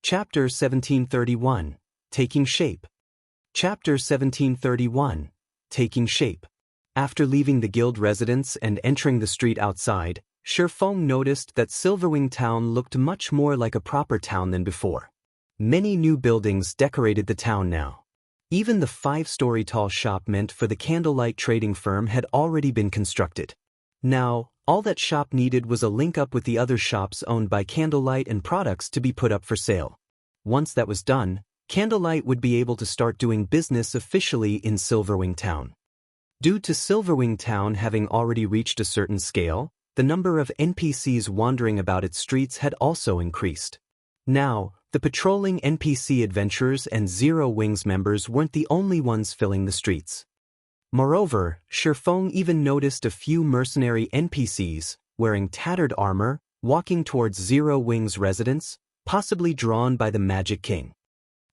Chapter 1731, Taking Shape. Chapter 1731, Taking Shape. After leaving the guild residence and entering the street outside, Shifeng noticed that Silverwing town looked much more like a proper town than before. Many new buildings decorated the town now. Even the 5-story tall shop meant for the candlelight trading firm had already been constructed. Now, all that shop needed was a link up with the other shops owned by Candlelight and products to be put up for sale. Once that was done, Candlelight would be able to start doing business officially in Silverwing town. Due to Silverwing town having already reached a certain scale, the number of NPCs wandering about its streets had also increased. Now, the patrolling NPC adventurers and Zero Wings members weren't the only ones filling the streets. Moreover, Shifeng even noticed a few mercenary NPCs, wearing tattered armor, walking towards Zero Wings' residence, possibly drawn by the Magic King.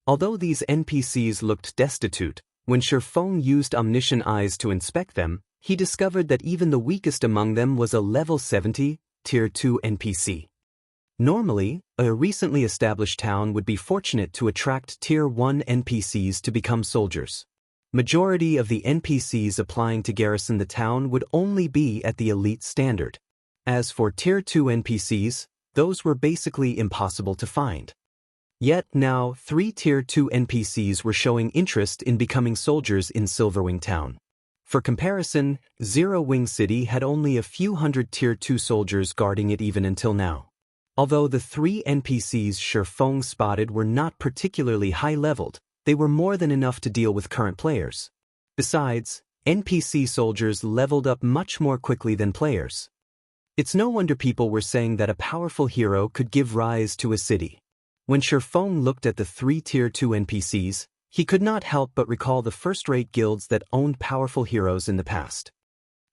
Although these NPCs looked destitute, when Shifeng used omniscient eyes to inspect them, he discovered that even the weakest among them was a level 70, Tier 2 NPC. Normally, a recently established town would be fortunate to attract Tier 1 NPCs to become soldiers. Majority of the NPCs applying to garrison the town would only be at the elite standard. As for Tier 2 NPCs, those were basically impossible to find. Yet now 3 Tier 2 NPCs were showing interest in becoming soldiers in Silverwing town. For comparison, Zero Wing City had only a few hundred Tier 2 soldiers guarding it even until now. Although the 3 NPCs Shifeng spotted were not particularly high-leveled, they were more than enough to deal with current players. Besides, NPC soldiers leveled up much more quickly than players. It's no wonder people were saying that a powerful hero could give rise to a city. When Shifeng looked at the 3 Tier 2 NPCs, he could not help but recall the first-rate guilds that owned powerful heroes in the past.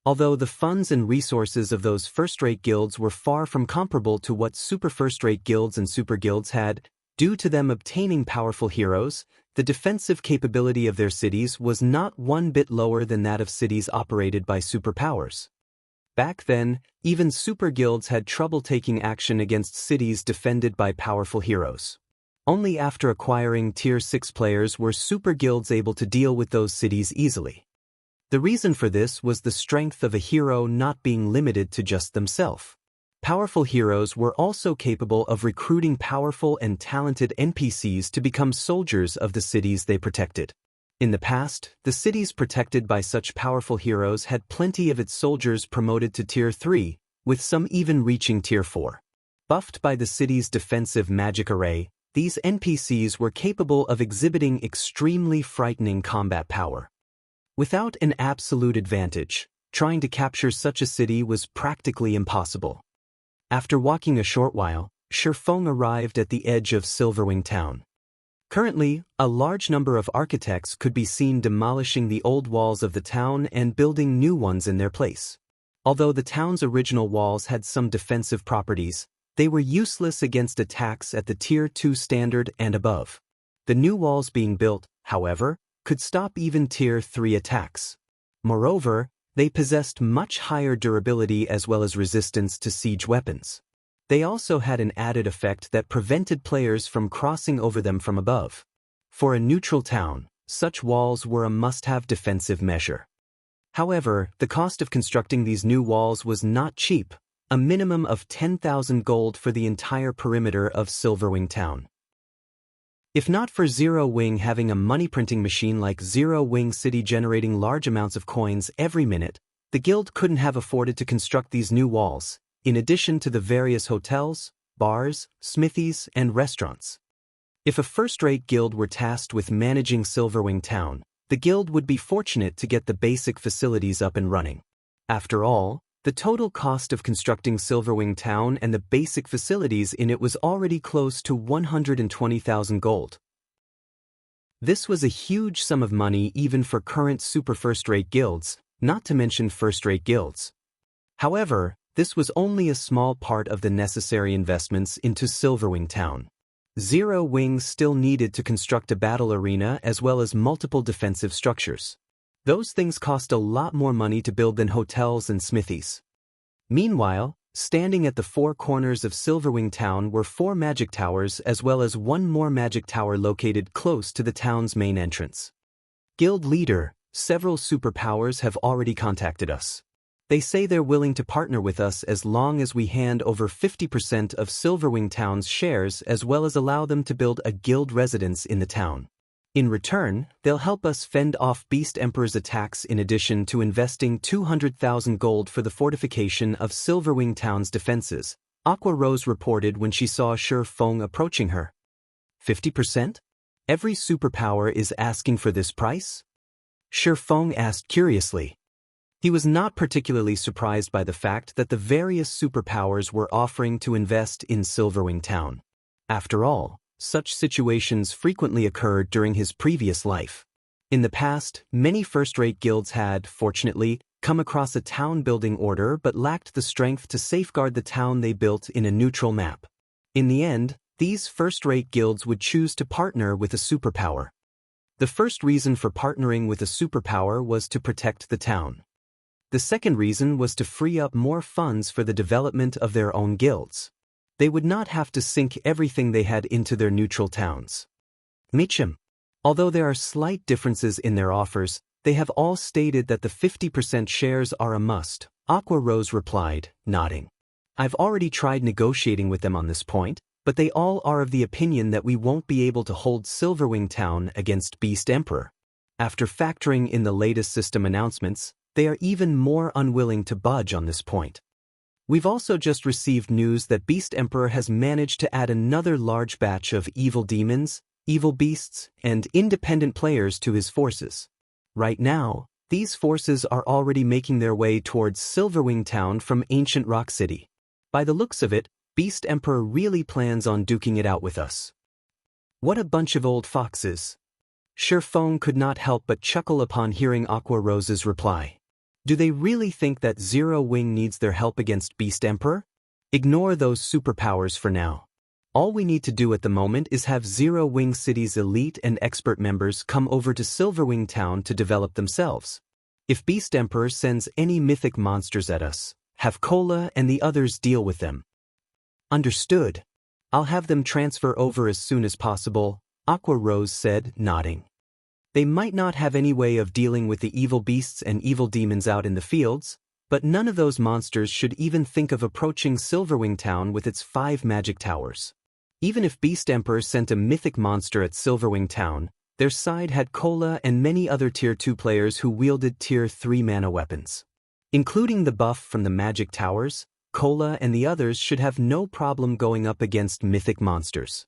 Although the funds and resources of those first-rate guilds were far from comparable to what super first-rate guilds and super guilds had, due to them obtaining powerful heroes, the defensive capability of their cities was not one bit lower than that of cities operated by superpowers. Back then, even super guilds had trouble taking action against cities defended by powerful heroes. Only after acquiring Tier 6 players were super guilds able to deal with those cities easily. The reason for this was the strength of a hero not being limited to just themselves. Powerful heroes were also capable of recruiting powerful and talented NPCs to become soldiers of the cities they protected. In the past, the cities protected by such powerful heroes had plenty of its soldiers promoted to Tier 3, with some even reaching Tier 4. Buffed by the city's defensive magic array, these NPCs were capable of exhibiting extremely frightening combat power. Without an absolute advantage, trying to capture such a city was practically impossible. After walking a short while, Shifeng arrived at the edge of Silverwing town. Currently, a large number of architects could be seen demolishing the old walls of the town and building new ones in their place. Although the town's original walls had some defensive properties, they were useless against attacks at the Tier 2 standard and above. The new walls being built, however, could stop even Tier 3 attacks. Moreover, they possessed much higher durability as well as resistance to siege weapons. They also had an added effect that prevented players from crossing over them from above. For a neutral town, such walls were a must-have defensive measure. However, the cost of constructing these new walls was not cheap, a minimum of 10,000 gold for the entire perimeter of Silverwing town. If not for Zero Wing having a money-printing machine like Zero Wing City generating large amounts of coins every minute, the guild couldn't have afforded to construct these new walls, in addition to the various hotels, bars, smithies, and restaurants. If a first-rate guild were tasked with managing Silverwing town, the guild would be fortunate to get the basic facilities up and running. After all, the total cost of constructing Silverwing town and the basic facilities in it was already close to 120,000 gold. This was a huge sum of money even for current super first-rate guilds, not to mention first-rate guilds. However, this was only a small part of the necessary investments into Silverwing town. Zero Wing still needed to construct a battle arena as well as multiple defensive structures. Those things cost a lot more money to build than hotels and smithies. Meanwhile, Standing at the four corners of Silverwing Town were 4 magic towers as well as one more magic tower located close to the town's main entrance. Guild leader, several superpowers have already contacted us. They say they're willing to partner with us as long as we hand over 50% of Silverwing Town's shares as well as allow them to build a guild residence in the town. In return, they'll help us fend off Beast Emperor's attacks in addition to investing 200,000 gold for the fortification of Silverwing Town's defenses, Aqua Rose reported when she saw Shi Feng approaching her. 50%? Every superpower is asking for this price? Shi Feng asked curiously. He was not particularly surprised by the fact that the various superpowers were offering to invest in Silverwing Town. After all, such situations frequently occurred during his previous life. In the past, many first-rate guilds had, fortunately, come across a town-building order but lacked the strength to safeguard the town they built in a neutral map. In the end, these first-rate guilds would choose to partner with a superpower. The first reason for partnering with a superpower was to protect the town. The second reason was to free up more funds for the development of their own guilds. They would not have to sink everything they had into their neutral towns. Michim. Although there are slight differences in their offers, they have all stated that the 50% shares are a must, Aqua Rose replied, nodding. I've already tried negotiating with them on this point, but they all are of the opinion that we won't be able to hold Silverwing Town against Beast Emperor. After factoring in the latest system announcements, they are even more unwilling to budge on this point. We've also just received news that Beast Emperor has managed to add another large batch of evil demons, evil beasts, and independent players to his forces. Right now, these forces are already making their way towards Silverwing Town from ancient Rock City. By the looks of it, Beast Emperor really plans on duking it out with us. What a bunch of old foxes. Shi Feng could not help but chuckle upon hearing Aqua Rose's reply. Do they really think that Zero Wing needs their help against Beast Emperor? Ignore those superpowers for now. All we need to do at the moment is have Zero Wing City's elite and expert members come over to Silverwing Town to develop themselves. If Beast Emperor sends any mythic monsters at us, have Cola and the others deal with them. Understood. I'll have them transfer over as soon as possible, Aqua Rose said, nodding. They might not have any way of dealing with the evil beasts and evil demons out in the fields, but none of those monsters should even think of approaching Silverwing Town with its 5 magic towers. Even if Beast Emperor sent a mythic monster at Silverwing Town, their side had Cola and many other Tier 2 players who wielded Tier 3 mana weapons. Including the buff from the magic towers, Cola and the others should have no problem going up against mythic monsters.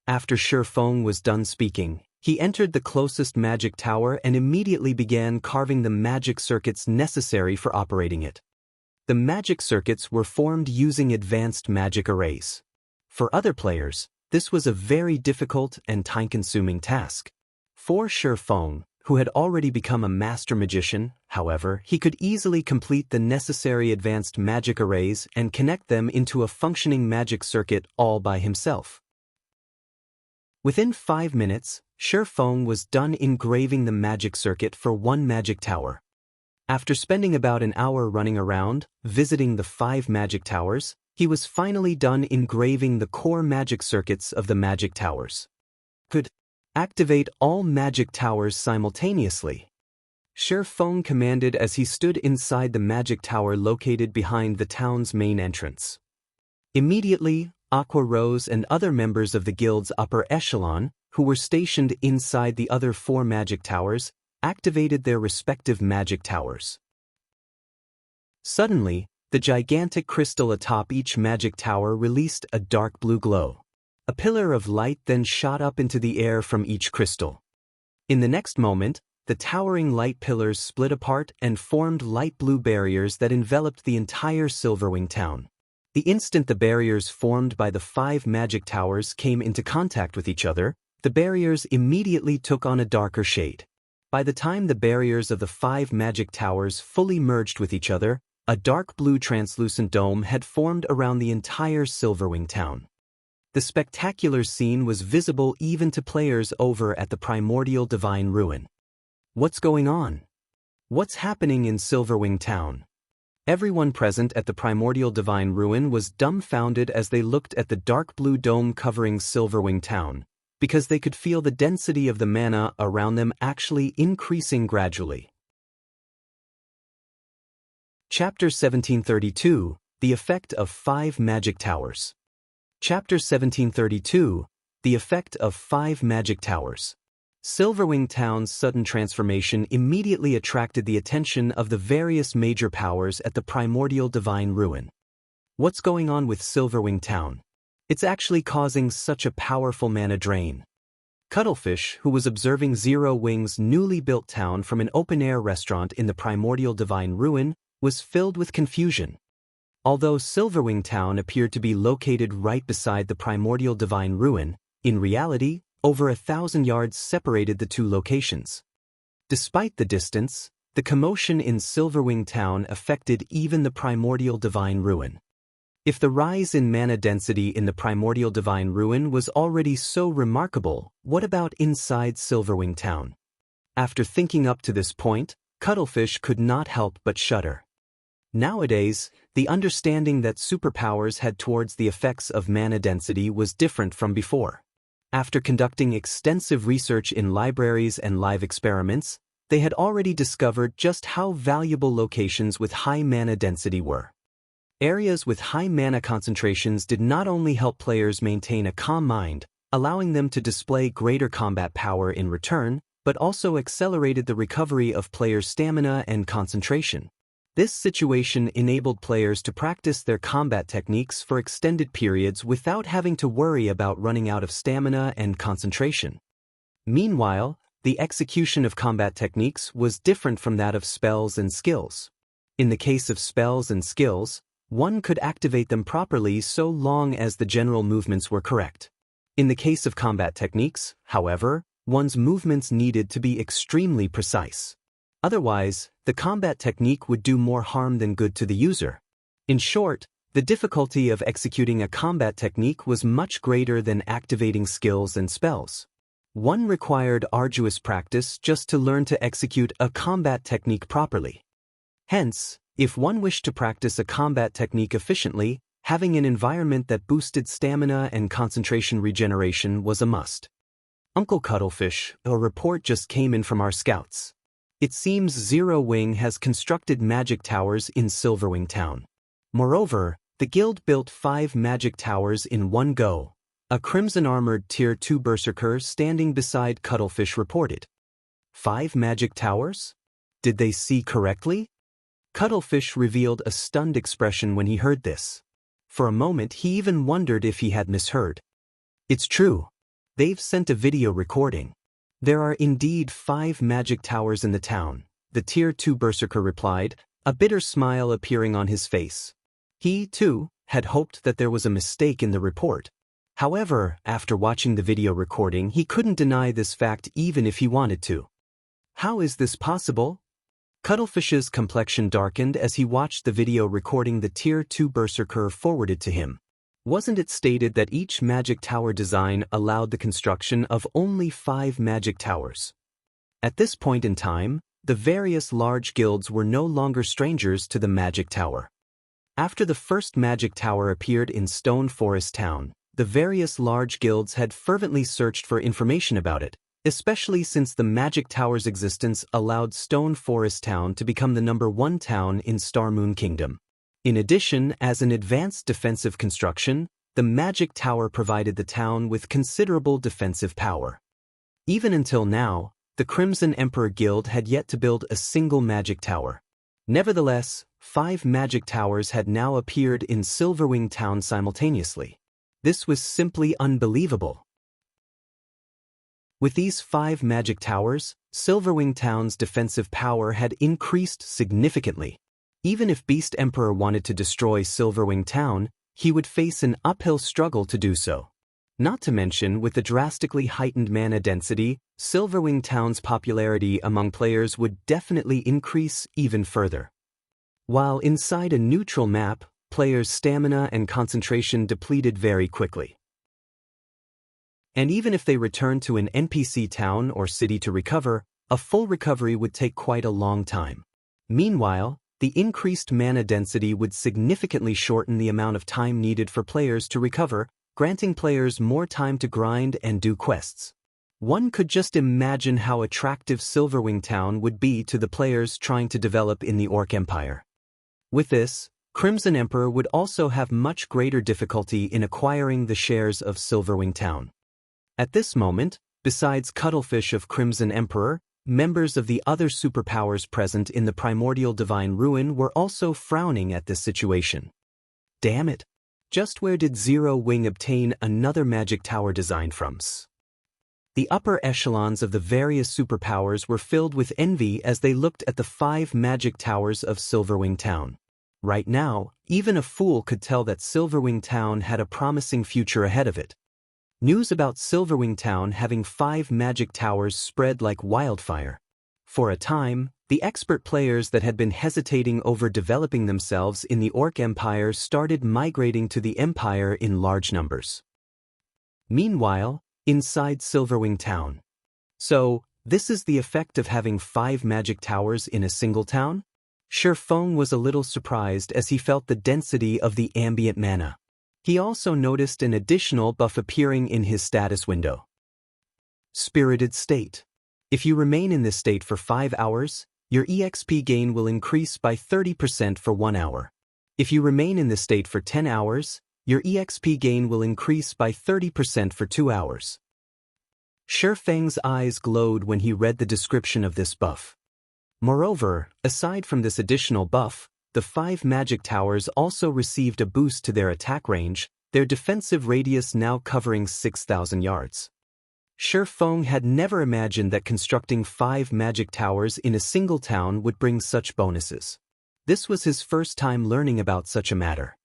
After Shi Feng was done speaking, he entered the closest magic tower and immediately began carving the magic circuits necessary for operating it. The magic circuits were formed using advanced magic arrays. For other players, this was a very difficult and time-consuming task. For Shi Feng, who had already become a master magician, however, he could easily complete the necessary advanced magic arrays and connect them into a functioning magic circuit all by himself. Within 5 minutes, Shi Feng was done engraving the magic circuit for 1 magic tower. After spending about an hour running around, visiting the 5 magic towers, he was finally done engraving the core magic circuits of the magic towers. Could activate all magic towers simultaneously. Shi Feng commanded as he stood inside the magic tower located behind the town's main entrance. Immediately, Aqua Rose and other members of the guild's upper echelon, who were stationed inside the other 4 magic towers, activated their respective magic towers. Suddenly, the gigantic crystal atop each magic tower released a dark blue glow. A pillar of light then shot up into the air from each crystal. In the next moment, the towering light pillars split apart and formed light blue barriers that enveloped the entire Silverwing Town. The instant the barriers formed by the 5 magic towers came into contact with each other, the barriers immediately took on a darker shade. By the time the barriers of the 5 magic towers fully merged with each other, a dark blue translucent dome had formed around the entire Silverwing Town. The spectacular scene was visible even to players over at the primordial divine ruin. What's going on? What's happening in Silverwing Town? Everyone present at the primordial divine ruin was dumbfounded as they looked at the dark blue dome covering Silverwing town, because they could feel the density of the mana around them actually increasing gradually. Chapter 1732, The Effect of 5 Magic Towers. Chapter 1732, The Effect of 5 Magic Towers. Silverwing Town's sudden transformation immediately attracted the attention of the various major powers at the primordial divine ruin. What's going on with Silverwing Town? It's actually causing such a powerful mana drain. Cuttlefish, who was observing Zero Wing's newly built town from an open-air restaurant in the primordial divine ruin, was filled with confusion. Although Silverwing Town appeared to be located right beside the primordial divine ruin, in reality, over 1,000 yards separated the two locations. Despite the distance, the commotion in Silverwing Town affected even the primordial divine ruin. If the rise in mana density in the primordial divine ruin was already so remarkable, what about inside Silverwing Town? After thinking up to this point, Cuttlefish could not help but shudder. Nowadays, the understanding that superpowers had towards the effects of mana density was different from before. After conducting extensive research in libraries and live experiments, they had already discovered just how valuable locations with high mana density were. Areas with high mana concentrations did not only help players maintain a calm mind, allowing them to display greater combat power in return, but also accelerated the recovery of players' stamina and concentration. This situation enabled players to practice their combat techniques for extended periods without having to worry about running out of stamina and concentration. Meanwhile, the execution of combat techniques was different from that of spells and skills. In the case of spells and skills, one could activate them properly so long as the general movements were correct. In the case of combat techniques, however, one's movements needed to be extremely precise. Otherwise, the combat technique would do more harm than good to the user. In short, the difficulty of executing a combat technique was much greater than activating skills and spells. One required arduous practice just to learn to execute a combat technique properly. Hence, if one wished to practice a combat technique efficiently, having an environment that boosted stamina and concentration regeneration was a must. Uncle Cuttlefish, a report just came in from our scouts. It seems Zero Wing has constructed magic towers in Silverwing Town. Moreover, the guild built 5 magic towers in one go. A crimson-armored Tier 2 berserker standing beside Cuttlefish reported. 5 magic towers? Did they see correctly? Cuttlefish revealed a stunned expression when he heard this. For a moment he even wondered if he had misheard. It's true. They've sent a video recording. There are indeed 5 magic towers in the town, the Tier 2 berserker replied, a bitter smile appearing on his face. He, too, had hoped that there was a mistake in the report. However, after watching the video recording, he couldn't deny this fact even if he wanted to. How is this possible? Cuttlefish's complexion darkened as he watched the video recording the Tier 2 berserker forwarded to him. Wasn't it stated that each magic tower design allowed the construction of only 5 magic towers? At this point in time, the various large guilds were no longer strangers to the magic tower. After the first magic tower appeared in Stone Forest Town, the various large guilds had fervently searched for information about it, especially since the magic tower's existence allowed Stone Forest Town to become the #1 town in Starmoon Kingdom. In addition, as an advanced defensive construction, the magic tower provided the town with considerable defensive power. Even until now, the Crimson Emperor Guild had yet to build a single magic tower. Nevertheless, 5 magic towers had now appeared in Silverwing Town simultaneously. This was simply unbelievable. With these 5 magic towers, Silverwing Town's defensive power had increased significantly. Even if Beast Emperor wanted to destroy Silverwing Town, he would face an uphill struggle to do so. Not to mention, with the drastically heightened mana density, Silverwing Town's popularity among players would definitely increase even further. While inside a neutral map, players' stamina and concentration depleted very quickly. And even if they returned to an NPC town or city to recover, a full recovery would take quite a long time. Meanwhile, the increased mana density would significantly shorten the amount of time needed for players to recover, granting players more time to grind and do quests. One could just imagine how attractive Silverwing Town would be to the players trying to develop in the Orc Empire. With this, Crimson Emperor would also have much greater difficulty in acquiring the shares of Silverwing Town. At this moment, besides Cuttlefish of Crimson Emperor, members of the other superpowers present in the primordial divine ruin were also frowning at this situation. Damn it! Just where did Zero Wing obtain another magic tower design from? The upper echelons of the various superpowers were filled with envy as they looked at the 5 magic towers of Silverwing Town. Right now, even a fool could tell that Silverwing Town had a promising future ahead of it. News about Silverwing Town having 5 magic towers spread like wildfire. For a time, the expert players that had been hesitating over developing themselves in the Orc Empire started migrating to the Empire in large numbers. Meanwhile, inside Silverwing Town. So, this is the effect of having 5 magic towers in a single town? Shifeng was a little surprised as he felt the density of the ambient mana. He also noticed an additional buff appearing in his status window. Spirited State. If you remain in this state for 5 hours, your EXP gain will increase by 30% for 1 hour. If you remain in this state for 10 hours, your EXP gain will increase by 30% for 2 hours. Shifeng's eyes glowed when he read the description of this buff. Moreover, aside from this additional buff, the 5 magic towers also received a boost to their attack range, their defensive radius now covering 6,000 yards. Shifeng had never imagined that constructing 5 magic towers in a single town would bring such bonuses. This was his first time learning about such a matter.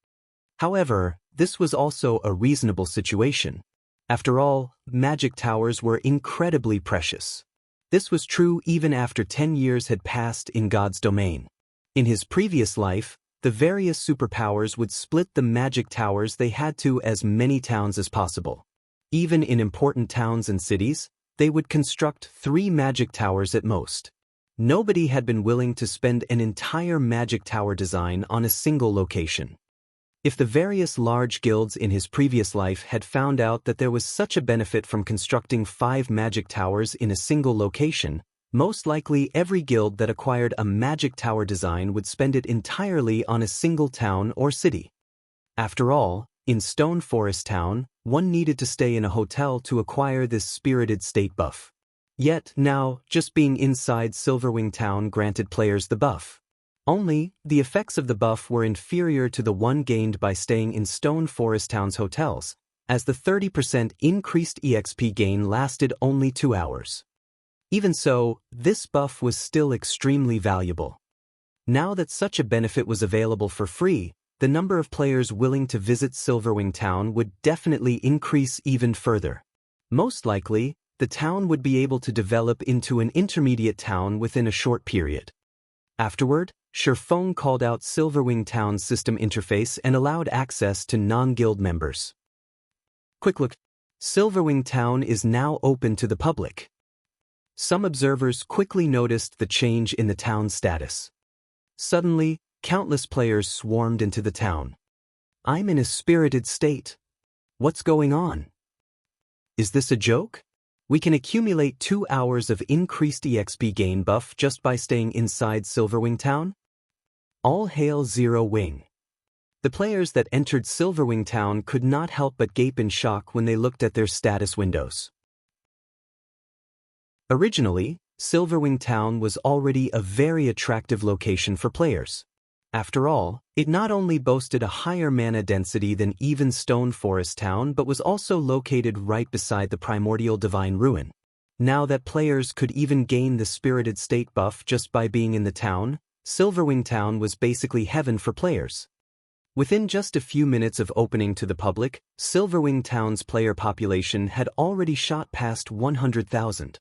However, this was also a reasonable situation. After all, magic towers were incredibly precious. This was true even after 10 years had passed in God's domain. In his previous life, the various superpowers would split the magic towers they had to as many towns as possible. Even in important towns and cities, they would construct 3 magic towers at most. Nobody had been willing to spend an entire magic tower design on a single location. If the various large guilds in his previous life had found out that there was such a benefit from constructing 5 magic towers in a single location, most likely every guild that acquired a magic tower design would spend it entirely on a single town or city. After all, in Stone Forest Town, one needed to stay in a hotel to acquire this spirited state buff. Yet now, just being inside Silverwing Town granted players the buff. Only, the effects of the buff were inferior to the one gained by staying in Stone Forest Town's hotels, as the 30% increased EXP gain lasted only 2 hours. Even so, this buff was still extremely valuable. Now that such a benefit was available for free, the number of players willing to visit Silverwing Town would definitely increase even further. Most likely, the town would be able to develop into an intermediate town within a short period. Afterward, Shifeng called out Silverwing Town's system interface and allowed access to non-guild members. Quick look. Silverwing Town is now open to the public. Some observers quickly noticed the change in the town's status. Suddenly, countless players swarmed into the town. I'm in a spirited state. What's going on? Is this a joke? We can accumulate 2 hours of increased EXP gain buff just by staying inside Silverwing Town? All hail Zero Wing. The players that entered Silverwing Town could not help but gape in shock when they looked at their status windows. Originally, Silverwing Town was already a very attractive location for players. After all, it not only boasted a higher mana density than even Stone Forest Town but was also located right beside the primordial divine ruin. Now that players could even gain the spirited state buff just by being in the town, Silverwing Town was basically heaven for players. Within just a few minutes of opening to the public, Silverwing Town's player population had already shot past 100,000.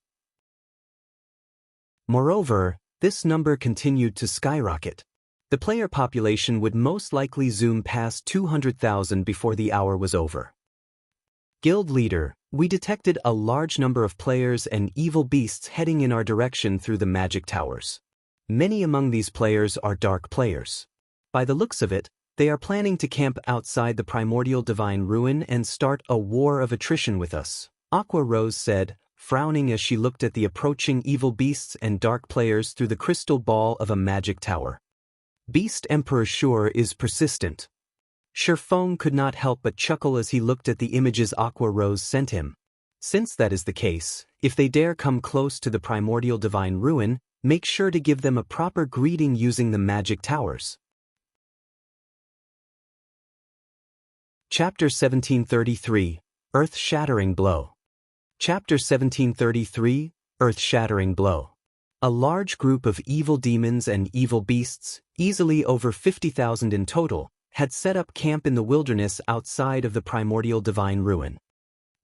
Moreover, this number continued to skyrocket. The player population would most likely zoom past 200,000 before the hour was over. Guild Leader, we detected a large number of players and evil beasts heading in our direction through the magic towers. Many among these players are dark players. By the looks of it, they are planning to camp outside the primordial divine ruin and start a war of attrition with us, Aqua Rose said, frowning as she looked at the approaching evil beasts and dark players through the crystal ball of a magic tower. Beast Emperor Sure is persistent. Sherfong could not help but chuckle as he looked at the images Aqua Rose sent him. Since that is the case, if they dare come close to the primordial divine ruin, make sure to give them a proper greeting using the magic towers. Chapter 1733, Earth-shattering blow. Chapter 1733, Earth-shattering blow. A large group of evil demons and evil beasts, easily over 50,000 in total, had set up camp in the wilderness outside of the primordial divine ruin.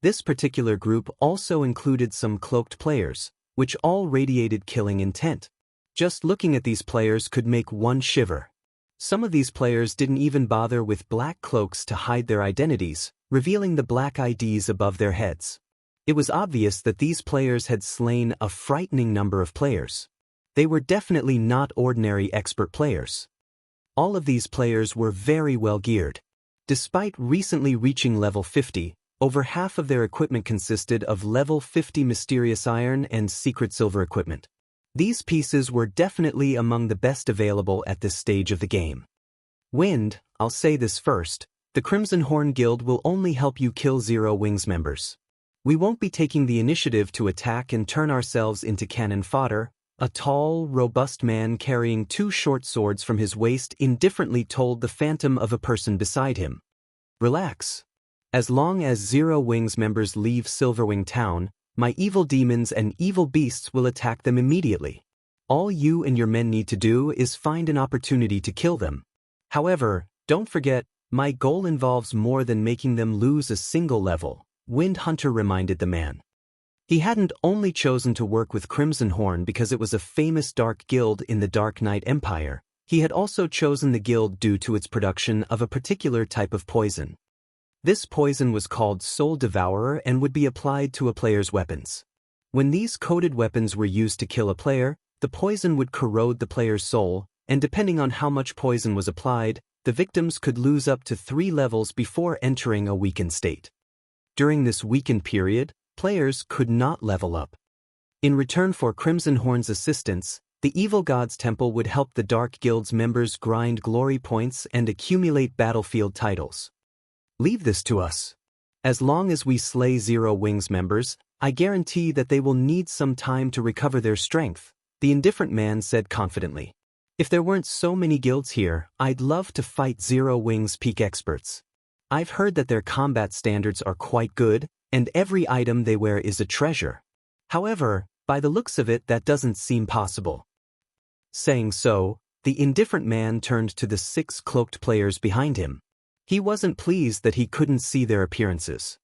This particular group also included some cloaked players, which all radiated killing intent. Just looking at these players could make one shiver. Some of these players didn't even bother with black cloaks to hide their identities, revealing the black IDs above their heads. It was obvious that these players had slain a frightening number of players. They were definitely not ordinary expert players. All of these players were very well geared. Despite recently reaching level 50, over half of their equipment consisted of level 50 mysterious iron and secret silver equipment. These pieces were definitely among the best available at this stage of the game. Wind, I'll say this first, the Crimson Horn Guild will only help you kill Zero Wings members. We won't be taking the initiative to attack and turn ourselves into cannon fodder, a tall, robust man carrying 2 short swords from his waist indifferently told the phantom of a person beside him. Relax. As long as Zero Wings members leave Silverwing town, my evil demons and evil beasts will attack them immediately. All you and your men need to do is find an opportunity to kill them. However, don't forget, my goal involves more than making them lose a single level, Wind Hunter reminded the man. He hadn't only chosen to work with Crimson Horn because it was a famous dark guild in the Dark Knight Empire, he had also chosen the guild due to its production of a particular type of poison. This poison was called Soul Devourer and would be applied to a player's weapons. When these coded weapons were used to kill a player, the poison would corrode the player's soul, and depending on how much poison was applied, the victims could lose up to 3 levels before entering a weakened state. During this weakened period, players could not level up. In return for Crimson Horn's assistance, the Evil God's Temple would help the Dark Guild's members grind glory points and accumulate battlefield titles. Leave this to us. As long as we slay Zero Wings members, I guarantee that they will need some time to recover their strength, the indifferent man said confidently. If there weren't so many guilds here, I'd love to fight Zero Wings peak experts. I've heard that their combat standards are quite good, and every item they wear is a treasure. However, by the looks of it that doesn't seem possible. Saying so, the indifferent man turned to the 6 cloaked players behind him. He wasn't pleased that he couldn't see their appearances.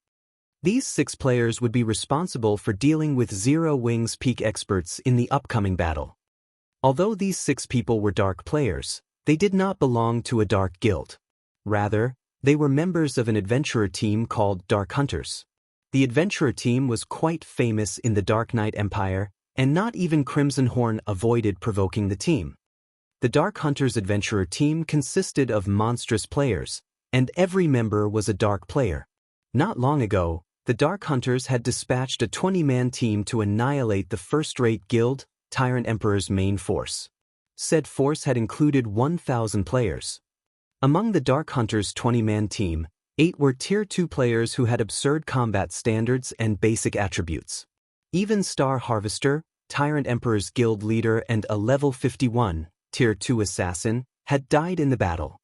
These 6 players would be responsible for dealing with Zero Wings peak experts in the upcoming battle. Although these 6 people were dark players, they did not belong to a dark guild. Rather, they were members of an adventurer team called Dark Hunters. The adventurer team was quite famous in the Dark Knight Empire, and not even Crimson Horn avoided provoking the team. The Dark Hunters adventurer team consisted of monstrous players, and every member was a dark player. Not long ago, the Dark Hunters had dispatched a 20-man team to annihilate the first-rate guild, Tyrant Emperor's main force. Said force had included 1,000 players. Among the Dark Hunters' 20-man team, 8 were Tier 2 players who had absurd combat standards and basic attributes. Even Star Harvester, Tyrant Emperor's guild leader and a level 51, Tier 2 assassin, had died in the battle.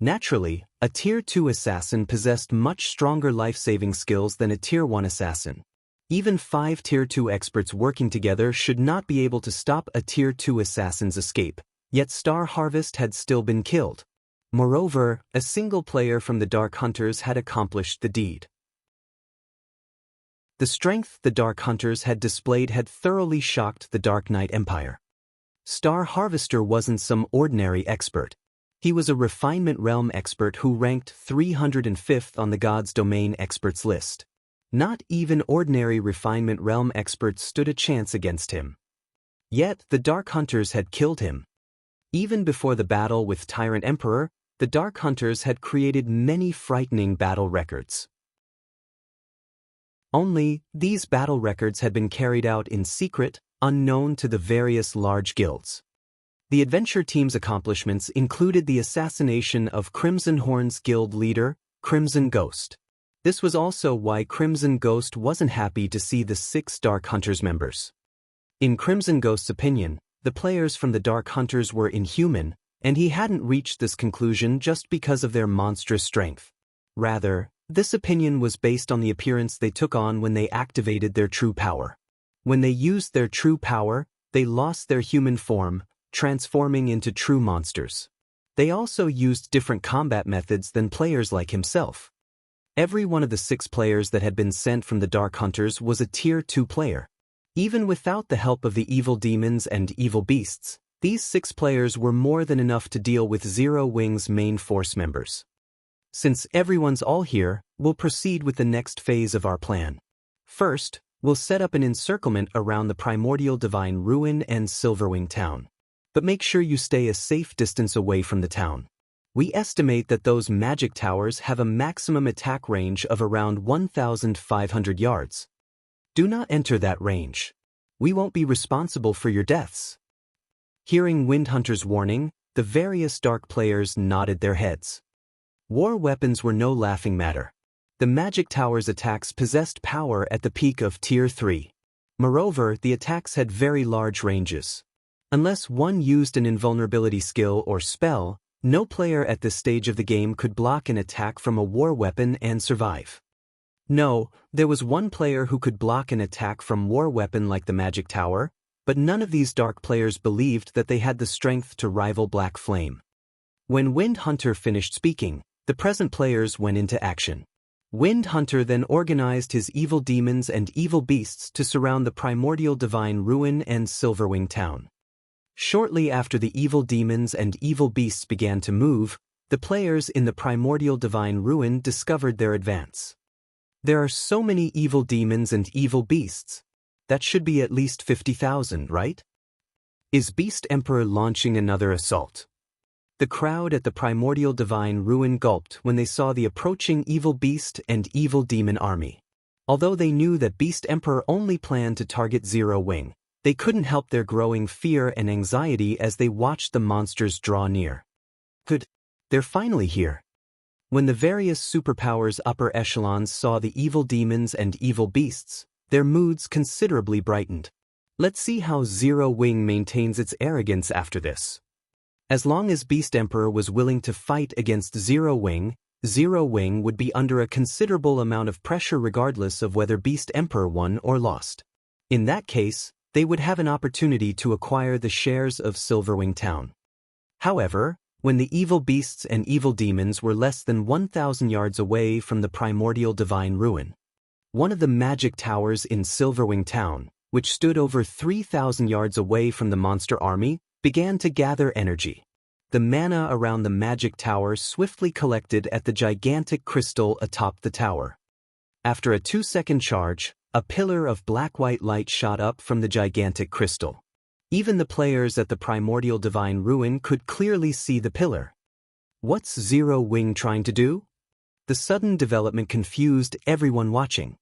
Naturally, a Tier 2 assassin possessed much stronger life-saving skills than a Tier 1 assassin. Even 5 Tier 2 experts working together should not be able to stop a Tier 2 assassin's escape, yet Star Harvest had still been killed. Moreover, a single player from the Dark Hunters had accomplished the deed. The strength the Dark Hunters had displayed had thoroughly shocked the Dark Knight Empire. Star Harvester wasn't some ordinary expert. He was a Refinement Realm expert who ranked 305th on the God's Domain experts list. Not even ordinary Refinement Realm experts stood a chance against him. Yet, the Dark Hunters had killed him. Even before the battle with Tyrant Emperor, the Dark Hunters had created many frightening battle records. Only, these battle records had been carried out in secret, unknown to the various large guilds. The adventure team's accomplishments included the assassination of Crimson Horn's guild leader, Crimson Ghost. This was also why Crimson Ghost wasn't happy to see the 6 Dark Hunters members. In Crimson Ghost's opinion, the players from the Dark Hunters were inhuman, and he hadn't reached this conclusion just because of their monstrous strength. Rather, this opinion was based on the appearance they took on when they activated their true power. When they used their true power, they lost their human form, transforming into true monsters. They also used different combat methods than players like himself. Every one of the 6 players that had been sent from the Dark Hunters was a Tier 2 player. Even without the help of the evil demons and evil beasts, these 6 players were more than enough to deal with Zero Wing's main force members. Since everyone's all here, we'll proceed with the next phase of our plan. First, we'll set up an encirclement around the Primordial Divine Ruin and Silverwing town. But make sure you stay a safe distance away from the town. We estimate that those magic towers have a maximum attack range of around 1,500 yards. Do not enter that range. We won't be responsible for your deaths. Hearing Windhunter's warning, the various dark players nodded their heads. War weapons were no laughing matter. The magic tower's attacks possessed power at the peak of Tier 3. Moreover, the attacks had very large ranges. Unless one used an invulnerability skill or spell, no player at this stage of the game could block an attack from a war weapon and survive. No, there was one player who could block an attack from war weapon like the magic tower, but none of these dark players believed that they had the strength to rival Black Flame. When Wind Hunter finished speaking, the present players went into action. Wind Hunter then organized his evil demons and evil beasts to surround the Primordial Divine Ruin and Silverwing town. Shortly after the evil demons and evil beasts began to move, the players in the Primordial Divine Ruin discovered their advance. There are so many evil demons and evil beasts. That should be at least 50,000, right? Is Beast Emperor launching another assault? The crowd at the Primordial Divine Ruin gulped when they saw the approaching evil beast and evil demon army. Although they knew that Beast Emperor only planned to target Zero Wing, they couldn't help their growing fear and anxiety as they watched the monsters draw near. Good. They're finally here. When the various superpowers upper echelons saw the evil demons and evil beasts, their moods considerably brightened. Let's see how Zero Wing maintains its arrogance after this. As long as Beast Emperor was willing to fight against Zero Wing would be under a considerable amount of pressure regardless of whether Beast Emperor won or lost. In that case, they would have an opportunity to acquire the shares of Silverwing Town. However, when the evil beasts and evil demons were less than 1,000 yards away from the Primordial Divine Ruin, one of the magic towers in Silverwing Town, which stood over 3,000 yards away from the monster army, began to gather energy. The mana around the magic tower swiftly collected at the gigantic crystal atop the tower. After a 2-second charge, a pillar of black-white light shot up from the gigantic crystal. Even the players at the Primordial Divine Ruin could clearly see the pillar. What's Zero Wing trying to do? The sudden development confused everyone watching.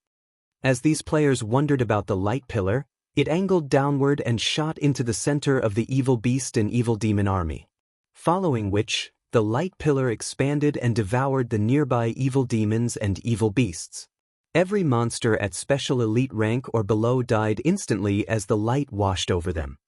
As these players wondered about the light pillar, it angled downward and shot into the center of the evil beast and evil demon army. Following which, the light pillar expanded and devoured the nearby evil demons and evil beasts. Every monster at special elite rank or below died instantly as the light washed over them.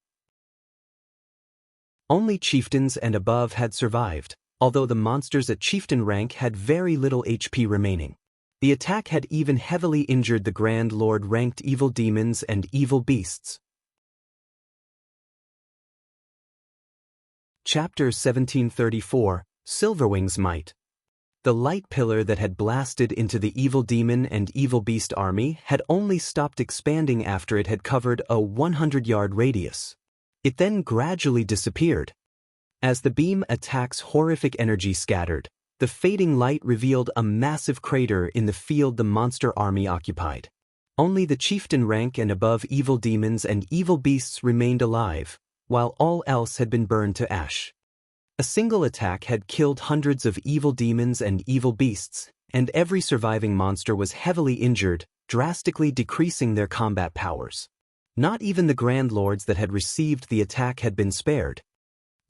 Only chieftains and above had survived, although the monsters at chieftain rank had very little HP remaining. The attack had even heavily injured the Grand Lord ranked evil demons and evil beasts. Chapter 1734, Silverwing's Might. The light pillar that had blasted into the evil demon and evil beast army had only stopped expanding after it had covered a 100-yard radius. It then gradually disappeared. As the beam attacks horrific energy scattered, the fading light revealed a massive crater in the field the monster army occupied. Only the chieftain rank and above evil demons and evil beasts remained alive, while all else had been burned to ash. A single attack had killed hundreds of evil demons and evil beasts, and every surviving monster was heavily injured, drastically decreasing their combat powers. Not even the Grand Lords that had received the attack had been spared.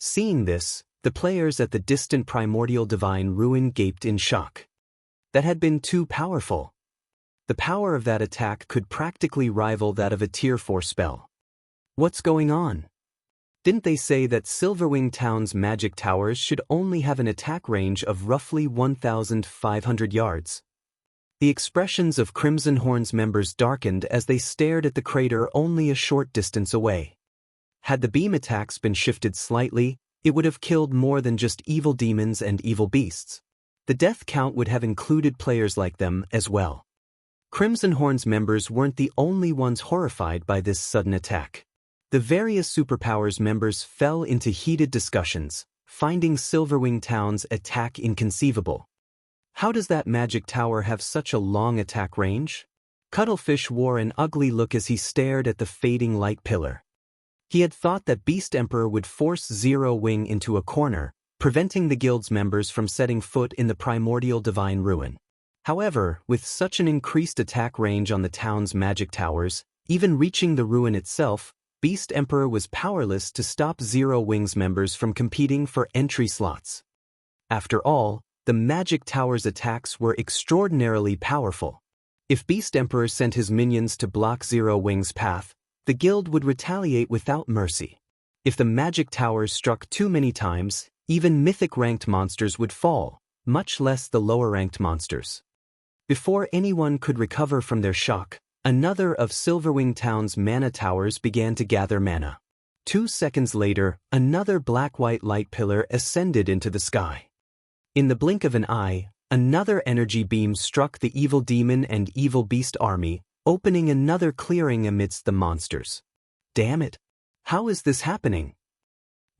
Seeing this, the players at the distant primordial divine ruin gaped in shock. That had been too powerful. The power of that attack could practically rival that of a Tier 4 spell. What's going on? Didn't they say that Silverwing Town's magic towers should only have an attack range of roughly 1,500 yards? The expressions of Crimson Horn's members darkened as they stared at the crater only a short distance away. Had the beam attacks been shifted slightly, it would have killed more than just evil demons and evil beasts. The death count would have included players like them as well. Crimson Horn's members weren't the only ones horrified by this sudden attack. The various superpowers members fell into heated discussions, finding Silverwing Town's attack inconceivable. How does that magic tower have such a long attack range? Cuttlefish wore an ugly look as he stared at the fading light pillar. He had thought that Beast Emperor would force Zero Wing into a corner, preventing the guild's members from setting foot in the primordial divine ruin. However, with such an increased attack range on the town's magic towers, even reaching the ruin itself, Beast Emperor was powerless to stop Zero Wing's members from competing for entry slots. After all, the magic tower's attacks were extraordinarily powerful. If Beast Emperor sent his minions to block Zero Wing's path, the guild would retaliate without mercy. If the magic towers struck too many times, even mythic-ranked monsters would fall, much less the lower-ranked monsters. Before anyone could recover from their shock, another of Silverwing Town's mana towers began to gather mana. 2 seconds later, another black-white light pillar ascended into the sky. In the blink of an eye, another energy beam struck the evil demon and evil beast army, opening another clearing amidst the monsters. Damn it! How is this happening?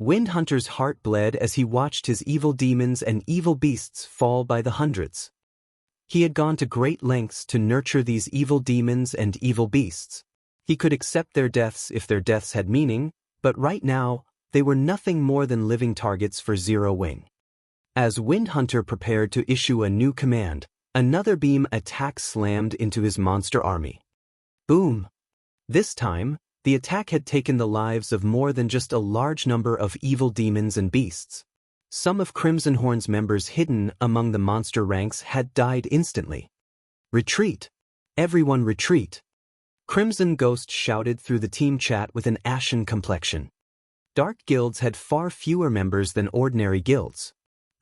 Windhunter's heart bled as he watched his evil demons and evil beasts fall by the hundreds. He had gone to great lengths to nurture these evil demons and evil beasts. He could accept their deaths if their deaths had meaning, but right now, they were nothing more than living targets for Zero Wing. As Windhunter prepared to issue a new command, another beam attack slammed into his monster army. Boom! This time, the attack had taken the lives of more than just a large number of evil demons and beasts. Some of Crimson Horn's members hidden among the monster ranks had died instantly. Retreat! Everyone retreat! Crimson Ghost shouted through the team chat with an ashen complexion. Dark guilds had far fewer members than ordinary guilds.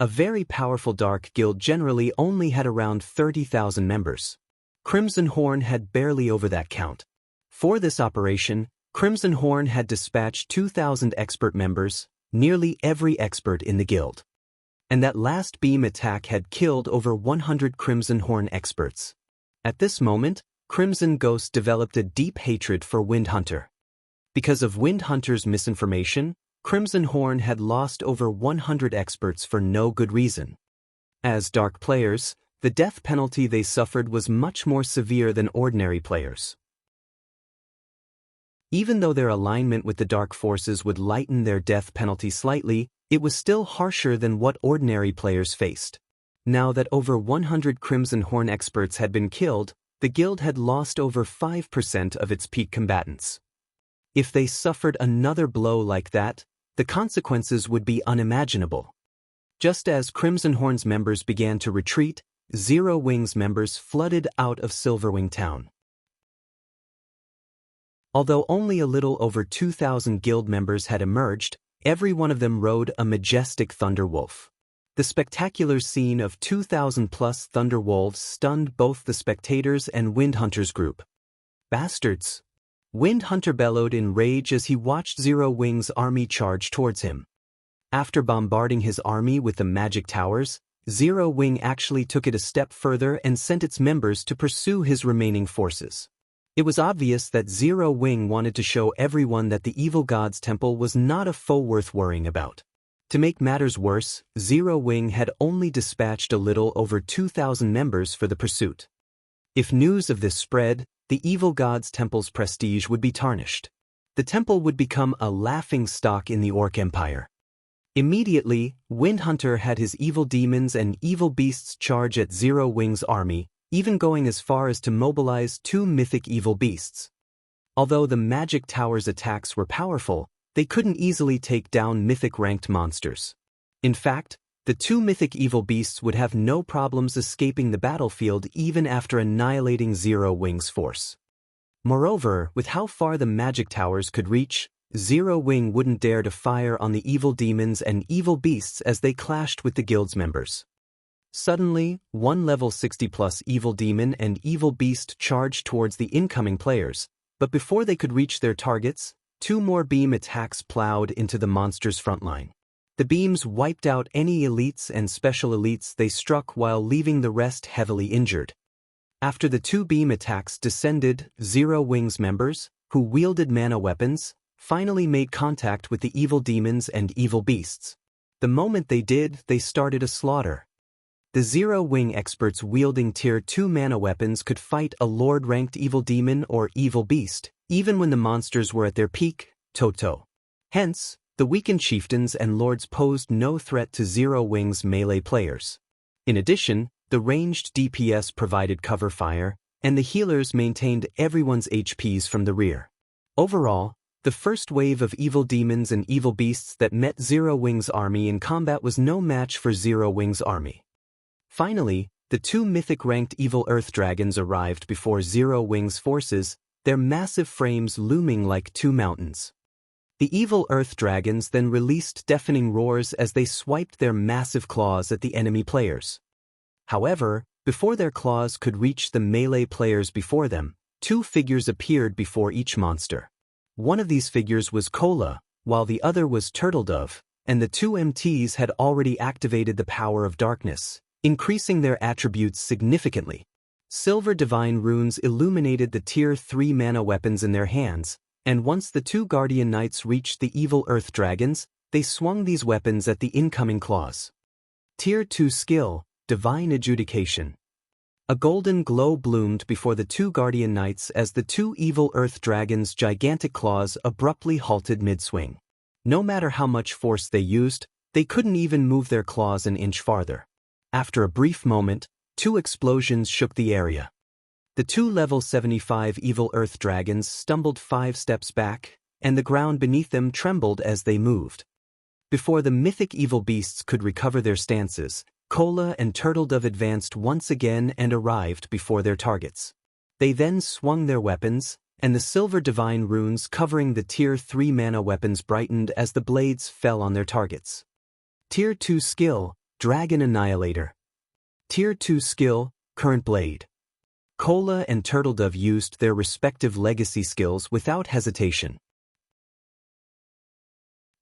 A very powerful dark guild generally only had around 30,000 members. Crimson Horn had barely over that count. For this operation, Crimson Horn had dispatched 2,000 expert members, nearly every expert in the guild. And that last beam attack had killed over 100 Crimson Horn experts. At this moment, Crimson Ghost developed a deep hatred for Windhunter. Because of Windhunter's misinformation, Crimson Horn had lost over 100 experts for no good reason. As dark players, the death penalty they suffered was much more severe than ordinary players. Even though their alignment with the dark forces would lighten their death penalty slightly, it was still harsher than what ordinary players faced. Now that over 100 Crimson Horn experts had been killed, the guild had lost over 5% of its peak combatants. If they suffered another blow like that, the consequences would be unimaginable. Just as Crimson Horn's members began to retreat, Zero Wing's members flooded out of Silverwing Town. Although only a little over 2,000 guild members had emerged, every one of them rode a majestic thunderwolf. The spectacular scene of 2,000-plus thunderwolves stunned both the spectators and Windhunter's group. Bastards! Windhunter bellowed in rage as he watched Zero Wing's army charge towards him. After bombarding his army with the magic towers, Zero Wing actually took it a step further and sent its members to pursue his remaining forces. It was obvious that Zero Wing wanted to show everyone that the evil god's temple was not a foe worth worrying about. To make matters worse, Zero Wing had only dispatched a little over 2,000 members for the pursuit. If news of this spread, the evil god's temple's prestige would be tarnished. The temple would become a laughing stock in the Orc Empire. Immediately, Windhunter had his evil demons and evil beasts charge at Zero Wing's army, even going as far as to mobilize 2 mythic evil beasts. Although the Magic Tower's attacks were powerful, they couldn't easily take down mythic-ranked monsters. In fact, the 2 mythic evil beasts would have no problems escaping the battlefield even after annihilating Zero Wing's force. Moreover, with how far the Magic Towers could reach, Zero Wing wouldn't dare to fire on the evil demons and evil beasts as they clashed with the guild's members. Suddenly, 1 level 60+ evil demon and evil beast charged towards the incoming players, but before they could reach their targets, 2 more beam attacks plowed into the monster's frontline. The beams wiped out any elites and special elites they struck while leaving the rest heavily injured. After the 2 beam attacks descended, Zero Wing's members, who wielded mana weapons, finally made contact with the evil demons and evil beasts. The moment they did, they started a slaughter. The Zero Wing experts wielding Tier 2 mana weapons could fight a Lord-ranked evil demon or evil beast, even when the monsters were at their peak, Toto. Hence, the weakened chieftains and lords posed no threat to Zero Wing's melee players. In addition, the ranged DPS provided cover fire, and the healers maintained everyone's HPs from the rear. Overall, the first wave of evil demons and evil beasts that met Zero Wing's army in combat was no match for Zero Wing's army. Finally, the 2 mythic-ranked evil Earth Dragons arrived before Zero Wing's forces, their massive frames looming like 2 mountains. The evil Earth Dragons then released deafening roars as they swiped their massive claws at the enemy players. However, before their claws could reach the melee players before them, 2 figures appeared before each monster. One of these figures was Kola, while the other was Turtledove, and the 2 MTs had already activated the power of darkness, increasing their attributes significantly. Silver divine runes illuminated the Tier 3 mana weapons in their hands, and once the 2 Guardian Knights reached the evil Earth Dragons, they swung these weapons at the incoming claws. Tier 2 skill, Divine Adjudication. A golden glow bloomed before the 2 Guardian Knights as the 2 evil Earth Dragons' gigantic claws abruptly halted mid-swing. No matter how much force they used, they couldn't even move their claws an inch farther. After a brief moment, 2 explosions shook the area. The 2 level 75 evil Earth Dragons stumbled 5 steps back, and the ground beneath them trembled as they moved. Before the mythic evil beasts could recover their stances, Kola and Turtledove advanced once again and arrived before their targets. They then swung their weapons, and the silver divine runes covering the Tier 3 mana weapons brightened as the blades fell on their targets. Tier 2 skill, Dragon Annihilator. Tier 2 skill, Current Blade. Kola and Turtledove used their respective legacy skills without hesitation.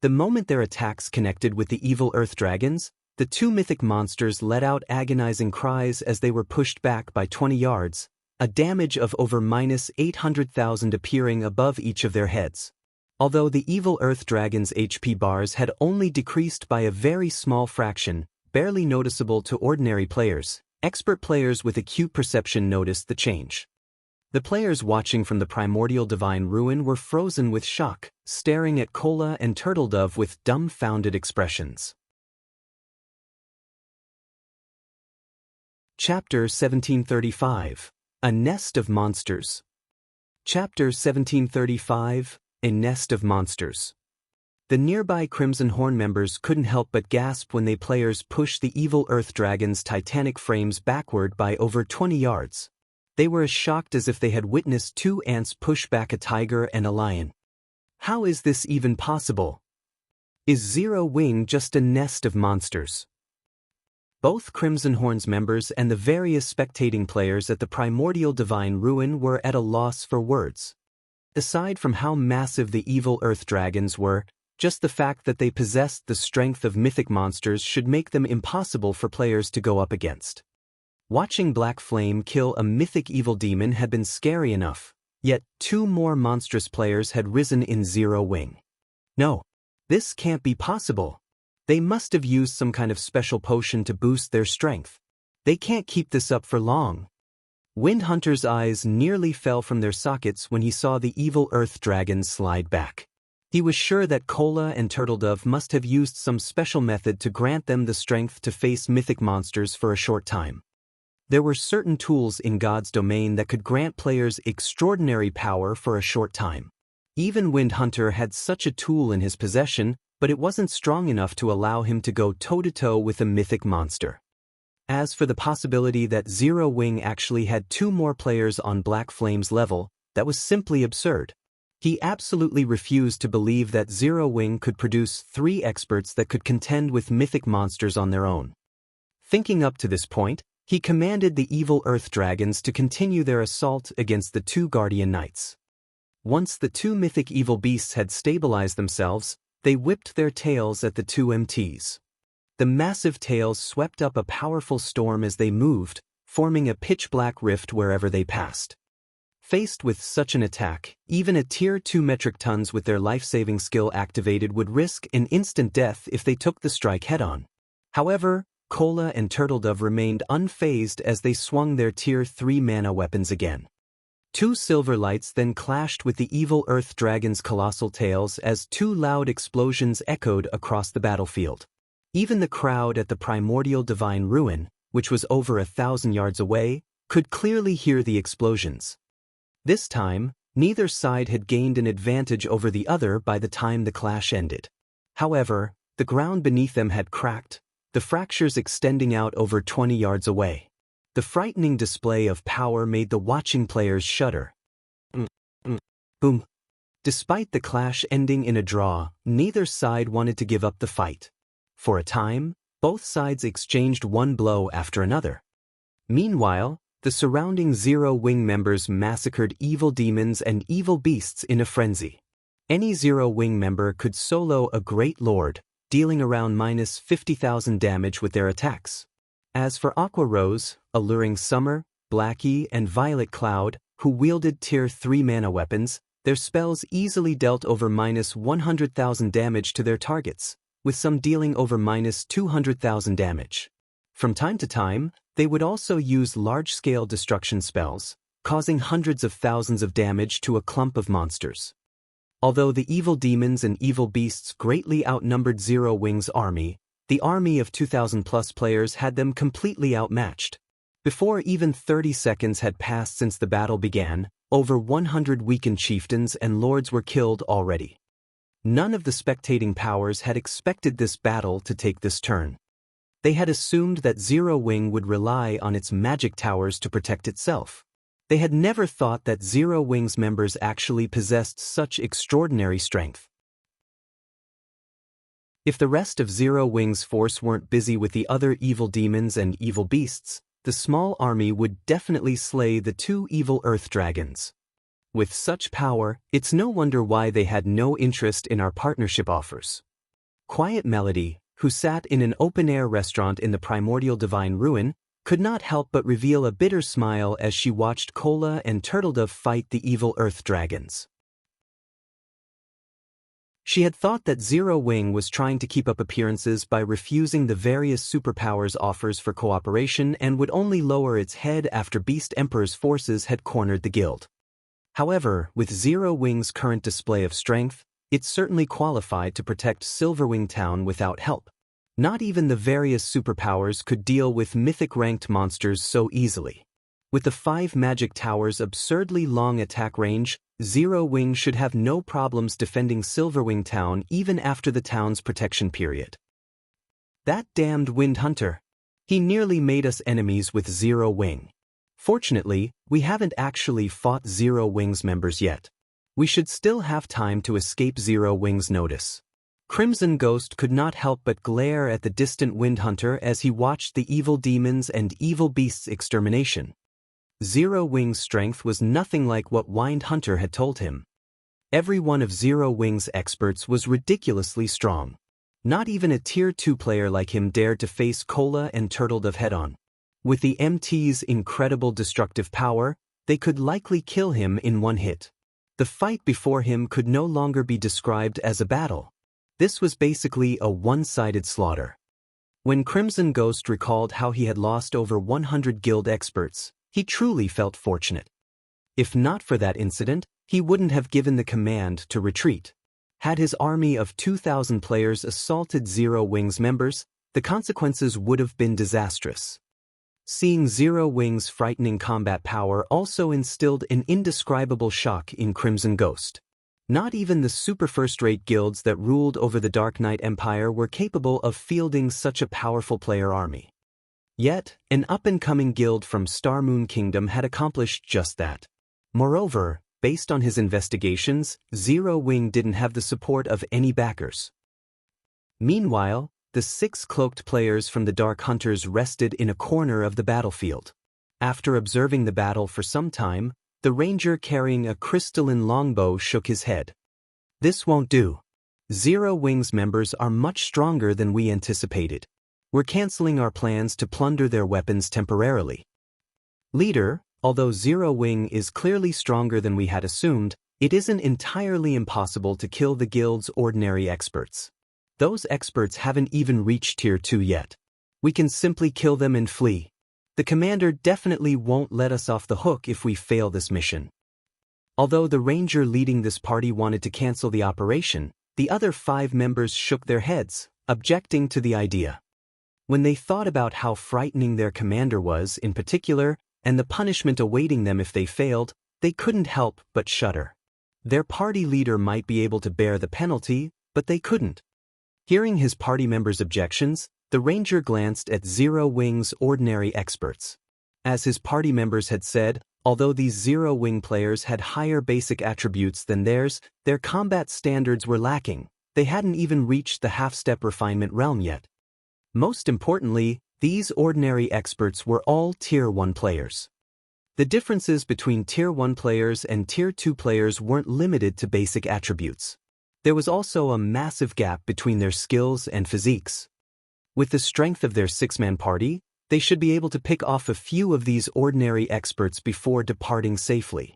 The moment their attacks connected with the evil Earth Dragons, the 2 mythic monsters let out agonizing cries as they were pushed back by 20 yards, a damage of over -800,000 appearing above each of their heads. Although the evil Earth Dragons' HP bars had only decreased by a very small fraction, barely noticeable to ordinary players, expert players with acute perception noticed the change. The players watching from the primordial divine ruin were frozen with shock, staring at Kola and Turtledove with dumbfounded expressions. Chapter 1735. A Nest of Monsters. Chapter 1735. A Nest of Monsters. The nearby Crimson Horn members couldn't help but gasp when they players pushed the evil Earth Dragon's titanic frames backward by over 20 yards. They were as shocked as if they had witnessed 2 ants push back a tiger and a lion. How is this even possible? Is Zero Wing just a nest of monsters? Both Crimson Horn's members and the various spectating players at the primordial divine ruin were at a loss for words. Aside from how massive the evil Earth Dragons were, just the fact that they possessed the strength of mythic monsters should make them impossible for players to go up against. Watching Black Flame kill a mythic evil demon had been scary enough, yet 2 more monstrous players had risen in Zero Wing. No, this can't be possible. They must have used some kind of special potion to boost their strength. They can't keep this up for long. Windhunter's eyes nearly fell from their sockets when he saw the evil earth dragons slide back. He was sure that Kola and Turtledove must have used some special method to grant them the strength to face mythic monsters for a short time. There were certain tools in God's domain that could grant players extraordinary power for a short time. Even Windhunter had such a tool in his possession, but it wasn't strong enough to allow him to go toe-to-toe with a mythic monster. As for the possibility that Zero Wing actually had 2 more players on Black Flame's level, that was simply absurd. He absolutely refused to believe that Zero Wing could produce 3 experts that could contend with mythic monsters on their own. Thinking up to this point, he commanded the evil Earth Dragons to continue their assault against the 2 Guardian Knights. Once the 2 mythic evil beasts had stabilized themselves, they whipped their tails at the 2 MTs. The massive tails swept up a powerful storm as they moved, forming a pitch-black rift wherever they passed. Faced with such an attack, even a Tier 2 metric tons with their life-saving skill activated would risk an instant death if they took the strike head-on. However, Kola and Turtledove remained unfazed as they swung their Tier 3 mana weapons again. 2 silver lights then clashed with the evil Earth Dragon's colossal tails as 2 loud explosions echoed across the battlefield. Even the crowd at the primordial divine ruin, which was over 1,000 yards away, could clearly hear the explosions. This time, neither side had gained an advantage over the other by the time the clash ended. However, the ground beneath them had cracked, the fractures extending out over 20 yards away. The frightening display of power made the watching players shudder. Boom. Despite the clash ending in a draw, neither side wanted to give up the fight. For a time, both sides exchanged one blow after another. Meanwhile, the surrounding Zero Wing members massacred evil demons and evil beasts in a frenzy. Any Zero Wing member could solo a Great Lord, dealing around minus 50,000 damage with their attacks. As for Aqua Rose, Alluring Summer, Blackie, and Violet Cloud, who wielded Tier 3 mana weapons, their spells easily dealt over minus 100,000 damage to their targets, with some dealing over minus 200,000 damage. From time to time, they would also use large-scale destruction spells, causing hundreds of thousands of damage to a clump of monsters. Although the evil demons and evil beasts greatly outnumbered Zero Wing's army, the army of 2,000-plus players had them completely outmatched. Before even 30 seconds had passed since the battle began, over 100 weakened chieftains and lords were killed already. None of the spectating powers had expected this battle to take this turn. They had assumed that Zero Wing would rely on its magic towers to protect itself. They had never thought that Zero Wing's members actually possessed such extraordinary strength. If the rest of Zero Wing's force weren't busy with the other evil demons and evil beasts, the small army would definitely slay the 2 evil Earth Dragons. With such power, it's no wonder why they had no interest in our partnership offers. Quiet Melody, who sat in an open-air restaurant in the primordial divine ruin, could not help but reveal a bitter smile as she watched Kola and Turtledove fight the evil Earth Dragons. She had thought that Zero Wing was trying to keep up appearances by refusing the various superpowers offers for cooperation and would only lower its head after Beast Emperor's forces had cornered the guild. However, with Zero Wing's current display of strength, it certainly qualified to protect Silverwing Town without help. Not even the various superpowers could deal with mythic-ranked monsters so easily. With the 5 magic towers' absurdly long attack range, Zero Wing should have no problems defending Silverwing Town even after the town's protection period. That damned Windhunter. He nearly made us enemies with Zero Wing. Fortunately, we haven't actually fought Zero Wing's members yet. We should still have time to escape Zero Wing's notice. Crimson Ghost could not help but glare at the distant Windhunter as he watched the evil demons and evil beasts' extermination. Zero Wing's strength was nothing like what Windhunter had told him. Every one of Zero Wing's experts was ridiculously strong. Not even a Tier 2 player like him dared to face Kola and Turtledove head-on. With the MT's incredible destructive power, they could likely kill him in one hit. The fight before him could no longer be described as a battle. This was basically a one-sided slaughter. When Crimson Ghost recalled how he had lost over 100 guild experts, He truly felt fortunate. If not for that incident, he wouldn't have given the command to retreat. Had his army of 2,000 players assaulted Zero Wing's members, the consequences would have been disastrous. Seeing Zero Wing's frightening combat power also instilled an indescribable shock in Crimson Ghost. Not even the super first-rate guilds that ruled over the Dark Knight Empire were capable of fielding such a powerful player army. Yet, an up-and-coming guild from Star Moon Kingdom had accomplished just that. Moreover, based on his investigations, Zero Wing didn't have the support of any backers. Meanwhile, the 6 cloaked players from the Dark Hunters rested in a corner of the battlefield. After observing the battle for some time, the ranger carrying a crystalline longbow shook his head. This won't do. Zero Wing's members are much stronger than we anticipated. We're canceling our plans to plunder their weapons temporarily. Leader, although Zero Wing is clearly stronger than we had assumed, it isn't entirely impossible to kill the guild's ordinary experts. Those experts haven't even reached Tier 2 yet. We can simply kill them and flee. The commander definitely won't let us off the hook if we fail this mission. Although the ranger leading this party wanted to cancel the operation, the other 5 members shook their heads, objecting to the idea. When they thought about how frightening their commander was in particular, and the punishment awaiting them if they failed, they couldn't help but shudder. Their party leader might be able to bear the penalty, but they couldn't. Hearing his party members' objections, the ranger glanced at Zero Wing's ordinary experts. As his party members had said, although these Zero Wing players had higher basic attributes than theirs, their combat standards were lacking. They hadn't even reached the half-step refinement realm yet. Most importantly, these ordinary experts were all Tier 1 players. The differences between Tier 1 players and Tier 2 players weren't limited to basic attributes. There was also a massive gap between their skills and physiques. With the strength of their 6-man party, they should be able to pick off a few of these ordinary experts before departing safely.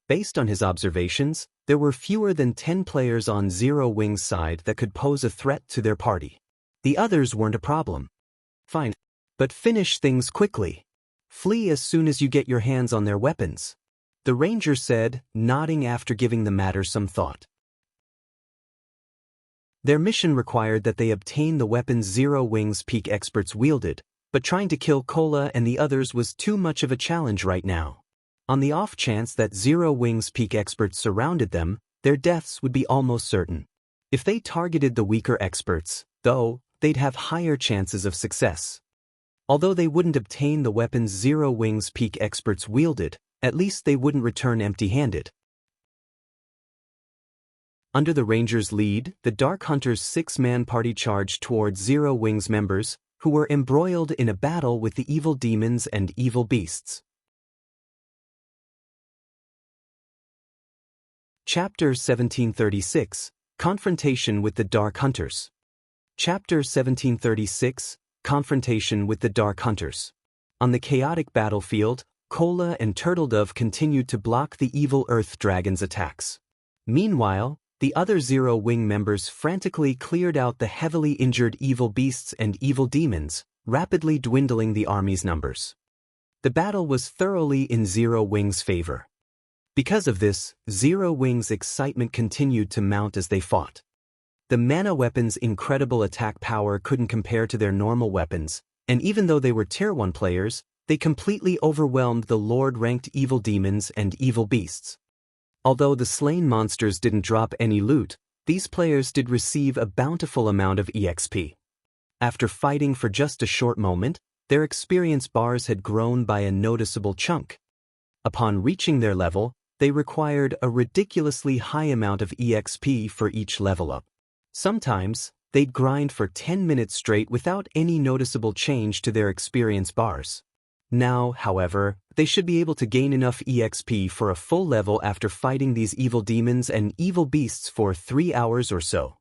Based on his observations, there were fewer than 10 players on Zero Wing's side that could pose a threat to their party. The others weren't a problem. Fine. But finish things quickly. Flee as soon as you get your hands on their weapons, the ranger said, nodding after giving the matter some thought. Their mission required that they obtain the weapons Zero Wing's peak experts wielded, but trying to kill Cola and the others was too much of a challenge right now. On the off chance that Zero Wing's peak experts surrounded them, their deaths would be almost certain. If they targeted the weaker experts, though, they'd have higher chances of success. Although they wouldn't obtain the weapons Zero Wing's peak experts wielded, at least they wouldn't return empty-handed. Under the Ranger's lead, the Dark Hunters' 6-man party charged towards Zero Wing's members, who were embroiled in a battle with the evil demons and evil beasts. Chapter 1736, Confrontation with the Dark Hunters. Chapter 1736, Confrontation with the Dark Hunters. On the chaotic battlefield, Cola and Turtledove continued to block the evil Earth Dragon's attacks. Meanwhile, the other Zero Wing members frantically cleared out the heavily injured evil beasts and evil demons, rapidly dwindling the army's numbers. The battle was thoroughly in Zero Wing's favor. Because of this, Zero Wing's excitement continued to mount as they fought. The mana weapons' incredible attack power couldn't compare to their normal weapons, and even though they were Tier 1 players, they completely overwhelmed the Lord-ranked evil demons and evil beasts. Although the slain monsters didn't drop any loot, these players did receive a bountiful amount of EXP. After fighting for just a short moment, their experience bars had grown by a noticeable chunk. Upon reaching their level, they required a ridiculously high amount of EXP for each level up. Sometimes, they'd grind for 10 minutes straight without any noticeable change to their experience bars. Now, however, they should be able to gain enough EXP for a full level after fighting these evil demons and evil beasts for 3 hours or so.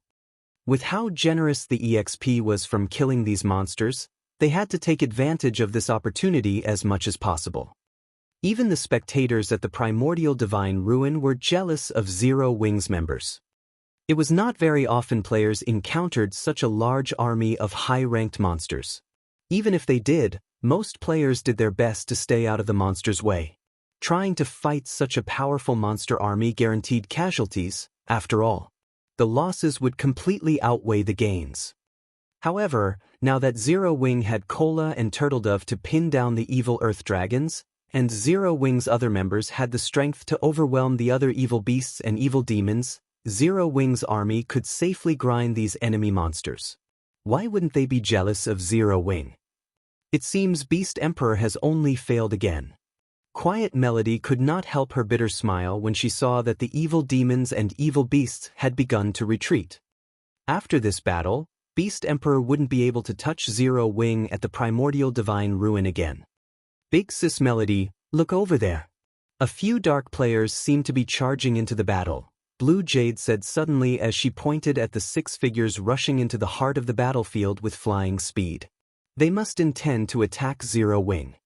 With how generous the EXP was from killing these monsters, they had to take advantage of this opportunity as much as possible. Even the spectators at the Primordial Divine Ruin were jealous of Zero Wing's members. It was not very often players encountered such a large army of high-ranked monsters. Even if they did, Most players did their best to stay out of the monster's way. Trying to fight such a powerful monster army guaranteed casualties, after all. The losses would completely outweigh the gains. However, now that Zero Wing had Cola and Turtledove to pin down the evil Earth Dragons, and Zero Wing's other members had the strength to overwhelm the other evil beasts and evil demons, Zero Wing's army could safely grind these enemy monsters. Why wouldn't they be jealous of Zero Wing? It seems Beast Emperor has only failed again. Quiet Melody could not help her bitter smile when she saw that the evil demons and evil beasts had begun to retreat. After this battle, Beast Emperor wouldn't be able to touch Zero Wing at the primordial divine ruin again. Big Sis Melody, look over there. A few dark players seem to be charging into the battle, Blue Jade said suddenly as she pointed at the 6 figures rushing into the heart of the battlefield with flying speed. They must intend to attack Zero Wing.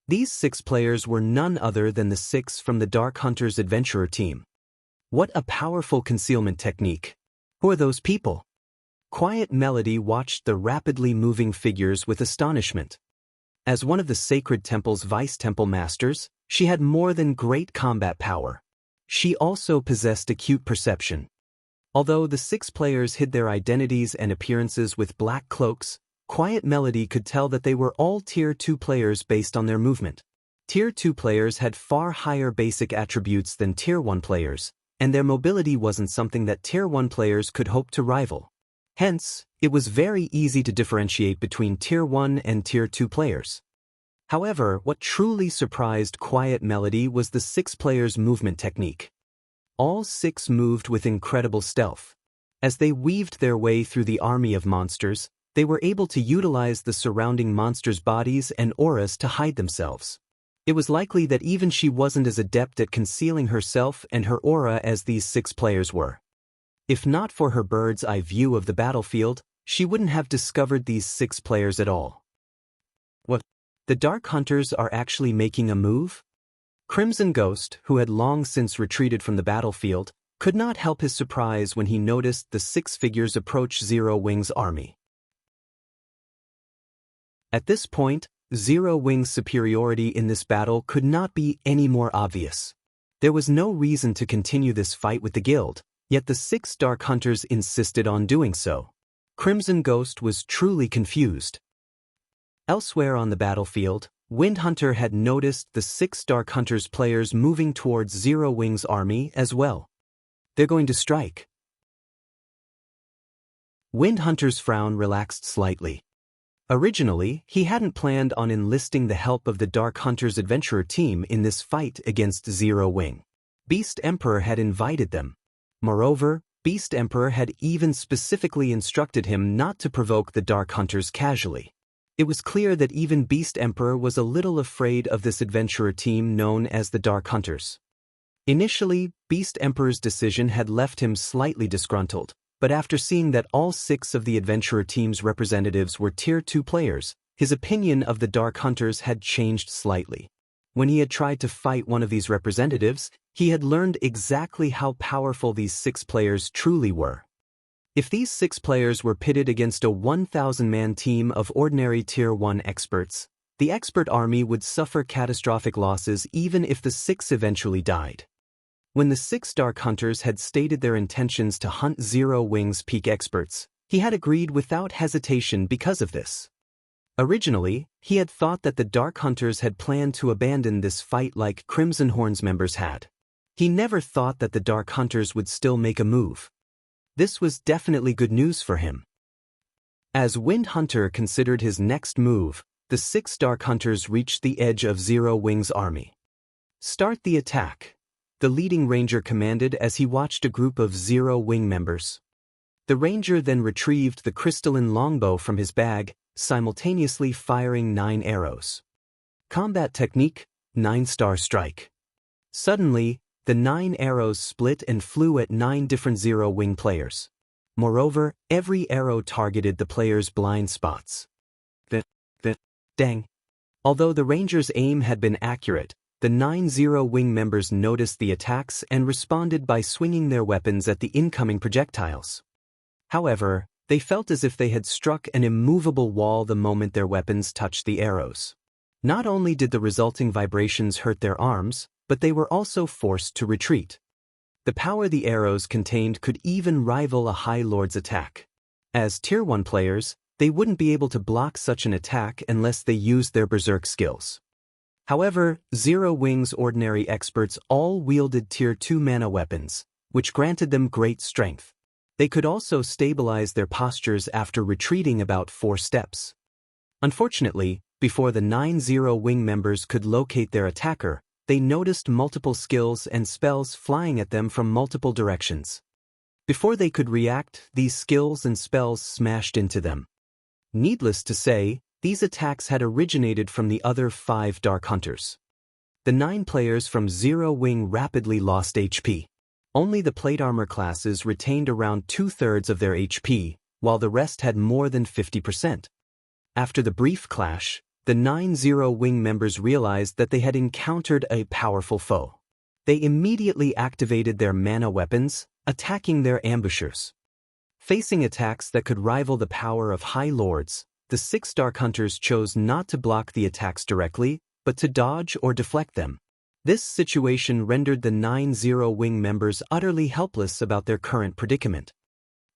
These 6 players were none other than the 6 from the Dark Hunters Adventurer team. What a powerful concealment technique. Who are those people? Quiet Melody watched the rapidly moving figures with astonishment. As one of the Sacred Temple's Vice Temple Masters, she had more than great combat power. She also possessed acute perception. Although the 6 players hid their identities and appearances with black cloaks, Quiet Melody could tell that they were all Tier 2 players based on their movement. Tier 2 players had far higher basic attributes than Tier 1 players, and their mobility wasn't something that Tier 1 players could hope to rival. Hence, it was very easy to differentiate between Tier 1 and Tier 2 players. However, what truly surprised Quiet Melody was the 6 players' movement technique. All 6 moved with incredible stealth. As they weaved their way through the army of monsters, they were able to utilize the surrounding monsters' bodies and auras to hide themselves. It was likely that even she wasn't as adept at concealing herself and her aura as these 6 players were. If not for her bird's eye view of the battlefield, she wouldn't have discovered these 6 players at all. What? The Dark Hunters are actually making a move? Crimson Ghost, who had long since retreated from the battlefield, could not help his surprise when he noticed the 6 figures approach Zero Wing's army. At this point, Zero Wing's superiority in this battle could not be any more obvious. There was no reason to continue this fight with the guild, yet the 6 Dark Hunters insisted on doing so. Crimson Ghost was truly confused. Elsewhere on the battlefield, Wind Hunter had noticed the 6 Dark Hunters players moving towards Zero Wing's army as well. They're going to strike. Wind Hunter's frown relaxed slightly. Originally, he hadn't planned on enlisting the help of the Dark Hunters Adventurer team in this fight against Zero Wing. Beast Emperor had invited them. Moreover, Beast Emperor had even specifically instructed him not to provoke the Dark Hunters casually. It was clear that even Beast Emperor was a little afraid of this adventurer team known as the Dark Hunters. Initially, Beast Emperor's decision had left him slightly disgruntled, but after seeing that all 6 of the adventurer team's representatives were Tier 2 players, his opinion of the Dark Hunters had changed slightly. When he had tried to fight one of these representatives, he had learned exactly how powerful these 6 players truly were. If these 6 players were pitted against a 1,000-man team of ordinary Tier 1 experts, the expert army would suffer catastrophic losses even if the 6 eventually died. When the 6 Dark Hunters had stated their intentions to hunt Zero Wing's peak experts, he had agreed without hesitation because of this. Originally, he had thought that the Dark Hunters had planned to abandon this fight like Crimson Horn's members had. He never thought that the Dark Hunters would still make a move. This was definitely good news for him. As Wind Hunter considered his next move, the 6 Dark Hunters reached the edge of Zero Wing's army. "Start the attack," the leading ranger commanded as he watched a group of Zero Wing members. The ranger then retrieved the crystalline longbow from his bag, simultaneously firing 9 arrows. Combat technique, 9-star strike. Suddenly, the 9 arrows split and flew at 9 different Zero Wing players. Moreover, every arrow targeted the players' blind spots. Dang. Although the ranger's aim had been accurate, the 9 Zero Wing members noticed the attacks and responded by swinging their weapons at the incoming projectiles. However, They felt as if they had struck an immovable wall the moment their weapons touched the arrows. Not only did the resulting vibrations hurt their arms, but they were also forced to retreat. The power the arrows contained could even rival a Highlord's attack. As Tier 1 players, they wouldn't be able to block such an attack unless they used their berserk skills. However, Zero Wing's ordinary experts all wielded Tier 2 mana weapons, which granted them great strength. They could also stabilize their postures after retreating about 4 steps. Unfortunately, before the 9 Zero Wing members could locate their attacker, they noticed multiple skills and spells flying at them from multiple directions. Before they could react, these skills and spells smashed into them. Needless to say, these attacks had originated from the other 5 Dark Hunters. The 9 players from Zero Wing rapidly lost HP. Only the plate armor classes retained around 2/3 of their HP, while the rest had more than 50%. After the brief clash, the 9 Zero Wing members realized that they had encountered a powerful foe. They immediately activated their mana weapons, attacking their ambushers. Facing attacks that could rival the power of Highlords, the 6 Dark Hunters chose not to block the attacks directly, but to dodge or deflect them. This situation rendered the 9 Zero Wing members utterly helpless about their current predicament.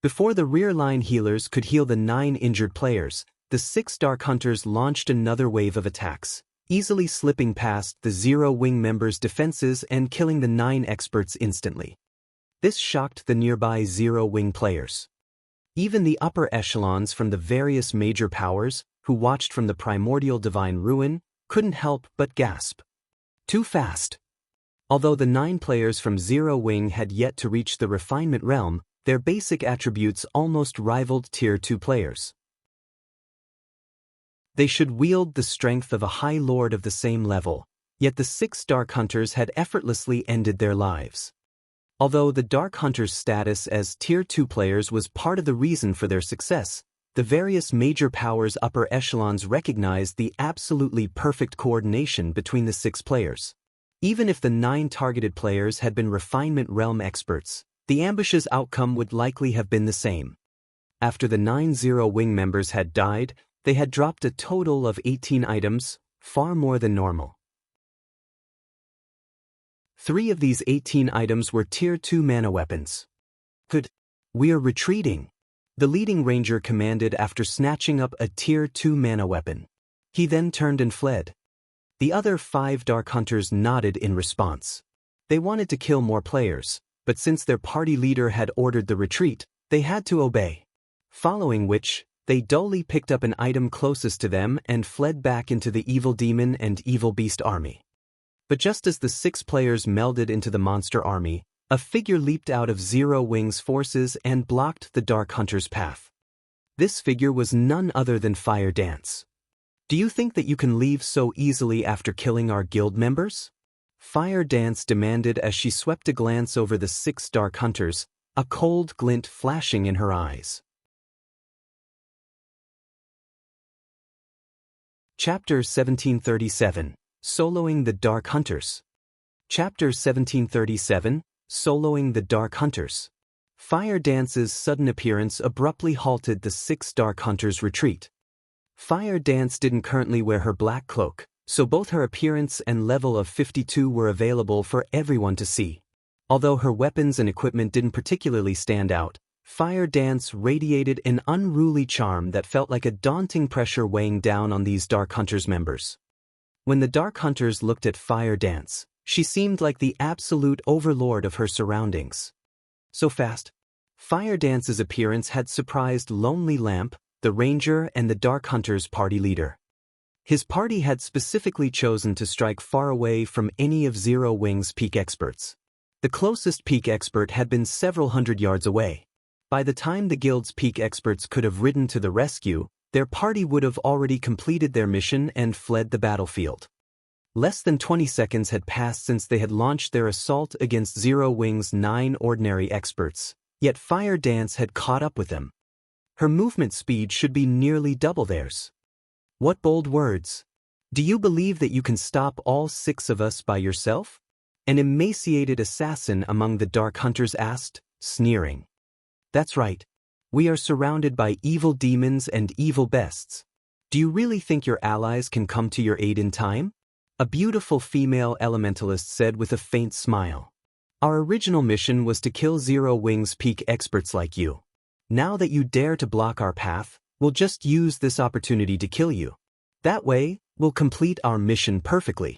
Before the rear-line healers could heal the 9 injured players, the 6 Dark Hunters launched another wave of attacks, easily slipping past the Zero Wing members' defenses and killing the 9 experts instantly. This shocked the nearby Zero Wing players. Even the upper echelons from the various major powers, who watched from the primordial divine ruin, couldn't help but gasp. Too fast. Although the 9 players from Zero Wing had yet to reach the refinement realm, their basic attributes almost rivaled Tier 2 players. They should wield the strength of a High Lord of the same level, yet the 6 Dark Hunters had effortlessly ended their lives. Although the Dark Hunters' status as Tier 2 players was part of the reason for their success, the various major powers' upper echelons recognized the absolutely perfect coordination between the 6 players. Even if the 9 targeted players had been Refinement Realm experts, the ambush's outcome would likely have been the same. After the 9 Zero Wing members had died, they had dropped a total of 18 items, far more than normal. 3 of these 18 items were Tier 2 mana weapons. Good. We're retreating, the leading ranger commanded after snatching up a Tier 2 mana weapon. He then turned and fled. The other 5 Dark Hunters nodded in response. They wanted to kill more players, but since their party leader had ordered the retreat, they had to obey. Following which, they dully picked up an item closest to them and fled back into the Evil Demon and Evil Beast army. But just as the 6 players melded into the monster army, a figure leaped out of Zero Wing's forces and blocked the Dark Hunter's path. This figure was none other than Fire Dance. Do you think that you can leave so easily after killing our guild members? Fire Dance demanded as she swept a glance over the 6 Dark Hunters, a cold glint flashing in her eyes. Chapter 1737, Soloing the Dark Hunters. Chapter 1737, Soloing the Dark Hunters. Fire Dance's sudden appearance abruptly halted the 6 Dark Hunters' retreat. Fire Dance didn't currently wear her black cloak, so both her appearance and level of 52 were available for everyone to see. Although her weapons and equipment didn't particularly stand out, Fire Dance radiated an unruly charm that felt like a daunting pressure weighing down on these Dark Hunters members. When the Dark Hunters looked at Fire Dance, she seemed like the absolute overlord of her surroundings. So fast. Fire Dance's appearance had surprised Lonely Lamp, the Ranger and the Dark Hunters' party leader. His party had specifically chosen to strike far away from any of Zero Wing's peak experts. The closest peak expert had been several hundred yards away. By the time the guild's peak experts could have ridden to the rescue, their party would have already completed their mission and fled the battlefield. Less than 20 seconds had passed since they had launched their assault against Zero Wing's 9 ordinary experts, yet Fire Dance had caught up with them. Her movement speed should be nearly double theirs. What bold words! Do you believe that you can stop all 6 of us by yourself? An emaciated assassin among the Dark Hunters asked, sneering. That's right. We are surrounded by evil demons and evil beasts. Do you really think your allies can come to your aid in time? A beautiful female elementalist said with a faint smile. Our original mission was to kill Zero Wing's peak experts like you. Now that you dare to block our path, we'll just use this opportunity to kill you. That way, we'll complete our mission perfectly.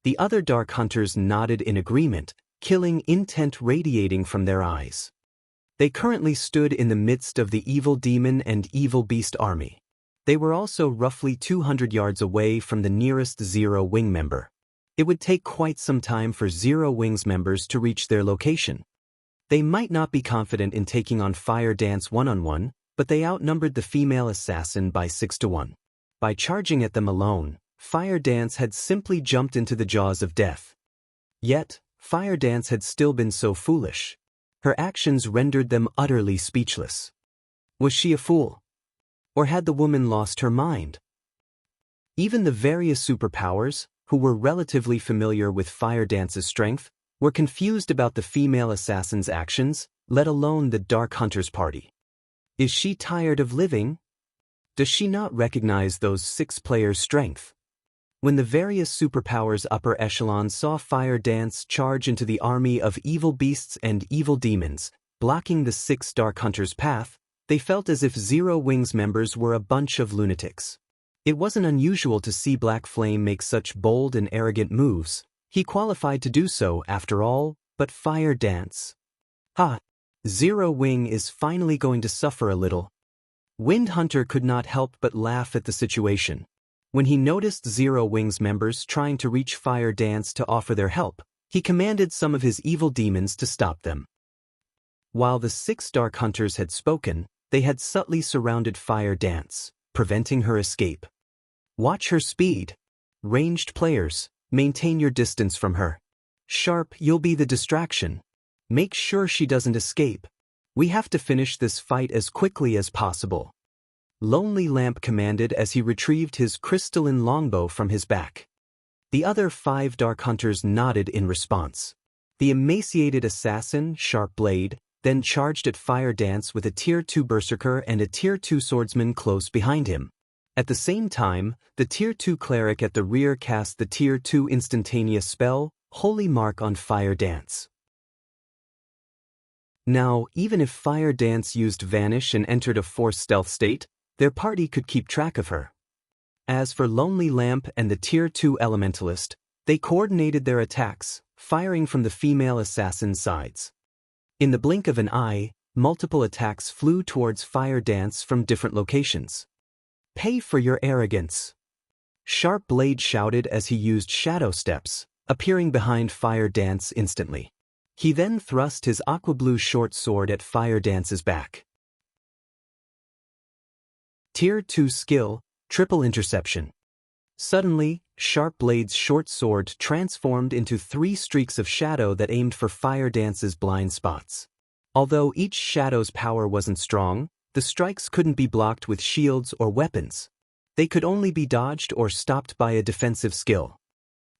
The other Dark Hunters nodded in agreement, killing intent radiating from their eyes. They currently stood in the midst of the evil demon and evil beast army. They were also roughly 200 yards away from the nearest Zero Wing member. It would take quite some time for Zero Wing's members to reach their location. They might not be confident in taking on Fire Dance one-on-one, but they outnumbered the female assassin by 6-1. By charging at them alone, Fire Dance had simply jumped into the jaws of death. Yet, Fire Dance had still been so foolish. Her actions rendered them utterly speechless. Was she a fool? Or had the woman lost her mind? Even the various superpowers, who were relatively familiar with Fire Dance's strength, were confused about the female assassin's actions, let alone the Dark Hunters party. Is she tired of living? Does she not recognize those 6 players' strength? When the various superpowers upper echelons saw Fire Dance charge into the army of evil beasts and evil demons, blocking the 6 Dark Hunters' path, they felt as if Zero Wing's members were a bunch of lunatics. It wasn't unusual to see Black Flame make such bold and arrogant moves. He qualified to do so, after all, but Fire Dance. Zero Wing is finally going to suffer a little. Wind Hunter could not help but laugh at the situation. When he noticed Zero Wing's members trying to reach Fire Dance to offer their help, he commanded some of his evil demons to stop them. While the 6 Dark Hunters had spoken, they had subtly surrounded Fire Dance, preventing her escape. Watch her speed. Ranged players, maintain your distance from her. Sharp, you'll be the distraction. Make sure she doesn't escape. We have to finish this fight as quickly as possible. Lonely Lamp commanded as he retrieved his crystalline longbow from his back. The other 5 Dark Hunters nodded in response. The emaciated assassin, Sharp Blade, then charged at Fire Dance with a Tier 2 Berserker and a Tier 2 Swordsman close behind him. At the same time, the Tier 2 Cleric at the rear cast the Tier 2 instantaneous spell, Holy Mark on Fire Dance. Now, even if Fire Dance used Vanish and entered a forced stealth state, their party could keep track of her. As for Lonely Lamp and the Tier 2 Elementalist, they coordinated their attacks, firing from the female assassin's sides. In the blink of an eye, multiple attacks flew towards Fire Dance from different locations. Pay for your arrogance. Sharp Blade shouted as he used Shadow Steps, appearing behind Fire Dance instantly. He then thrust his aqua blue short sword at Fire Dance's back. Tier 2 skill, Triple Interception. Suddenly, Sharp Blade's short sword transformed into 3 streaks of shadow that aimed for Fire Dance's blind spots. Although each shadow's power wasn't strong, the strikes couldn't be blocked with shields or weapons. They could only be dodged or stopped by a defensive skill.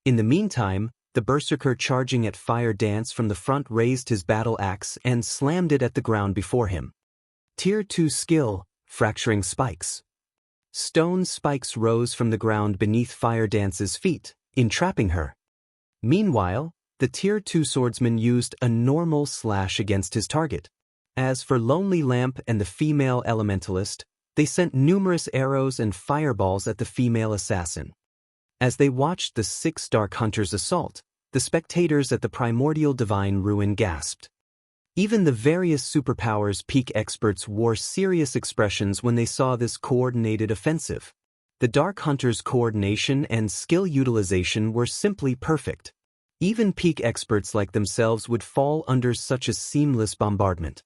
In the meantime, the Berserker charging at Fire Dance from the front raised his battle axe and slammed it at the ground before him. Tier 2 skill, Fracturing Spikes. Stone spikes rose from the ground beneath Fire Dance's feet, entrapping her. Meanwhile, the Tier 2 Swordsman used a normal slash against his target. As for Lonely Lamp and the female Elementalist, they sent numerous arrows and fireballs at the female assassin. As they watched the 6 Dark Hunters assault, the spectators at the Primordial Divine Ruin gasped. Even the various superpowers peak experts wore serious expressions when they saw this coordinated offensive. The Dark Hunters' coordination and skill utilization were simply perfect. Even peak experts like themselves would fall under such a seamless bombardment.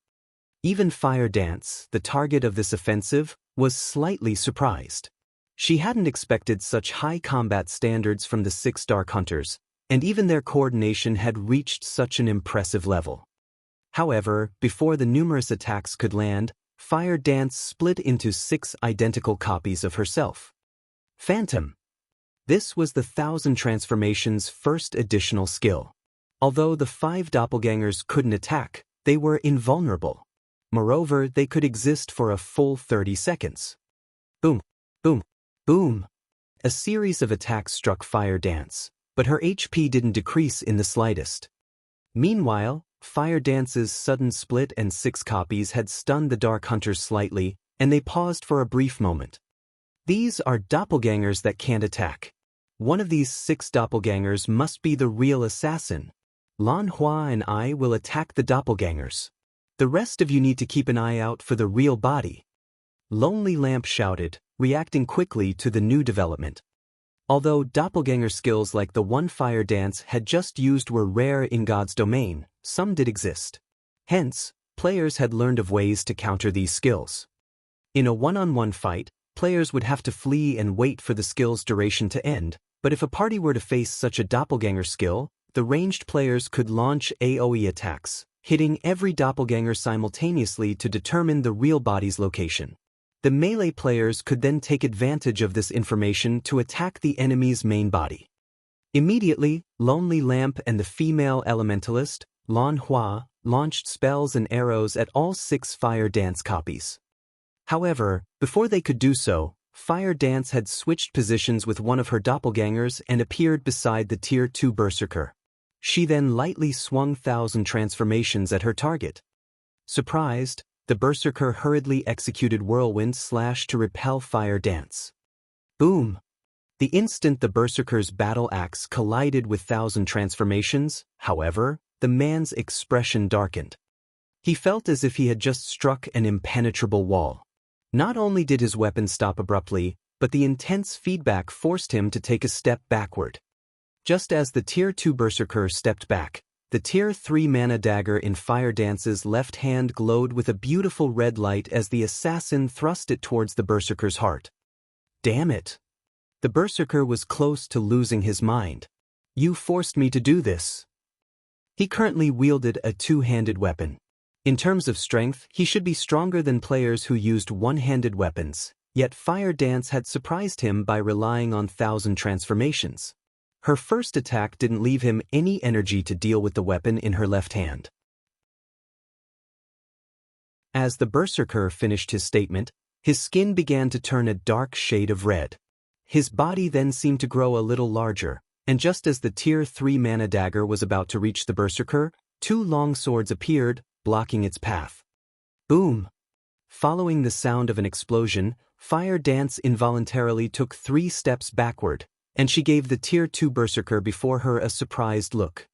Even Fire Dance, the target of this offensive, was slightly surprised. She hadn't expected such high combat standards from the 6 Dark Hunters, and even their coordination had reached such an impressive level. However, before the numerous attacks could land, Fire Dance split into 6 identical copies of herself. Phantom. This was the 1000 Transformation's first additional skill. Although the 5 doppelgangers couldn't attack, they were invulnerable. Moreover, they could exist for a full 30 seconds. Boom, boom, boom. A series of attacks struck Fire Dance, but her HP didn't decrease in the slightest. Meanwhile, Fire Dance's sudden split and 6 copies had stunned the Dark Hunters slightly, and they paused for a brief moment. These are doppelgangers that can't attack. One of these 6 doppelgangers must be the real assassin. Lan Hua and I will attack the doppelgangers. The rest of you need to keep an eye out for the real body. Lonely Lamp shouted, reacting quickly to the new development. Although doppelganger skills like the one Fire Dance had just used were rare in God's domain, some did exist. Hence, players had learned of ways to counter these skills. In a one-on-one fight, players would have to flee and wait for the skill's duration to end, but if a party were to face such a doppelganger skill, the ranged players could launch AoE attacks, hitting every doppelganger simultaneously to determine the real body's location. The melee players could then take advantage of this information to attack the enemy's main body. Immediately, Lonely Lamp and the female elementalist, Lan Hua, launched spells and arrows at all 6 Fire Dance copies. However, before they could do so, Fire Dance had switched positions with one of her doppelgangers and appeared beside the Tier 2 Berserker. She then lightly swung 1,000 transformations at her target. Surprised, the Berserker hurriedly executed Whirlwind Slash to repel Fire Dance. Boom! The instant the Berserker's battle axe collided with 1,000 transformations, however, the man's expression darkened. He felt as if he had just struck an impenetrable wall. Not only did his weapon stop abruptly, but the intense feedback forced him to take a step backward. Just as the Tier 2 Berserker stepped back, the Tier 3 mana dagger in Fire Dance's left hand glowed with a beautiful red light as the assassin thrust it towards the Berserker's heart. Damn it! The Berserker was close to losing his mind. You forced me to do this. He currently wielded a two-handed weapon. In terms of strength, he should be stronger than players who used one-handed weapons, yet Fire Dance had surprised him by relying on 1,000 transformations. Her first attack didn't leave him any energy to deal with the weapon in her left hand. As the Berserker finished his statement, his skin began to turn a dark shade of red. His body then seemed to grow a little larger, and just as the Tier 3 mana dagger was about to reach the Berserker, 2 long swords appeared, blocking its path. Boom! Following the sound of an explosion, Fire Dance involuntarily took 3 steps backward, and she gave the Tier 2 Berserker before her a surprised look.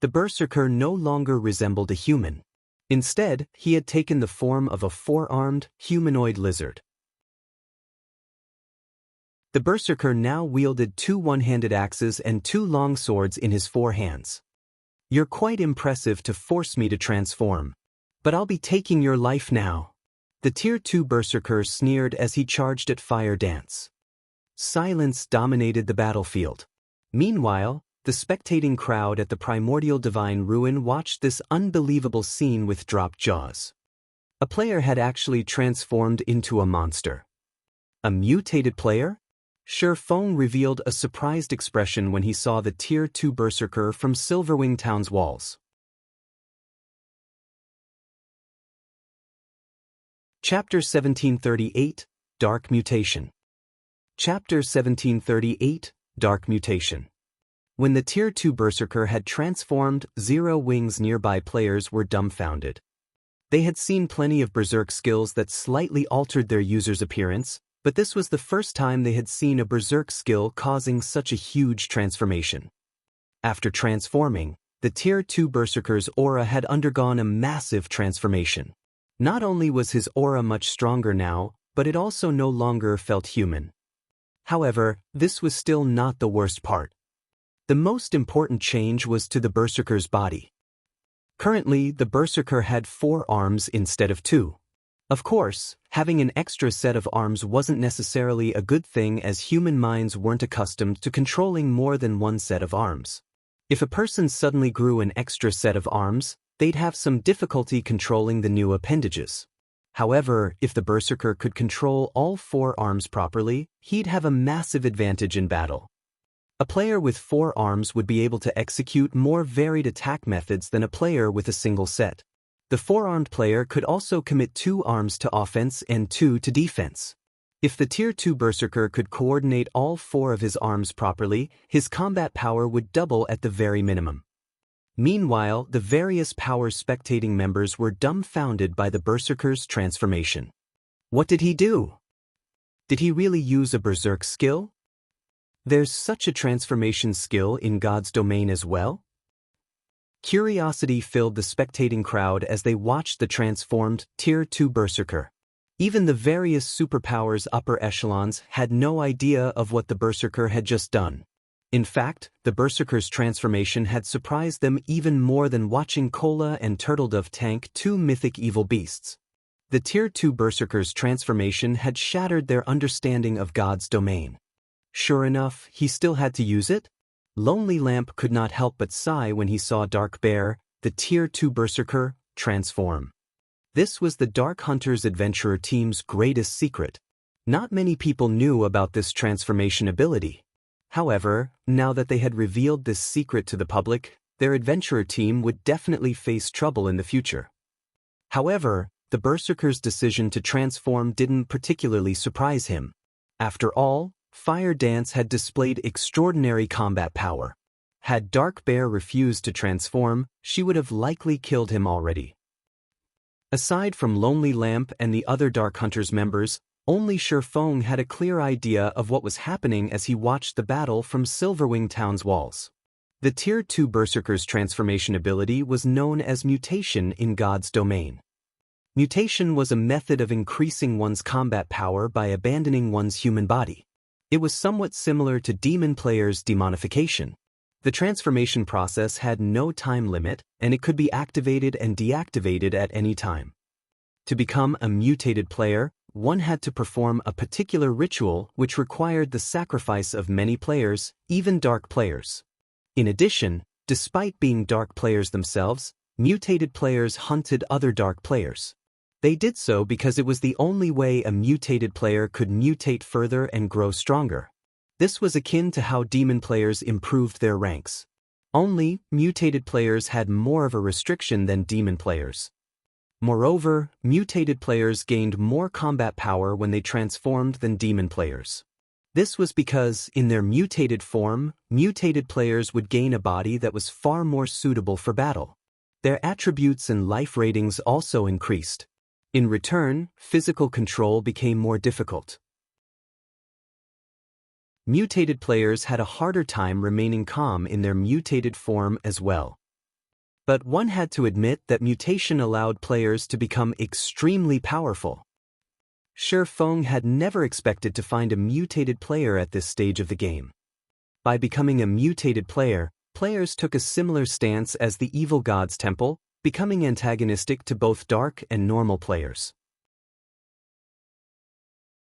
The Berserker no longer resembled a human. Instead, he had taken the form of a 4-armed, humanoid lizard. The Berserker now wielded 2 one-handed axes and 2 long swords in his 4 hands. You're quite impressive to force me to transform. But I'll be taking your life now. The Tier 2 Berserker sneered as he charged at Fire Dance. Silence dominated the battlefield. Meanwhile, the spectating crowd at the Primordial Divine Ruin watched this unbelievable scene with dropped jaws. A player had actually transformed into a monster. A mutated player? Feng revealed a surprised expression when he saw the Tier 2 Berserker from Silverwing Town's walls. Chapter 1738, Dark Mutation. Chapter 1738, Dark Mutation. When the Tier 2 Berserker had transformed, Zero Wing's nearby players were dumbfounded. They had seen plenty of Berserk skills that slightly altered their user's appearance, but this was the first time they had seen a Berserk skill causing such a huge transformation. After transforming, the Tier 2 Berserker's aura had undergone a massive transformation. Not only was his aura much stronger now, but it also no longer felt human. However, this was still not the worst part. The most important change was to the Berserker's body. Currently, the Berserker had 4 arms instead of 2. Of course, having an extra set of arms wasn't necessarily a good thing as human minds weren't accustomed to controlling more than one set of arms. If a person suddenly grew an extra set of arms, they'd have some difficulty controlling the new appendages. However, if the Berserker could control all 4 arms properly, he'd have a massive advantage in battle. A player with 4 arms would be able to execute more varied attack methods than a player with a single set. The four-armed player could also commit 2 arms to offense and 2 to defense. If the Tier 2 Berserker could coordinate all 4 of his arms properly, his combat power would double at the very minimum. Meanwhile, the various power spectating members were dumbfounded by the Berserker's transformation. What did he do? Did he really use a Berserk skill? There's such a transformation skill in God's domain as well? Curiosity filled the spectating crowd as they watched the transformed Tier 2 Berserker. Even the various superpowers upper echelons had no idea of what the Berserker had just done. In fact, the Berserker's transformation had surprised them even more than watching Kola and Turtledove tank 2 mythic evil beasts. The Tier 2 Berserker's transformation had shattered their understanding of God's domain. Sure enough, he still had to use it? Lonely Lamp could not help but sigh when he saw Dark Bear, the Tier 2 Berserker, transform. This was the Dark Hunters Adventurer team's greatest secret. Not many people knew about this transformation ability. However, now that they had revealed this secret to the public, their adventurer team would definitely face trouble in the future. However, the Berserker's decision to transform didn't particularly surprise him. After all, Fire Dance had displayed extraordinary combat power. Had Dark Bear refused to transform, she would have likely killed him already. Aside from Lonely Lamp and the other Dark Hunters members, only Shifeng had a clear idea of what was happening as he watched the battle from Silverwing Town's walls. The Tier 2 Berserker's transformation ability was known as Mutation in God's domain. Mutation was a method of increasing one's combat power by abandoning one's human body. It was somewhat similar to Demon Player's demonification. The transformation process had no time limit, and it could be activated and deactivated at any time. To become a mutated player, one had to perform a particular ritual which required the sacrifice of many players, even dark players. In addition, despite being dark players themselves, mutated players hunted other dark players. They did so because it was the only way a mutated player could mutate further and grow stronger. This was akin to how demon players improved their ranks. Only, mutated players had more of a restriction than demon players. Moreover, mutated players gained more combat power when they transformed than demon players. This was because, in their mutated form, mutated players would gain a body that was far more suitable for battle. Their attributes and life ratings also increased. In return, physical control became more difficult. Mutated players had a harder time remaining calm in their mutated form as well. But one had to admit that mutation allowed players to become extremely powerful. Shifeng had never expected to find a mutated player at this stage of the game. By becoming a mutated player, players took a similar stance as the Evil God's Temple, becoming antagonistic to both dark and normal players.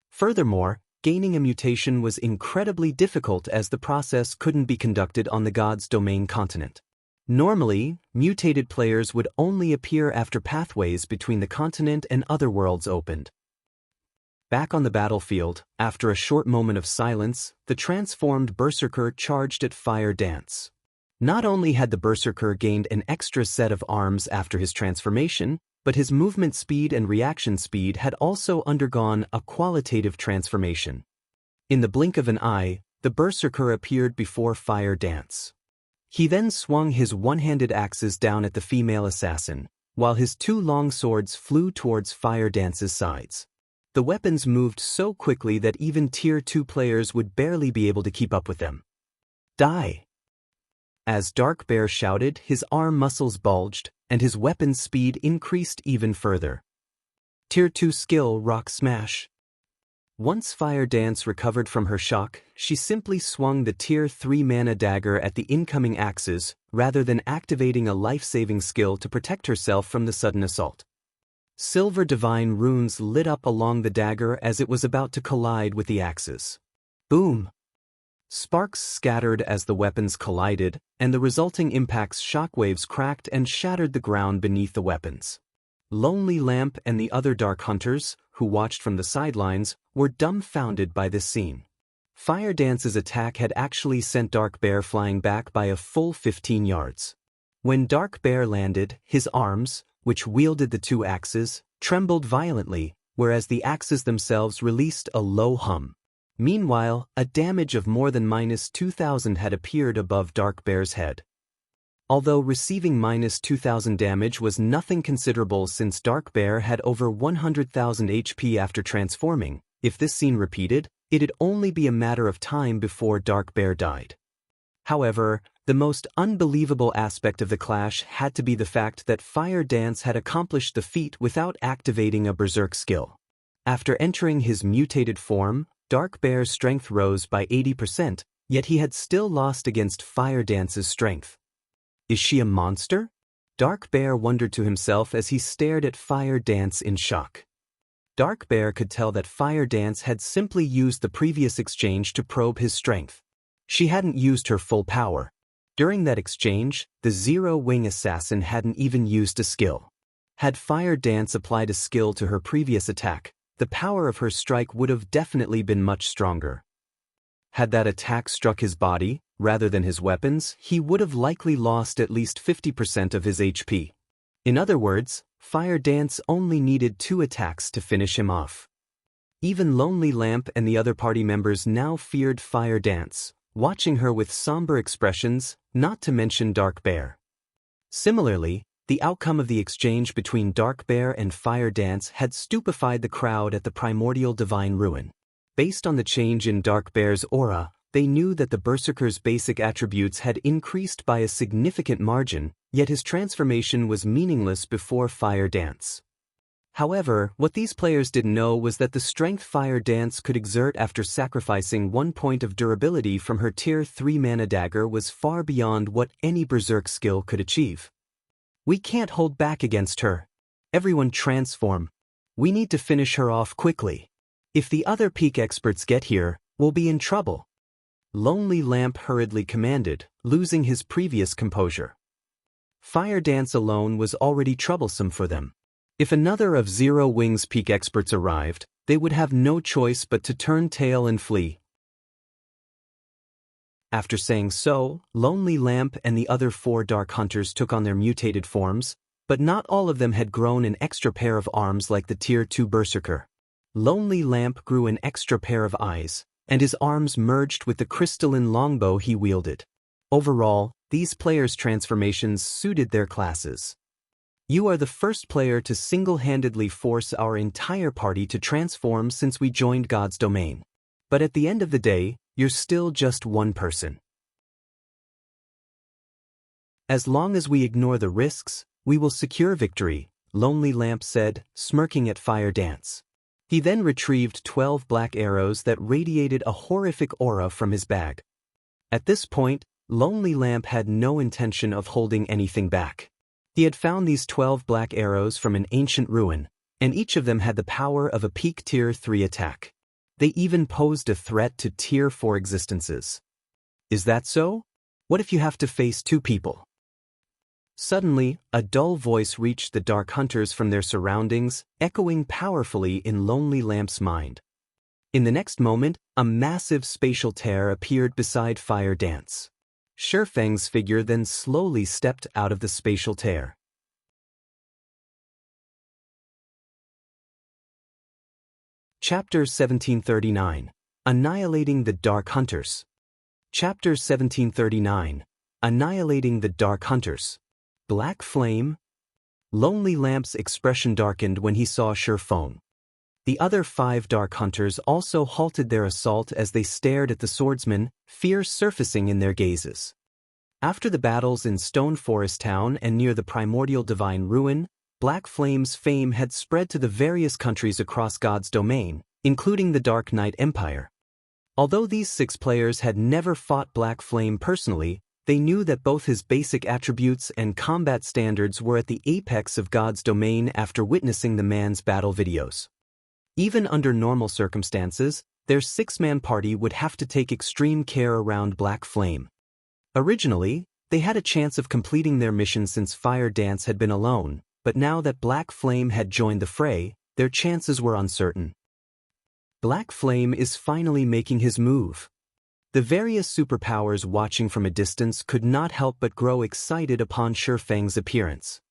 Furthermore, gaining a mutation was incredibly difficult as the process couldn't be conducted on the God's Domain continent. Normally, mutated players would only appear after pathways between the continent and other worlds opened. Back on the battlefield, after a short moment of silence, the transformed Berserker charged at Fire Dance. Not only had the Berserker gained an extra set of arms after his transformation, but his movement speed and reaction speed had also undergone a qualitative transformation. In the blink of an eye, the Berserker appeared before Fire Dance. He then swung his one-handed axes down at the female assassin, while his 2 long swords flew towards Fire Dance's sides. The weapons moved so quickly that even Tier 2 players would barely be able to keep up with them. Die! As Dark Bear shouted, his arm muscles bulged, and his weapon's speed increased even further. Tier 2 skill Rock Smash. Once Fire Dance recovered from her shock, she simply swung the Tier 3 mana dagger at the incoming axes, rather than activating a life-saving skill to protect herself from the sudden assault. Silver Divine runes lit up along the dagger as it was about to collide with the axes. Boom! Sparks scattered as the weapons collided, and the resulting impact's shockwaves cracked and shattered the ground beneath the weapons. Lonely Lamp and the other Dark Hunters, who watched from the sidelines, were dumbfounded by this scene. Fire Dance's attack had actually sent Dark Bear flying back by a full 15 yards. When Dark Bear landed, his arms, which wielded the two axes, trembled violently, whereas the axes themselves released a low hum. Meanwhile, a damage of more than -2,000 had appeared above Dark Bear's head. Although receiving -2,000 damage was nothing considerable since Dark Bear had over 100,000 HP after transforming, if this scene repeated, it'd only be a matter of time before Dark Bear died. However, the most unbelievable aspect of the clash had to be the fact that Fire Dance had accomplished the feat without activating a berserk skill. After entering his mutated form, Dark Bear's strength rose by 80%, yet he had still lost against Fire Dance's strength. Is she a monster? Dark Bear wondered to himself as he stared at Fire Dance in shock. Dark Bear could tell that Fire Dance had simply used the previous exchange to probe his strength. She hadn't used her full power. During that exchange, the Zero-Wing assassin hadn't even used a skill. Had Fire Dance applied a skill to her previous attack, the power of her strike would have definitely been much stronger. Had that attack struck his body, rather than his weapons, he would have likely lost at least 50% of his HP. In other words, Fire Dance only needed 2 attacks to finish him off. Even Lonely Lamp and the other party members now feared Fire Dance, watching her with somber expressions, not to mention Dark Bear. Similarly, the outcome of the exchange between Dark Bear and Fire Dance had stupefied the crowd at the Primordial Divine Ruin. Based on the change in Dark Bear's aura, they knew that the Berserker's basic attributes had increased by a significant margin, yet his transformation was meaningless before Fire Dance. However, what these players didn't know was that the strength Fire Dance could exert after sacrificing 1 point of durability from her Tier 3 mana dagger was far beyond what any Berserk skill could achieve. We can't hold back against her. Everyone transform. We need to finish her off quickly. If the other peak experts get here, we'll be in trouble. Lonely Lamp hurriedly commanded, losing his previous composure. Fire Dance alone was already troublesome for them. If another of Zero-Wing's peak experts arrived, they would have no choice but to turn tail and flee. After saying so, Lonely Lamp and the other 4 Dark Hunters took on their mutated forms, but not all of them had grown an extra pair of arms like the Tier 2 Berserker. Lonely Lamp grew an extra pair of eyes, and his arms merged with the crystalline longbow he wielded. Overall, these players' transformations suited their classes. You are the first player to single-handedly force our entire party to transform since we joined God's domain. But at the end of the day, you're still just one person. As long as we ignore the risks, we will secure victory, Lonely Lamp said, smirking at Fire Dance. He then retrieved 12 black arrows that radiated a horrific aura from his bag. At this point, Lonely Lamp had no intention of holding anything back. He had found these 12 black arrows from an ancient ruin, and each of them had the power of a peak Tier 3 attack. They even posed a threat to Tier 4 existences. Is that so? What if you have to face 2 people? Suddenly, a dull voice reached the Dark Hunters from their surroundings, echoing powerfully in Lonely Lamp's mind. In the next moment, a massive spatial tear appeared beside Fire Dance. Shifeng's figure then slowly stepped out of the spatial tear. Chapter 1739. Annihilating the Dark Hunters. Chapter 1739. Annihilating the Dark Hunters. Black Flame? Lonely Lamp's expression darkened when he saw Shifeng. The other 5 Dark Hunters also halted their assault as they stared at the swordsman, fear surfacing in their gazes. After the battles in Stone Forest Town and near the Primordial Divine Ruin, Black Flame's fame had spread to the various countries across God's domain, including the Dark Knight Empire. Although these 6 players had never fought Black Flame personally, they knew that both his basic attributes and combat standards were at the apex of God's domain after witnessing the man's battle videos. Even under normal circumstances, their 6-man party would have to take extreme care around Black Flame. Originally, they had a chance of completing their mission since Fire Dance had been alone, but now that Black Flame had joined the fray, their chances were uncertain. Black Flame is finally making his move. The various superpowers watching from a distance could not help but grow excited upon Shifeng's appearance.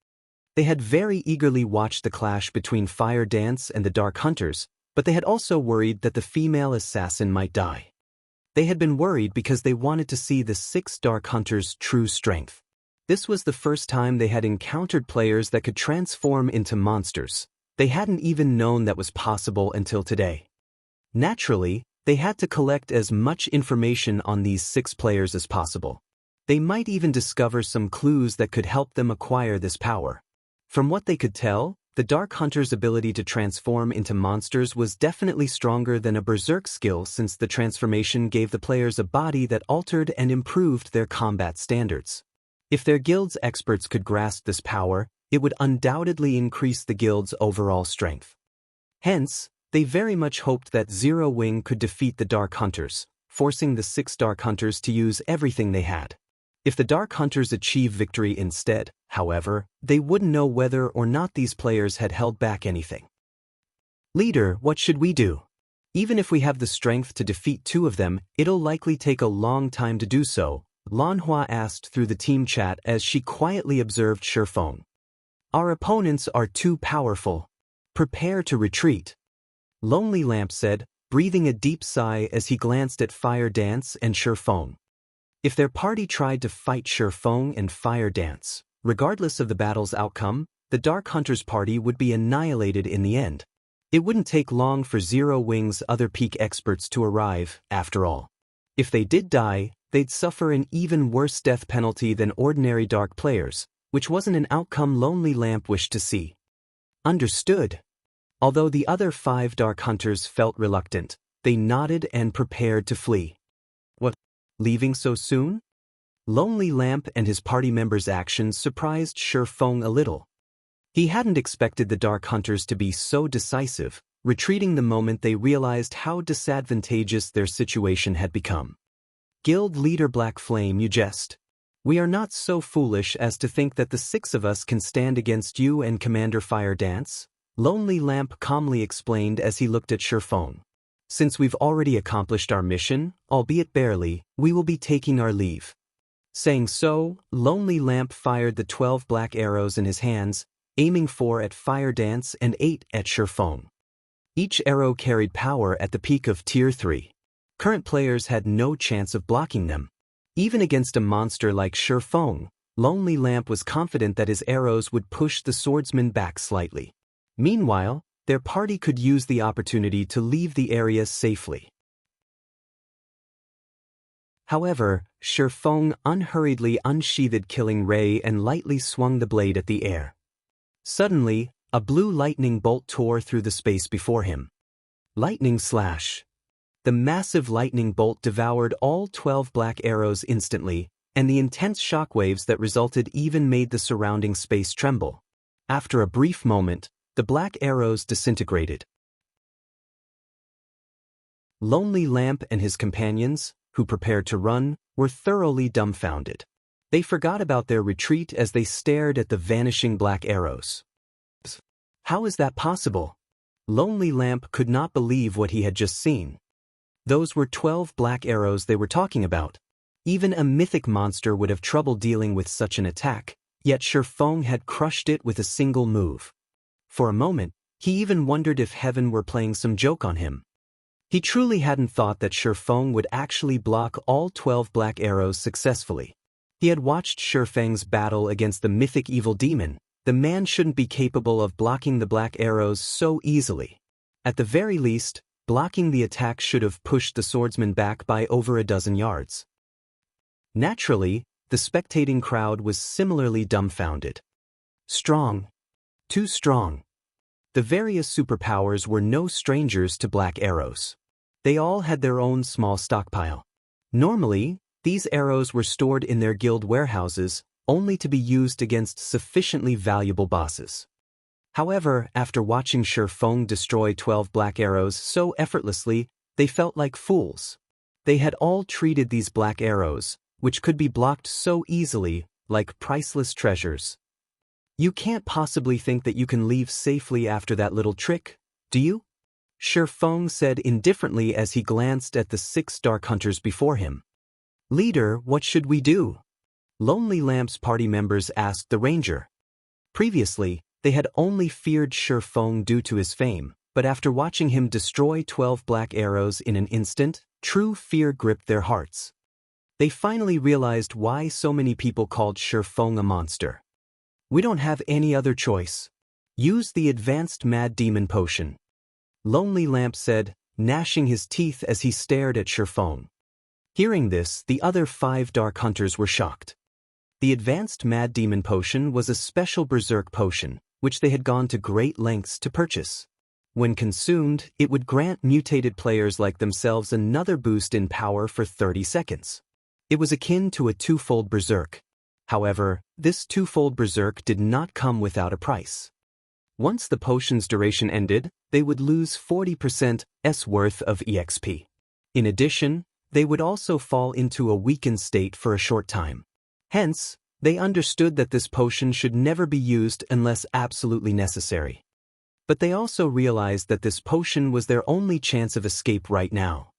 They had very eagerly watched the clash between Fire Dance and the Dark Hunters, but they had also worried that the female assassin might die. They had been worried because they wanted to see the 6 Dark Hunters' true strength. This was the first time they had encountered players that could transform into monsters. They hadn't even known that was possible until today. Naturally, they had to collect as much information on these 6 players as possible. They might even discover some clues that could help them acquire this power. From what they could tell, the Dark Hunter's ability to transform into monsters was definitely stronger than a berserk skill, since the transformation gave the players a body that altered and improved their combat standards. If their guild's experts could grasp this power, it would undoubtedly increase the guild's overall strength. Hence, they very much hoped that Zero Wing could defeat the Dark Hunters, forcing the 6 Dark Hunters to use everything they had. If the Dark Hunters achieve victory instead, however, they wouldn't know whether or not these players had held back anything. Leader, what should we do? Even if we have the strength to defeat 2 of them, it'll likely take a long time to do so, Lanhua asked through the team chat as she quietly observed Shifeng. Our opponents are too powerful. Prepare to retreat. Lonely Lamp said, breathing a deep sigh as he glanced at Fire Dance and Shifeng. If their party tried to fight Shifeng and Fire Dance, regardless of the battle's outcome, the Dark Hunters' party would be annihilated in the end. It wouldn't take long for Zero Wing's other peak experts to arrive, after all. If they did die, they'd suffer an even worse death penalty than ordinary dark players, which wasn't an outcome Lonely Lamp wished to see. Understood. Although the other 5 Dark Hunters felt reluctant, they nodded and prepared to flee. What? Leaving so soon? Lonely Lamp and his party members' actions surprised Shifeng a little. He hadn't expected the Dark Hunters to be so decisive, retreating the moment they realized how disadvantageous their situation had become. Guild Leader Black Flame, you jest. We are not so foolish as to think that the 6 of us can stand against you and Commander Fire Dance, Lonely Lamp calmly explained as he looked at Shifeng. Since we've already accomplished our mission, albeit barely, we will be taking our leave. Saying so, Lonely Lamp fired the 12 black arrows in his hands, aiming 4 at Fire Dance and 8 at Shifeng. Each arrow carried power at the peak of Tier 3. Current players had no chance of blocking them. Even against a monster like Shifeng, Lonely Lamp was confident that his arrows would push the swordsman back slightly. Meanwhile, their party could use the opportunity to leave the area safely. However, Shifeng unhurriedly unsheathed Killing Ray and lightly swung the blade at the air. Suddenly, a blue lightning bolt tore through the space before him. Lightning slash. The massive lightning bolt devoured all 12 black arrows instantly, and the intense shockwaves that resulted even made the surrounding space tremble. After a brief moment, the black arrows disintegrated. Lonely Lamp and his companions, who prepared to run, were thoroughly dumbfounded. They forgot about their retreat as they stared at the vanishing black arrows. How is that possible? Lonely Lamp could not believe what he had just seen. Those were 12 black arrows they were talking about. Even a mythic monster would have trouble dealing with such an attack, yet Shifeng had crushed it with a single move. For a moment, he even wondered if heaven were playing some joke on him. He truly hadn't thought that Shifeng would actually block all 12 black arrows successfully. He had watched Shifeng's battle against the mythic evil demon. The man shouldn't be capable of blocking the black arrows so easily. At the very least, blocking the attack should have pushed the swordsman back by over a dozen yards. Naturally, the spectating crowd was similarly dumbfounded. Strong. Too strong. The various superpowers were no strangers to black arrows. They all had their own small stockpile. Normally, these arrows were stored in their guild warehouses, only to be used against sufficiently valuable bosses. However, after watching Shifeng destroy 12 black arrows so effortlessly, they felt like fools. They had all treated these black arrows, which could be blocked so easily, like priceless treasures. You can't possibly think that you can leave safely after that little trick, do you? Shifeng said indifferently as he glanced at the 6 Dark Hunters before him. Leader, what should we do? Lonely Lamp's party members asked the ranger. Previously, they had only feared Shifeng due to his fame, but after watching him destroy 12 black arrows in an instant, true fear gripped their hearts. They finally realized why so many people called Shifeng a monster. "We don't have any other choice. Use the advanced Mad Demon Potion," Lonely Lamp said, gnashing his teeth as he stared at Shifeng. Hearing this, the other 5 Dark Hunters were shocked. The advanced Mad Demon Potion was a special berserk potion, which they had gone to great lengths to purchase. When consumed, it would grant mutated players like themselves another boost in power for 30 seconds. It was akin to a twofold berserk. However, this twofold berserk did not come without a price. Once the potion's duration ended, they would lose 40%'s worth of EXP. In addition, they would also fall into a weakened state for a short time. Hence, they understood that this potion should never be used unless absolutely necessary. But they also realized that this potion was their only chance of escape right now.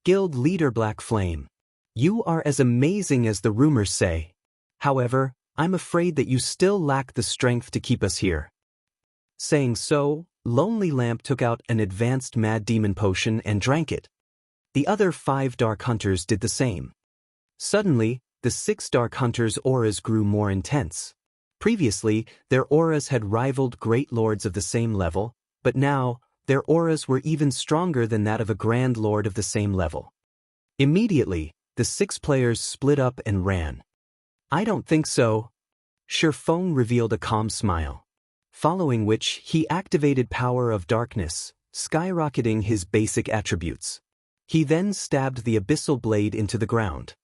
Guild Leader Black Flame, you are as amazing as the rumors say. However, I'm afraid that you still lack the strength to keep us here. Saying so, Lonely Lamp took out an advanced Mad Demon Potion and drank it. The other 5 Dark Hunters did the same. Suddenly, the 6 Dark Hunters' auras grew more intense. Previously, their auras had rivaled great lords of the same level, but now, their auras were even stronger than that of a Grand Lord of the same level. Immediately, the 6 players split up and ran. "I don't think so." Shifeng revealed a calm smile. Following which, he activated Power of Darkness, skyrocketing his basic attributes. He then stabbed the Abyssal Blade into the ground.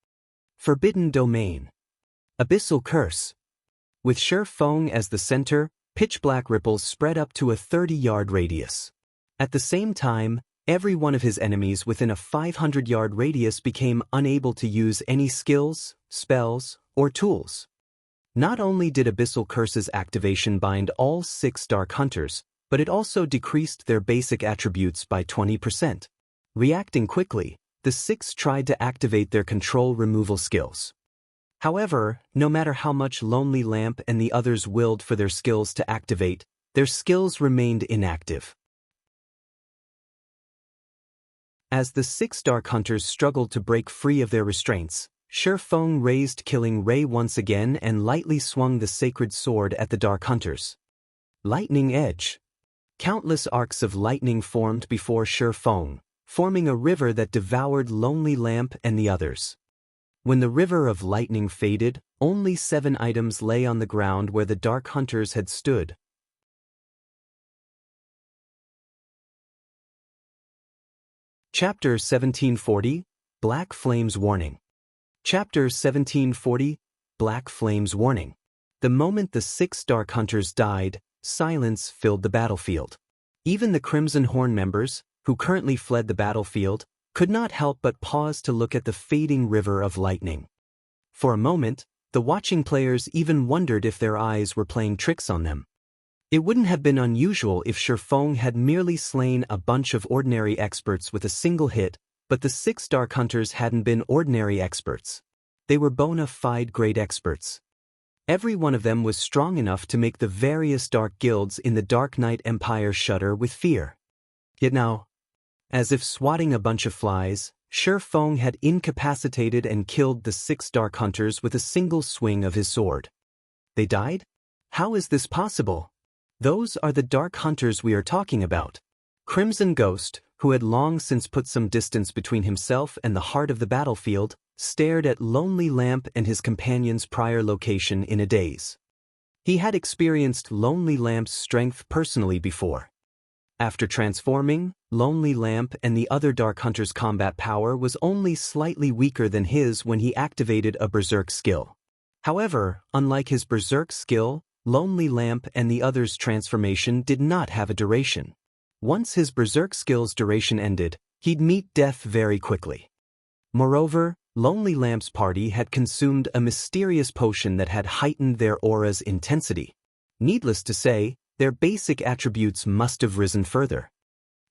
Forbidden Domain. Abyssal Curse. With Shifeng as the center, pitch-black ripples spread up to a 30-yard radius. At the same time, every one of his enemies within a 500-yard radius became unable to use any skills, spells, or tools. Not only did Abyssal Curse's activation bind all 6 Dark Hunters, but it also decreased their basic attributes by 20%. Reacting quickly, the 6 tried to activate their control removal skills. However, no matter how much Lonely Lamp and the others willed for their skills to activate, their skills remained inactive. As the 6 Dark Hunters struggled to break free of their restraints, Shifeng raised Killing Ray once again and lightly swung the sacred sword at the Dark Hunters. Lightning Edge. Countless arcs of lightning formed before Shifeng, forming a river that devoured Lonely Lamp and the others. When the river of lightning faded, only 7 items lay on the ground where the Dark Hunters had stood. Chapter 1740, Black Flames Warning. Chapter 1740, Black Flames Warning. The moment the 6 Dark Hunters died, silence filled the battlefield. Even the Crimson Horn members, who currently fled the battlefield, could not help but pause to look at the fading river of lightning. For a moment, the watching players even wondered if their eyes were playing tricks on them. It wouldn't have been unusual if Shifeng had merely slain a bunch of ordinary experts with a single hit, but the 6 Dark Hunters hadn't been ordinary experts. They were bona fide great experts. Every one of them was strong enough to make the various dark guilds in the Dark Knight Empire shudder with fear. Yet now, as if swatting a bunch of flies, Shifeng had incapacitated and killed the 6 Dark Hunters with a single swing of his sword. They died? How is this possible? Those are the Dark Hunters we are talking about. Crimson Ghost, who had long since put some distance between himself and the heart of the battlefield, stared at Lonely Lamp and his companion's prior location in a daze. He had experienced Lonely Lamp's strength personally before. After transforming, Lonely Lamp and the other Dark Hunters' combat power was only slightly weaker than his when he activated a Berserk skill. However, unlike his Berserk skill, Lonely Lamp and the others' transformation did not have a duration. Once his Berserk skill's duration ended, he'd meet death very quickly. Moreover, Lonely Lamp's party had consumed a mysterious potion that had heightened their aura's intensity. Needless to say, their basic attributes must have risen further.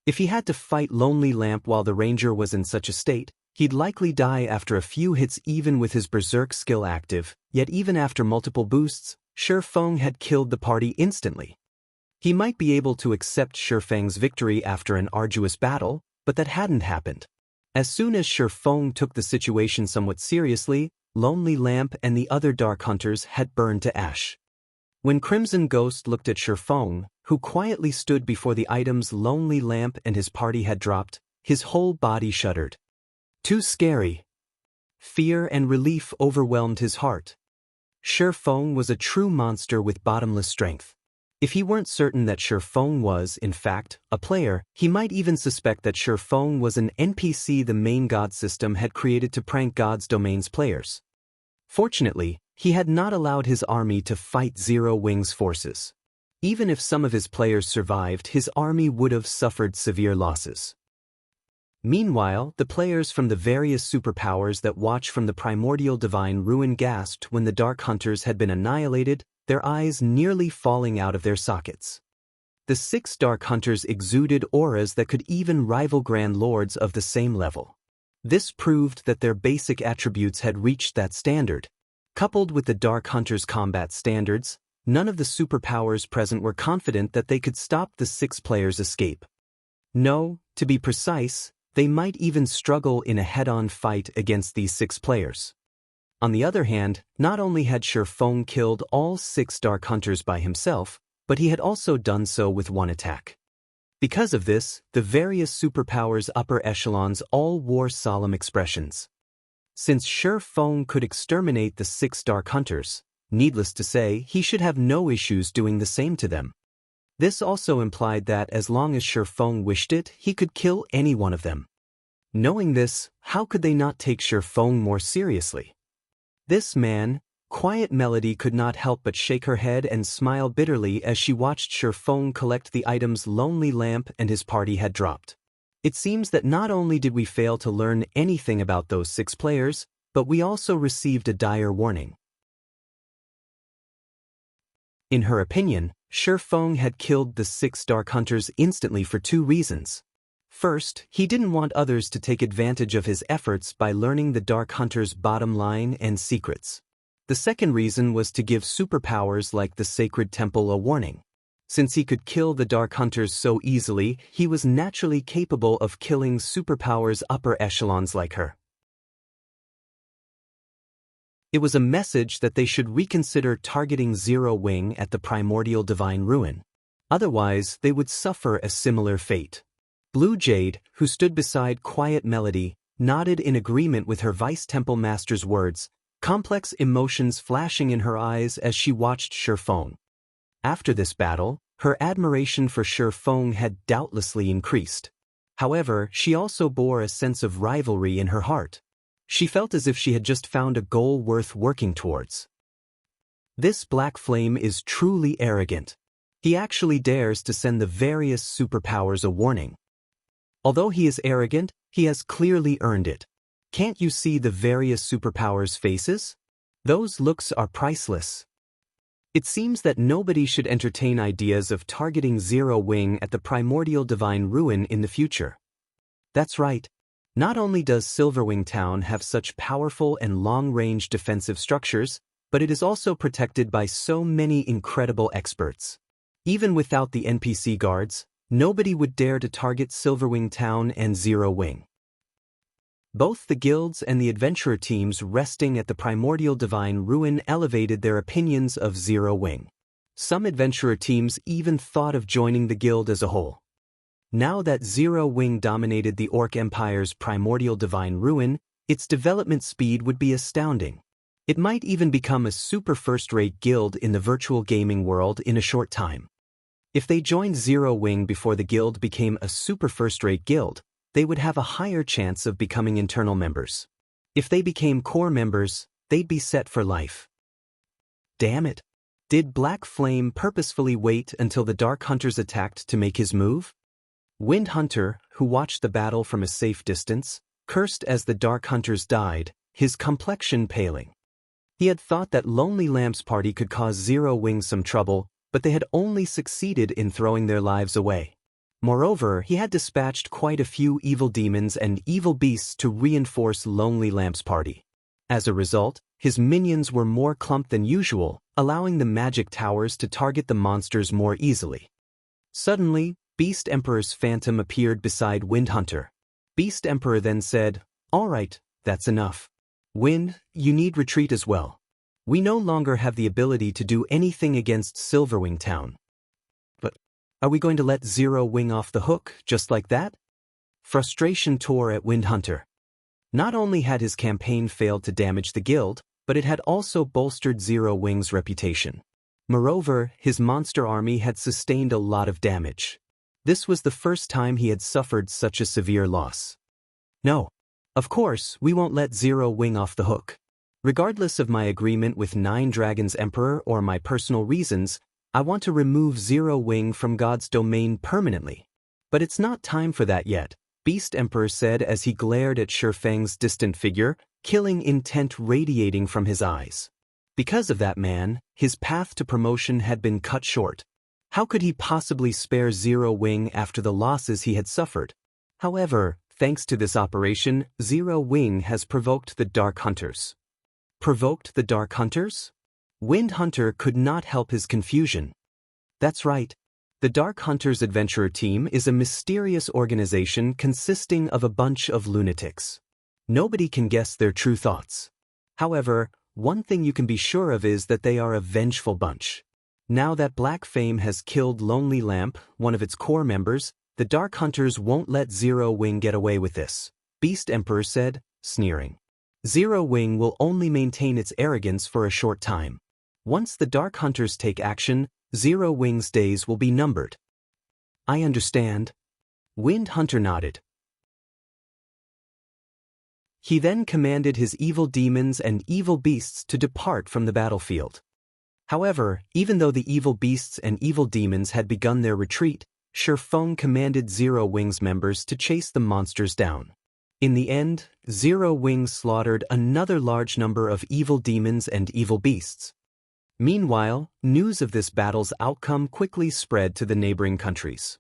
If he had to fight Lonely Lamp while the Ranger was in such a state, he'd likely die after a few hits even with his Berserk skill active, yet even after multiple boosts, Feng had killed the party instantly. He might be able to accept Feng's victory after an arduous battle, but that hadn't happened. As soon as Feng took the situation somewhat seriously, Lonely Lamp and the other Dark Hunters had burned to ash. When Crimson Ghost looked at Feng, who quietly stood before the items Lonely Lamp and his party had dropped, his whole body shuddered. Too scary. Fear and relief overwhelmed his heart. Feng was a true monster with bottomless strength. If he weren't certain that Feng was, in fact, a player, he might even suspect that Feng was an NPC the main god system had created to prank God's domain's players. Fortunately, he had not allowed his army to fight Zero Wing's forces. Even if some of his players survived, his army would have suffered severe losses. Meanwhile, the players from the various superpowers that watch from the primordial divine ruin gasped when the Dark Hunters had been annihilated, their eyes nearly falling out of their sockets. The 6 Dark Hunters exuded auras that could even rival Grand Lords of the same level. This proved that their basic attributes had reached that standard. Coupled with the Dark Hunters' combat standards, none of the superpowers present were confident that they could stop the 6 players' escape. No, to be precise, they might even struggle in a head-on fight against these 6 players. On the other hand, not only had Feng killed all 6 Dark Hunters by himself, but he had also done so with one attack. Because of this, the various superpowers' upper echelons all wore solemn expressions. Since Feng could exterminate the 6 Dark Hunters, needless to say, he should have no issues doing the same to them. This also implied that as long as Feng wished it, he could kill any one of them. Knowing this, how could they not take Feng more seriously? This man, Quiet Melody, could not help but shake her head and smile bitterly as she watched Feng collect the items Lonely Lamp and his party had dropped. It seems that not only did we fail to learn anything about those 6 players, but we also received a dire warning. In her opinion, Feng had killed the 6 Dark Hunters instantly for 2 reasons. First, he didn't want others to take advantage of his efforts by learning the Dark Hunters' bottom line and secrets. The second reason was to give superpowers like the Sacred Temple a warning. Since he could kill the Dark Hunters so easily, he was naturally capable of killing superpowers' upper echelons like her. It was a message that they should reconsider targeting Zero Wing at the primordial divine ruin. Otherwise, they would suffer a similar fate. Blue Jade, who stood beside Quiet Melody, nodded in agreement with her Vice Temple Master's words, complex emotions flashing in her eyes as she watched Feng. After this battle, her admiration for Feng had doubtlessly increased. However, she also bore a sense of rivalry in her heart. She felt as if she had just found a goal worth working towards. This Black Flame is truly arrogant. He actually dares to send the various superpowers a warning. Although he is arrogant, he has clearly earned it. Can't you see the various superpowers' faces? Those looks are priceless. It seems that nobody should entertain ideas of targeting Zero Wing at the primordial divine ruin in the future. That's right. Not only does Silverwing Town have such powerful and long-range defensive structures, but it is also protected by so many incredible experts. Even without the NPC guards, nobody would dare to target Silverwing Town and Zero Wing. Both the guilds and the adventurer teams resting at the primordial divine ruin elevated their opinions of Zero Wing. Some adventurer teams even thought of joining the guild as a whole. Now that Zero Wing dominated the Orc Empire's primordial divine ruin, its development speed would be astounding. It might even become a super first-rate guild in the virtual gaming world in a short time. If they joined Zero Wing before the guild became a super first-rate guild, they would have a higher chance of becoming internal members. If they became core members, they'd be set for life. Damn it! Did Black Flame purposefully wait until the Dark Hunters attacked to make his move? Wind Hunter, who watched the battle from a safe distance, cursed as the Dark Hunters died, his complexion paling. He had thought that Lonely Lamp's party could cause Zero Wing some trouble, but they had only succeeded in throwing their lives away. Moreover, he had dispatched quite a few evil demons and evil beasts to reinforce Lonely Lamp's party. As a result, his minions were more clumped than usual, allowing the magic towers to target the monsters more easily. Suddenly, Beast Emperor's phantom appeared beside Wind Hunter. Beast Emperor then said, "All right, that's enough. Wind, you need retreat as well. We no longer have the ability to do anything against Silverwing Town." "But are we going to let Zero Wing off the hook, just like that?" Frustration tore at Wind Hunter. Not only had his campaign failed to damage the guild, but it had also bolstered Zero Wing's reputation. Moreover, his monster army had sustained a lot of damage. This was the first time he had suffered such a severe loss. "No. Of course, we won't let Zero Wing off the hook. Regardless of my agreement with Nine Dragons Emperor or my personal reasons, I want to remove Zero Wing from God's domain permanently. But it's not time for that yet," Beast Emperor said as he glared at Shifeng's distant figure, killing intent radiating from his eyes. Because of that man, his path to promotion had been cut short. How could he possibly spare Zero Wing after the losses he had suffered? However, thanks to this operation, Zero Wing has provoked the Dark Hunters. Provoked the Dark Hunters? Wind Hunter could not help his confusion. That's right. The Dark Hunters Adventurer Team is a mysterious organization consisting of a bunch of lunatics. Nobody can guess their true thoughts. However, one thing you can be sure of is that they are a vengeful bunch. Now that Black Fame has killed Lonely Lamp, one of its core members, the Dark Hunters won't let Zero Wing get away with this, Beast Emperor said, sneering. Zero Wing will only maintain its arrogance for a short time. Once the Dark Hunters take action, Zero Wing's days will be numbered. I understand. Wind Hunter nodded. He then commanded his evil demons and evil beasts to depart from the battlefield. However, even though the evil beasts and evil demons had begun their retreat, Shifeng commanded Zero Wing's members to chase the monsters down. In the end, Zero Wing slaughtered another large number of evil demons and evil beasts. Meanwhile, news of this battle's outcome quickly spread to the neighboring countries.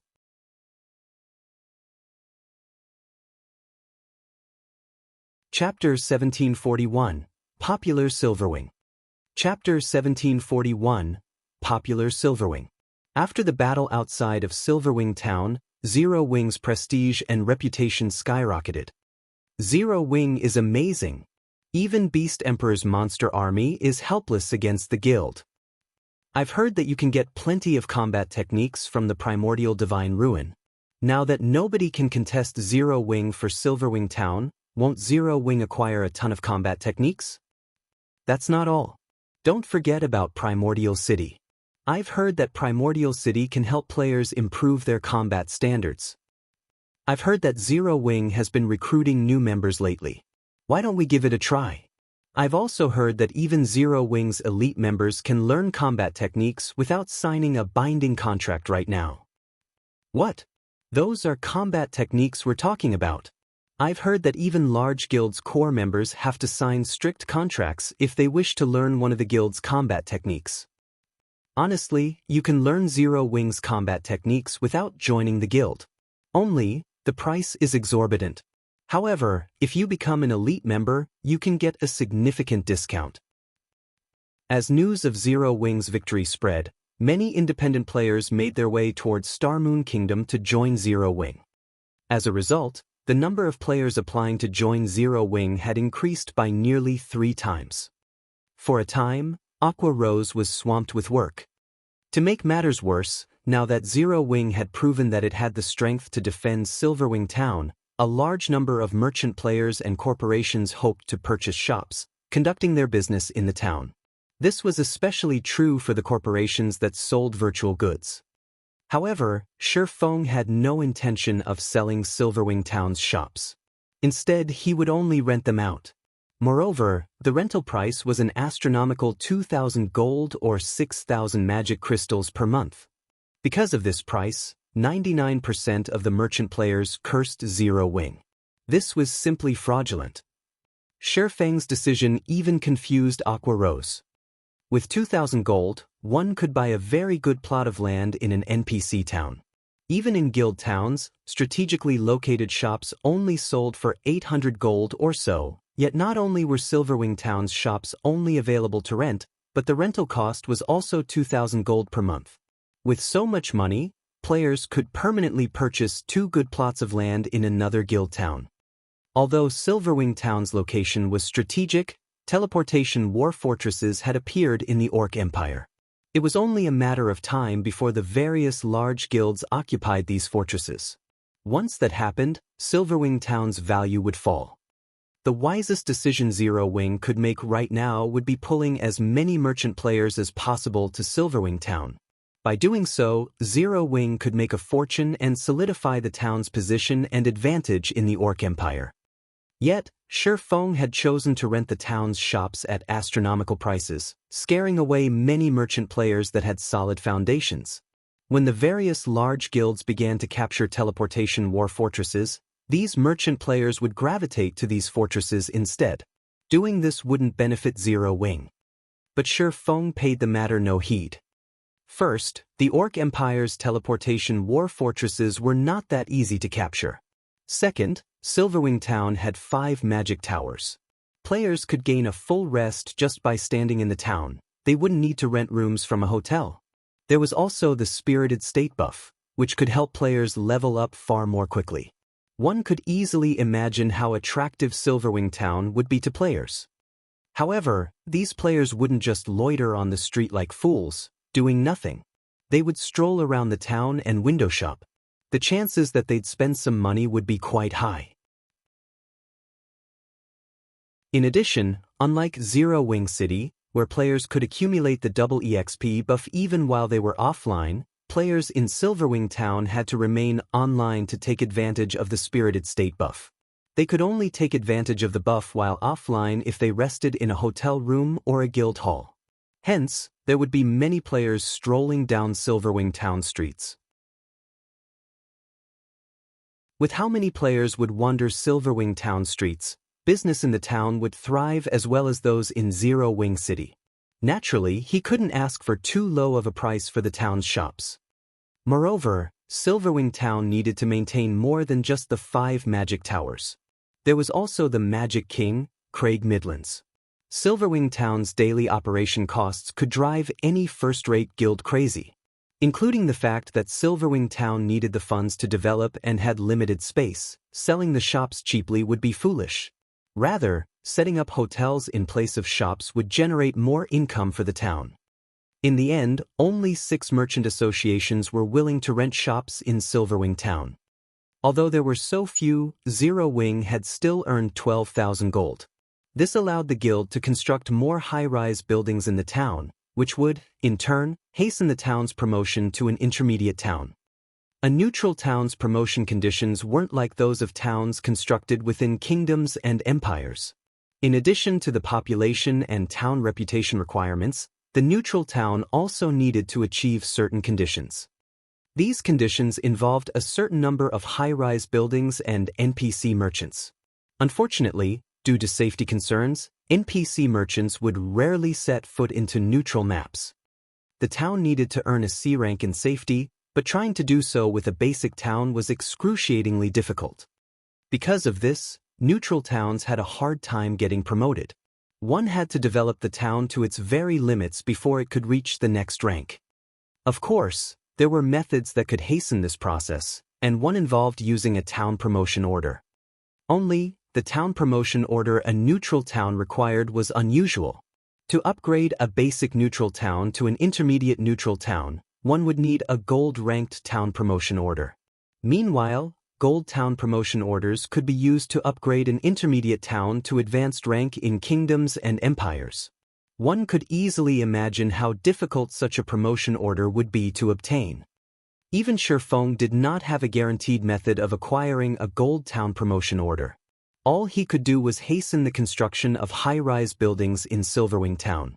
Chapter 1741, Popular Silverwing. Chapter 1741, Popular Silverwing. After the battle outside of Silverwing Town, Zero Wing's prestige and reputation skyrocketed. Zero Wing is amazing. Even Beast Emperor's monster army is helpless against the guild. I've heard that you can get plenty of combat techniques from the primordial divine ruin. Now that nobody can contest Zero Wing for Silverwing Town, won't Zero Wing acquire a ton of combat techniques? That's not all. Don't forget about Primordial City. I've heard that Primordial City can help players improve their combat standards. I've heard that Zero Wing has been recruiting new members lately. Why don't we give it a try? I've also heard that even Zero Wing's elite members can learn combat techniques without signing a binding contract right now. What? Those are combat techniques we're talking about. I've heard that even large guilds' core members have to sign strict contracts if they wish to learn one of the guild's combat techniques. Honestly, you can learn Zero Wing's combat techniques without joining the guild. Only, the price is exorbitant. However, if you become an elite member, you can get a significant discount. As news of Zero Wing's victory spread, many independent players made their way towards Starmoon Kingdom to join Zero Wing. As a result, the number of players applying to join Zero Wing had increased by nearly 3 times. For a time, Aqua Rose was swamped with work. To make matters worse, now that Zero Wing had proven that it had the strength to defend Silverwing Town, a large number of merchant players and corporations hoped to purchase shops, conducting their business in the town. This was especially true for the corporations that sold virtual goods. However, Shifeng had no intention of selling Silverwing Town's shops. Instead, he would only rent them out. Moreover, the rental price was an astronomical 2,000 gold or 6,000 magic crystals per month. Because of this price, 99% of the merchant players cursed Zero Wing. This was simply fraudulent. Shifeng's decision even confused Aqua Rose. With 2,000 gold, one could buy a very good plot of land in an NPC town. Even in guild towns, strategically located shops only sold for 800 gold or so, Yet not only were Silverwing Town's shops only available to rent, but the rental cost was also 2,000 gold per month. With so much money, players could permanently purchase 2 good plots of land in another guild town. Although Silverwing Town's location was strategic, teleportation war fortresses had appeared in the Orc Empire. It was only a matter of time before the various large guilds occupied these fortresses. Once that happened, Silverwing Town's value would fall. The wisest decision Zero Wing could make right now would be pulling as many merchant players as possible to Silverwing Town. By doing so, Zero Wing could make a fortune and solidify the town's position and advantage in the Orc Empire. Yet, Feng had chosen to rent the town's shops at astronomical prices, scaring away many merchant players that had solid foundations. When the various large guilds began to capture teleportation war fortresses, these merchant players would gravitate to these fortresses instead. Doing this wouldn't benefit Zero Wing. But Feng paid the matter no heed. First, the Orc Empire's teleportation war fortresses were not that easy to capture. Second, Silverwing Town had 5 magic towers. Players could gain a full rest just by standing in the town. They wouldn't need to rent rooms from a hotel. There was also the Spirited State buff, which could help players level up far more quickly. One could easily imagine how attractive Silverwing Town would be to players. However, these players wouldn't just loiter on the street like fools, doing nothing. They would stroll around the town and window shop. The chances that they'd spend some money would be quite high. In addition, unlike Zero Wing City, where players could accumulate the double EXP buff even while they were offline, players in Silverwing Town had to remain online to take advantage of the Spirited State buff. They could only take advantage of the buff while offline if they rested in a hotel room or a guild hall. Hence, there would be many players strolling down Silverwing Town streets. With how many players would wander Silverwing Town streets, business in the town would thrive as well as those in Zero Wing City. Naturally, he couldn't ask for too low of a price for the town's shops. Moreover, Silverwing Town needed to maintain more than just the 5 magic towers. There was also the Magic King, Craig Midlands. Silverwing Town's daily operation costs could drive any first-rate guild crazy, including the fact that Silverwing Town needed the funds to develop and had limited space. Selling the shops cheaply would be foolish. Rather, setting up hotels in place of shops would generate more income for the town. In the end, only 6 merchant associations were willing to rent shops in Silverwing Town. Although there were so few, Zero Wing had still earned 12,000 gold. This allowed the guild to construct more high-rise buildings in the town, which would, in turn, hasten the town's promotion to an intermediate town. A neutral town's promotion conditions weren't like those of towns constructed within kingdoms and empires. In addition to the population and town reputation requirements, the neutral town also needed to achieve certain conditions. These conditions involved a certain number of high-rise buildings and NPC merchants. Unfortunately, due to safety concerns, NPC merchants would rarely set foot into neutral maps. The town needed to earn a C rank in safety, but trying to do so with a basic town was excruciatingly difficult. Because of this, neutral towns had a hard time getting promoted. One had to develop the town to its very limits before it could reach the next rank. Of course, there were methods that could hasten this process, and one involved using a town promotion order. Only, the town promotion order a neutral town required was unusual. To upgrade a basic neutral town to an intermediate neutral town, one would need a gold-ranked town promotion order. Meanwhile, gold town promotion orders could be used to upgrade an intermediate town to advanced rank in kingdoms and empires. One could easily imagine how difficult such a promotion order would be to obtain. Even Feng did not have a guaranteed method of acquiring a gold town promotion order. All he could do was hasten the construction of high-rise buildings in Silverwing Town.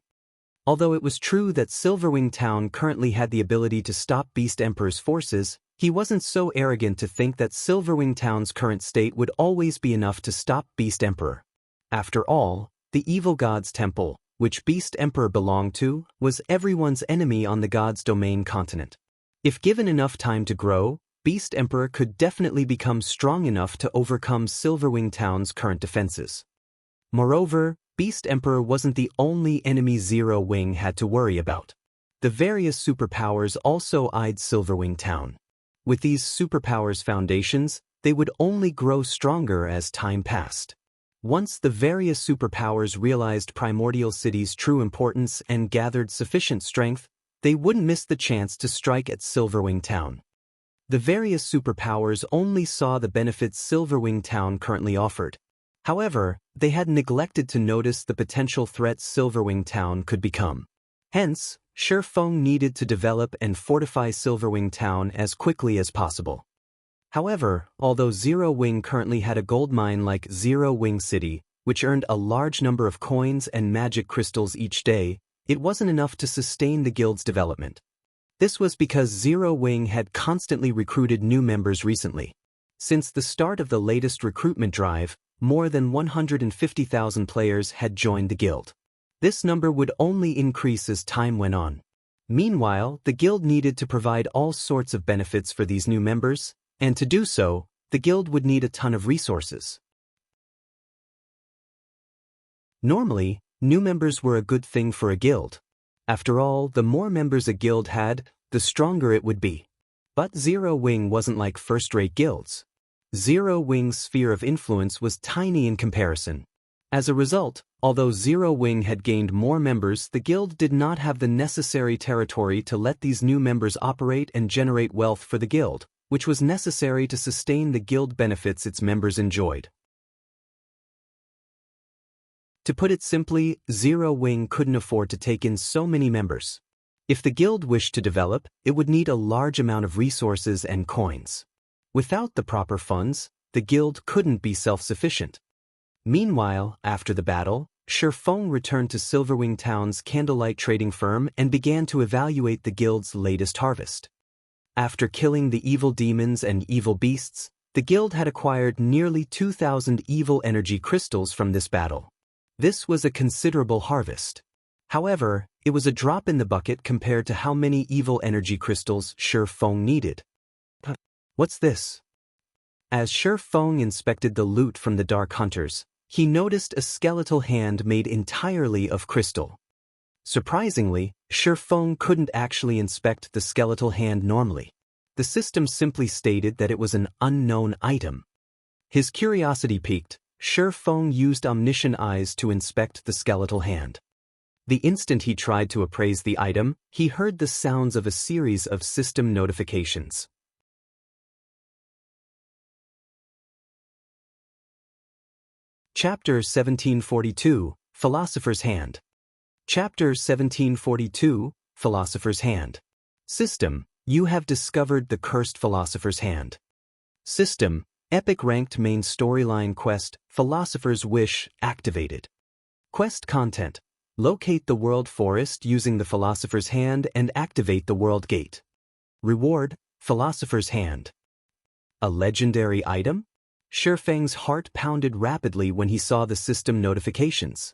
Although it was true that Silverwing Town currently had the ability to stop Beast Emperor's forces, he wasn't so arrogant to think that Silverwing Town's current state would always be enough to stop Beast Emperor. After all, the Evil God's Temple, which Beast Emperor belonged to, was everyone's enemy on the God's Domain continent. If given enough time to grow, Beast Emperor could definitely become strong enough to overcome Silverwing Town's current defenses. Moreover, Beast Emperor wasn't the only enemy Zero Wing had to worry about. The various superpowers also eyed Silverwing Town. With these superpowers' foundations, they would only grow stronger as time passed. Once the various superpowers realized Primordial City's true importance and gathered sufficient strength, they wouldn't miss the chance to strike at Silverwing Town. The various superpowers only saw the benefits Silverwing Town currently offered. However, they had neglected to notice the potential threat Silverwing Town could become. Hence, Shifeng needed to develop and fortify Silverwing Town as quickly as possible. However, although Zero Wing currently had a gold mine like Zero Wing City, which earned a large number of coins and magic crystals each day, it wasn't enough to sustain the guild's development. This was because Zero Wing had constantly recruited new members recently. Since the start of the latest recruitment drive, more than 150,000 players had joined the guild. This number would only increase as time went on. Meanwhile, the guild needed to provide all sorts of benefits for these new members, and to do so, the guild would need a ton of resources. Normally, new members were a good thing for a guild. After all, the more members a guild had, the stronger it would be. But Zero Wing wasn't like first-rate guilds. Zero Wing's sphere of influence was tiny in comparison. As a result, although Zero Wing had gained more members, the guild did not have the necessary territory to let these new members operate and generate wealth for the guild, which was necessary to sustain the guild benefits its members enjoyed. To put it simply, Zero Wing couldn't afford to take in so many members. If the guild wished to develop, it would need a large amount of resources and coins. Without the proper funds, the guild couldn't be self-sufficient. Meanwhile, after the battle, Shifeng returned to Silverwing Town's candlelight trading firm and began to evaluate the guild's latest harvest. After killing the evil demons and evil beasts, the guild had acquired nearly 2,000 evil energy crystals from this battle. This was a considerable harvest. However, it was a drop in the bucket compared to how many evil energy crystals Shifeng needed. What's this? As Shifeng inspected the loot from the Dark Hunters, he noticed a skeletal hand made entirely of crystal. Surprisingly, Shifeng couldn't actually inspect the skeletal hand normally. The system simply stated that it was an unknown item. His curiosity piqued. Shifeng used omniscient eyes to inspect the skeletal hand. The instant he tried to appraise the item, he heard the sounds of a series of system notifications. Chapter 1742, Philosopher's Hand. Chapter 1742, Philosopher's Hand. System: You have discovered the cursed Philosopher's Hand. System: Epic ranked main storyline quest, Philosopher's Wish, activated. Quest content: Locate the World Forest using the Philosopher's Hand and activate the World Gate. Reward: Philosopher's Hand. A legendary item? Shifeng's heart pounded rapidly when he saw the system notifications.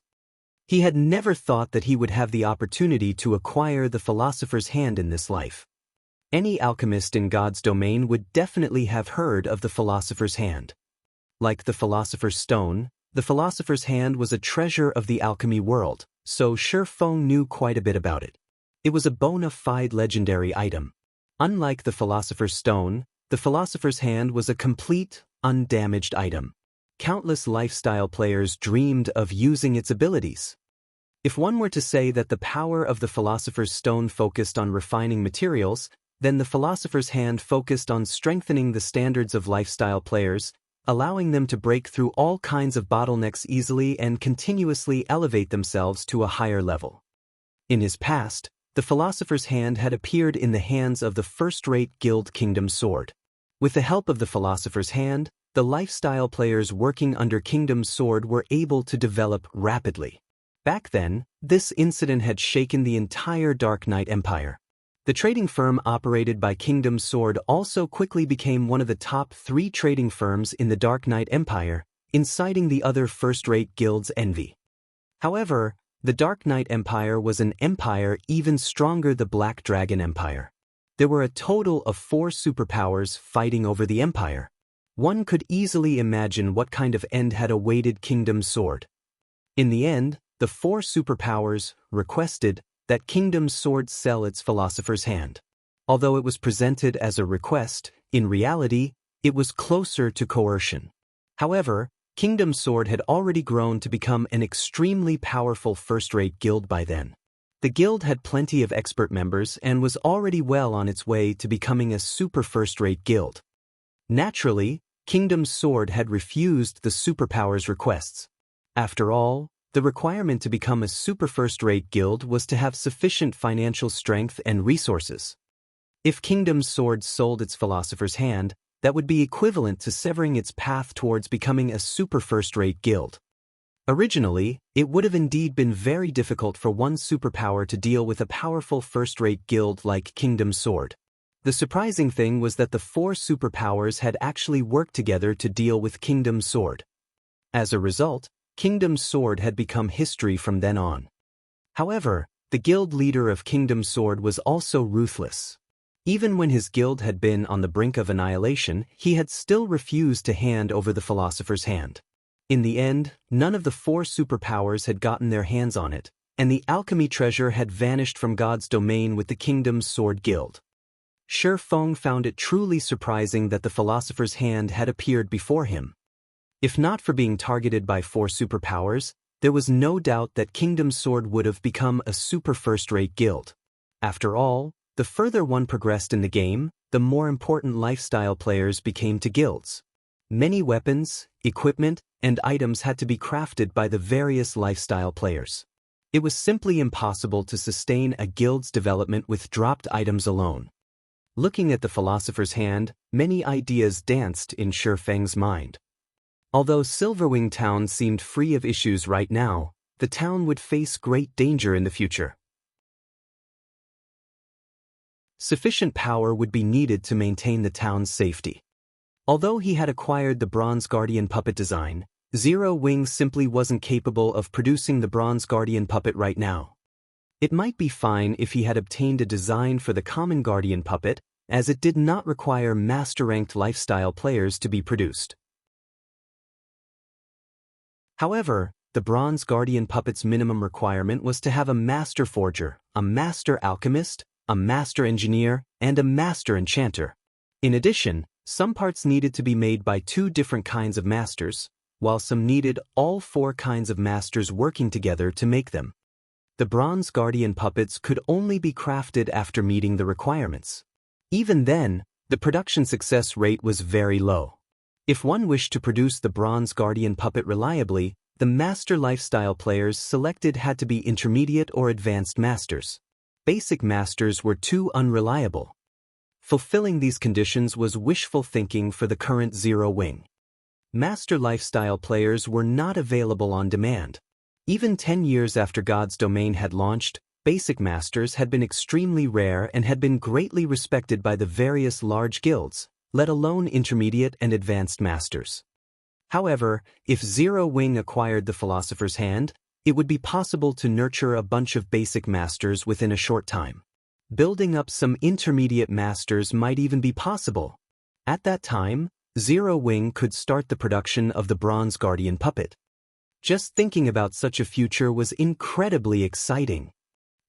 He had never thought that he would have the opportunity to acquire the Philosopher's Hand in this life. Any alchemist in God's domain would definitely have heard of the Philosopher's Hand. Like the Philosopher's Stone, the Philosopher's Hand was a treasure of the alchemy world, so Shifeng knew quite a bit about it. It was a bona fide legendary item. Unlike the Philosopher's Stone, the Philosopher's Hand was a complete, undamaged item. Countless lifestyle players dreamed of using its abilities. If one were to say that the power of the Philosopher's Stone focused on refining materials, then the Philosopher's Hand focused on strengthening the standards of lifestyle players, allowing them to break through all kinds of bottlenecks easily and continuously elevate themselves to a higher level. In his past, the Philosopher's Hand had appeared in the hands of the first-rate Guild Kingdom Sword. With the help of the Philosopher's Hand, the lifestyle players working under Kingdom Sword were able to develop rapidly. Back then, this incident had shaken the entire Dark Knight Empire. The trading firm operated by Kingdom Sword also quickly became one of the top 3 trading firms in the Dark Knight Empire, inciting the other first-rate guilds' envy. However, the Dark Knight Empire was an empire even stronger than the Black Dragon Empire. There were a total of 4 superpowers fighting over the empire. One could easily imagine what kind of end had awaited Kingdom Sword. In the end, the 4 superpowers requested that Kingdom's sword sell its Philosopher's hand. Although it was presented as a request, in reality, it was closer to coercion. However, Kingdom's sword had already grown to become an extremely powerful first-rate guild by then. The guild had plenty of expert members and was already well on its way to becoming a super first-rate guild. Naturally, Kingdom's sword had refused the superpowers' requests. After all, the requirement to become a super first-rate guild was to have sufficient financial strength and resources. If Kingdom's sword sold its Philosopher's hand, that would be equivalent to severing its path towards becoming a super first-rate guild. Originally, it would have indeed been very difficult for one superpower to deal with a powerful first-rate guild like Kingdom's sword. The surprising thing was that the 4 superpowers had actually worked together to deal with Kingdom's sword. As a result, Kingdom's sword had become history from then on. However, the guild leader of Kingdom's sword was also ruthless. Even when his guild had been on the brink of annihilation, he had still refused to hand over the Philosopher's hand. In the end, none of the 4 superpowers had gotten their hands on it, and the alchemy treasure had vanished from God's domain with the Kingdom's sword guild. Shi Feng found it truly surprising that the Philosopher's hand had appeared before him. If not for being targeted by 4 superpowers, there was no doubt that Kingdom's sword would have become a super first-rate guild. After all, the further one progressed in the game, the more important lifestyle players became to guilds. Many weapons, equipment, and items had to be crafted by the various lifestyle players. It was simply impossible to sustain a guild's development with dropped items alone. Looking at the Philosopher's hand, many ideas danced in Shi Feng's mind. Although Silverwing Town seemed free of issues right now, the town would face great danger in the future. Sufficient power would be needed to maintain the town's safety. Although he had acquired the Bronze Guardian puppet design, Zero Wing simply wasn't capable of producing the Bronze Guardian puppet right now. It might be fine if he had obtained a design for the common Guardian puppet, as it did not require master-ranked lifestyle players to be produced. However, the Bronze Guardian puppet's minimum requirement was to have a master forger, a master alchemist, a master engineer, and a master enchanter. In addition, some parts needed to be made by 2 different kinds of masters, while some needed all 4 kinds of masters working together to make them. The Bronze Guardian puppets could only be crafted after meeting the requirements. Even then, the production success rate was very low. If one wished to produce the Bronze Guardian puppet reliably, the master lifestyle players selected had to be intermediate or advanced masters. Basic masters were too unreliable. Fulfilling these conditions was wishful thinking for the current Zero Wing. Master lifestyle players were not available on demand. Even 10 years after God's Domain had launched, basic masters had been extremely rare and had been greatly respected by the various large guilds, let alone intermediate and advanced masters. However, if Zero Wing acquired the Philosopher's hand, it would be possible to nurture a bunch of basic masters within a short time. Building up some intermediate masters might even be possible. At that time, Zero Wing could start the production of the Bronze Guardian puppet. Just thinking about such a future was incredibly exciting.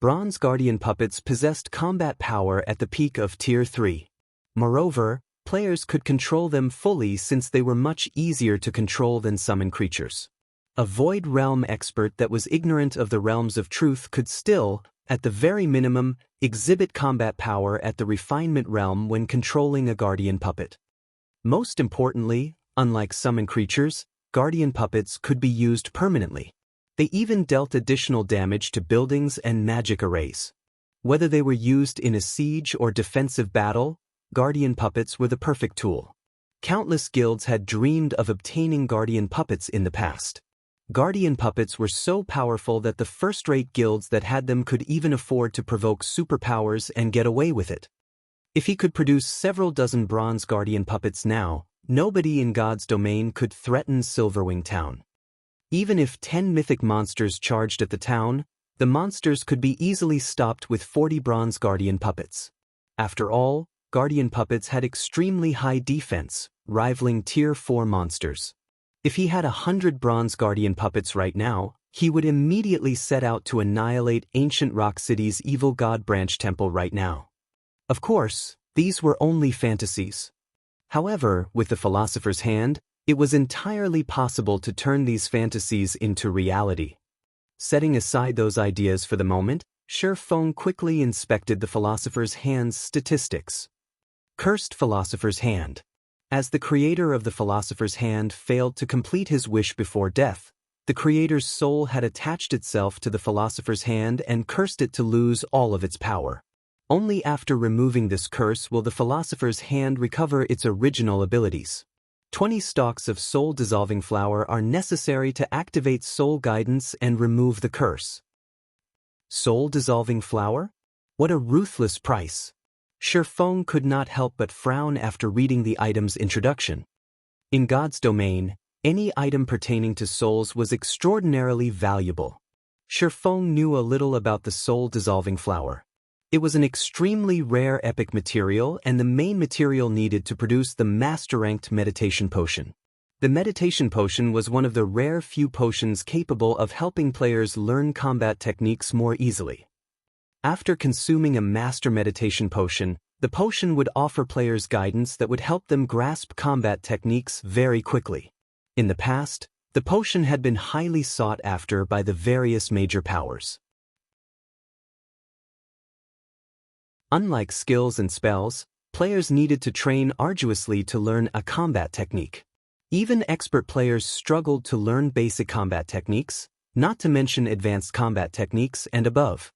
Bronze Guardian puppets possessed combat power at the peak of Tier 3. Moreover, players could control them fully since they were much easier to control than summon creatures. A Void Realm expert that was ignorant of the realms of truth could still, at the very minimum, exhibit combat power at the refinement realm when controlling a Guardian puppet. Most importantly, unlike summon creatures, Guardian puppets could be used permanently. They even dealt additional damage to buildings and magic arrays. Whether they were used in a siege or defensive battle, Guardian puppets were the perfect tool. Countless guilds had dreamed of obtaining Guardian puppets in the past. Guardian puppets were so powerful that the first-rate guilds that had them could even afford to provoke superpowers and get away with it. If he could produce several dozen Bronze Guardian puppets now, nobody in God's Domain could threaten Silverwing Town. Even if 10 mythic monsters charged at the town, the monsters could be easily stopped with 40 Bronze Guardian puppets. After all, Guardian puppets had extremely high defense, rivaling Tier 4 monsters. If he had 100 Bronze Guardian puppets right now, he would immediately set out to annihilate ancient Rock City's evil god branch temple right now. Of course, these were only fantasies. However, with the Philosopher's Hand, it was entirely possible to turn these fantasies into reality. Setting aside those ideas for the moment, Feng quickly inspected the Philosopher's Hand's statistics. Cursed Philosopher's Hand. As the creator of the Philosopher's Hand failed to complete his wish before death, the creator's soul had attached itself to the Philosopher's Hand and cursed it to lose all of its power. Only after removing this curse will the Philosopher's Hand recover its original abilities. 20 stalks of soul-dissolving flower are necessary to activate soul guidance and remove the curse. Soul-dissolving flower? What a ruthless price! Feng could not help but frown after reading the item's introduction. In God's domain, any item pertaining to souls was extraordinarily valuable. Feng knew a little about the soul-dissolving flower. It was an extremely rare epic material and the main material needed to produce the master-ranked meditation potion. The meditation potion was one of the rare few potions capable of helping players learn combat techniques more easily. After consuming a master meditation potion, the potion would offer players guidance that would help them grasp combat techniques very quickly. In the past, the potion had been highly sought after by the various major powers. Unlike skills and spells, players needed to train arduously to learn a combat technique. Even expert players struggled to learn basic combat techniques, not to mention advanced combat techniques and above.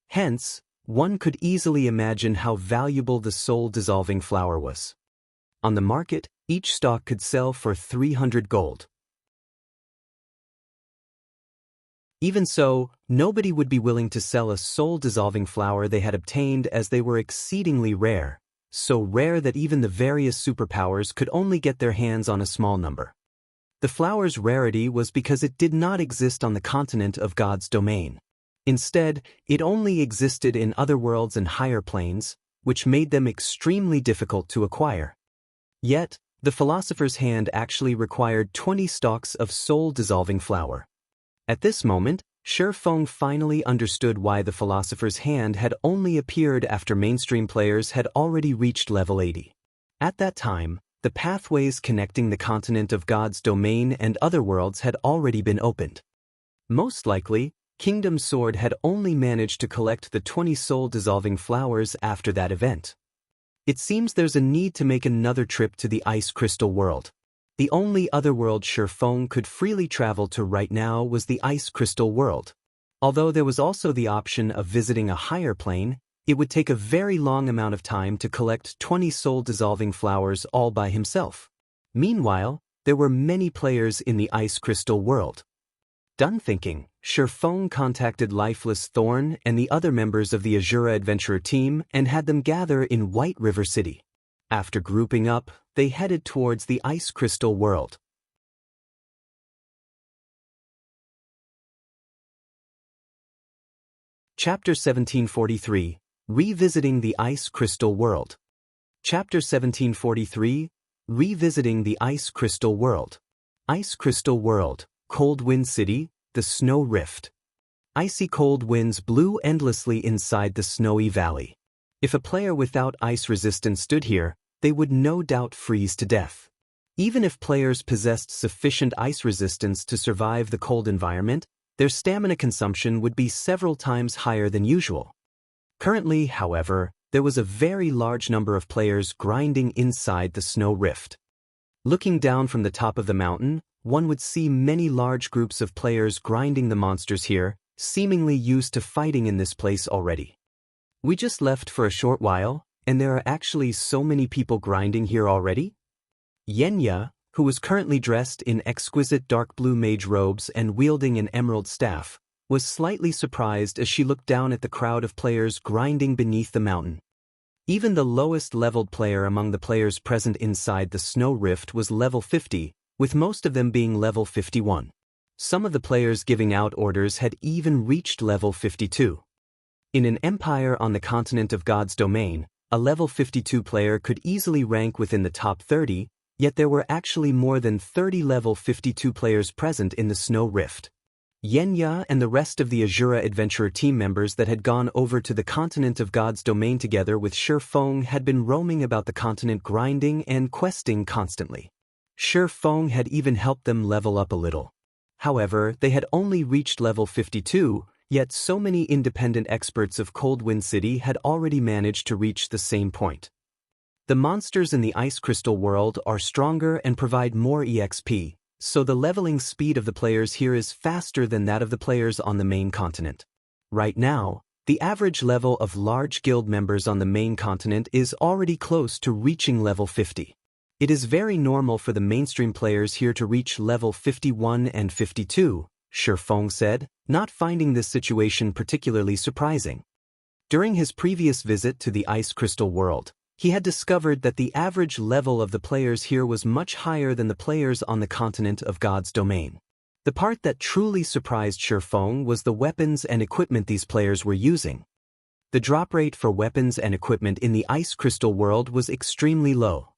Hence, one could easily imagine how valuable the soul-dissolving flower was. On the market, each stalk could sell for 300 gold. Even so, nobody would be willing to sell a soul-dissolving flower they had obtained as they were exceedingly rare, so rare that even the various superpowers could only get their hands on a small number. The flower's rarity was because it did not exist on the continent of God's domain. Instead, it only existed in other worlds and higher planes, which made them extremely difficult to acquire. Yet, the Philosopher's Hand actually required 20 stalks of soul-dissolving flower. At this moment, Feng finally understood why the Philosopher's Hand had only appeared after mainstream players had already reached level 80. At that time, the pathways connecting the continent of God's domain and other worlds had already been opened. Most likely, Kingdom Sword had only managed to collect the 20 soul-dissolving flowers after that event. It seems there's a need to make another trip to the Ice Crystal World. The only other world Feng could freely travel to right now was the Ice Crystal World. Although there was also the option of visiting a higher plane, it would take a very long amount of time to collect 20 soul-dissolving flowers all by himself. Meanwhile, there were many players in the Ice Crystal World. Done thinking, Feng contacted Lifeless Thorn and the other members of the Asura adventurer team and had them gather in White River City. After grouping up, they headed towards the Ice Crystal World. Chapter 1743, Revisiting the Ice Crystal World. Chapter 1743, Revisiting the Ice Crystal World. Ice Crystal World, Cold Wind City, the Snow Rift. Icy cold winds blew endlessly inside the snowy valley. If a player without ice resistance stood here, they would no doubt freeze to death. Even if players possessed sufficient ice resistance to survive the cold environment, their stamina consumption would be several times higher than usual. Currently, however, there was a very large number of players grinding inside the snow rift. Looking down from the top of the mountain, one would see many large groups of players grinding the monsters here, seemingly used to fighting in this place already. We just left for a short while, and there are actually so many people grinding here already? Xianxia, who was currently dressed in exquisite dark blue mage robes and wielding an emerald staff, was slightly surprised as she looked down at the crowd of players grinding beneath the mountain. Even the lowest leveled player among the players present inside the snow rift was level 50, with most of them being level 51. Some of the players giving out orders had even reached level 52. In an empire on the continent of God's domain, a level 52 player could easily rank within the top 30, yet there were actually more than 30 level 52 players present in the snow rift. Xianxia and the rest of the Asura adventurer team members that had gone over to the continent of God's domain together with Feng had been roaming about the continent grinding and questing constantly. Feng had even helped them level up a little. However, they had only reached level 52, yet so many independent experts of Coldwind City had already managed to reach the same point. The monsters in the Ice Crystal world are stronger and provide more EXP. So the leveling speed of the players here is faster than that of the players on the main continent. Right now, the average level of large guild members on the main continent is already close to reaching level 50. It is very normal for the mainstream players here to reach level 51 and 52, Feng said, not finding this situation particularly surprising. During his previous visit to the Ice Crystal world, he had discovered that the average level of the players here was much higher than the players on the continent of God's domain. The part that truly surprised Feng was the weapons and equipment these players were using. The drop rate for weapons and equipment in the Ice Crystal world was extremely low.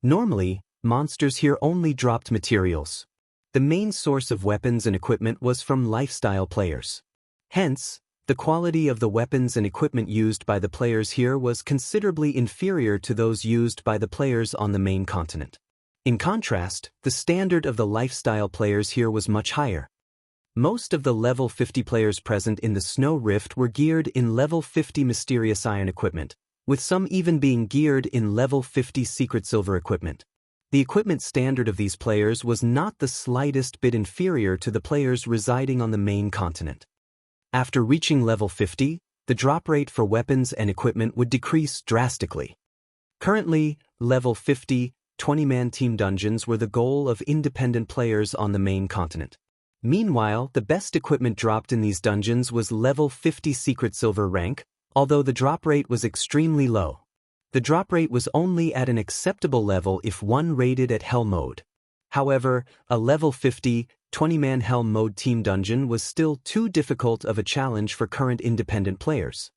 Normally, monsters here only dropped materials. The main source of weapons and equipment was from lifestyle players. Hence, the quality of the weapons and equipment used by the players here was considerably inferior to those used by the players on the main continent. In contrast, the standard of the lifestyle players here was much higher. Most of the level 50 players present in the Snow Rift were geared in level 50 Mysterious Iron equipment, with some even being geared in level 50 Secret Silver equipment. The equipment standard of these players was not the slightest bit inferior to the players residing on the main continent. After reaching level 50, the drop rate for weapons and equipment would decrease drastically. Currently, level 50, 20-man team dungeons were the goal of independent players on the main continent. Meanwhile, the best equipment dropped in these dungeons was level 50 Secret Silver rank, although the drop rate was extremely low. The drop rate was only at an acceptable level if one rated at Hell mode. However, a level 50, 20-man Hell mode team dungeon was still too difficult of a challenge for current independent players.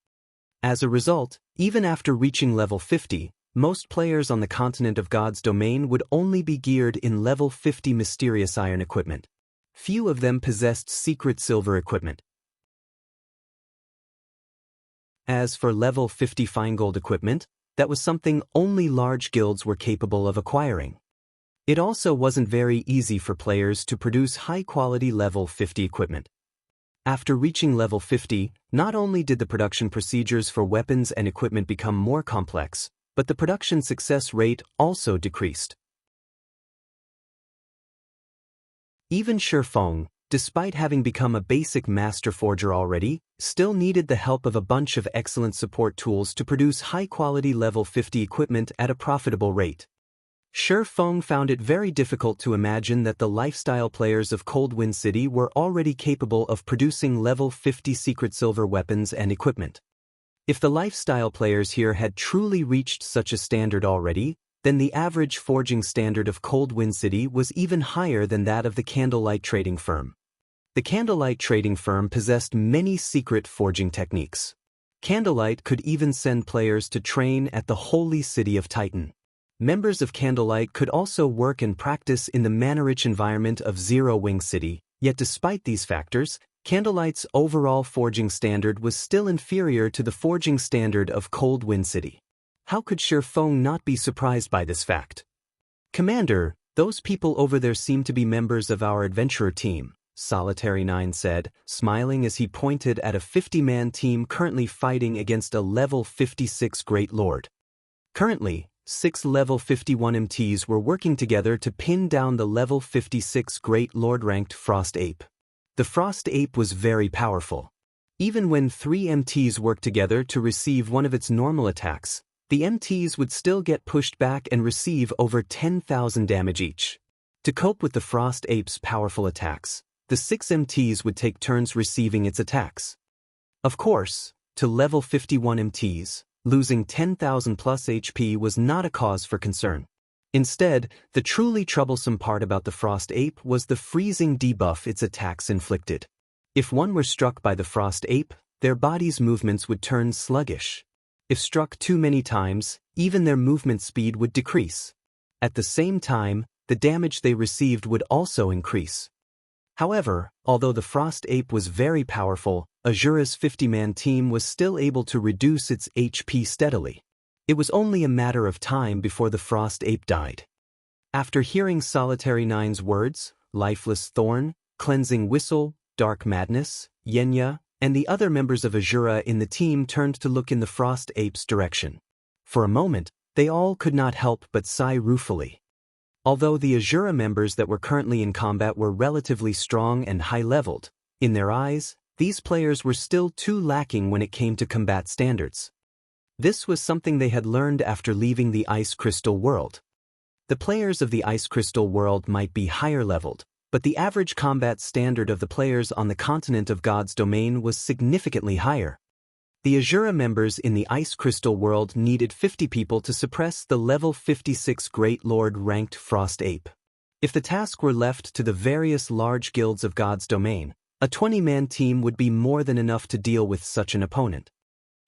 As a result, even after reaching level 50, most players on the continent of God's domain would only be geared in level 50 Mysterious Iron equipment. Few of them possessed Secret Silver equipment. As for level 50 Feingold equipment, that was something only large guilds were capable of acquiring. It also wasn't very easy for players to produce high-quality level 50 equipment. After reaching level 50, not only did the production procedures for weapons and equipment become more complex, but the production success rate also decreased. Even Feng, despite having become a basic master forger already, still needed the help of a bunch of excellent support tools to produce high-quality level 50 equipment at a profitable rate. Feng found it very difficult to imagine that the lifestyle players of Coldwind City were already capable of producing level 50 Secret Silver weapons and equipment. If the lifestyle players here had truly reached such a standard already, then the average forging standard of Coldwind City was even higher than that of the Candlelight Trading Firm. The Candlelight Trading Firm possessed many secret forging techniques. Candlelight could even send players to train at the Holy City of Titan. Members of Candlelight could also work and practice in the mana-rich environment of Zero-Wing City, yet despite these factors, Candlelight's overall forging standard was still inferior to the forging standard of Coldwind City. How could Feng not be surprised by this fact? "Commander, those people over there seem to be members of our adventurer team," Solitary 9 said, smiling as he pointed at a 50-man team currently fighting against a level 56 Great Lord. Currently, 6 level 51 MTs were working together to pin down the level 56 Great Lord-ranked Frost Ape. The Frost Ape was very powerful. Even when 3 MTs worked together to receive one of its normal attacks, the MTs would still get pushed back and receive over 10,000 damage each. To cope with the Frost Ape's powerful attacks, the 6 MTs would take turns receiving its attacks. Of course, to level 51 MTs, losing 10,000 plus HP was not a cause for concern. Instead, the truly troublesome part about the Frost Ape was the freezing debuff its attacks inflicted. If one were struck by the Frost Ape, their body's movements would turn sluggish. If struck too many times, even their movement speed would decrease. At the same time, the damage they received would also increase. However, although the Frost Ape was very powerful, Asura's 50-man team was still able to reduce its HP steadily. It was only a matter of time before the Frost Ape died. After hearing Solitary Nine's words, Lifeless Thorn, Cleansing Whistle, Dark Madness, Xianxia, and the other members of Asura in the team turned to look in the Frost Ape's direction. For a moment, they all could not help but sigh ruefully. Although the Asura members that were currently in combat were relatively strong and high-leveled, in their eyes, these players were still too lacking when it came to combat standards. This was something they had learned after leaving the Ice Crystal world. The players of the Ice Crystal world might be higher-leveled, but the average combat standard of the players on the continent of God's domain was significantly higher. The Asura members in the Ice Crystal world needed 50 people to suppress the level 56 Great Lord-ranked Frost Ape. If the task were left to the various large guilds of God's domain, a 20-man team would be more than enough to deal with such an opponent.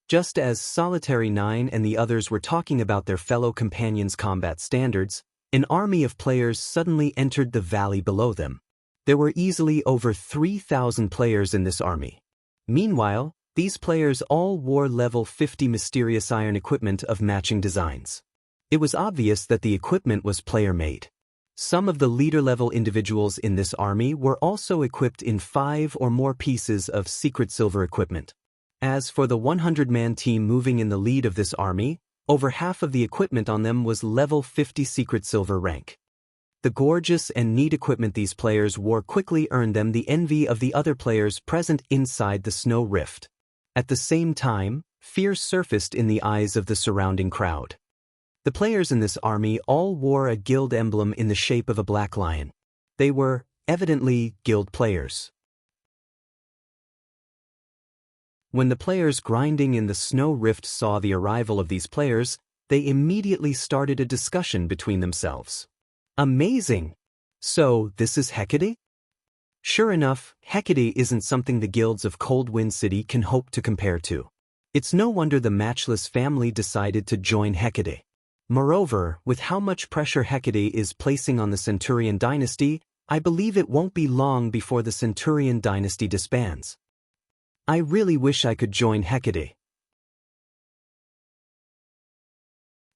Just as Solitary Nine and the others were talking about their fellow companions' combat standards, an army of players suddenly entered the valley below them. There were easily over 3,000 players in this army. Meanwhile, these players all wore level 50 mysterious iron equipment of matching designs. It was obvious that the equipment was player-made. Some of the leader-level individuals in this army were also equipped in 5 or more pieces of secret silver equipment. As for the 100-man team moving in the lead of this army, over half of the equipment on them was level 50 secret silver rank. The gorgeous and neat equipment these players wore quickly earned them the envy of the other players present inside the snow rift. At the same time, fear surfaced in the eyes of the surrounding crowd. The players in this army all wore a guild emblem in the shape of a black lion. They were, evidently, guild players. When the players grinding in the snow rift saw the arrival of these players, they immediately started a discussion between themselves. Amazing! So, this is Hecate? Sure enough, Hecate isn't something the guilds of Coldwind City can hope to compare to. It's no wonder the Matchless family decided to join Hecate. Moreover, with how much pressure Hecate is placing on the Centurion dynasty, I believe it won't be long before the Centurion dynasty disbands. I really wish I could join Hecate.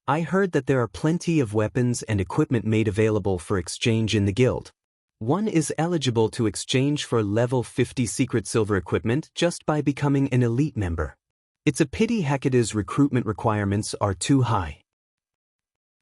I heard that there are plenty of weapons and equipment made available for exchange in the guild. One is eligible to exchange for level 50 secret silver equipment just by becoming an elite member. It's a pity Hecate's recruitment requirements are too high.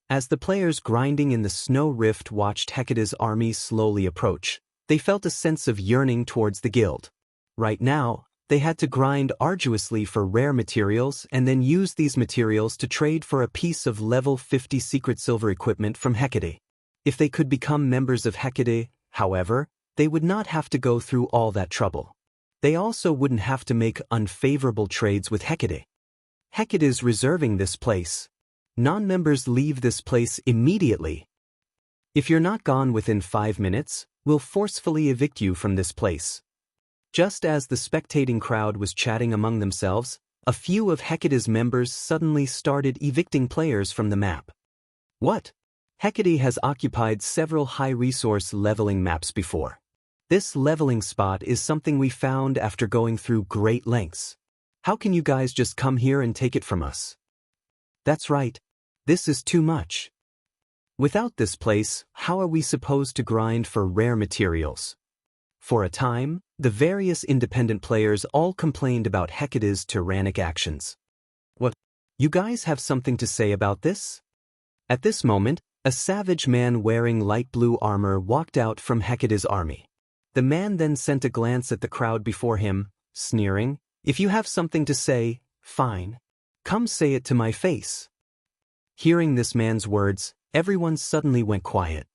As the players grinding in the snow rift watched Hecate's army slowly approach, they felt a sense of yearning towards the guild. Right now, they had to grind arduously for rare materials and then use these materials to trade for a piece of level 50 secret silver equipment from Hecate. If they could become members of Hecate, however, they would not have to go through all that trouble. They also wouldn't have to make unfavorable trades with Hecate. Hecate is reserving this place. Non-members leave this place immediately. If you're not gone within 5 minutes, we'll forcefully evict you from this place. Just as the spectating crowd was chatting among themselves, a few of Hecate's members suddenly started evicting players from the map. What? Hecate has occupied several high-resource leveling maps before. This leveling spot is something we found after going through great lengths. How can you guys just come here and take it from us? That's right. This is too much. Without this place, how are we supposed to grind for rare materials? For a time, the various independent players all complained about Hecate's tyrannic actions. What? You guys have something to say about this? At this moment, a savage man wearing light blue armor walked out from Hecate's army. The man then sent a glance at the crowd before him, sneering, "If you have something to say, fine. Come say it to my face." Hearing this man's words, everyone suddenly went quiet.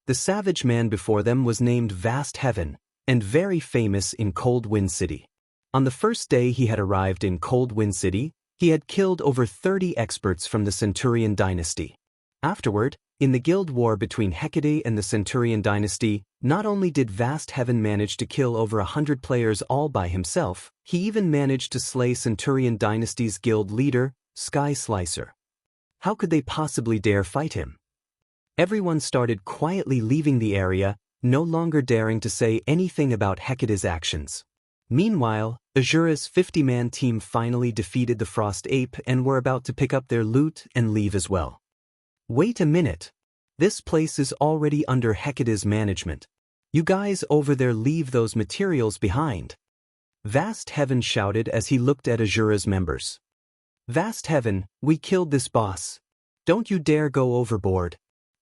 The savage man before them was named Vast Heaven, and very famous in Coldwind City. On the first day he had arrived in Coldwind City, he had killed over 30 experts from the Centurion dynasty. Afterward, in the guild war between Hecate and the Centurion dynasty, not only did Vast Heaven manage to kill over 100 players all by himself, he even managed to slay Centurion dynasty's guild leader, Sky Slicer. How could they possibly dare fight him? Everyone started quietly leaving the area, no longer daring to say anything about Hecate's actions. Meanwhile, Asura's 50-man team finally defeated the Frost Ape and were about to pick up their loot and leave as well. Wait a minute. This place is already under Hecate's management. You guys over there leave those materials behind. Vast Heaven shouted as he looked at Asura's members. Vast Heaven, we killed this boss. Don't you dare go overboard.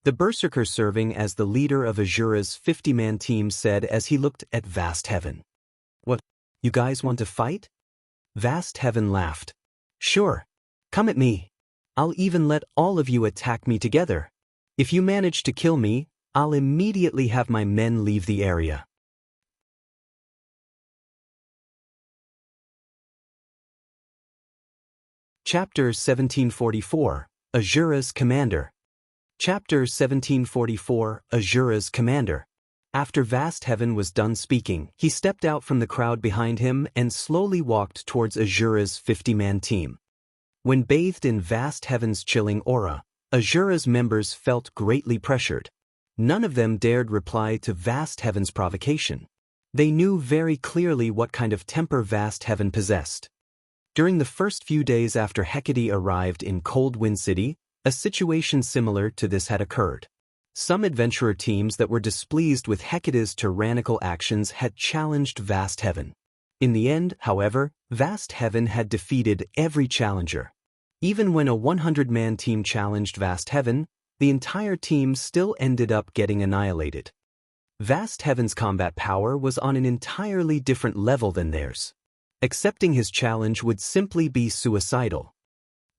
The Berserker serving as the leader of Asura's 50-man team said as he looked at Vast Heaven. What, you guys want to fight? Vast Heaven laughed. Sure. Come at me. I'll even let all of you attack me together. If you manage to kill me, I'll immediately have my men leave the area. Chapter 1744, Asura's Commander. Chapter 1744, Asura's Commander. After Vast Heaven was done speaking, he stepped out from the crowd behind him and slowly walked towards Asura's 50-man team. When bathed in Vast Heaven's chilling aura, Asura's members felt greatly pressured. None of them dared reply to Vast Heaven's provocation. They knew very clearly what kind of temper Vast Heaven possessed. During the first few days after Hecate arrived in Cold Wind City, a situation similar to this had occurred. Some adventurer teams that were displeased with Hecate's tyrannical actions had challenged Vast Heaven. In the end, however, Vast Heaven had defeated every challenger. Even when a 100-man team challenged Vast Heaven, the entire team still ended up getting annihilated. Vast Heaven's combat power was on an entirely different level than theirs. Accepting his challenge would simply be suicidal.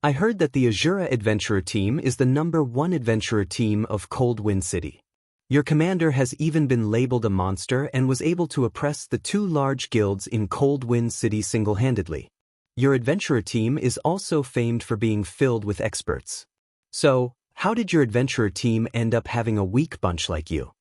I heard that the Asura Adventurer Team is the #1 adventurer team of Cold Wind City. Your commander has even been labeled a monster and was able to oppress the 2 large guilds in Cold Wind City single-handedly. Your adventurer team is also famed for being filled with experts. So, how did your adventurer team end up having a weak bunch like you?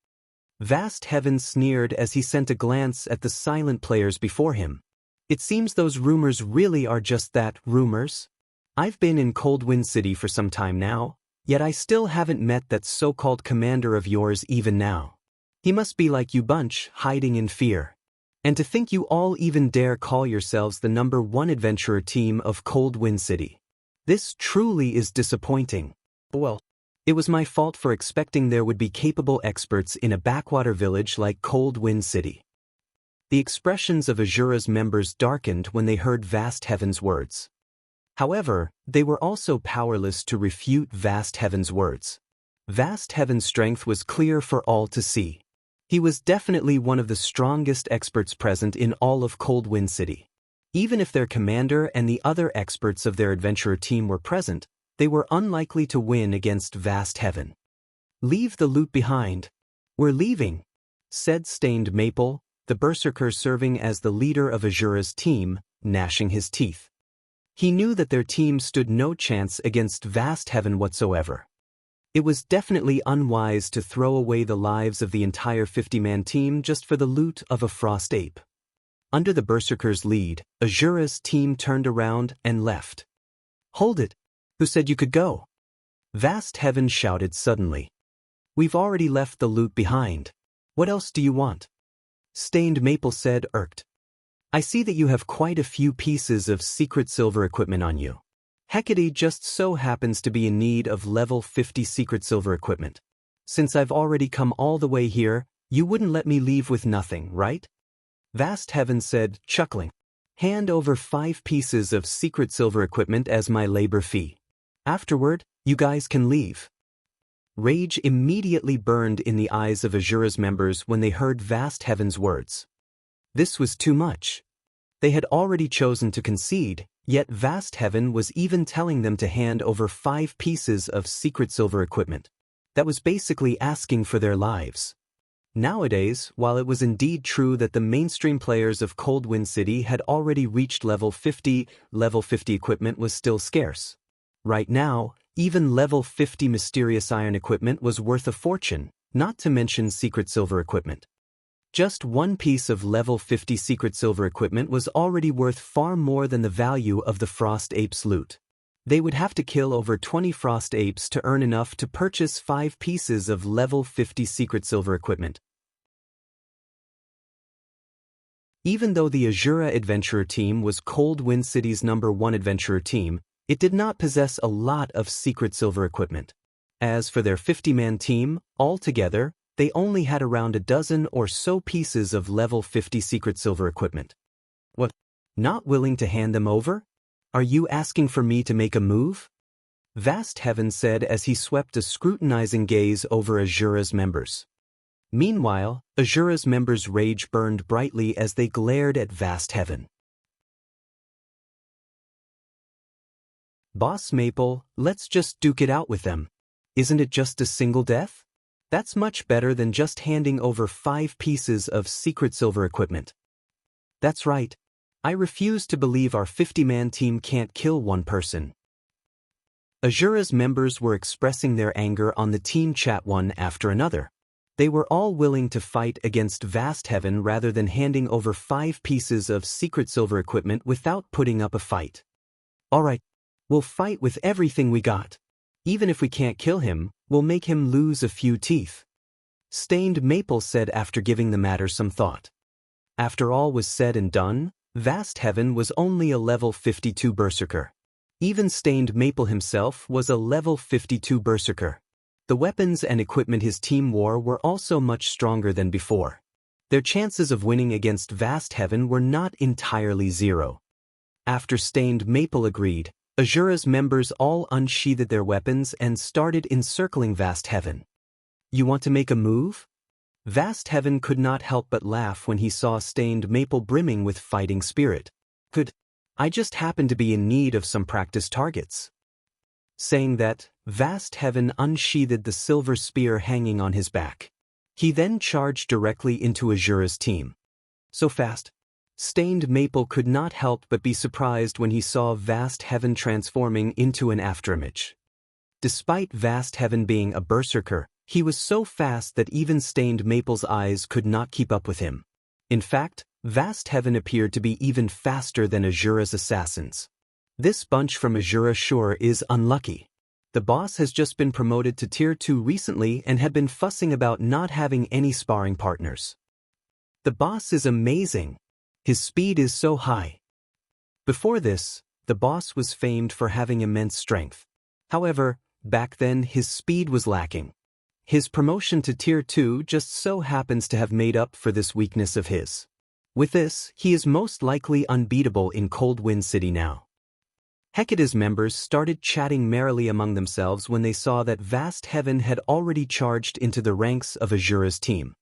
Vast Heaven sneered as he sent a glance at the silent players before him. It seems those rumors really are just that, rumors. I've been in Cold Wind City for some time now, yet I still haven't met that so-called commander of yours even now. He must be like you bunch, hiding in fear. And to think you all even dare call yourselves the #1 adventurer team of Cold Wind City. This truly is disappointing. Well, it was my fault for expecting there would be capable experts in a backwater village like Cold Wind City. The expressions of Asura's members darkened when they heard Vast Heaven's words. However, they were also powerless to refute Vast Heaven's words. Vast Heaven's strength was clear for all to see. He was definitely one of the strongest experts present in all of Cold Wind City. Even if their commander and the other experts of their adventurer team were present, they were unlikely to win against Vast Heaven. Leave the loot behind. We're leaving, said Stained Maple, the Berserker serving as the leader of Asura's team, gnashing his teeth. He knew that their team stood no chance against Vast Heaven whatsoever. It was definitely unwise to throw away the lives of the entire 50-man team just for the loot of a Frost Ape. Under the Berserker's lead, Asura's team turned around and left. Hold it! Who said you could go? Vast Heaven shouted suddenly. We've already left the loot behind. What else do you want? Stained Maple said, irked. I see that you have quite a few pieces of secret silver equipment on you. Hecate just so happens to be in need of level 50 secret silver equipment. Since I've already come all the way here, you wouldn't let me leave with nothing, right? Vast Heaven said, chuckling. Hand over 5 pieces of secret silver equipment as my labor fee. Afterward, you guys can leave. Rage immediately burned in the eyes of Asura's members when they heard Vast Heaven's words. This was too much. They had already chosen to concede, yet Vast Heaven was even telling them to hand over 5 pieces of secret silver equipment. That was basically asking for their lives. Nowadays, while it was indeed true that the mainstream players of Cold Wind City had already reached level 50 equipment was still scarce. Right now, even level 50 mysterious iron equipment was worth a fortune, not to mention secret silver equipment. Just 1 piece of level 50 secret silver equipment was already worth far more than the value of the Frost Ape's loot. They would have to kill over 20 Frost Apes to earn enough to purchase 5 pieces of level 50 secret silver equipment. Even though the Asura adventurer team was Cold Wind City's #1 adventurer team, it did not possess a lot of secret silver equipment. As for their 50-man team, altogether, they only had around a dozen or so pieces of level 50 secret silver equipment. What? Not willing to hand them over? Are you asking for me to make a move? Vast Heaven said as he swept a scrutinizing gaze over Asura's members. Meanwhile, Asura's members' rage burned brightly as they glared at Vast Heaven. Boss Maple, let's just duke it out with them. Isn't it just a single death? That's much better than just handing over 5 pieces of secret silver equipment. That's right. I refuse to believe our 50-man team can't kill one person. Asura's members were expressing their anger on the team chat one after another. They were all willing to fight against Vast Heaven rather than handing over 5 pieces of secret silver equipment without putting up a fight. Alright, we'll fight with everything we got. Even if we can't kill him, we'll make him lose a few teeth. Stained Maple said after giving the matter some thought. After all was said and done, Vast Heaven was only a level 52 berserker. Even Stained Maple himself was a level 52 berserker. The weapons and equipment his team wore were also much stronger than before. Their chances of winning against Vast Heaven were not entirely zero. After Stained Maple agreed, Asura's members all unsheathed their weapons and started encircling Vast Heaven. You want to make a move? Vast Heaven could not help but laugh when he saw Stained Maple brimming with fighting spirit. I just happen to be in need of some practice targets. Saying that, Vast Heaven unsheathed the silver spear hanging on his back. He then charged directly into Asura's team. So fast, Stained Maple could not help but be surprised when he saw Vast Heaven transforming into an afterimage. Despite Vast Heaven being a berserker, he was so fast that even Stained Maple's eyes could not keep up with him. In fact, Vast Heaven appeared to be even faster than Asura's assassins. This bunch from Asura sure is unlucky. The boss has just been promoted to Tier 2 recently and had been fussing about not having any sparring partners. The boss is amazing. His speed is so high. Before this, the boss was famed for having immense strength. However, back then his speed was lacking. His promotion to Tier 2 just so happens to have made up for this weakness of his. With this, he is most likely unbeatable in Cold Wind City now. Hecate's members started chatting merrily among themselves when they saw that Vast Heaven had already charged into the ranks of Asura's team.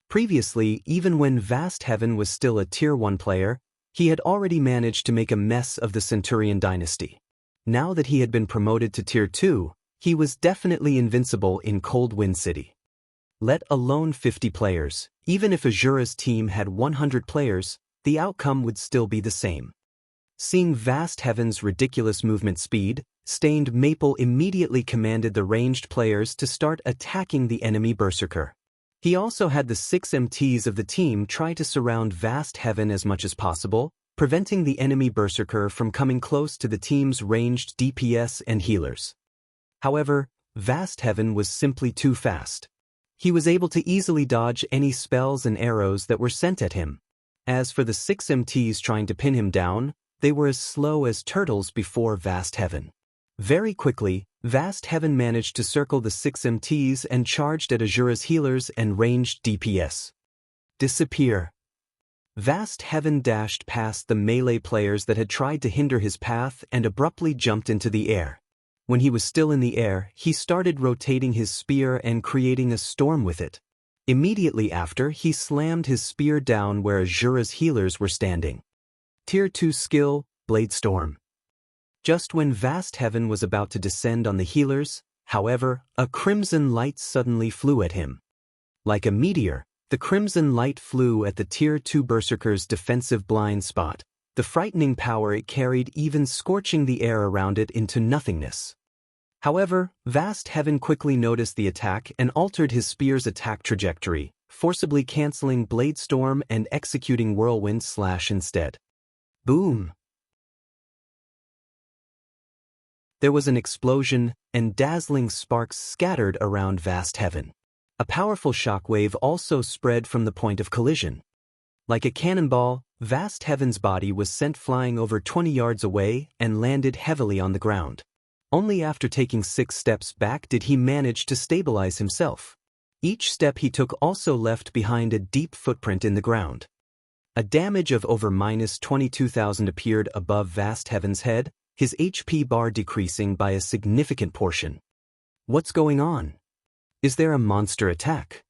Previously, even when Vast Heaven was still a Tier 1 player, he had already managed to make a mess of the Centurion dynasty. Now that he had been promoted to Tier 2, he was definitely invincible in Cold Wind City. Let alone 50 players, even if Asura's team had 100 players, the outcome would still be the same. Seeing Vast Heaven's ridiculous movement speed, Stained Maple immediately commanded the ranged players to start attacking the enemy berserker. He also had the 6 MTs of the team try to surround Vast Heaven as much as possible, preventing the enemy berserker from coming close to the team's ranged DPS and healers. However, Vast Heaven was simply too fast. He was able to easily dodge any spells and arrows that were sent at him. As for the 6 MTs trying to pin him down, they were as slow as turtles before Vast Heaven. Very quickly, Vast Heaven managed to circle the 6 MTs and charged at Asura's healers and ranged DPS. Disappear. Vast Heaven dashed past the melee players that had tried to hinder his path and abruptly jumped into the air. When he was still in the air, he started rotating his spear and creating a storm with it. Immediately after, he slammed his spear down where Asura's healers were standing. Tier 2 skill, Blade Storm. Just when Vast Heaven was about to descend on the healers, however, a crimson light suddenly flew at him. Like a meteor, the crimson light flew at the Tier 2 berserker's defensive blind spot, the frightening power it carried even scorching the air around it into nothingness. However, Vast Heaven quickly noticed the attack and altered his spear's attack trajectory, forcibly canceling Blade Storm and executing Whirlwind Slash instead. Boom! There was an explosion, and dazzling sparks scattered around Vast Heaven. A powerful shockwave also spread from the point of collision. Like a cannonball, Vast Heaven's body was sent flying over 20 yards away and landed heavily on the ground. Only after taking 6 steps back did he manage to stabilize himself. Each step he took also left behind a deep footprint in the ground. A damage of over -22,000 appeared above Vast Heaven's head, his HP bar decreasing by a significant portion. What's going on? Is there a monster attack?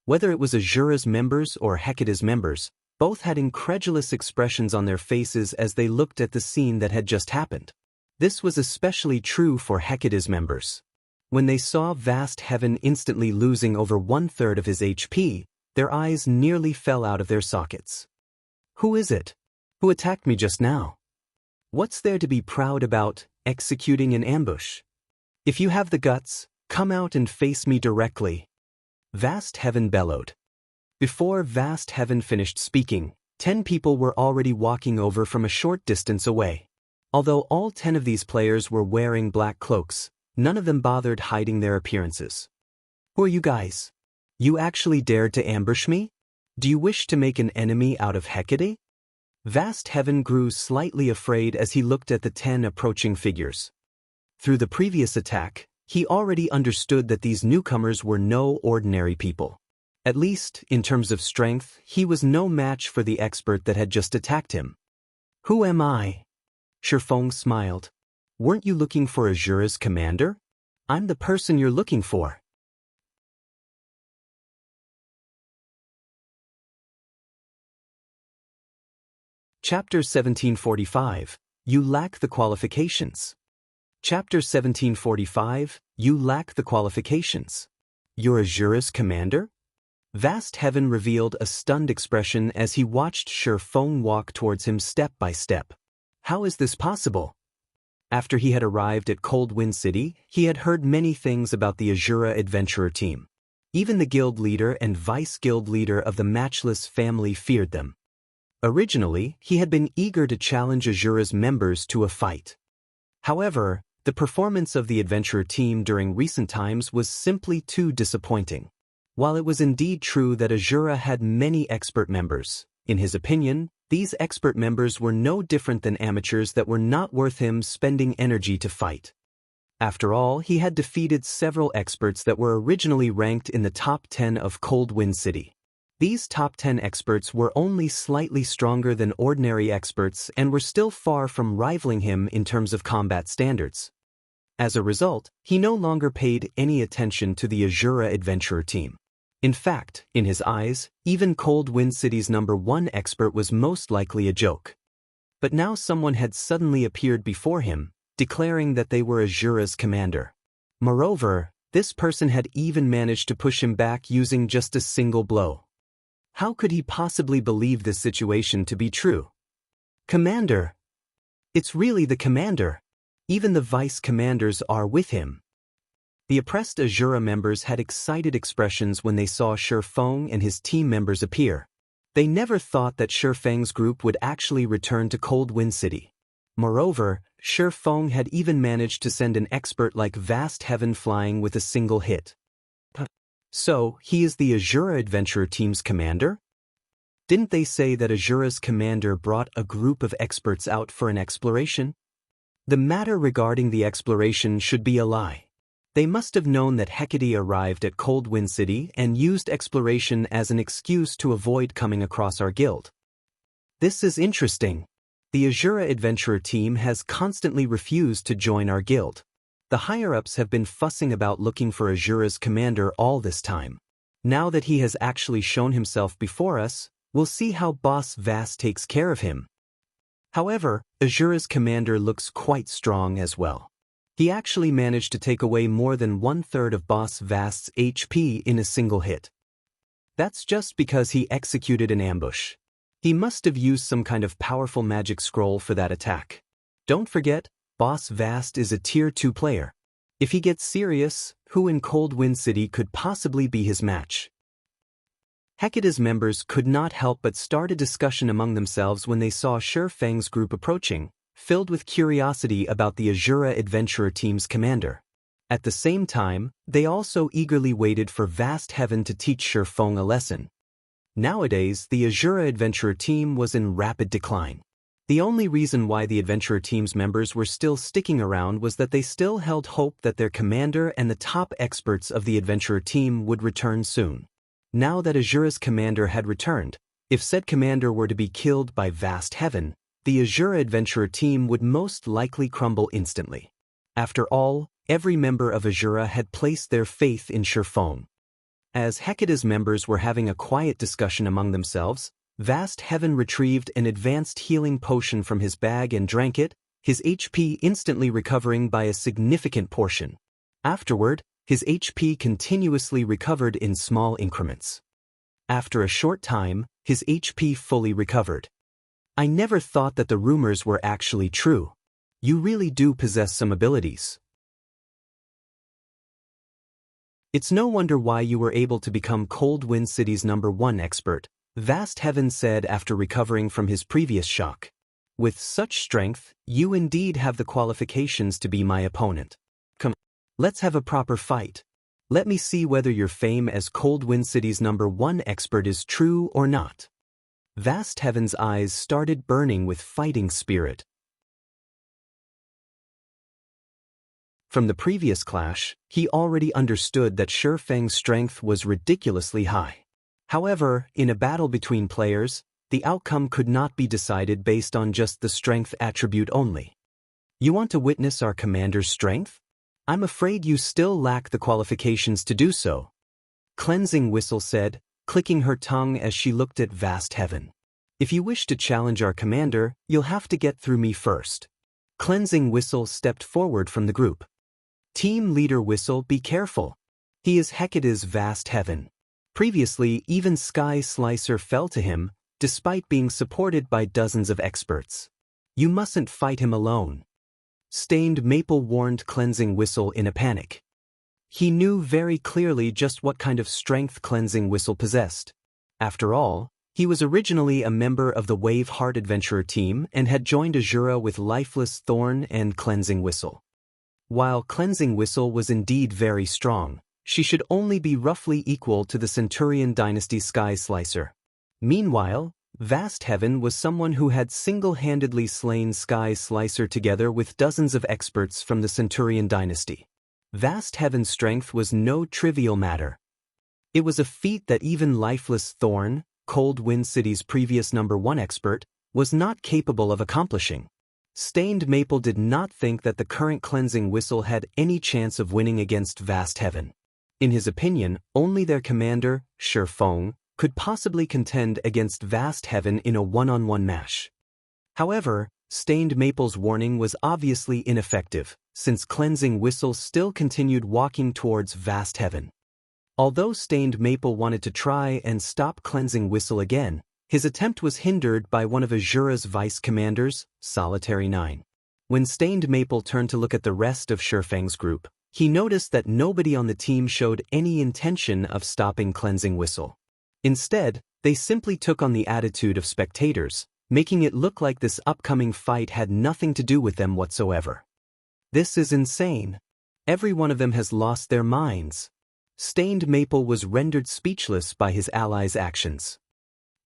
Whether it was Asura's members or Hecate's members, both had incredulous expressions on their faces as they looked at the scene that had just happened. This was especially true for Hecate's members. When they saw Vast Heaven instantly losing over 1/3 of his HP, their eyes nearly fell out of their sockets. Who is it? Who attacked me just now? What's there to be proud about, executing an ambush? If you have the guts, come out and face me directly. Vast Heaven bellowed. Before Vast Heaven finished speaking, 10 people were already walking over from a short distance away. Although all 10 of these players were wearing black cloaks, none of them bothered hiding their appearances. Who are you guys? You actually dared to ambush me? Do you wish to make an enemy out of Hecate? Vast Heaven grew slightly afraid as he looked at the 10 approaching figures. Through the previous attack, he already understood that these newcomers were no ordinary people. At least, in terms of strength, he was no match for the expert that had just attacked him. Who am I? Shifeng smiled. Weren't you looking for Asura's commander? I'm the person you're looking for. Chapter 1745, You Lack the Qualifications. Chapter 1745, You Lack the Qualifications. You're Asura's commander? Vast Heaven revealed a stunned expression as he watched Shifeng walk towards him step by step. How is this possible? After he had arrived at Cold Wind City, he had heard many things about the Asura adventurer team. Even the guild leader and vice-guild leader of the Matchless family feared them. Originally, he had been eager to challenge Asura's members to a fight. However, the performance of the adventurer team during recent times was simply too disappointing. While it was indeed true that Asura had many expert members, in his opinion, these expert members were no different than amateurs that were not worth him spending energy to fight. After all, he had defeated several experts that were originally ranked in the top 10 of Cold Wind City. These top 10 experts were only slightly stronger than ordinary experts and were still far from rivaling him in terms of combat standards. As a result, he no longer paid any attention to the Asura adventurer team. In fact, in his eyes, even Cold Wind City's #1 expert was most likely a joke. But now someone had suddenly appeared before him, declaring that they were Asura's commander. Moreover, this person had even managed to push him back using just a single blow. How could he possibly believe this situation to be true? Commander! It's really the commander! Even the vice-commanders are with him. The oppressed Asura members had excited expressions when they saw Shifeng and his team members appear. They never thought that Shifeng's group would actually return to Cold Wind City. Moreover, Shifeng had even managed to send an expert like Vast Heaven flying with a single hit. So, he is the Asura adventurer team's commander? Didn't they say that Asura's commander brought a group of experts out for an exploration? The matter regarding the exploration should be a lie. They must have known that Hecate arrived at Cold Wind City and used exploration as an excuse to avoid coming across our guild. This is interesting. The Asura adventurer team has constantly refused to join our guild. The higher-ups have been fussing about looking for Asura's commander all this time. Now that he has actually shown himself before us, we'll see how Boss Vast takes care of him. However, Asura's commander looks quite strong as well. He actually managed to take away more than 1/3 of Boss Vast's HP in a single hit. That's just because he executed an ambush. He must have used some kind of powerful magic scroll for that attack. Don't forget, Boss Vast is a Tier 2 player. If he gets serious, who in Cold Wind City could possibly be his match? Hecate's members could not help but start a discussion among themselves when they saw Shifeng's group approaching, filled with curiosity about the Asura adventurer team's commander. At the same time, they also eagerly waited for Vast Heaven to teach Shifeng a lesson. Nowadays, the Asura adventurer team was in rapid decline. The only reason why the adventurer team's members were still sticking around was that they still held hope that their commander and the top experts of the adventurer team would return soon. Now that Asura's commander had returned, if said commander were to be killed by vast heaven, the Asura adventurer team would most likely crumble instantly. After all, every member of Asura had placed their faith in Silverwing. As Hecate's members were having a quiet discussion among themselves, Vast Heaven retrieved an advanced healing potion from his bag and drank it, his HP instantly recovering by a significant portion. Afterward, his HP continuously recovered in small increments. After a short time, his HP fully recovered. I never thought that the rumors were actually true. You really do possess some abilities. It's no wonder why you were able to become Cold Wind City's #1 expert, Vast Heaven said after recovering from his previous shock. With such strength, you indeed have the qualifications to be my opponent. Come, let's have a proper fight. Let me see whether your fame as Cold Wind City's #1 expert is true or not. Vast Heaven's eyes started burning with fighting spirit. From the previous clash, he already understood that Silverwing's strength was ridiculously high. However, in a battle between players, the outcome could not be decided based on just the strength attribute only. You want to witness our commander's strength? I'm afraid you still lack the qualifications to do so. Cleansing Whistle said, clicking her tongue as she looked at Vast Heaven. If you wish to challenge our commander, you'll have to get through me first. Cleansing Whistle stepped forward from the group. Team Leader Whistle, be careful. He is Hecate's Vast Heaven. Previously, even Sky Slicer fell to him, despite being supported by dozens of experts. You mustn't fight him alone. Stained Maple warned Cleansing Whistle in a panic. He knew very clearly just what kind of strength Cleansing Whistle possessed. After all, he was originally a member of the Wave Heart Adventurer team and had joined Asura with Lifeless Thorn and Cleansing Whistle. While Cleansing Whistle was indeed very strong, she should only be roughly equal to the Centurion Dynasty Sky Slicer. Meanwhile, Vast Heaven was someone who had single-handedly slain Sky Slicer together with dozens of experts from the Centurion Dynasty. Vast Heaven's strength was no trivial matter. It was a feat that even Lifeless Thorn, Cold Wind City's previous #1 expert, was not capable of accomplishing. Stained Maple did not think that the current Cleansing Whistle had any chance of winning against Vast Heaven. In his opinion, only their commander, Silverwing, could possibly contend against Vast Heaven in a one-on-one match. However, Stained Maple's warning was obviously ineffective, since Cleansing Whistle still continued walking towards Vast Heaven. Although Stained Maple wanted to try and stop Cleansing Whistle again, his attempt was hindered by one of Asura's vice commanders, Solitary 9. When Stained Maple turned to look at the rest of Silverwing's group, he noticed that nobody on the team showed any intention of stopping Cleansing Whistle. Instead, they simply took on the attitude of spectators, making it look like this upcoming fight had nothing to do with them whatsoever. This is insane. Every one of them has lost their minds. Stained Maple was rendered speechless by his allies' actions.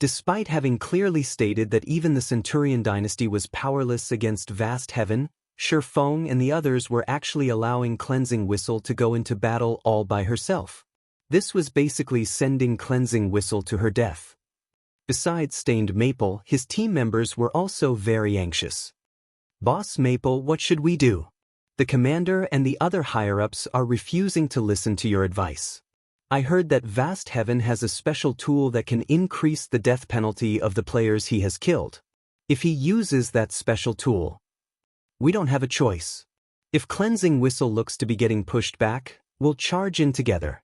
Despite having clearly stated that even the Centurion Dynasty was powerless against Vast Heaven, Silverwing and the others were actually allowing Cleansing Whistle to go into battle all by herself. This was basically sending Cleansing Whistle to her death. Besides Stained Maple, his team members were also very anxious. Boss Maple, what should we do? The commander and the other higher-ups are refusing to listen to your advice. I heard that Vast Heaven has a special tool that can increase the death penalty of the players he has killed. If he uses that special tool, we don't have a choice. If Cleansing Whistle looks to be getting pushed back, we'll charge in together.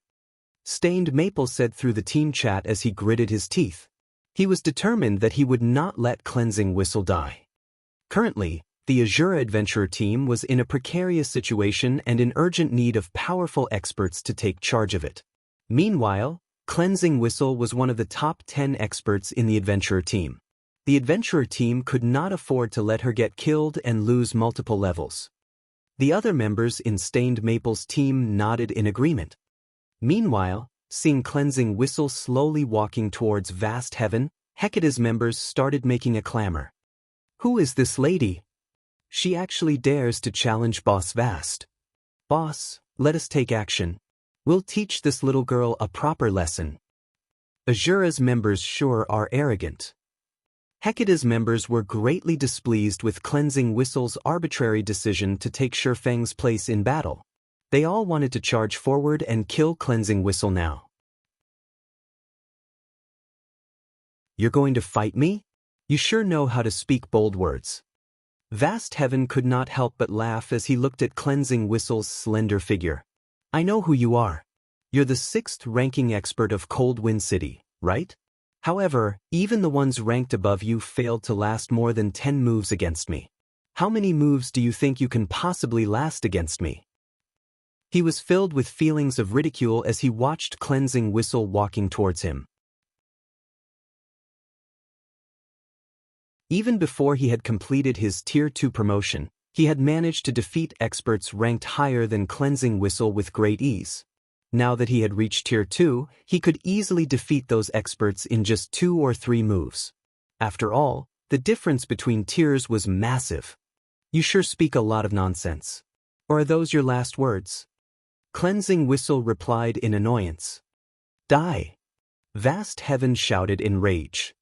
Stained Maple said through the team chat as he gritted his teeth. He was determined that he would not let Cleansing Whistle die. Currently, the Asura Adventurer team was in a precarious situation and in urgent need of powerful experts to take charge of it. Meanwhile, Cleansing Whistle was one of the top 10 experts in the Adventurer team. The Adventurer team could not afford to let her get killed and lose multiple levels. The other members in Stained Maple's team nodded in agreement. Meanwhile, Seeing Cleansing Whistle slowly walking towards Vast Heaven, Hecate's members started making a clamor. Who is this lady? She actually dares to challenge Boss Vast. Boss, let us take action. We'll teach this little girl a proper lesson. Asura's members sure are arrogant. Hecate's members were greatly displeased with Cleansing Whistle's arbitrary decision to take Shifeng's place in battle. They all wanted to charge forward and kill Cleansing Whistle now. You're going to fight me? You sure know how to speak bold words. Vast Heaven could not help but laugh as he looked at Cleansing Whistle's slender figure. I know who you are. You're the 6th ranking expert of Cold Wind City, right? However, even the ones ranked above you failed to last more than 10 moves against me. How many moves do you think you can possibly last against me? He was filled with feelings of ridicule as he watched Cleansing Whistle walking towards him. Even before he had completed his Tier 2 promotion, he had managed to defeat experts ranked higher than Cleansing Whistle with great ease. Now that he had reached Tier 2, he could easily defeat those experts in just 2 or 3 moves. After all, the difference between tiers was massive. You sure speak a lot of nonsense. Or are those your last words? Cleansing Whistle replied in annoyance. Die! Vast Heaven shouted in rage.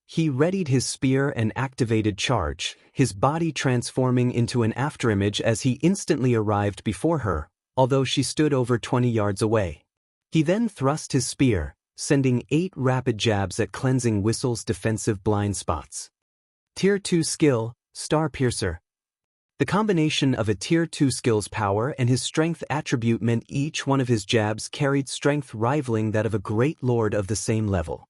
He readied his spear and activated charge, his body transforming into an afterimage as he instantly arrived before her, although she stood over 20 yards away. He then thrust his spear, sending 8 rapid jabs at Cleansing Whistle's defensive blind spots. Tier 2 skill, Star Piercer. The combination of a Tier 2 skill's power and his strength attribute meant each one of his jabs carried strength rivaling that of a great lord of the same level.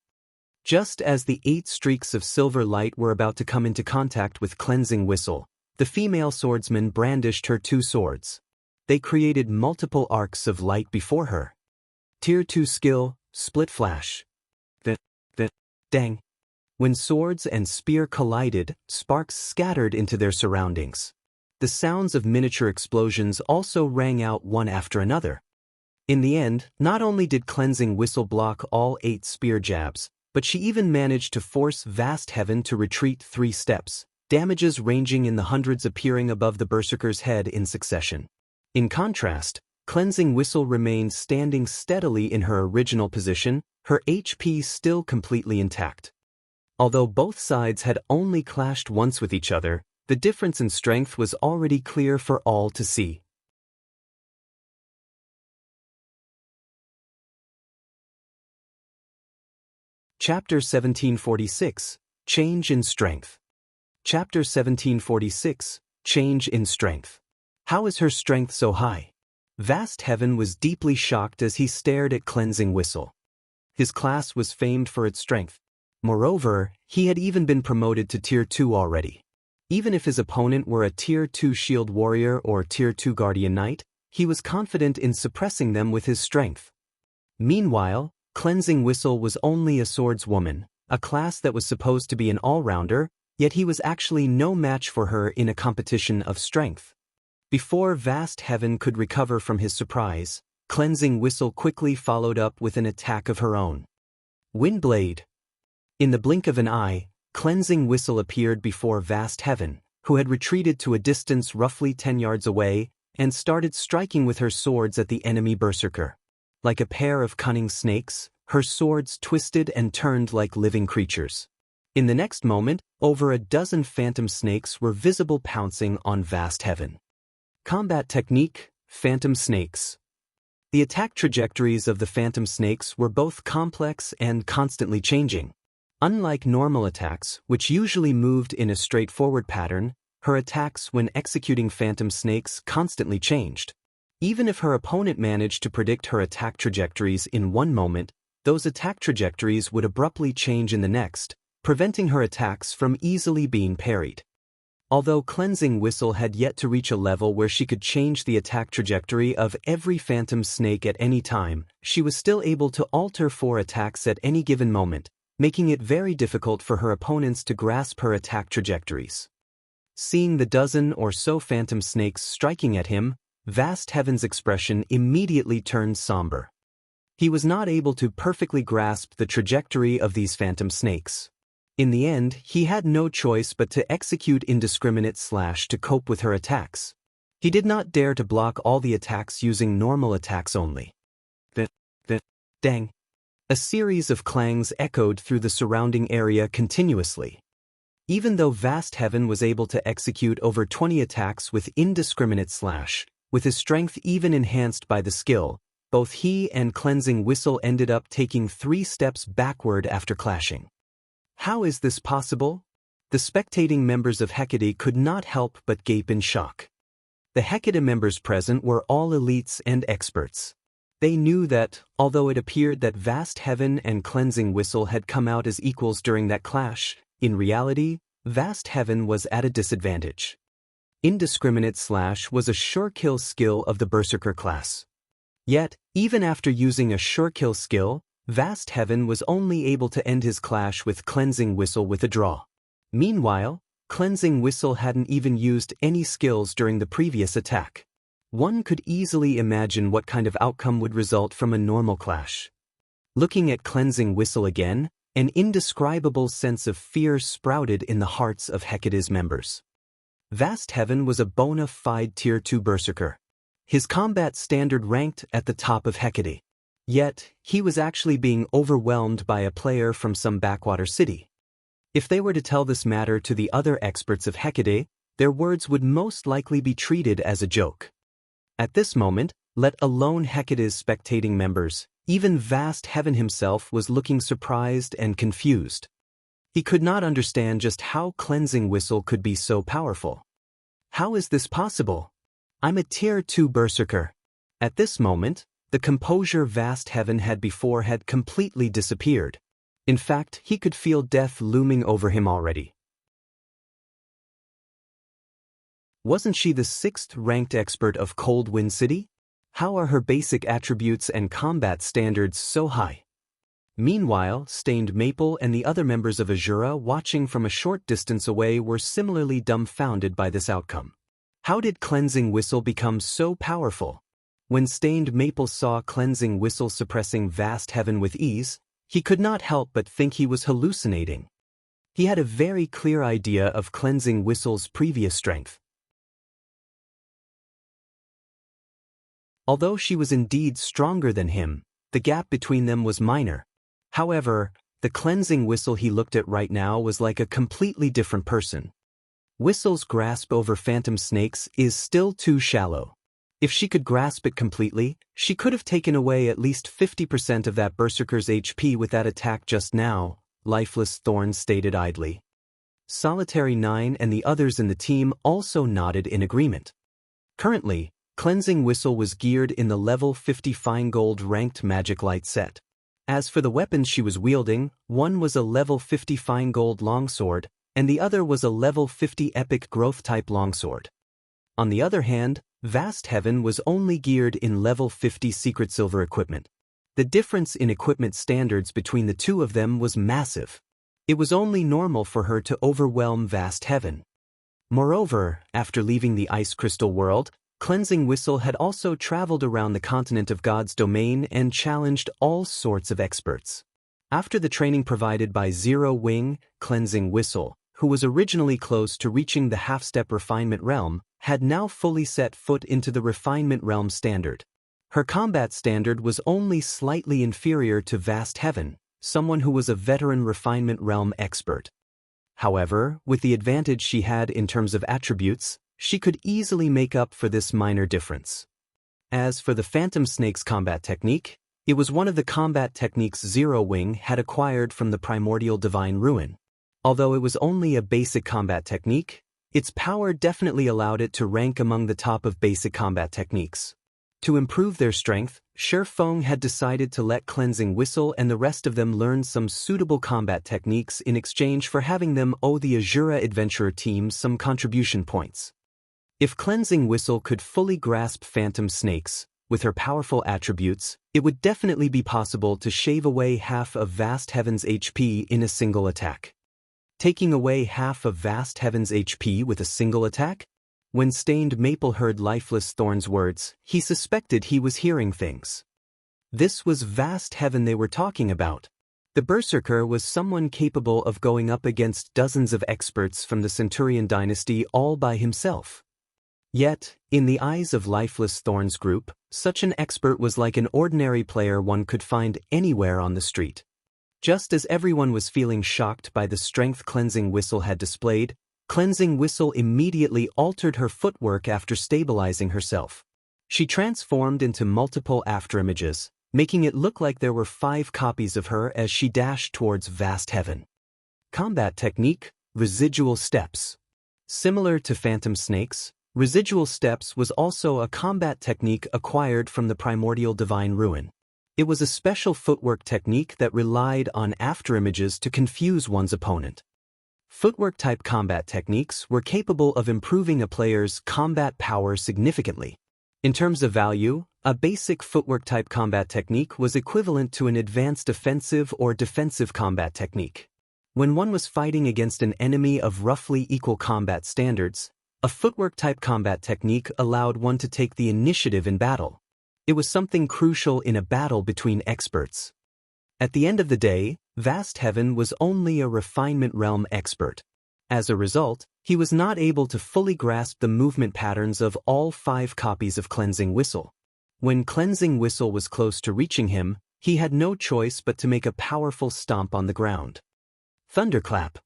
Just as the 8 streaks of silver light were about to come into contact with Cleansing Whistle, the female swordsman brandished her 2 swords. They created multiple arcs of light before her. Tier 2 skill, Split Flash. Dang. When swords and spear collided, sparks scattered into their surroundings. The sounds of miniature explosions also rang out one after another. In the end, not only did Cleansing Whistle block all 8 spear jabs, but she even managed to force Vast Heaven to retreat 3 steps, damages ranging in the hundreds appearing above the berserker's head in succession. In contrast, Cleansing Whistle remained standing steadily in her original position, her HP still completely intact. Although both sides had only clashed once with each other, the difference in strength was already clear for all to see. Chapter 1746, Change in Strength. Chapter 1746, Change in Strength. How is her strength so high? Vast Heaven was deeply shocked as he stared at Cleansing Whistle. His class was famed for its strength. Moreover, he had even been promoted to Tier 2 already. Even if his opponent were a Tier 2 Shield Warrior or Tier 2 Guardian Knight, he was confident in suppressing them with his strength. Meanwhile, Cleansing Whistle was only a swordswoman, a class that was supposed to be an all-rounder, yet he was actually no match for her in a competition of strength. Before Vast Heaven could recover from his surprise, Cleansing Whistle quickly followed up with an attack of her own. Windblade. In the blink of an eye, Cleansing Whistle appeared before Vast Heaven, who had retreated to a distance roughly 10 yards away, and started striking with her swords at the enemy berserker. Like a pair of cunning snakes, her swords twisted and turned like living creatures. In the next moment, over a dozen phantom snakes were visible pouncing on Vast Heaven. Combat technique, Phantom Snakes. The attack trajectories of the phantom snakes were both complex and constantly changing. Unlike normal attacks, which usually moved in a straightforward pattern, her attacks when executing phantom snakes constantly changed. Even if her opponent managed to predict her attack trajectories in one moment, those attack trajectories would abruptly change in the next, preventing her attacks from easily being parried. Although Cleansing Whistle had yet to reach a level where she could change the attack trajectory of every phantom snake at any time, she was still able to alter 4 attacks at any given moment, making it very difficult for her opponents to grasp her attack trajectories. Seeing the dozen or so phantom snakes striking at him, Vast Heaven's expression immediately turned somber. He was not able to perfectly grasp the trajectory of these phantom snakes. In the end, he had no choice but to execute indiscriminate slash to cope with her attacks. He did not dare to block all the attacks using normal attacks only. Dang. A series of clangs echoed through the surrounding area continuously. Even though Vast Heaven was able to execute over 20 attacks with indiscriminate slash, with his strength even enhanced by the skill, both he and Cleansing Whistle ended up taking 3 steps backward after clashing. How is this possible? The spectating members of Hecate could not help but gape in shock. The Hecate members present were all elites and experts. They knew that, although it appeared that Vast Heaven and Cleansing Whistle had come out as equals during that clash, in reality, Vast Heaven was at a disadvantage. Indiscriminate slash was a sure kill skill of the Berserker class. Yet, even after using a sure kill skill, Vast Heaven was only able to end his clash with Cleansing Whistle with a draw. Meanwhile, Cleansing Whistle hadn't even used any skills during the previous attack. One could easily imagine what kind of outcome would result from a normal clash. Looking at Cleansing Whistle again, an indescribable sense of fear sprouted in the hearts of Hecate's members. Vast Heaven was a bona fide Tier 2 Berserker. His combat standard ranked at the top of Hecate. Yet, he was actually being overwhelmed by a player from some backwater city. If they were to tell this matter to the other experts of Hecate, their words would most likely be treated as a joke. At this moment, let alone Hecate's spectating members, even Vast Heaven himself was looking surprised and confused. He could not understand just how Cleansing Whistle could be so powerful. How is this possible? I'm a Tier 2 Berserker. At this moment, the composure Vast Heaven had before had completely disappeared. In fact, he could feel death looming over him already. Wasn't she the 6th-ranked expert of Cold Wind City? How are her basic attributes and combat standards so high? Meanwhile, Stained Maple and the other members of Asura watching from a short distance away were similarly dumbfounded by this outcome. How did Cleansing Whistle become so powerful? When Stained Maple saw Cleansing Whistle suppressing Vast Heaven with ease, he could not help but think he was hallucinating. He had a very clear idea of Cleansing Whistle's previous strength. Although she was indeed stronger than him, the gap between them was minor. However, the Cleansing Whistle he looked at right now was like a completely different person. Whistle's grasp over phantom snakes is still too shallow. If she could grasp it completely, she could have taken away at least 50% of that Berserker's HP with that attack just now, Lifeless Thorn stated idly. Solitary 9 and the others in the team also nodded in agreement. Currently, Cleansing Whistle was geared in the level 50 Fine Gold ranked Magic Light set. As for the weapons she was wielding, one was a level 50 Fine Gold longsword, and the other was a level 50 Epic Growth type longsword. On the other hand, Vast Heaven was only geared in level 50 Secret Silver equipment. The difference in equipment standards between the two of them was massive. It was only normal for her to overwhelm Vast Heaven. Moreover, after leaving the Ice Crystal world, Cleansing Whistle had also traveled around the continent of God's domain and challenged all sorts of experts. After the training provided by Zero Wing, Cleansing Whistle, who was originally close to reaching the half-step refinement realm, had now fully set foot into the refinement realm standard. Her combat standard was only slightly inferior to Vast Heaven, someone who was a veteran refinement realm expert. However, with the advantage she had in terms of attributes, she could easily make up for this minor difference. As for the Phantom Snake's combat technique, it was one of the combat techniques Zero Wing had acquired from the primordial Divine Ruin. Although it was only a basic combat technique, its power definitely allowed it to rank among the top of basic combat techniques. To improve their strength, Feng had decided to let Cleansing Whistle and the rest of them learn some suitable combat techniques in exchange for having them owe the Asura Adventurer team some contribution points. If Cleansing Whistle could fully grasp Phantom Snakes, with her powerful attributes, it would definitely be possible to shave away half of Vast Heaven's HP in a single attack. Taking away half of Vast Heaven's HP with a single attack? When Stained Maple heard Lifeless Thorn's words, he suspected he was hearing things. This was vast heaven they were talking about. The Berserker was someone capable of going up against dozens of experts from the Centurion dynasty all by himself. Yet, in the eyes of Lifeless Thorns Group, such an expert was like an ordinary player one could find anywhere on the street. Just as everyone was feeling shocked by the strength Cleansing Whistle had displayed, Cleansing Whistle immediately altered her footwork after stabilizing herself. She transformed into multiple afterimages, making it look like there were 5 copies of her as she dashed towards vast heaven. Combat technique, Residual Steps. Similar to Phantom Snakes, Residual Steps was also a combat technique acquired from the primordial Divine Ruin. It was a special footwork technique that relied on afterimages to confuse one's opponent. Footwork-type combat techniques were capable of improving a player's combat power significantly. In terms of value, a basic footwork-type combat technique was equivalent to an advanced offensive or defensive combat technique. When one was fighting against an enemy of roughly equal combat standards, a footwork-type combat technique allowed one to take the initiative in battle. It was something crucial in a battle between experts. At the end of the day, Vast Heaven was only a refinement realm expert. As a result, he was not able to fully grasp the movement patterns of all 5 copies of Cleansing Whistle. When Cleansing Whistle was close to reaching him, he had no choice but to make a powerful stomp on the ground. Thunderclap.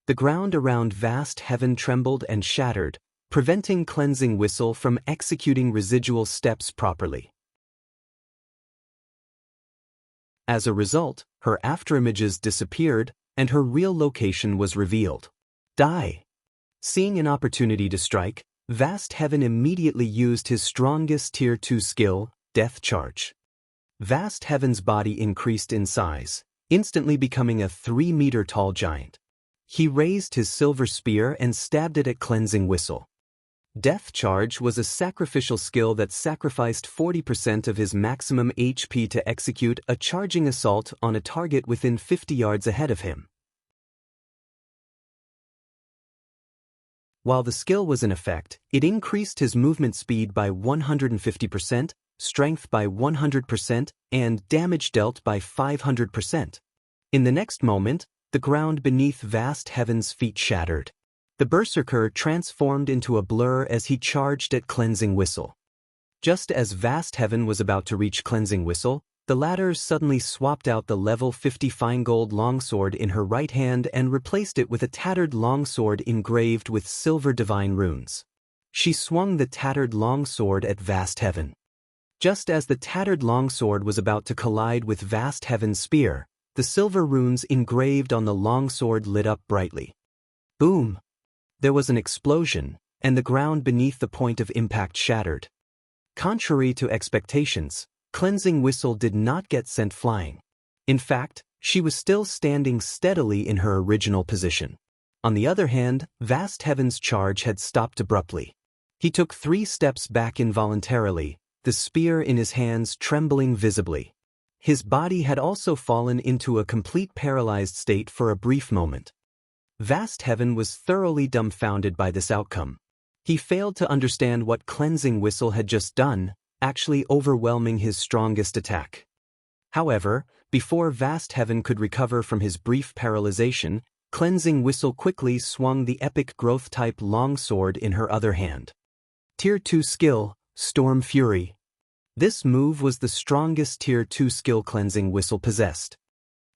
The ground around Vast Heaven trembled and shattered, preventing Cleansing Whistle from executing residual steps properly. As a result, her afterimages disappeared, and her real location was revealed. Die. Seeing an opportunity to strike, Vast Heaven immediately used his strongest Tier 2 skill, Death Charge. Vast Heaven's body increased in size, instantly becoming a 3-meter-tall giant. He raised his silver spear and stabbed it at Cleansing Whistle. Death Charge was a sacrificial skill that sacrificed 40% of his maximum HP to execute a charging assault on a target within 50 yards ahead of him. While the skill was in effect, it increased his movement speed by 150%, strength by 100%, and damage dealt by 500%. In the next moment, the ground beneath Vast Heaven's feet shattered. The Berserker transformed into a blur as he charged at Cleansing Whistle. Just as Vast Heaven was about to reach Cleansing Whistle, the latter suddenly swapped out the level 50 fine-gold longsword in her right hand and replaced it with a tattered longsword engraved with silver divine runes. She swung the tattered longsword at Vast Heaven. Just as the tattered longsword was about to collide with Vast Heaven's spear, the silver runes engraved on the longsword lit up brightly. Boom! There was an explosion, and the ground beneath the point of impact shattered. Contrary to expectations, Cleansing Whistle did not get sent flying. In fact, she was still standing steadily in her original position. On the other hand, Vast Heaven's charge had stopped abruptly. He took 3 steps back involuntarily, the spear in his hands trembling visibly. His body had also fallen into a complete paralyzed state for a brief moment. Vast Heaven was thoroughly dumbfounded by this outcome. He failed to understand what Cleansing Whistle had just done, actually overwhelming his strongest attack. However, before Vast Heaven could recover from his brief paralyzation, Cleansing Whistle quickly swung the epic growth-type longsword in her other hand. Tier 2 skill, Storm Fury. This move was the strongest Tier 2 skill Cleansing Whistle possessed.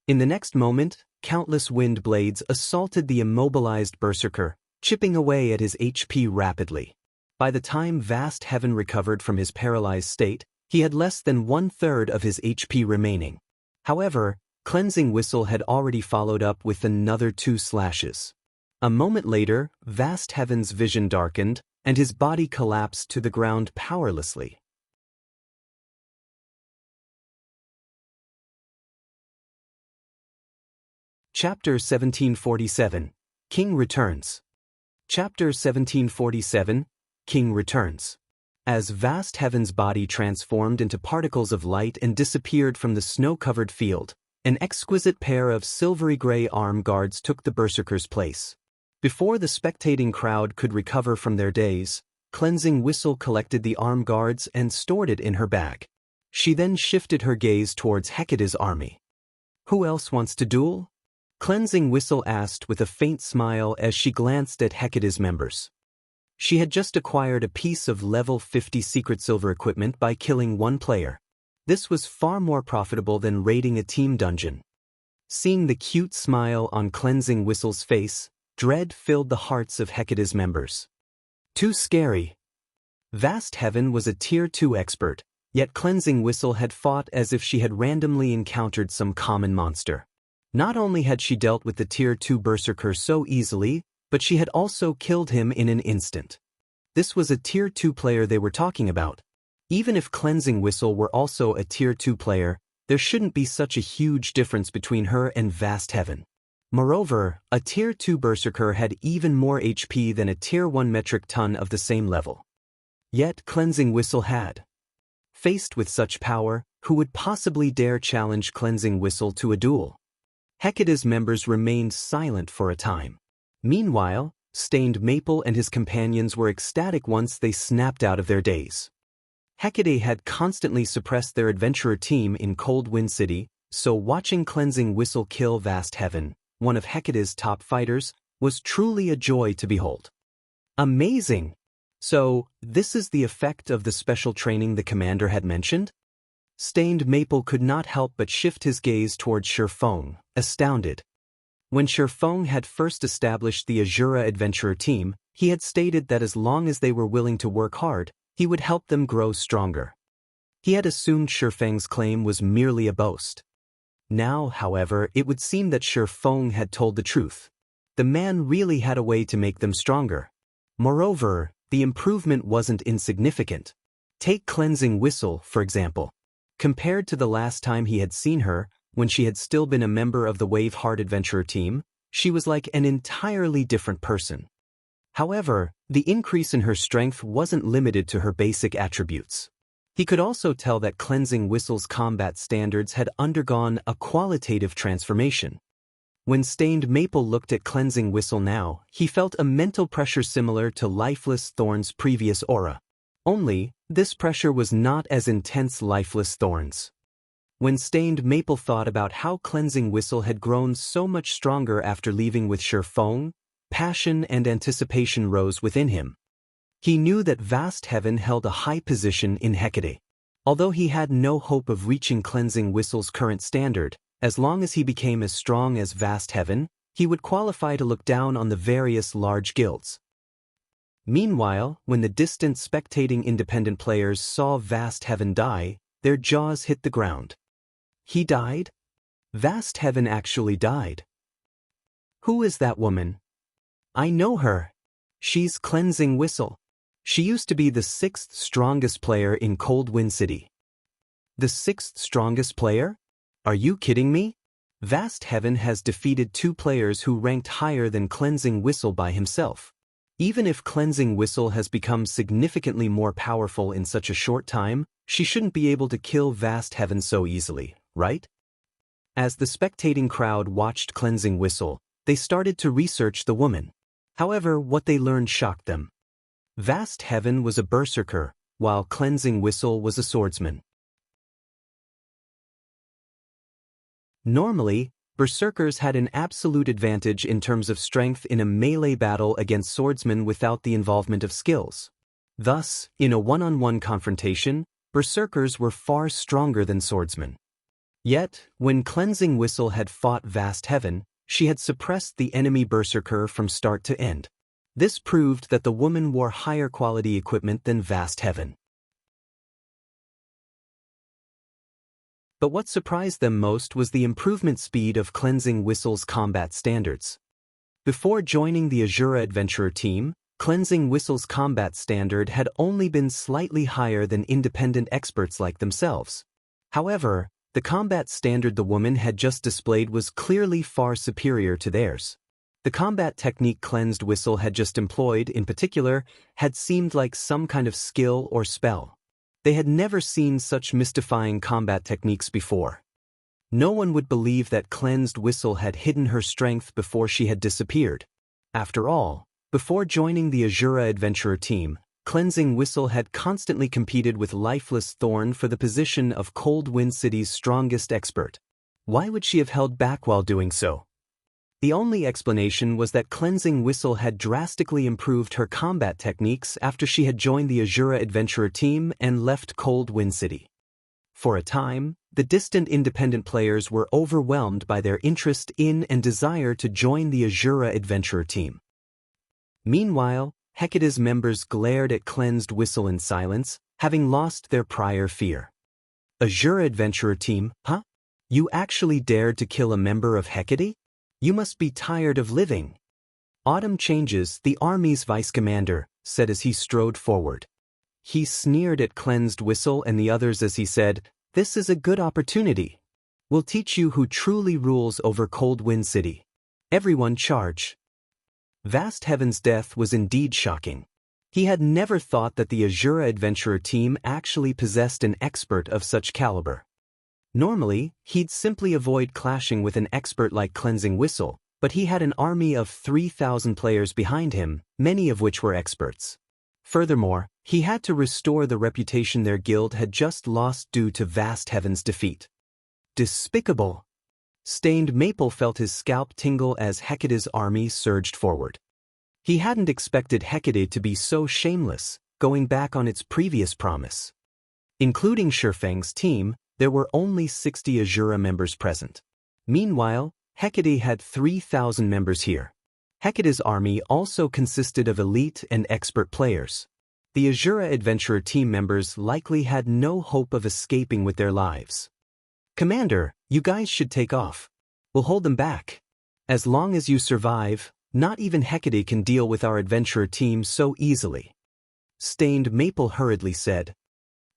In the next moment, countless wind blades assaulted the immobilized Berserker, chipping away at his HP rapidly. By the time Vast Heaven recovered from his paralyzed state, he had less than 1/3 of his HP remaining. However, Cleansing Whistle had already followed up with another 2 slashes. A moment later, Vast Heaven's vision darkened, and his body collapsed to the ground powerlessly. Chapter 1747, King Returns. Chapter 1747, King Returns. As Vast Heaven's body transformed into particles of light and disappeared from the snow-covered field, an exquisite pair of silvery gray arm guards took the Berserker's place. Before the spectating crowd could recover from their daze, Cleansing Whistle collected the arm guards and stored it in her bag. She then shifted her gaze towards Hecate's army. Who else wants to duel? Cleansing Whistle asked with a faint smile as she glanced at Hecate's members. She had just acquired a piece of level 50 secret silver equipment by killing one player. This was far more profitable than raiding a team dungeon. Seeing the cute smile on Cleansing Whistle's face, dread filled the hearts of Hecate's members. Too scary. Vast Heaven was a Tier 2 expert, yet Cleansing Whistle had fought as if she had randomly encountered some common monster. Not only had she dealt with the Tier 2 Berserker so easily, but she had also killed him in an instant. This was a Tier 2 player they were talking about. Even if Cleansing Whistle were also a Tier 2 player, there shouldn't be such a huge difference between her and Vast Heaven. Moreover, a Tier 2 Berserker had even more HP than a Tier 1 metric ton of the same level. Yet Cleansing Whistle had. Faced with such power, who would possibly dare challenge Cleansing Whistle to a duel? Hecate's members remained silent for a time. Meanwhile, Stained Maple and his companions were ecstatic once they snapped out of their daze. Hecate had constantly suppressed their adventurer team in Cold Wind City, so watching Cleansing Whistle kill Vast Heaven, one of Hecate's top fighters, was truly a joy to behold. Amazing! So, this is the effect of the special training the commander had mentioned? Stained Maple could not help but shift his gaze towards Shifeng, astounded. When Shifeng had first established the Asura adventurer team, he had stated that as long as they were willing to work hard, he would help them grow stronger. He had assumed Shifeng's claim was merely a boast. Now, however, it would seem that Shifeng had told the truth. The man really had a way to make them stronger. Moreover, the improvement wasn't insignificant. Take Cleansing Whistle, for example. Compared to the last time he had seen her, when she had still been a member of the Waveheart adventurer team, she was like an entirely different person. However, the increase in her strength wasn't limited to her basic attributes. He could also tell that Cleansing Whistle's combat standards had undergone a qualitative transformation. When Stained Maple looked at Cleansing Whistle now, he felt a mental pressure similar to Lifeless Thorn's previous aura. Only, this pressure was not as intense Lifeless Thorn's. When Stained Maple thought about how Cleansing Whistle had grown so much stronger after leaving with Shifeng, passion and anticipation rose within him. He knew that Vast Heaven held a high position in Hecate. Although he had no hope of reaching Cleansing Whistle's current standard, as long as he became as strong as Vast Heaven, he would qualify to look down on the various large guilds. Meanwhile, when the distant spectating independent players saw Vast Heaven die, their jaws hit the ground. He died? Vast Heaven actually died. Who is that woman? I know her. She's Cleansing Whistle. She used to be the 6th strongest player in Cold Wind City. The 6th strongest player? Are you kidding me? Vast Heaven has defeated 2 players who ranked higher than Cleansing Whistle by himself. Even if Cleansing Whistle has become significantly more powerful in such a short time, she shouldn't be able to kill Vast Heaven so easily, right? As the spectating crowd watched Cleansing Whistle, they started to research the woman. However, what they learned shocked them. Vast Heaven was a berserker, while Cleansing Whistle was a swordsman. Normally, berserkers had an absolute advantage in terms of strength in a melee battle against swordsmen without the involvement of skills. Thus, in a one-on-one confrontation, berserkers were far stronger than swordsmen. Yet, when Cleansing Whistle had fought Vast Heaven, she had suppressed the enemy berserker from start to end. This proved that the woman wore higher quality equipment than Vast Heaven. But what surprised them most was the improvement speed of Cleansing Whistle's combat standards. Before joining the Asura adventurer team, Cleansing Whistle's combat standard had only been slightly higher than independent experts like themselves. However, the combat standard the woman had just displayed was clearly far superior to theirs. The combat technique Cleansed Whistle had just employed, in particular, had seemed like some kind of skill or spell. They had never seen such mystifying combat techniques before. No one would believe that Cleansed Whistle had hidden her strength before she had disappeared. After all, before joining the Asura adventurer team, Cleansing Whistle had constantly competed with Lifeless Thorn for the position of Cold Wind City's strongest expert. Why would she have held back while doing so? The only explanation was that Cleansing Whistle had drastically improved her combat techniques after she had joined the Asura adventurer team and left Cold Wind City. For a time, the distant independent players were overwhelmed by their interest in and desire to join the Asura adventurer team. Meanwhile, Hecate's members glared at Cleansed Whistle in silence, having lost their prior fear. Asura adventurer team, huh? You actually dared to kill a member of Hecate? You must be tired of living. Autumn Changes, the army's vice commander, said as he strode forward. He sneered at Cleansed Whistle and the others as he said, "This is a good opportunity. We'll teach you who truly rules over Cold Wind City. Everyone charge." Vast Heaven's death was indeed shocking. He had never thought that the Asura adventurer team actually possessed an expert of such caliber. Normally, he'd simply avoid clashing with an expert like Cleansing Whistle, but he had an army of 3,000 players behind him, many of which were experts. Furthermore, he had to restore the reputation their guild had just lost due to Vast Heaven's defeat. Despicable! Stained Maple felt his scalp tingle as Hecate's army surged forward. He hadn't expected Hecate to be so shameless, going back on its previous promise. Including Shifeng's team, there were only 60 Asura members present. Meanwhile, Hecate had 3,000 members here. Hecate's army also consisted of elite and expert players. The Asura adventurer team members likely had no hope of escaping with their lives. "Commander, you guys should take off. We'll hold them back. As long as you survive, not even Hecate can deal with our adventurer team so easily." Stained Maple hurriedly said.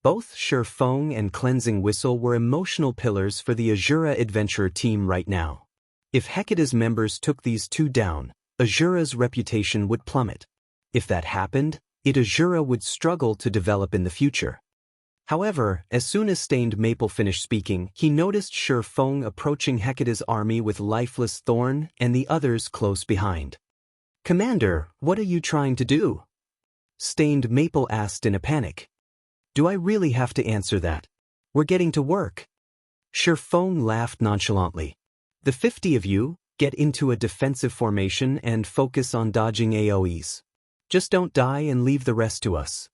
Both Shifeng and Cleansing Whistle were emotional pillars for the Asura adventurer team right now. If Hecate's members took these two down, Asura's reputation would plummet. If that happened, Asura would struggle to develop in the future. However, as soon as Stained Maple finished speaking, he noticed Shifeng approaching Hecate's army with Lifeless Thorn and the others close behind. "Commander, what are you trying to do?" Stained Maple asked in a panic. "Do I really have to answer that? We're getting to work." Shifeng laughed nonchalantly. "The 50 of you, get into a defensive formation and focus on dodging AoEs. Just don't die and leave the rest to us.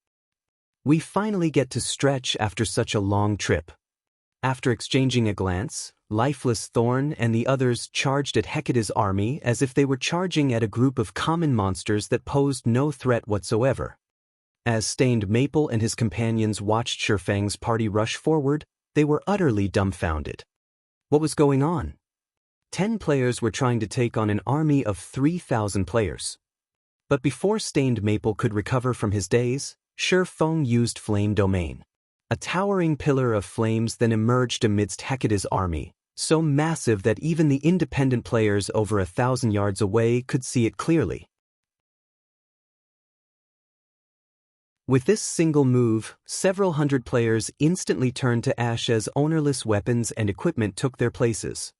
We finally get to stretch after such a long trip." After exchanging a glance, Lifeless Thorn and the others charged at Hecate's army as if they were charging at a group of common monsters that posed no threat whatsoever. As Stained Maple and his companions watched Shifeng's party rush forward, they were utterly dumbfounded. What was going on? 10 players were trying to take on an army of 3,000 players. But before Stained Maple could recover from his daze, Shifeng used Flame Domain. A towering pillar of flames then emerged amidst Hecate's army, so massive that even the independent players over 1,000 yards away could see it clearly. With this single move, several hundred players instantly turned to ash as ownerless weapons and equipment took their places.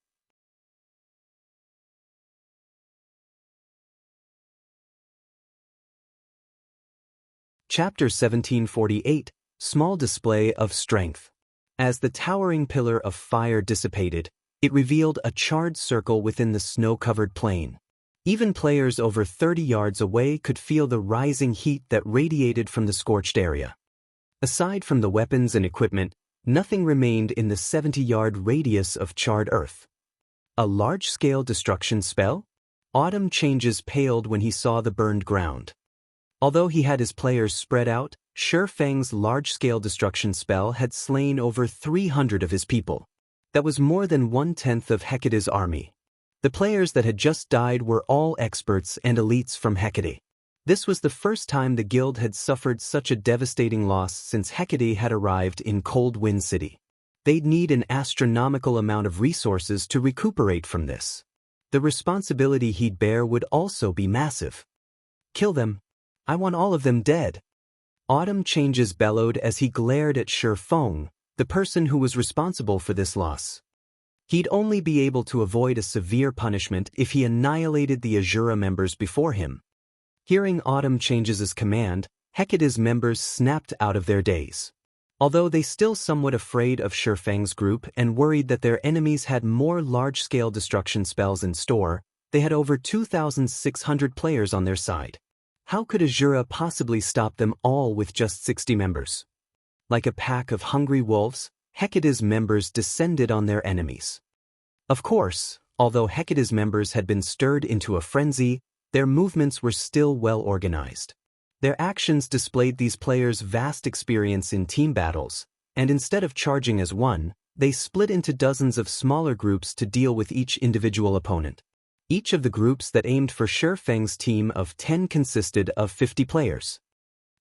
Chapter 1748, Small Display of Strength. As the towering pillar of fire dissipated, it revealed a charred circle within the snow-covered plain. Even players over 30 yards away could feel the rising heat that radiated from the scorched area. Aside from the weapons and equipment, nothing remained in the 70-yard radius of charred earth. A large-scale destruction spell? Autumn Changes paled when he saw the burned ground. Although he had his players spread out, Shifeng's large-scale destruction spell had slain over 300 of his people. That was more than 1/10 of Hecate's army. The players that had just died were all experts and elites from Hecate. This was the first time the guild had suffered such a devastating loss since Hecate had arrived in Cold Wind City. They'd need an astronomical amount of resources to recuperate from this. The responsibility he'd bear would also be massive. "Kill them. I want all of them dead." Autumn Changes bellowed as he glared at Shifeng, the person who was responsible for this loss. He'd only be able to avoid a severe punishment if he annihilated the Asura members before him. Hearing Autumn Changes' command, Hecate's members snapped out of their daze. Although they still somewhat afraid of Shifeng's group and worried that their enemies had more large-scale destruction spells in store, they had over 2,600 players on their side. How could Asura possibly stop them all with just 60 members? Like a pack of hungry wolves, Hecate's members descended on their enemies. Of course, although Hecate's members had been stirred into a frenzy, their movements were still well organized. Their actions displayed these players' vast experience in team battles, and instead of charging as one, they split into dozens of smaller groups to deal with each individual opponent. Each of the groups that aimed for Shifeng's team of 10 consisted of 50 players.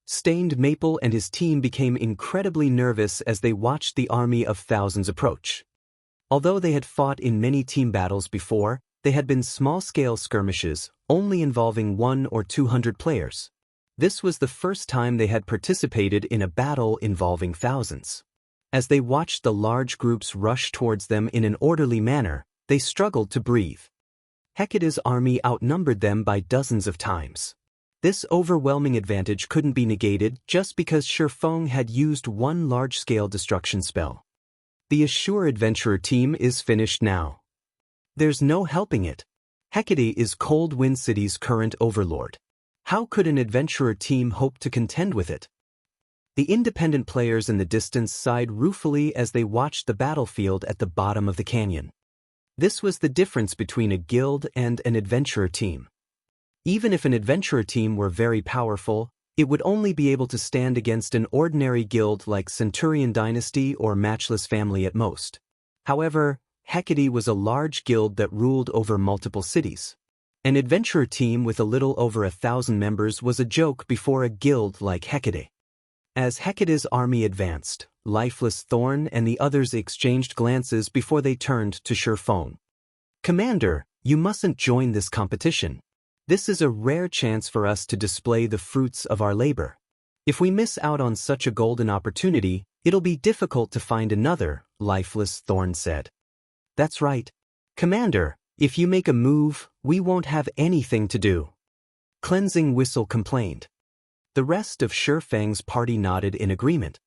Stained Maple and his team became incredibly nervous as they watched the army of thousands approach. Although they had fought in many team battles before, they had been small-scale skirmishes, only involving 100 or 200 players. This was the first time they had participated in a battle involving thousands. As they watched the large groups rush towards them in an orderly manner, they struggled to breathe. Hecate's army outnumbered them by dozens of times. This overwhelming advantage couldn't be negated just because Shifeng had used one large-scale destruction spell. The Asura adventurer team is finished now. There's no helping it. Hecate is Cold Wind City's current overlord. How could an adventurer team hope to contend with it? The independent players in the distance sighed ruefully as they watched the battlefield at the bottom of the canyon. This was the difference between a guild and an adventurer team. Even if an adventurer team were very powerful, it would only be able to stand against an ordinary guild like Centurion Dynasty or Matchless Family at most. However, Hecate was a large guild that ruled over multiple cities. An adventurer team with a little over 1,000 members was a joke before a guild like Hecate. As Hecate's army advanced, Lifeless Thorn and the others exchanged glances before they turned to Shifeng. "Commander, you mustn't join this competition. This is a rare chance for us to display the fruits of our labor. If we miss out on such a golden opportunity, it'll be difficult to find another," Lifeless Thorn said. "That's right. Commander, if you make a move, we won't have anything to do," Cleansing Whistle complained. The rest of Shifeng's party nodded in agreement.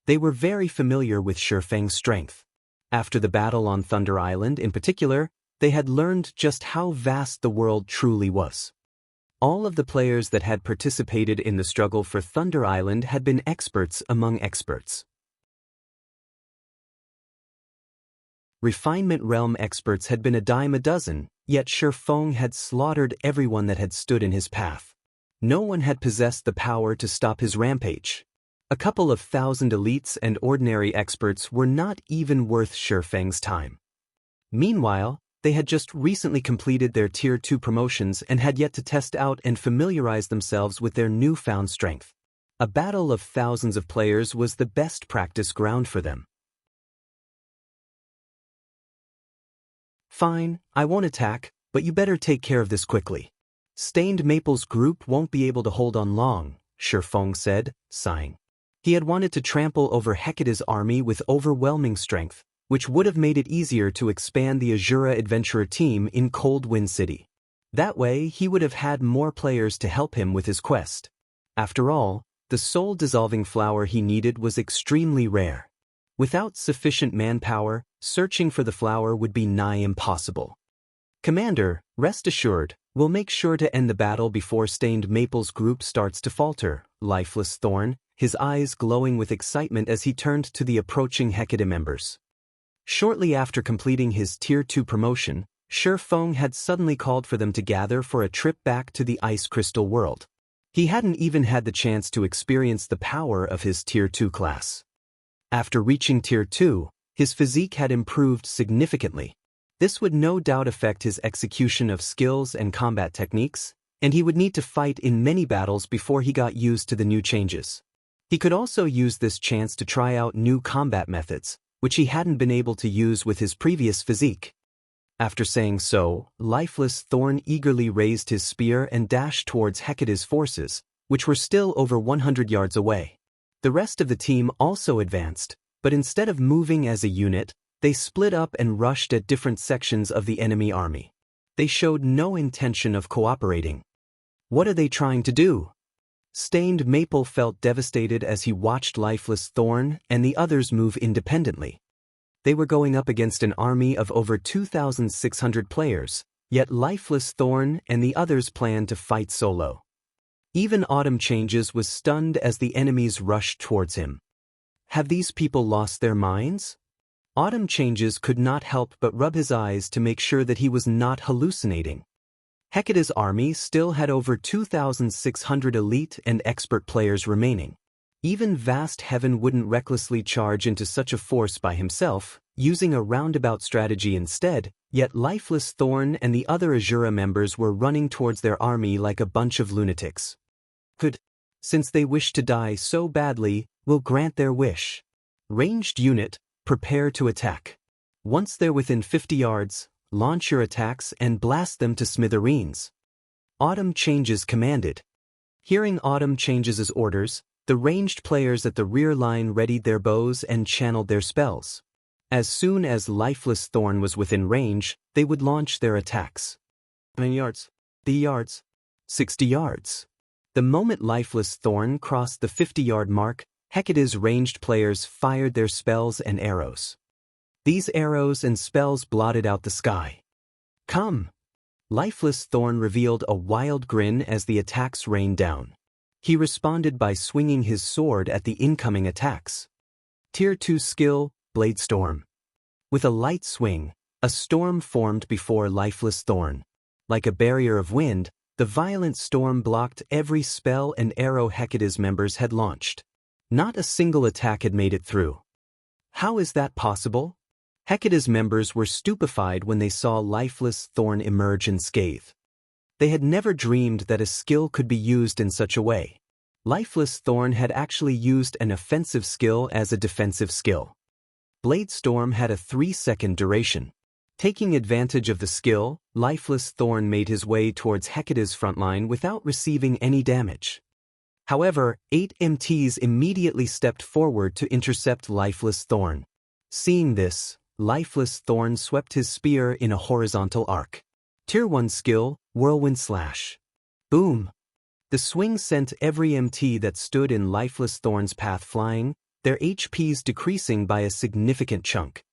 They were very familiar with Shifeng's strength. After the battle on Thunder Island in particular, they had learned just how vast the world truly was. All of the players that had participated in the struggle for Thunder Island had been experts among experts. Refinement Realm experts had been a dime a dozen, yet Shifeng had slaughtered everyone that had stood in his path. No one had possessed the power to stop his rampage. A couple of thousand elites and ordinary experts were not even worth Shifeng's time. Meanwhile, they had just recently completed their Tier 2 promotions and had yet to test out and familiarize themselves with their newfound strength. A battle of thousands of players was the best practice ground for them. "Fine, I won't attack, but you better take care of this quickly. Stained Maple's group won't be able to hold on long," Shifeng said, sighing. He had wanted to trample over Hecate's army with overwhelming strength, which would have made it easier to expand the Asura adventurer team in Cold Wind City. That way, he would have had more players to help him with his quest. After all, the soul-dissolving flower he needed was extremely rare. Without sufficient manpower, searching for the flower would be nigh impossible. "Commander, rest assured, we'll make sure to end the battle before Stained Maple's group starts to falter," Lifeless Thorn, his eyes glowing with excitement as he turned to the approaching Hecate members. Shortly after completing his Tier 2 promotion, Shifeng had suddenly called for them to gather for a trip back to the Ice Crystal world. He hadn't even had the chance to experience the power of his Tier 2 class. After reaching Tier 2, his physique had improved significantly. This would no doubt affect his execution of skills and combat techniques, and he would need to fight in many battles before he got used to the new changes. He could also use this chance to try out new combat methods, which he hadn't been able to use with his previous physique. After saying so, Lifeless Thorn eagerly raised his spear and dashed towards Hecate's forces, which were still over 100 yards away. The rest of the team also advanced, but instead of moving as a unit, they split up and rushed at different sections of the enemy army. They showed no intention of cooperating. "What are they trying to do?" Stained Maple felt devastated as he watched Lifeless Thorn and the others move independently. They were going up against an army of over 2,600 players, yet Lifeless Thorn and the others planned to fight solo. Even Autumn Changes was stunned as the enemies rushed towards him. Have these people lost their minds? Autumn Changes could not help but rub his eyes to make sure that he was not hallucinating. Hecate's army still had over 2,600 elite and expert players remaining. Even Vast Heaven wouldn't recklessly charge into such a force by himself, using a roundabout strategy instead, yet Lifeless Thorn and the other Asura members were running towards their army like a bunch of lunatics. Good. Since they wish to die so badly, we'll grant their wish. Ranged unit, prepare to attack. Once they're within 50 yards, launch your attacks and blast them to smithereens. Autumn Changes commanded. Hearing Autumn Changes' orders, the ranged players at the rear line readied their bows and channeled their spells. As soon as Lifeless Thorn was within range, they would launch their attacks. 20 yards. 30 yards. 60 yards. The moment Lifeless Thorn crossed the 50-yard mark, Hecate's ranged players fired their spells and arrows. These arrows and spells blotted out the sky. Come! Lifeless Thorn revealed a wild grin as the attacks rained down. He responded by swinging his sword at the incoming attacks. Tier 2 skill, Blade Storm. With a light swing, a storm formed before Lifeless Thorn. Like a barrier of wind, the violent storm blocked every spell and arrow Hecate's members had launched. Not a single attack had made it through. How is that possible? Hecate's members were stupefied when they saw Lifeless Thorn emerge unscathed. They had never dreamed that a skill could be used in such a way. Lifeless Thorn had actually used an offensive skill as a defensive skill. Blade Storm had a 3-second duration. Taking advantage of the skill, Lifeless Thorn made his way towards Hecate's frontline without receiving any damage. However, 8 MTs immediately stepped forward to intercept Lifeless Thorn. Seeing this, Lifeless Thorn swept his spear in a horizontal arc. Tier 1 skill, Whirlwind Slash. Boom! The swing sent every MT that stood in Lifeless Thorn's path flying, their HPs decreasing by a significant chunk.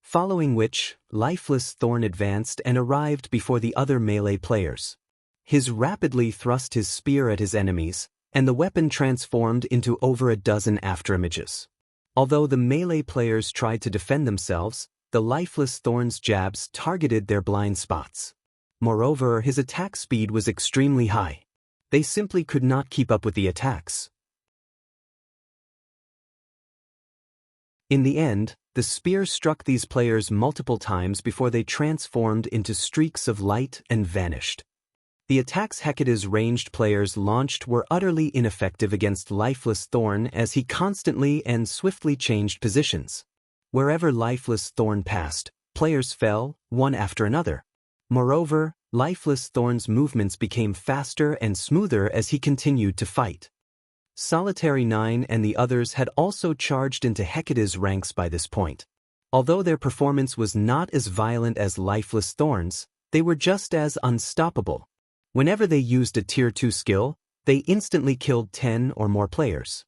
Following which, Lifeless Thorn advanced and arrived before the other melee players. His rapidly thrust his spear at his enemies, and the weapon transformed into over a dozen afterimages. Although the melee players tried to defend themselves, the Lifeless Thorn's jabs targeted their blind spots. Moreover, his attack speed was extremely high. They simply could not keep up with the attacks. In the end, the spear struck these players multiple times before they transformed into streaks of light and vanished. The attacks Hecate's ranged players launched were utterly ineffective against Lifeless Thorn as he constantly and swiftly changed positions. Wherever Lifeless Thorn passed, players fell, one after another. Moreover, Lifeless Thorn's movements became faster and smoother as he continued to fight. Solitary 9 and the others had also charged into Hecate's ranks by this point. Although their performance was not as violent as Lifeless Thorn's, they were just as unstoppable. Whenever they used a Tier 2 skill, they instantly killed 10 or more players.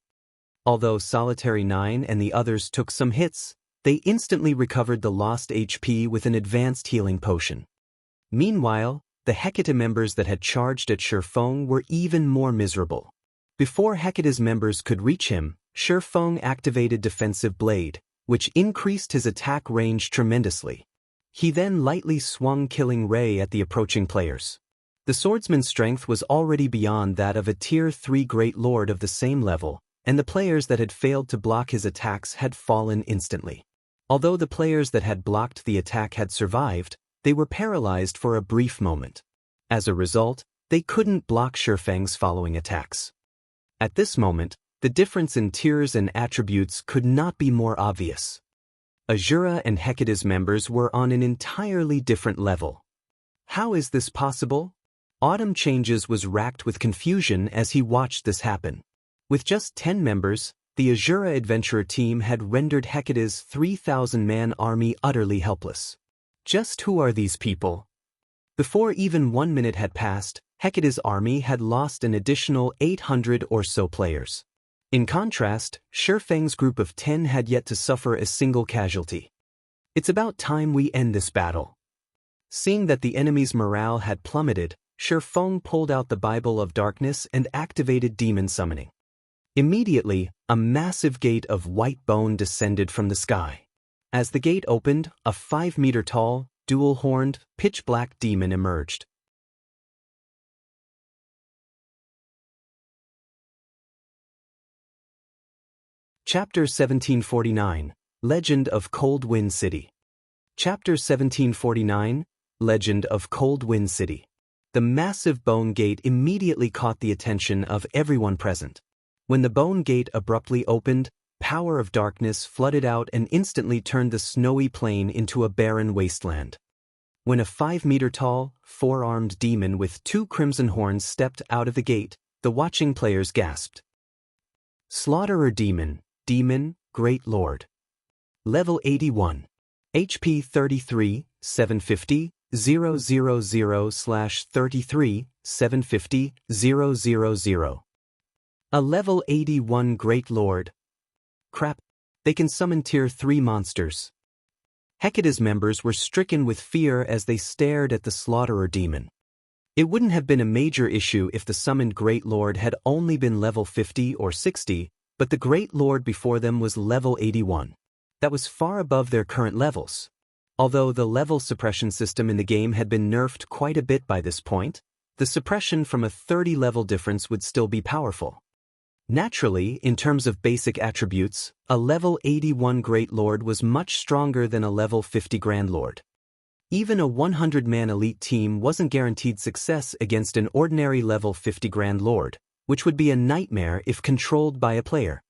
Although Solitary 9 and the others took some hits, they instantly recovered the lost HP with an advanced healing potion. Meanwhile, the Hecate members that had charged at Shifeng were even more miserable. Before Hecate's members could reach him, Shifeng activated Defensive Blade, which increased his attack range tremendously. He then lightly swung Killing Ray at the approaching players. The swordsman's strength was already beyond that of a Tier 3 Great Lord of the same level, and the players that had failed to block his attacks had fallen instantly. Although the players that had blocked the attack had survived, they were paralyzed for a brief moment. As a result, they couldn't block Shifeng's following attacks. At this moment, the difference in tiers and attributes could not be more obvious. Asura and Hecate's members were on an entirely different level. How is this possible? Autumn Changes was racked with confusion as he watched this happen. With just 10 members, the Asura adventurer team had rendered Hecate's 3,000-man army utterly helpless. Just who are these people? Before even 1 minute had passed, Hecate's army had lost an additional 800 or so players. In contrast, Shifeng's group of 10 had yet to suffer a single casualty. It's about time we end this battle. Seeing that the enemy's morale had plummeted, Shifeng pulled out the Bible of Darkness and activated demon summoning. Immediately, a massive gate of white bone descended from the sky. As the gate opened, a 5-meter-tall, dual-horned, pitch-black demon emerged. Chapter 1749, Legend of Cold Wind City. Chapter 1749, Legend of Cold Wind City. The massive bone gate immediately caught the attention of everyone present. When the bone gate abruptly opened, power of darkness flooded out and instantly turned the snowy plain into a barren wasteland. When a 5-meter-tall, 4-armed demon with 2 crimson horns stepped out of the gate, the watching players gasped. Slaughterer Demon, Demon, Great Lord. Level 81. HP 33, 750, 000/33, 750, 000. A level 81 Great Lord. Crap, they can summon Tier 3 monsters. Hecate's members were stricken with fear as they stared at the Slaughterer Demon. It wouldn't have been a major issue if the summoned Great Lord had only been level 50 or 60, but the Great Lord before them was level 81. That was far above their current levels. Although the level suppression system in the game had been nerfed quite a bit by this point, the suppression from a 30-level difference would still be powerful. Naturally, in terms of basic attributes, a level 81 Great Lord was much stronger than a level 50 Grand Lord. Even a 100-man elite team wasn't guaranteed success against an ordinary level 50 Grand Lord, which would be a nightmare if controlled by a player.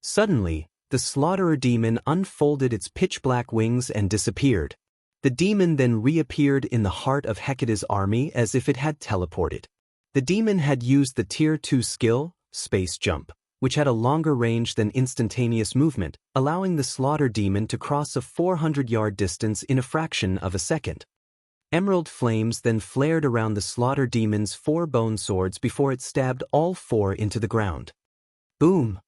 Suddenly, the Slaughterer Demon unfolded its pitch-black wings and disappeared. The demon then reappeared in the heart of Hecate's army as if it had teleported. The demon had used the Tier 2 skill, Space Jump, which had a longer range than instantaneous movement, allowing the Slaughter Demon to cross a 400-yard distance in a fraction of a second. Emerald flames then flared around the Slaughter Demon's 4 bone swords before it stabbed all 4 into the ground. Boom!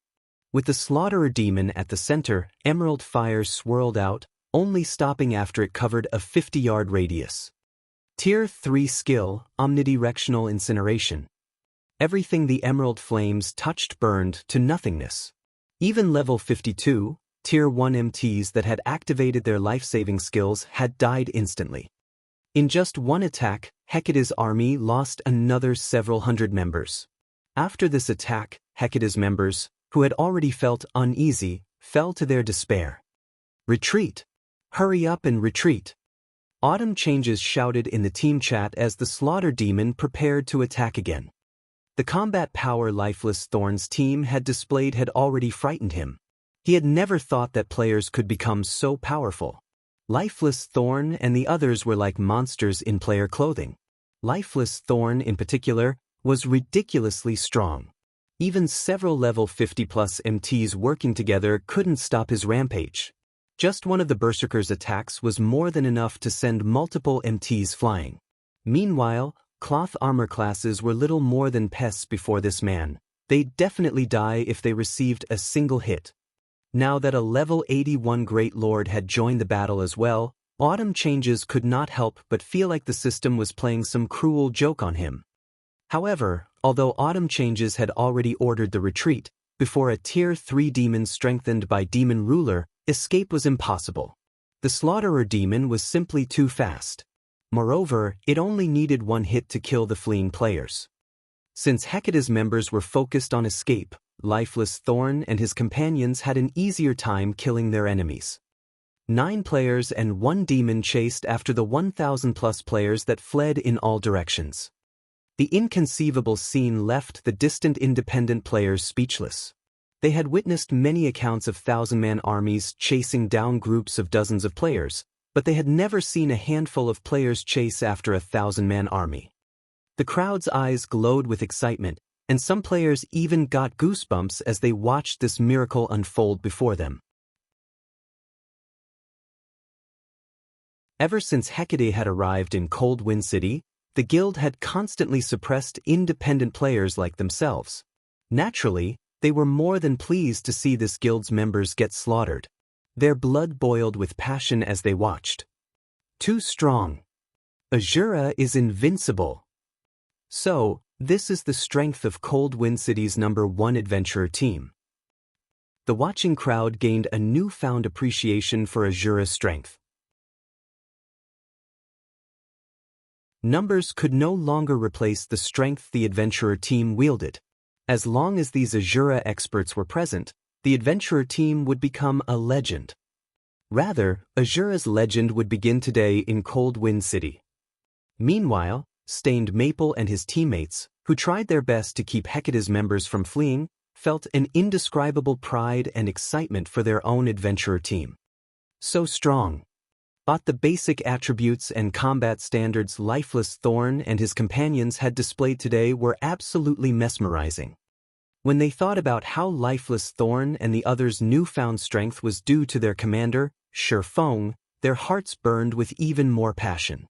With the Slaughterer Demon at the center, emerald fire swirled out, only stopping after it covered a 50-yard radius. Tier 3 skill, Omnidirectional Incineration. Everything the emerald flames touched burned to nothingness. Even level 52, Tier 1 MTs that had activated their life-saving skills had died instantly. In just one attack, Hecate's army lost another several hundred members. After this attack, Hecate's members, who had already felt uneasy, fell to their despair. Retreat! Hurry up and retreat! Autumn Changes shouted in the team chat as the Slaughter Demon prepared to attack again. The combat power Lifeless Thorn's team had displayed had already frightened him. He had never thought that players could become so powerful. Lifeless Thorn and the others were like monsters in player clothing. Lifeless Thorn, in particular, was ridiculously strong. Even several level 50-plus MTs working together couldn't stop his rampage. Just one of the Berserker's attacks was more than enough to send multiple MTs flying. Meanwhile, cloth armor classes were little more than pests before this man. They'd definitely die if they received a single hit. Now that a level 81 Great Lord had joined the battle as well, Autumn Changes could not help but feel like the system was playing some cruel joke on him. However, although Autumn Changes had already ordered the retreat, before a Tier 3 demon strengthened by Demon Ruler, escape was impossible. The Slaughterer Demon was simply too fast. Moreover, it only needed one hit to kill the fleeing players. Since Hecate's members were focused on escape, Lifeless Thorn and his companions had an easier time killing their enemies. 9 players and 1 demon chased after the 1,000-plus players that fled in all directions. The inconceivable scene left the distant independent players speechless. They had witnessed many accounts of 1,000-man armies chasing down groups of dozens of players, but they had never seen a handful of players chase after a 1,000-man army. The crowd's eyes glowed with excitement, and some players even got goosebumps as they watched this miracle unfold before them. Ever since Hecate had arrived in Cold Wind City, the guild had constantly suppressed independent players like themselves. Naturally, they were more than pleased to see this guild's members get slaughtered. Their blood boiled with passion as they watched. Too strong. Asura is invincible. So, this is the strength of Cold Wind City's #1 adventurer team. The watching crowd gained a newfound appreciation for Asura's strength. Numbers could no longer replace the strength the adventurer team wielded. As long as these Asura experts were present, the adventurer team would become a legend. Rather, Asura's legend would begin today in Cold Wind City. Meanwhile, Stained Maple and his teammates, who tried their best to keep Hecate's members from fleeing, felt an indescribable pride and excitement for their own adventurer team. So strong. But the basic attributes and combat standards Lifeless Thorn and his companions had displayed today were absolutely mesmerizing. When they thought about how Lifeless Thorn and the others' newfound strength was due to their commander, Shifeng, their hearts burned with even more passion.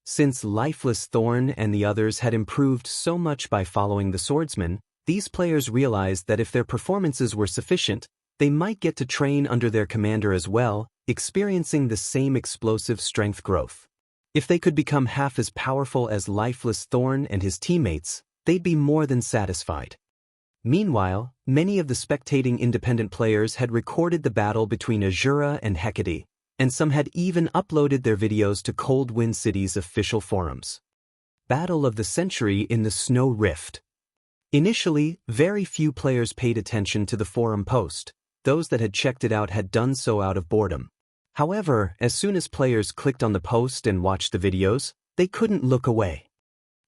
Since Lifeless Thorn and the others had improved so much by following the swordsman, these players realized that if their performances were sufficient, they might get to train under their commander as well, experiencing the same explosive strength growth. If they could become half as powerful as Lifeless Thorn and his teammates, they'd be more than satisfied. Meanwhile, many of the spectating independent players had recorded the battle between Asura and Hecate, and some had even uploaded their videos to Cold Wind City's official forums. Battle of the Century in the Snow Rift. Initially, very few players paid attention to the forum post. Those that had checked it out had done so out of boredom. However, as soon as players clicked on the post and watched the videos, they couldn't look away.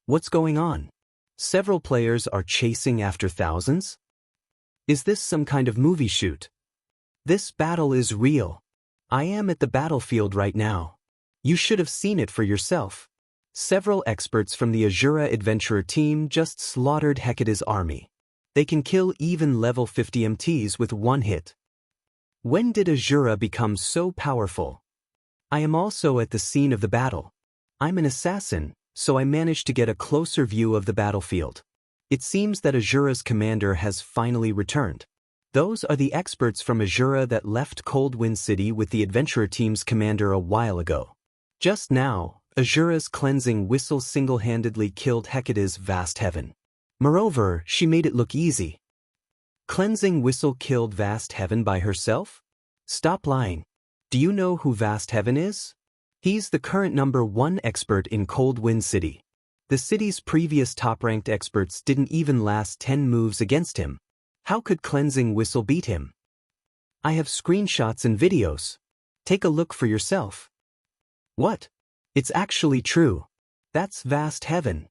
What's going on? Several players are chasing after thousands? Is this some kind of movie shoot? This battle is real. I am at the battlefield right now. You should have seen it for yourself. Several experts from the Asura adventurer team just slaughtered Hecate's army. They can kill even level 50 MTs with one hit. When did Asura become so powerful? I am also at the scene of the battle. I'm an assassin, so I managed to get a closer view of the battlefield. It seems that Asura's commander has finally returned. Those are the experts from Asura that left Cold Wind City with the adventurer team's commander a while ago. Just now, Asura's cleansing whistle single-handedly killed Hecate's vast heaven. Moreover, she made it look easy. Cleansing whistle killed vast heaven by herself? Stop lying. Do you know who Vast Heaven is? He's the current #1 expert in Cold Wind City. The city's previous top-ranked experts didn't even last 10 moves against him. How could Cleansing Whistle beat him? I have screenshots and videos. Take a look for yourself. What? It's actually true. That's Vast Heaven.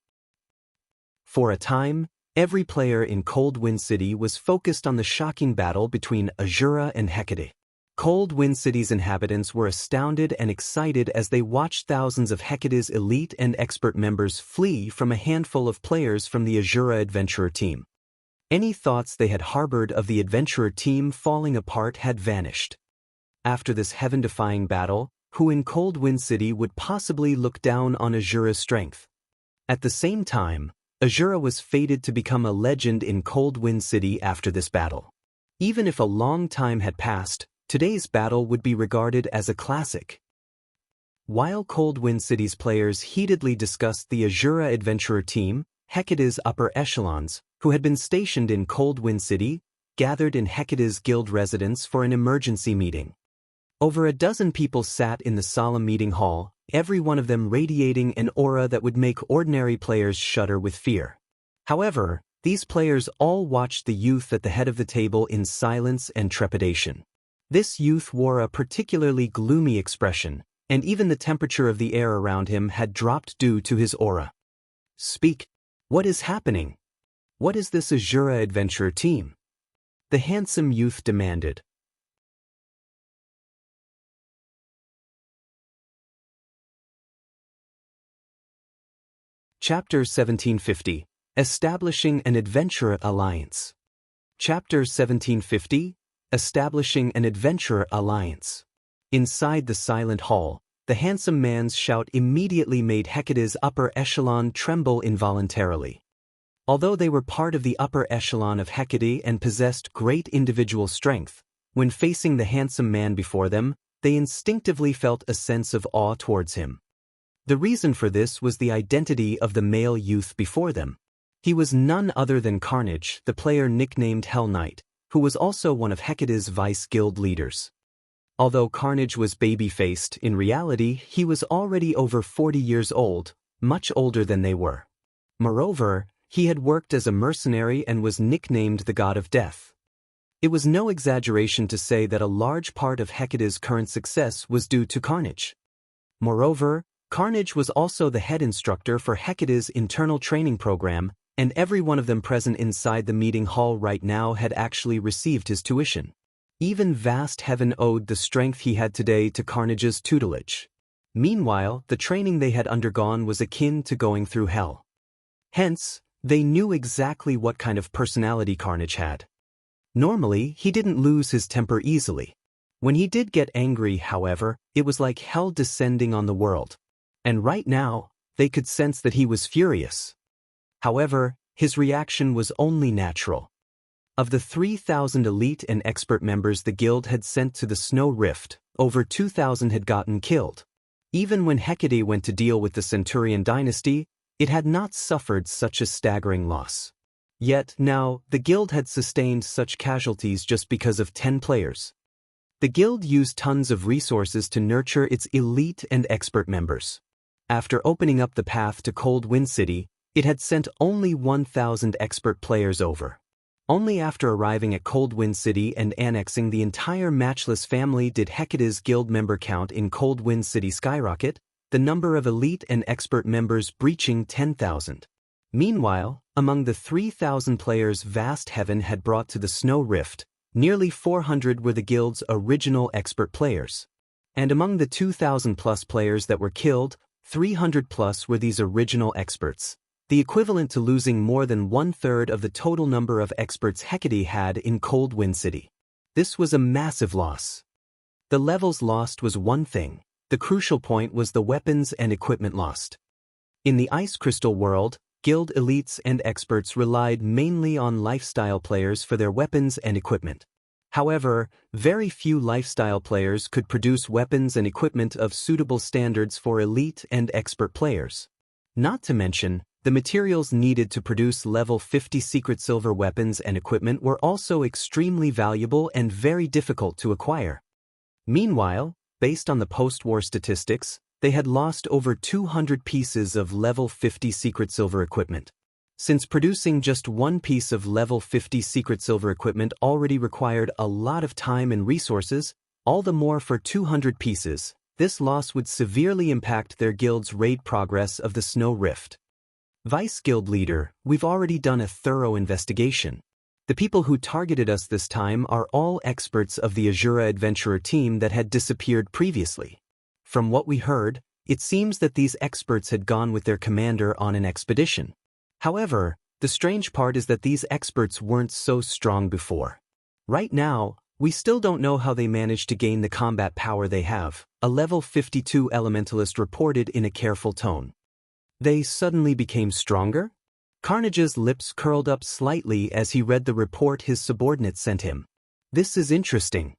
For a time, every player in Cold Wind City was focused on the shocking battle between Asura and Hecate. Cold Wind City's inhabitants were astounded and excited as they watched thousands of Hecate's elite and expert members flee from a handful of players from the Asura adventurer team. Any thoughts they had harbored of the adventurer team falling apart had vanished. After this heaven-defying battle, who in Cold Wind City would possibly look down on Asura's strength? At the same time, Asura was fated to become a legend in Cold Wind City after this battle. Even if a long time had passed, today's battle would be regarded as a classic. While Cold Wind City's players heatedly discussed the Asura adventurer team, Hecate's upper echelons, who had been stationed in Cold Wind City, gathered in Hecate's guild residence for an emergency meeting. Over a dozen people sat in the solemn meeting hall, every one of them radiating an aura that would make ordinary players shudder with fear. However, these players all watched the youth at the head of the table in silence and trepidation. This youth wore a particularly gloomy expression, and even the temperature of the air around him had dropped due to his aura. Speak. What is happening? What is this Asura adventurer team? The handsome youth demanded. Chapter 1750. Establishing an Adventurer Alliance. Chapter 1750. Establishing an Adventurer Alliance. Inside the silent hall, The handsome man's shout immediately made Hecate's upper echelon tremble involuntarily. Although they were part of the upper echelon of Hecate and possessed great individual strength, when facing the handsome man before them, they instinctively felt a sense of awe towards him. The reason for this was the identity of the male youth before them. He was none other than Carnage, the player nicknamed Hell Knight, who was also one of Hecate's vice guild leaders. Although Carnage was baby-faced, in reality he was already over 40 years old, much older than they were. Moreover, he had worked as a mercenary and was nicknamed the God of Death. It was no exaggeration to say that a large part of Hecate's current success was due to Carnage. Moreover, Carnage was also the head instructor for Hecate's internal training program, and every one of them present inside the meeting hall right now had actually received his tuition. Even vast heaven owed the strength he had today to Carnage's tutelage. Meanwhile, the training they had undergone was akin to going through hell. Hence, they knew exactly what kind of personality Carnage had. Normally, he didn't lose his temper easily. When he did get angry, however, it was like hell descending on the world. And right now, they could sense that he was furious. However, his reaction was only natural. Of the 3,000 elite and expert members the guild had sent to the Snow Rift, over 2,000 had gotten killed. Even when Hecate went to deal with the Centurion dynasty, it had not suffered such a staggering loss. Yet now, the guild had sustained such casualties just because of 10 players. The guild used tons of resources to nurture its elite and expert members. After opening up the path to Cold Wind City, it had sent only 1,000 expert players over. Only after arriving at Cold Wind City and annexing the entire Matchless family did Hecate's guild member count in Cold Wind City skyrocket, the number of elite and expert members breaching 10,000. Meanwhile, among the 3,000 players Vast Heaven had brought to the Snow Rift, nearly 400 were the guild's original expert players. And among the 2,000-plus players that were killed, 300-plus were these original experts, the equivalent to losing more than 1/3 of the total number of experts Hecate had in Cold Wind City. This was a massive loss. The levels lost was one thing, the crucial point was the weapons and equipment lost. In the Ice Crystal world, guild elites and experts relied mainly on lifestyle players for their weapons and equipment. However, very few lifestyle players could produce weapons and equipment of suitable standards for elite and expert players. Not to mention, the materials needed to produce level 50 secret silver weapons and equipment were also extremely valuable and very difficult to acquire. Meanwhile, based on the post-war statistics, they had lost over 200 pieces of level 50 secret silver equipment. Since producing just one piece of level 50 secret silver equipment already required a lot of time and resources, all the more for 200 pieces, this loss would severely impact their guild's raid progress of the Snow Rift. Vice Guild Leader, we've already done a thorough investigation. The people who targeted us this time are all experts of the Asura adventurer team that had disappeared previously. From what we heard, it seems that these experts had gone with their commander on an expedition. However, the strange part is that these experts weren't so strong before. Right now, we still don't know how they managed to gain the combat power they have, a level 52 elementalist reported in a careful tone. They suddenly became stronger? Carnage's lips curled up slightly as he read the report his subordinate sent him. This is interesting.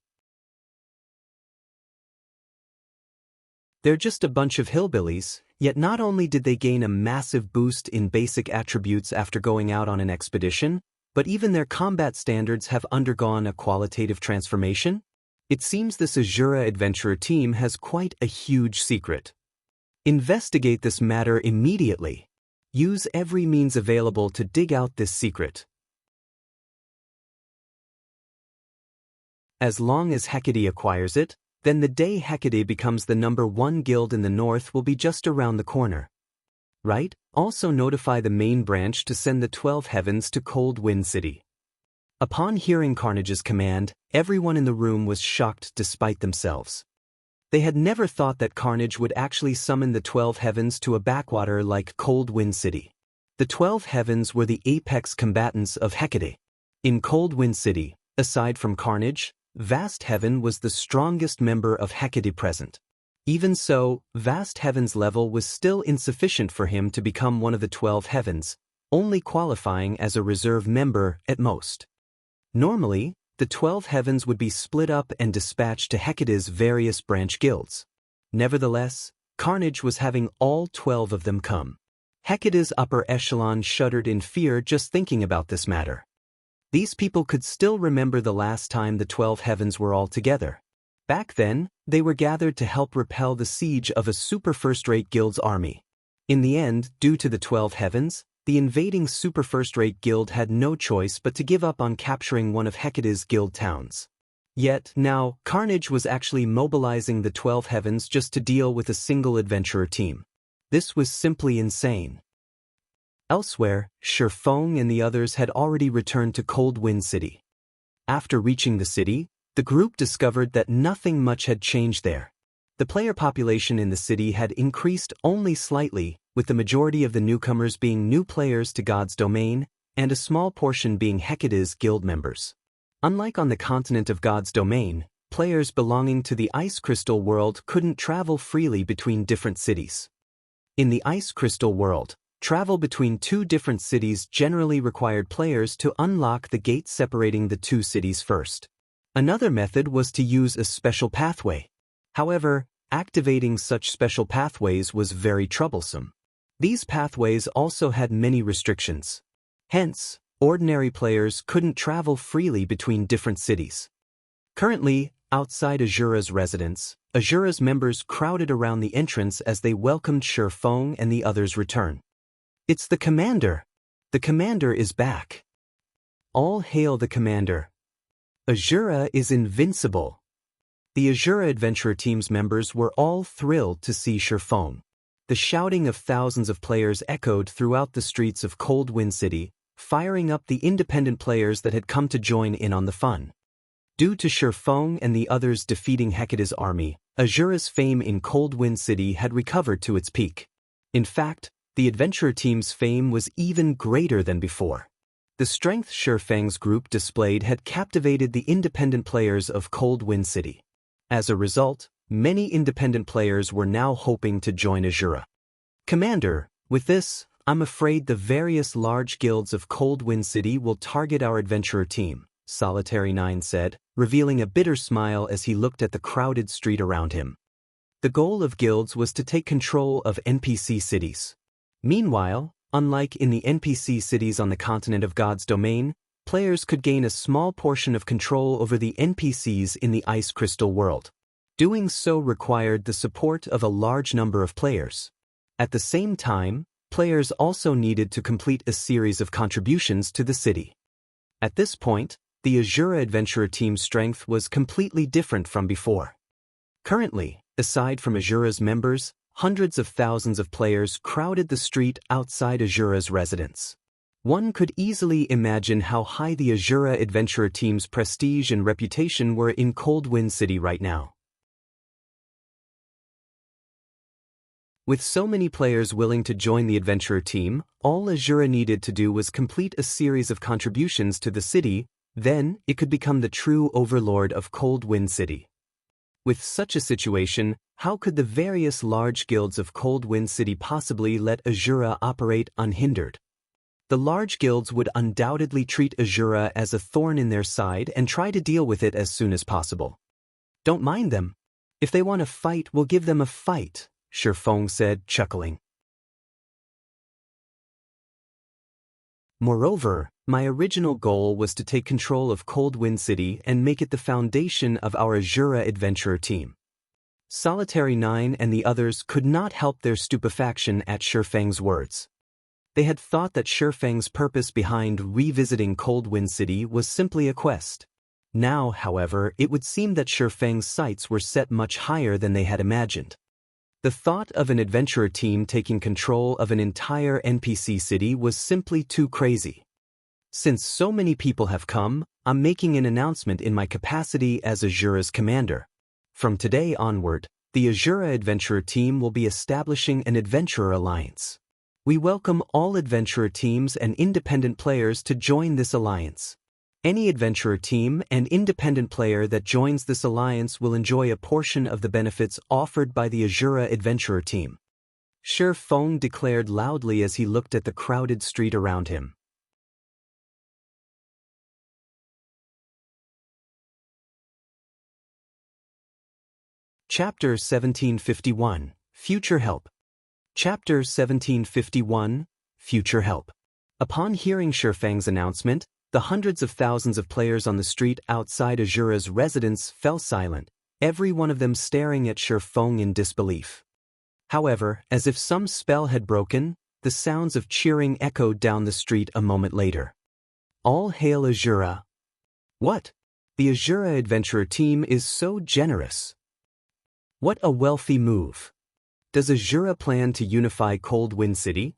They're just a bunch of hillbillies, yet not only did they gain a massive boost in basic attributes after going out on an expedition, but even their combat standards have undergone a qualitative transformation? It seems this Asura adventurer team has quite a huge secret. Investigate this matter immediately. Use every means available to dig out this secret. As long as Hecate acquires it, then the day Hecate becomes the #1 guild in the north will be just around the corner. Right? Also notify the main branch to send the 12 heavens to Cold Wind City. Upon hearing Carnage's command, everyone in the room was shocked despite themselves. They had never thought that Carnage would actually summon the 12 heavens to a backwater like Cold Wind City. The 12 heavens were the apex combatants of Hecate. In Cold Wind City, aside from Carnage, Vast Heaven was the strongest member of Hecate present. Even so, Vast Heavens level was still insufficient for him to become one of the 12 heavens, only qualifying as a reserve member at most. Normally, the 12 heavens would be split up and dispatched to Hecate's various branch guilds. Nevertheless, Carnage was having all 12 of them come. Hecate's upper echelon shuddered in fear just thinking about this matter. These people could still remember the last time the 12 heavens were all together. Back then, they were gathered to help repel the siege of a super first-rate guild's army. In the end, due to the 12 heavens, the invading super first-rate guild had no choice but to give up on capturing one of Hecate's guild towns. Yet, now, Carnage was actually mobilizing the 12 heavens just to deal with a single adventurer team. This was simply insane. Elsewhere, Shifeng and the others had already returned to Cold Wind City. After reaching the city, the group discovered that nothing much had changed there. The player population in the city had increased only slightly, with the majority of the newcomers being new players to God's domain, and a small portion being Hecate's guild members. Unlike on the continent of God's domain, players belonging to the Ice Crystal world couldn't travel freely between different cities. In the Ice Crystal world, travel between two different cities generally required players to unlock the gate separating the two cities first. Another method was to use a special pathway. However, activating such special pathways was very troublesome. These pathways also had many restrictions. Hence, ordinary players couldn't travel freely between different cities. Currently, outside Asura's residence, Asura's members crowded around the entrance as they welcomed Shifeng and the others' return. "It's the commander! The commander is back! All hail the commander! Asura is invincible!" The Asura Adventurer Team's members were all thrilled to see Shifeng. The shouting of thousands of players echoed throughout the streets of Cold Wind City, firing up the independent players that had come to join in on the fun. Due to Shifeng and the others defeating Hecate's army, Asura's fame in Cold Wind City had recovered to its peak. In fact, the Adventurer Team's fame was even greater than before. The strength Shifeng's group displayed had captivated the independent players of Cold Wind City. As a result, many independent players were now hoping to join Asura. "Commander, with this, I'm afraid the various large guilds of Cold Wind City will target our adventurer team," Solitary 9 said, revealing a bitter smile as he looked at the crowded street around him. The goal of guilds was to take control of NPC cities. Meanwhile, unlike in the NPC cities on the continent of God's domain, players could gain a small portion of control over the NPCs in the Ice Crystal world. Doing so required the support of a large number of players. At the same time, players also needed to complete a series of contributions to the city. At this point, the Asura Adventurer Team's strength was completely different from before. Currently, aside from Asura's members, hundreds of thousands of players crowded the street outside Asura's residence. One could easily imagine how high the Asura Adventurer Team's prestige and reputation were in Cold Wind City right now. With so many players willing to join the Adventurer Team, all Asura needed to do was complete a series of contributions to the city, then it could become the true overlord of Cold Wind City. With such a situation, how could the various large guilds of Cold Wind City possibly let Asura operate unhindered? The large guilds would undoubtedly treat Asura as a thorn in their side and try to deal with it as soon as possible. "Don't mind them. If they want to fight, we'll give them a fight," Shifeng said, chuckling. "Moreover, my original goal was to take control of Cold Wind City and make it the foundation of our Asura Adventurer Team." Solitary 9 and the others could not help their stupefaction at Shifeng's words. They had thought that Shifeng's purpose behind revisiting Cold Wind City was simply a quest. Now, however, it would seem that Shifeng's sights were set much higher than they had imagined. The thought of an adventurer team taking control of an entire NPC city was simply too crazy. "Since so many people have come, I'm making an announcement in my capacity as Asura's commander. From today onward, the Asura Adventurer Team will be establishing an Adventurer Alliance. We welcome all Adventurer teams and independent players to join this alliance. Any adventurer team and independent player that joins this alliance will enjoy a portion of the benefits offered by the Asura adventurer team. Shi Feng declared loudly as he looked at the crowded street around him. Chapter 1751, Future Help. Chapter 1751, Future Help. Upon hearing Shi Feng's announcement, the hundreds of thousands of players on the street outside Asura's residence fell silent, every one of them staring at Shi Feng in disbelief. However, as if some spell had broken, the sounds of cheering echoed down the street a moment later. All hail Asura! What? The Asura adventurer team is so generous. What a wealthy move. Does Asura plan to unify Cold Wind City?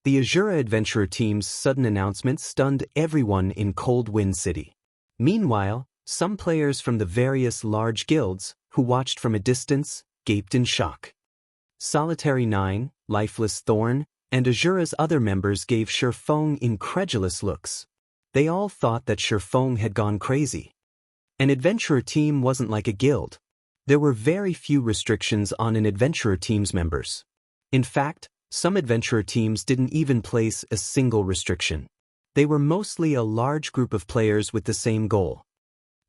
The Asura adventurer team's sudden announcement stunned everyone in Cold Wind City. Meanwhile, some players from the various large guilds, who watched from a distance, gaped in shock. Solitary Nine, Lifeless Thorn, and Asura's other members gave Shi Feng incredulous looks. They all thought that Shi Feng had gone crazy. An adventurer team wasn't like a guild. There were very few restrictions on an adventurer team's members. In fact, some adventurer teams didn't even place a single restriction. They were mostly a large group of players with the same goal.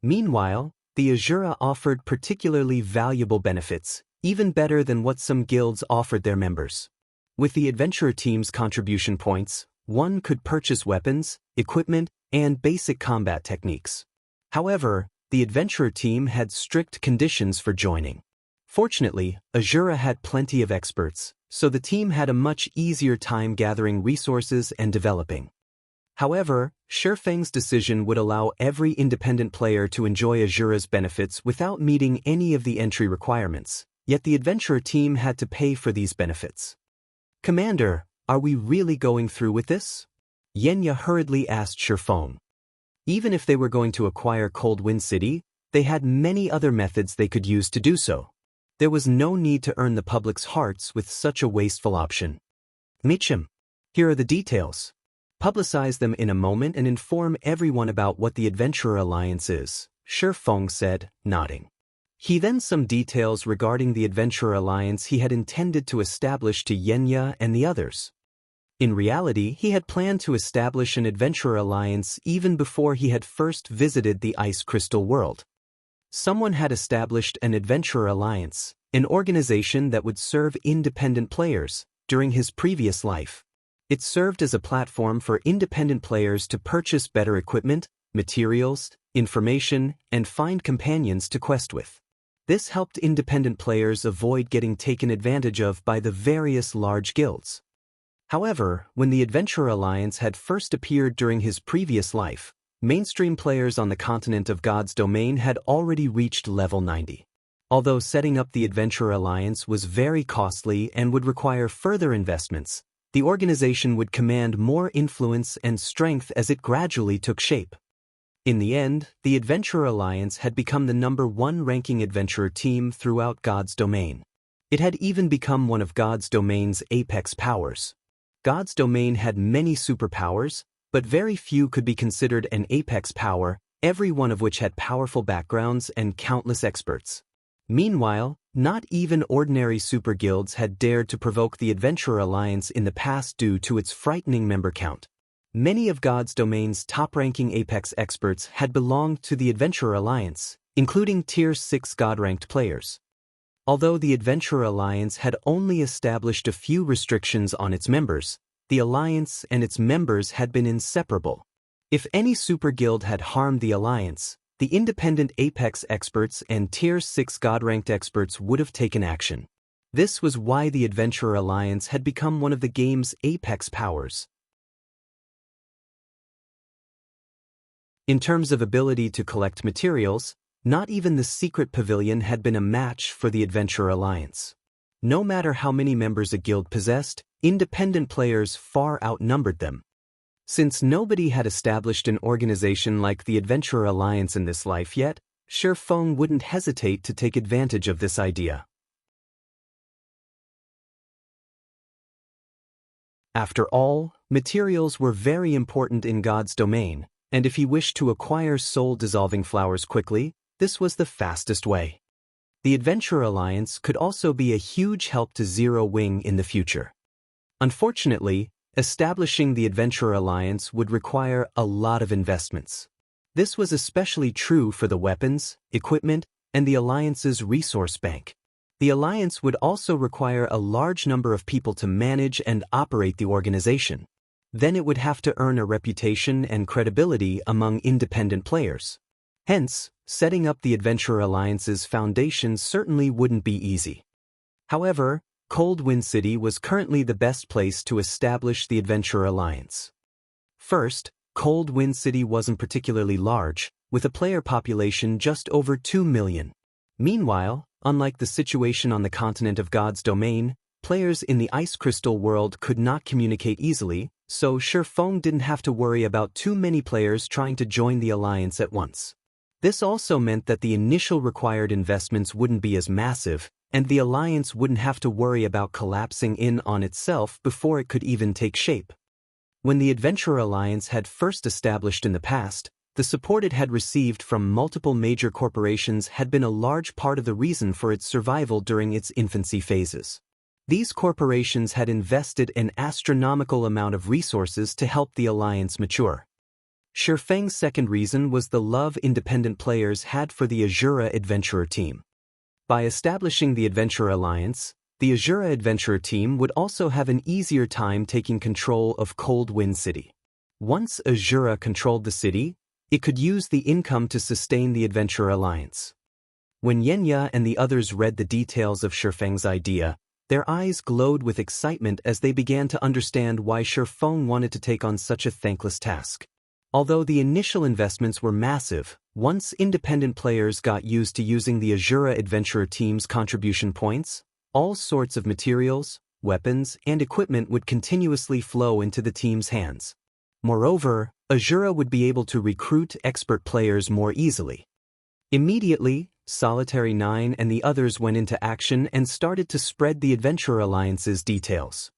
Meanwhile, the Asura offered particularly valuable benefits, even better than what some guilds offered their members. With the adventurer team's contribution points, one could purchase weapons, equipment, and basic combat techniques. However, the adventurer team had strict conditions for joining. Fortunately, Asura had plenty of experts, so the team had a much easier time gathering resources and developing. However, Shi Feng's decision would allow every independent player to enjoy Asura's benefits without meeting any of the entry requirements, yet the adventurer team had to pay for these benefits. Commander, are we really going through with this? Xianxia hurriedly asked Shi Feng. Even if they were going to acquire Cold Wind City, they had many other methods they could use to do so. There was no need to earn the public's hearts with such a wasteful option. Michim, here are the details. Publicize them in a moment and inform everyone about what the Adventurer Alliance is, Shi Feng said, nodding. He then some details regarding the Adventurer Alliance he had intended to establish to Xianxia and the others. In reality, he had planned to establish an Adventurer Alliance even before he had first visited the Ice Crystal World. Someone had established an Adventurer Alliance, an organization that would serve independent players, during his previous life. It served as a platform for independent players to purchase better equipment, materials, information, and find companions to quest with. This helped independent players avoid getting taken advantage of by the various large guilds. However, when the Adventurer Alliance had first appeared during his previous life, mainstream players on the continent of God's domain had already reached level 90. Although setting up the Adventurer Alliance was very costly and would require further investments, the organization would command more influence and strength as it gradually took shape. In the end, the Adventurer Alliance had become the #1 ranking adventurer team throughout God's domain. It had even become one of God's domain's apex powers. God's domain had many superpowers, but very few could be considered an apex power, every one of which had powerful backgrounds and countless experts. Meanwhile, not even ordinary super guilds had dared to provoke the Adventurer Alliance in the past due to its frightening member count. Many of God's domain's top-ranking apex experts had belonged to the Adventurer Alliance, including Tier 6 God-ranked players. Although the Adventurer Alliance had only established a few restrictions on its members, the Alliance and its members had been inseparable. If any super guild had harmed the Alliance, the independent apex experts and Tier 6 God-ranked experts would have taken action. This was why the Adventurer Alliance had become one of the game's apex powers. In terms of ability to collect materials, not even the secret pavilion had been a match for the Adventurer Alliance. No matter how many members a guild possessed, independent players far outnumbered them. Since nobody had established an organization like the Adventurer Alliance in this life yet, Shi Feng wouldn't hesitate to take advantage of this idea. After all, materials were very important in God's domain, And if he wished to acquire soul-dissolving flowers quickly, this was the fastest way. The Adventurer Alliance could also be a huge help to Zero Wing in the future. Unfortunately, establishing the Adventurer Alliance would require a lot of investments. This was especially true for the weapons, equipment, and the Alliance's resource bank. The Alliance would also require a large number of people to manage and operate the organization. Then it would have to earn a reputation and credibility among independent players. Hence, setting up the Adventurer Alliance's foundation certainly wouldn't be easy. However, Cold Wind City was currently the best place to establish the Adventurer Alliance. First, Cold Wind City wasn't particularly large, with a player population just over 2 million. Meanwhile, unlike the situation on the continent of God's domain, players in the Ice Crystal world could not communicate easily, so Shifeng didn't have to worry about too many players trying to join the alliance at once. This also meant that the initial required investments wouldn't be as massive, and the alliance wouldn't have to worry about collapsing in on itself before it could even take shape. When the Adventurer Alliance had first established in the past, the support it had received from multiple major corporations had been a large part of the reason for its survival during its infancy phases. These corporations had invested an astronomical amount of resources to help the alliance mature. Shifeng's second reason was the love independent players had for the Asura Adventurer team. By establishing the Adventurer Alliance, the Asura Adventurer team would also have an easier time taking control of Cold Wind City. Once Asura controlled the city, it could use the income to sustain the Adventurer Alliance. When Xianxia and the others read the details of Shifeng's idea, their eyes glowed with excitement as they began to understand why Shifeng wanted to take on such a thankless task. Although the initial investments were massive, once independent players got used to using the Asura Adventurer team's contribution points, all sorts of materials, weapons, and equipment would continuously flow into the team's hands. Moreover, Asura would be able to recruit expert players more easily. Immediately, Solitary 9 and the others went into action and started to spread the Adventurer Alliance's details.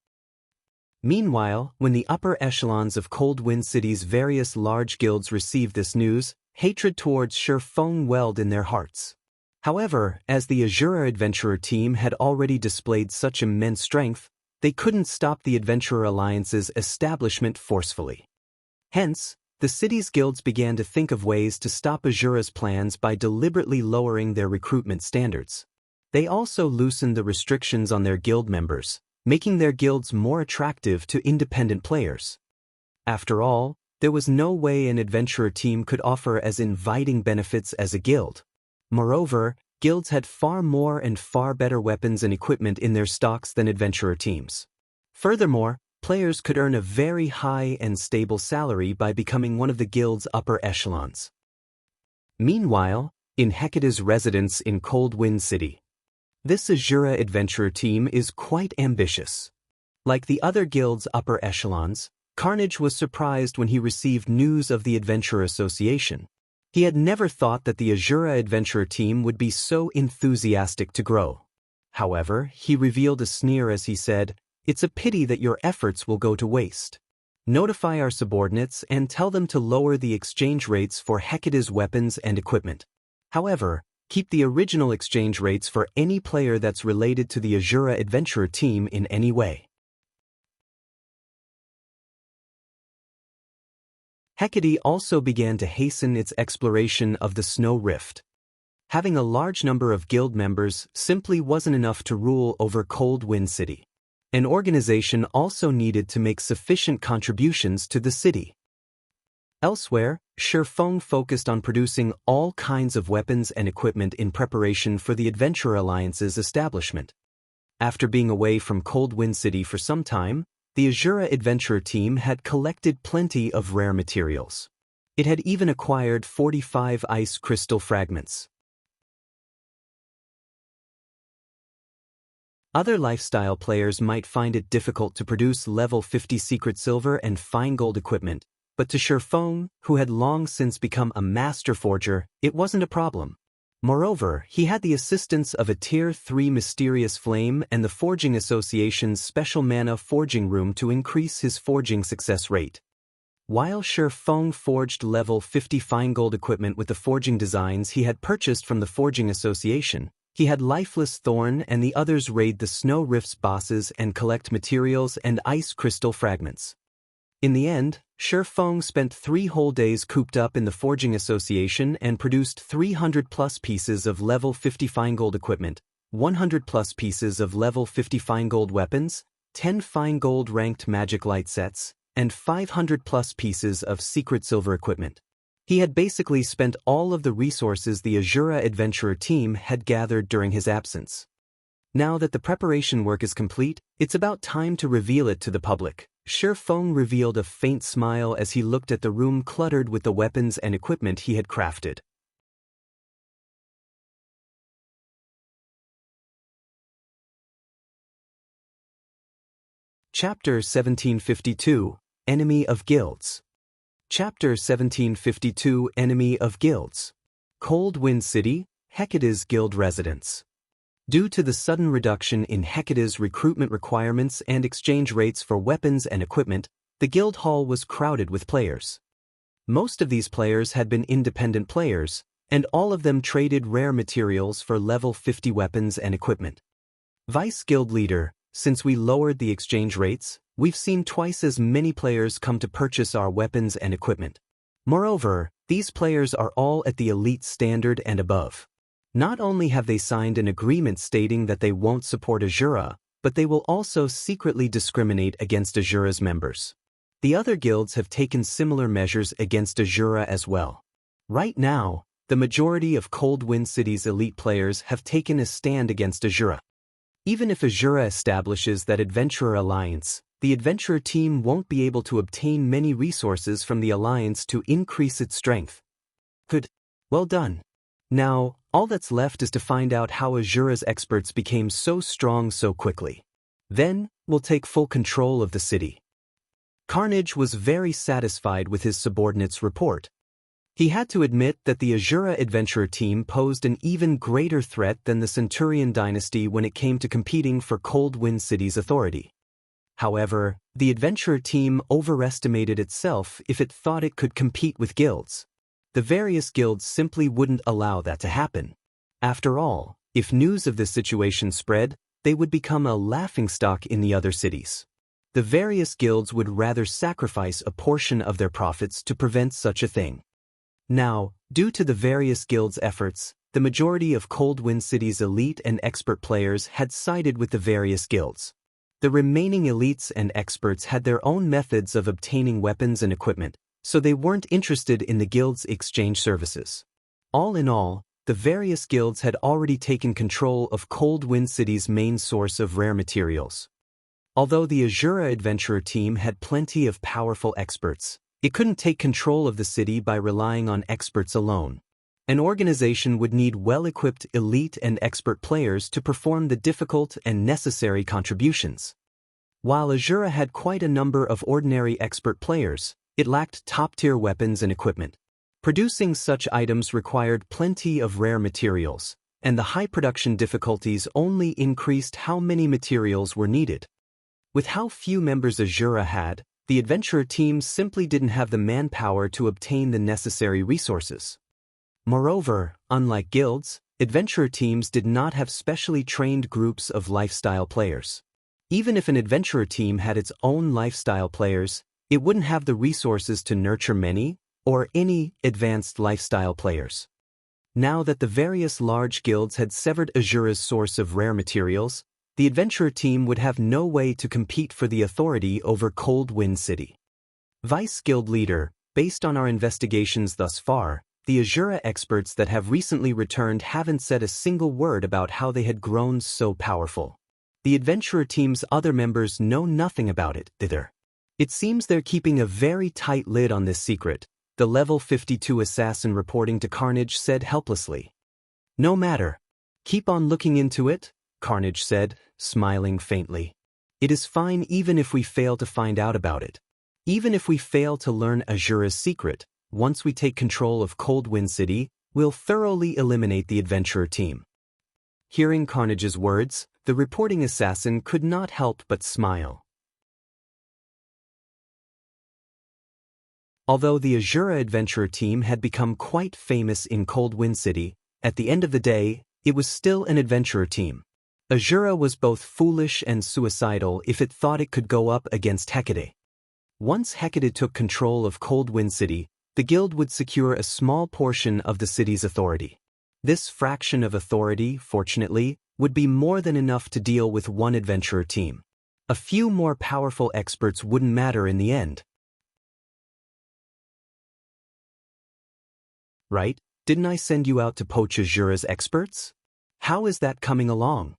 Meanwhile, when the upper echelons of Cold Wind City's various large guilds received this news, hatred towards Shifeng welled in their hearts. However, as the Asura Adventurer team had already displayed such immense strength, they couldn't stop the Adventurer Alliance's establishment forcefully. Hence, the city's guilds began to think of ways to stop Asura's plans by deliberately lowering their recruitment standards. They also loosened the restrictions on their guild members, making their guilds more attractive to independent players. After all, there was no way an adventurer team could offer as inviting benefits as a guild. Moreover, guilds had far more and far better weapons and equipment in their stocks than adventurer teams. Furthermore, players could earn a very high and stable salary by becoming one of the guild's upper echelons. Meanwhile, in Hecate's residence in Cold Wind City, this Asura adventurer team is quite ambitious. Like the other guild's upper echelons, Carnage was surprised when he received news of the Adventurer Association. He had never thought that the Asura adventurer team would be so enthusiastic to grow. However, he revealed a sneer as he said, "It's a pity that your efforts will go to waste. Notify our subordinates and tell them to lower the exchange rates for Hecate's weapons and equipment. However, keep the original exchange rates for any player that's related to the Asura adventurer team in any way." Hecate also began to hasten its exploration of the Snow Rift. Having a large number of guild members simply wasn't enough to rule over Cold Wind City. An organization also needed to make sufficient contributions to the city. Elsewhere, Shifeng focused on producing all kinds of weapons and equipment in preparation for the Adventurer Alliance's establishment. After being away from Cold Wind City for some time, the Asura adventurer team had collected plenty of rare materials. It had even acquired 45 ice crystal fragments. Other lifestyle players might find it difficult to produce level 50 secret silver and fine gold equipment, but to Shifeng, who had long since become a master forger, it wasn't a problem. Moreover, he had the assistance of a Tier 3 mysterious flame and the Forging Association's special mana forging room to increase his forging success rate. While Shi Feng forged level 50 fine-gold equipment with the forging designs he had purchased from the Forging Association, he had Lifeless Thorn and the others raid the Snow Rifts bosses and collect materials and ice crystal fragments. In the end, Shi Feng spent 3 whole days cooped up in the Forging Association and produced 300+ pieces of level 50 fine-gold equipment, 100+ pieces of level 50 fine-gold weapons, 10 fine-gold ranked magic light sets, and 500+ pieces of secret silver equipment. He had basically spent all of the resources the Asura adventurer team had gathered during his absence. Now that the preparation work is complete, it's about time to reveal it to the public. Shi Feng revealed a faint smile as he looked at the room cluttered with the weapons and equipment he had crafted. Chapter 1752, Enemy of Guilds. Chapter 1752, Enemy of Guilds. Cold Wind City, Hecate's guild residence. Due to the sudden reduction in Hecate's recruitment requirements and exchange rates for weapons and equipment, the guild hall was crowded with players. Most of these players had been independent players, and all of them traded rare materials for level 50 weapons and equipment. Vice Guild Leader, since we lowered the exchange rates, we've seen twice as many players come to purchase our weapons and equipment. Moreover, these players are all at the elite standard and above. Not only have they signed an agreement stating that they won't support Asura, but they will also secretly discriminate against Asura's members. The other guilds have taken similar measures against Asura as well. Right now, the majority of Cold Wind City's elite players have taken a stand against Asura. Even if Asura establishes that Adventurer Alliance, the Adventurer team won't be able to obtain many resources from the Alliance to increase its strength. Good. Well done. Now, all that's left is to find out how Asura's experts became so strong so quickly. Then, we'll take full control of the city. Carnage was very satisfied with his subordinate's report. He had to admit that the Asura adventurer team posed an even greater threat than the Centurion dynasty when it came to competing for Cold Wind City's authority. However, the adventurer team overestimated itself if it thought it could compete with guilds. The various guilds simply wouldn't allow that to happen. After all, if news of this situation spread, they would become a laughingstock in the other cities. The various guilds would rather sacrifice a portion of their profits to prevent such a thing. Now, due to the various guilds' efforts, the majority of Cold Wind City's elite and expert players had sided with the various guilds. The remaining elites and experts had their own methods of obtaining weapons and equipment, so they weren't interested in the guild's exchange services. All in all, the various guilds had already taken control of Cold Wind City's main source of rare materials. Although the Asura adventurer team had plenty of powerful experts, it couldn't take control of the city by relying on experts alone. An organization would need well-equipped elite and expert players to perform the difficult and necessary contributions. While Asura had quite a number of ordinary expert players, it lacked top-tier weapons and equipment. Producing such items required plenty of rare materials, and the high production difficulties only increased how many materials were needed. With how few members Asura had, the adventurer team simply didn't have the manpower to obtain the necessary resources. Moreover, unlike guilds, adventurer teams did not have specially trained groups of lifestyle players. Even if an adventurer team had its own lifestyle players, it wouldn't have the resources to nurture many, or any, advanced lifestyle players. Now that the various large guilds had severed Asura's source of rare materials, the adventurer team would have no way to compete for the authority over Cold Wind City. Vice Guild Leader, based on our investigations thus far, the Asura experts that have recently returned haven't said a single word about how they had grown so powerful. The adventurer team's other members know nothing about it, either. It seems they're keeping a very tight lid on this secret, the level 52 assassin reporting to Carnage said helplessly. No matter. Keep on looking into it, Carnage said, smiling faintly. It is fine even if we fail to find out about it. Even if we fail to learn Asura's secret, once we take control of Cold Wind City, we'll thoroughly eliminate the adventurer team. Hearing Carnage's words, the reporting assassin could not help but smile. Although the Asura adventurer team had become quite famous in Cold Wind City, at the end of the day, it was still an adventurer team. Asura was both foolish and suicidal if it thought it could go up against Hecate. Once Hecate took control of Cold Wind City, the guild would secure a small portion of the city's authority. This fraction of authority, fortunately, would be more than enough to deal with one adventurer team. A few more powerful experts wouldn't matter in the end. Right? Didn't I send you out to poach Asura's experts? How is that coming along?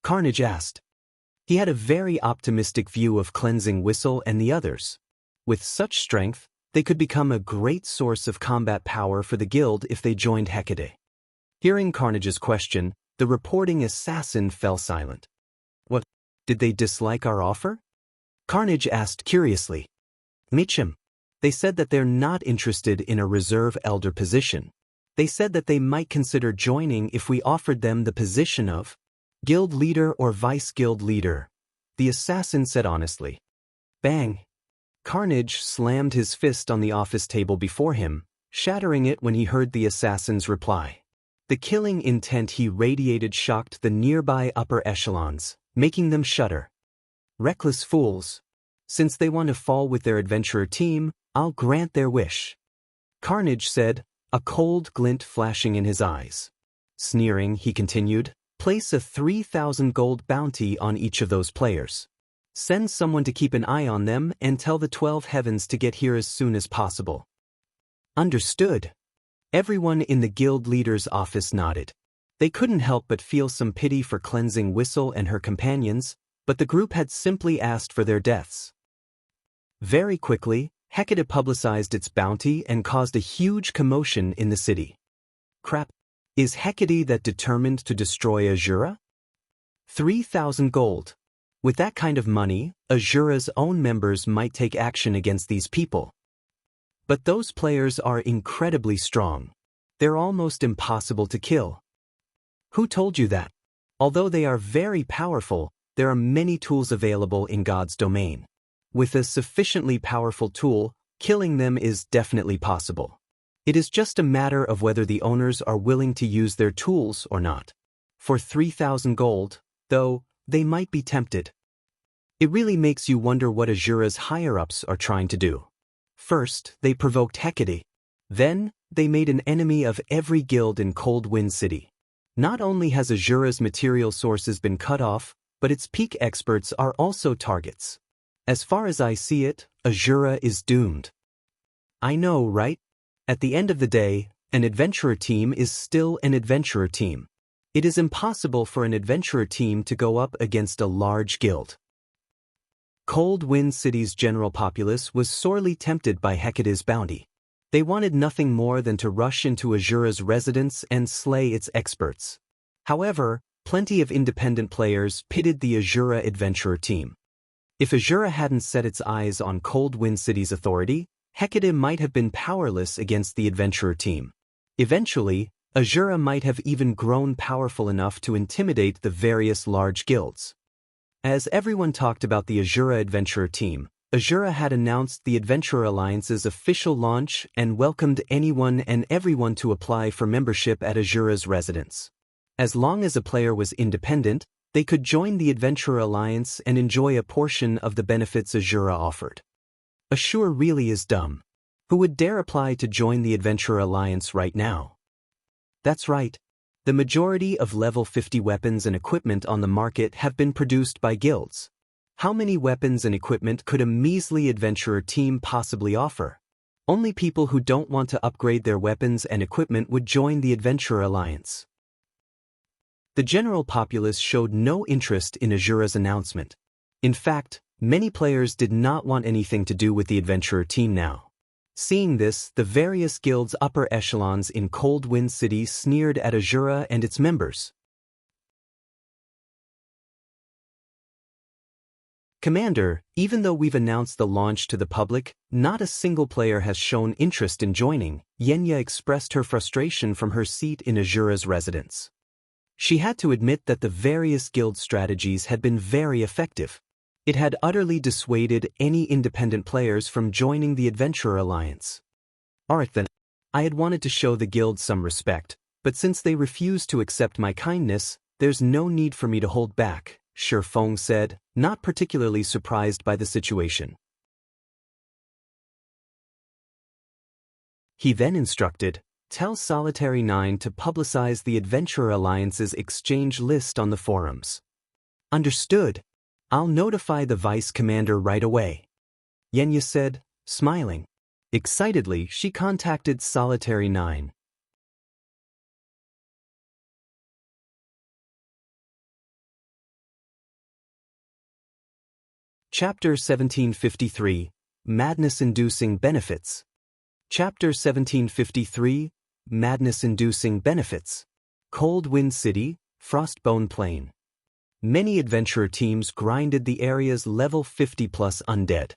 Carnage asked. He had a very optimistic view of Cleansing Whistle and the others. With such strength, they could become a great source of combat power for the guild if they joined Hecate. Hearing Carnage's question, the reporting assassin fell silent. What? Did they dislike our offer? Carnage asked curiously. Mitchum. They said that they're not interested in a reserve elder position. They said that they might consider joining if we offered them the position of guild leader or vice guild leader, the assassin said honestly. Bang! Carnage slammed his fist on the office table before him, shattering it when he heard the assassin's reply. The killing intent he radiated shocked the nearby upper echelons, making them shudder. Reckless fools. Since they want to fall with their adventurer team, I'll grant their wish. Carnage said, a cold glint flashing in his eyes. Sneering, he continued, place a 3,000 gold bounty on each of those players. Send someone to keep an eye on them and tell the 12 heavens to get here as soon as possible. Understood. Everyone in the guild leader's office nodded. They couldn't help but feel some pity for Cleansing Whistle and her companions, but the group had simply asked for their deaths. Very quickly, Hecate publicized its bounty and caused a huge commotion in the city. Crap. Is Hecate that determined to destroy Asura? 3,000 gold. With that kind of money, Asura's own members might take action against these people. But those players are incredibly strong. They're almost impossible to kill. Who told you that? Although they are very powerful, there are many tools available in God's domain. With a sufficiently powerful tool, killing them is definitely possible. It is just a matter of whether the owners are willing to use their tools or not. For 3,000 gold, though, they might be tempted. It really makes you wonder what Asura's higher-ups are trying to do. First, they provoked Hecate. Then, they made an enemy of every guild in Cold Wind City. Not only has Asura's material sources been cut off, but its peak experts are also targets. As far as I see it, Asura is doomed. I know, right? At the end of the day, an adventurer team is still an adventurer team. It is impossible for an adventurer team to go up against a large guild. Cold Wind City's general populace was sorely tempted by Hecate's bounty. They wanted nothing more than to rush into Asura's residence and slay its experts. However, plenty of independent players pitted the Asura adventurer team. If Asura hadn't set its eyes on Cold Wind City's authority, Hecate might have been powerless against the adventurer team. Eventually, Asura might have even grown powerful enough to intimidate the various large guilds. As everyone talked about the Asura adventurer team, Asura had announced the Adventurer Alliance's official launch and welcomed anyone and everyone to apply for membership at Asura's residence. As long as a player was independent, they could join the Adventurer Alliance and enjoy a portion of the benefits Asura offered. Asura really is dumb. Who would dare apply to join the Adventurer Alliance right now? That's right. The majority of level 50 weapons and equipment on the market have been produced by guilds. How many weapons and equipment could a measly adventurer team possibly offer? Only people who don't want to upgrade their weapons and equipment would join the Adventurer Alliance. The general populace showed no interest in Asura's announcement. In fact, many players did not want anything to do with the adventurer team now. Seeing this, the various guilds' upper echelons in Cold Wind City sneered at Asura and its members. Commander, even though we've announced the launch to the public, not a single player has shown interest in joining, Xianxia expressed her frustration from her seat in Asura's residence. She had to admit that the various guild strategies had been very effective. It had utterly dissuaded any independent players from joining the Adventurer Alliance. Then, I had wanted to show the guild some respect, but since they refused to accept my kindness, there's no need for me to hold back, Shi Feng said, not particularly surprised by the situation. He then instructed, "Tell Solitary 9 to publicize the Adventurer Alliance's exchange list on the forums." "Understood. I'll notify the Vice Commander right away," Xianxia said, smiling. Excitedly, she contacted Solitary 9. Chapter 1753, Madness-inducing benefits. Chapter 1753, Madness-inducing benefits. Cold Wind City, Frostbone Plain. Many adventurer teams grinded the area's level 50 plus undead.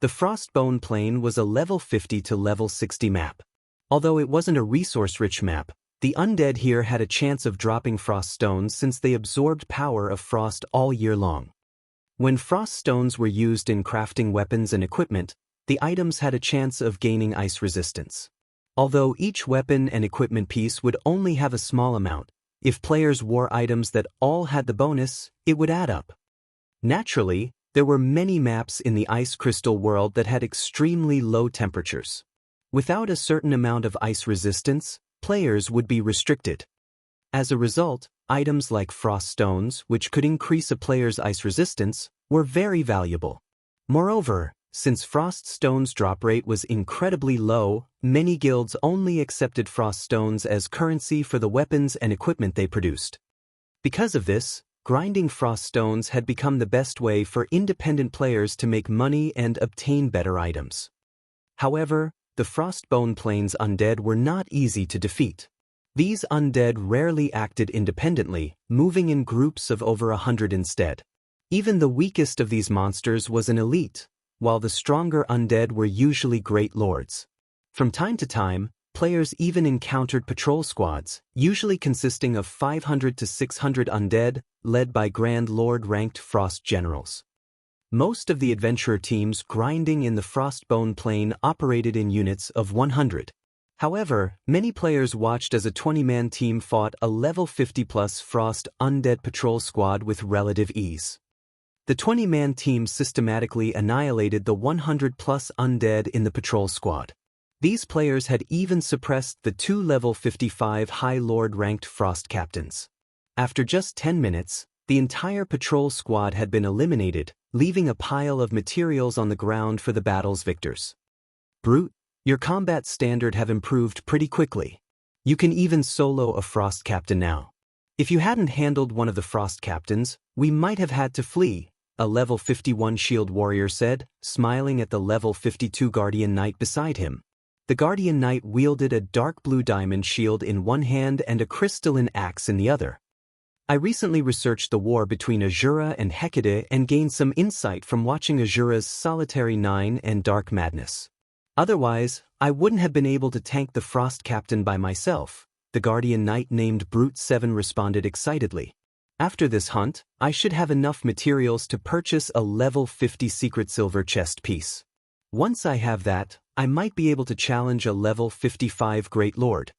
The Frostbone Plain was a level 50 to level 60 map. Although it wasn't a resource-rich map, the undead here had a chance of dropping frost stones since they absorbed power of frost all year long. When frost stones were used in crafting weapons and equipment, the items had a chance of gaining ice resistance. Although each weapon and equipment piece would only have a small amount, if players wore items that all had the bonus, it would add up. Naturally, there were many maps in the ice crystal world that had extremely low temperatures. Without a certain amount of ice resistance, players would be restricted. As a result, items like frost stones, which could increase a player's ice resistance, were very valuable. Moreover, since frost stones' drop rate was incredibly low, many guilds only accepted frost stones as currency for the weapons and equipment they produced. Because of this, grinding frost stones had become the best way for independent players to make money and obtain better items. However, the Frostbone Plains undead were not easy to defeat. These undead rarely acted independently, moving in groups of over 100 instead. Even the weakest of these monsters was an elite, while the stronger undead were usually great lords. From time to time, players even encountered patrol squads, usually consisting of 500 to 600 undead, led by Grand Lord-ranked frost generals. Most of the adventurer teams grinding in the Frostbone Plain operated in units of 100. However, many players watched as a 20-man team fought a level 50-plus frost undead patrol squad with relative ease. The 20-man team systematically annihilated the 100-plus undead in the patrol squad. These players had even suppressed the 2 level 55 Highlord-ranked frost captains. After just 10 minutes, the entire patrol squad had been eliminated, leaving a pile of materials on the ground for the battle's victors. "Brute, your combat standard have improved pretty quickly. You can even solo a frost captain now. If you hadn't handled one of the frost captains, we might have had to flee," a level 51 shield warrior said, smiling at the level 52 guardian knight beside him. The guardian knight wielded a dark blue diamond shield in one hand and a crystalline axe in the other. "I recently researched the war between Asura and Hecate and gained some insight from watching Asura's Solitary 9 and Dark Madness. Otherwise, I wouldn't have been able to tank the Frost Captain by myself," the guardian knight named Brute 7 responded excitedly. "After this hunt, I should have enough materials to purchase a level 50 secret silver chest piece. Once I have that, I might be able to challenge a level 55 Great Lord."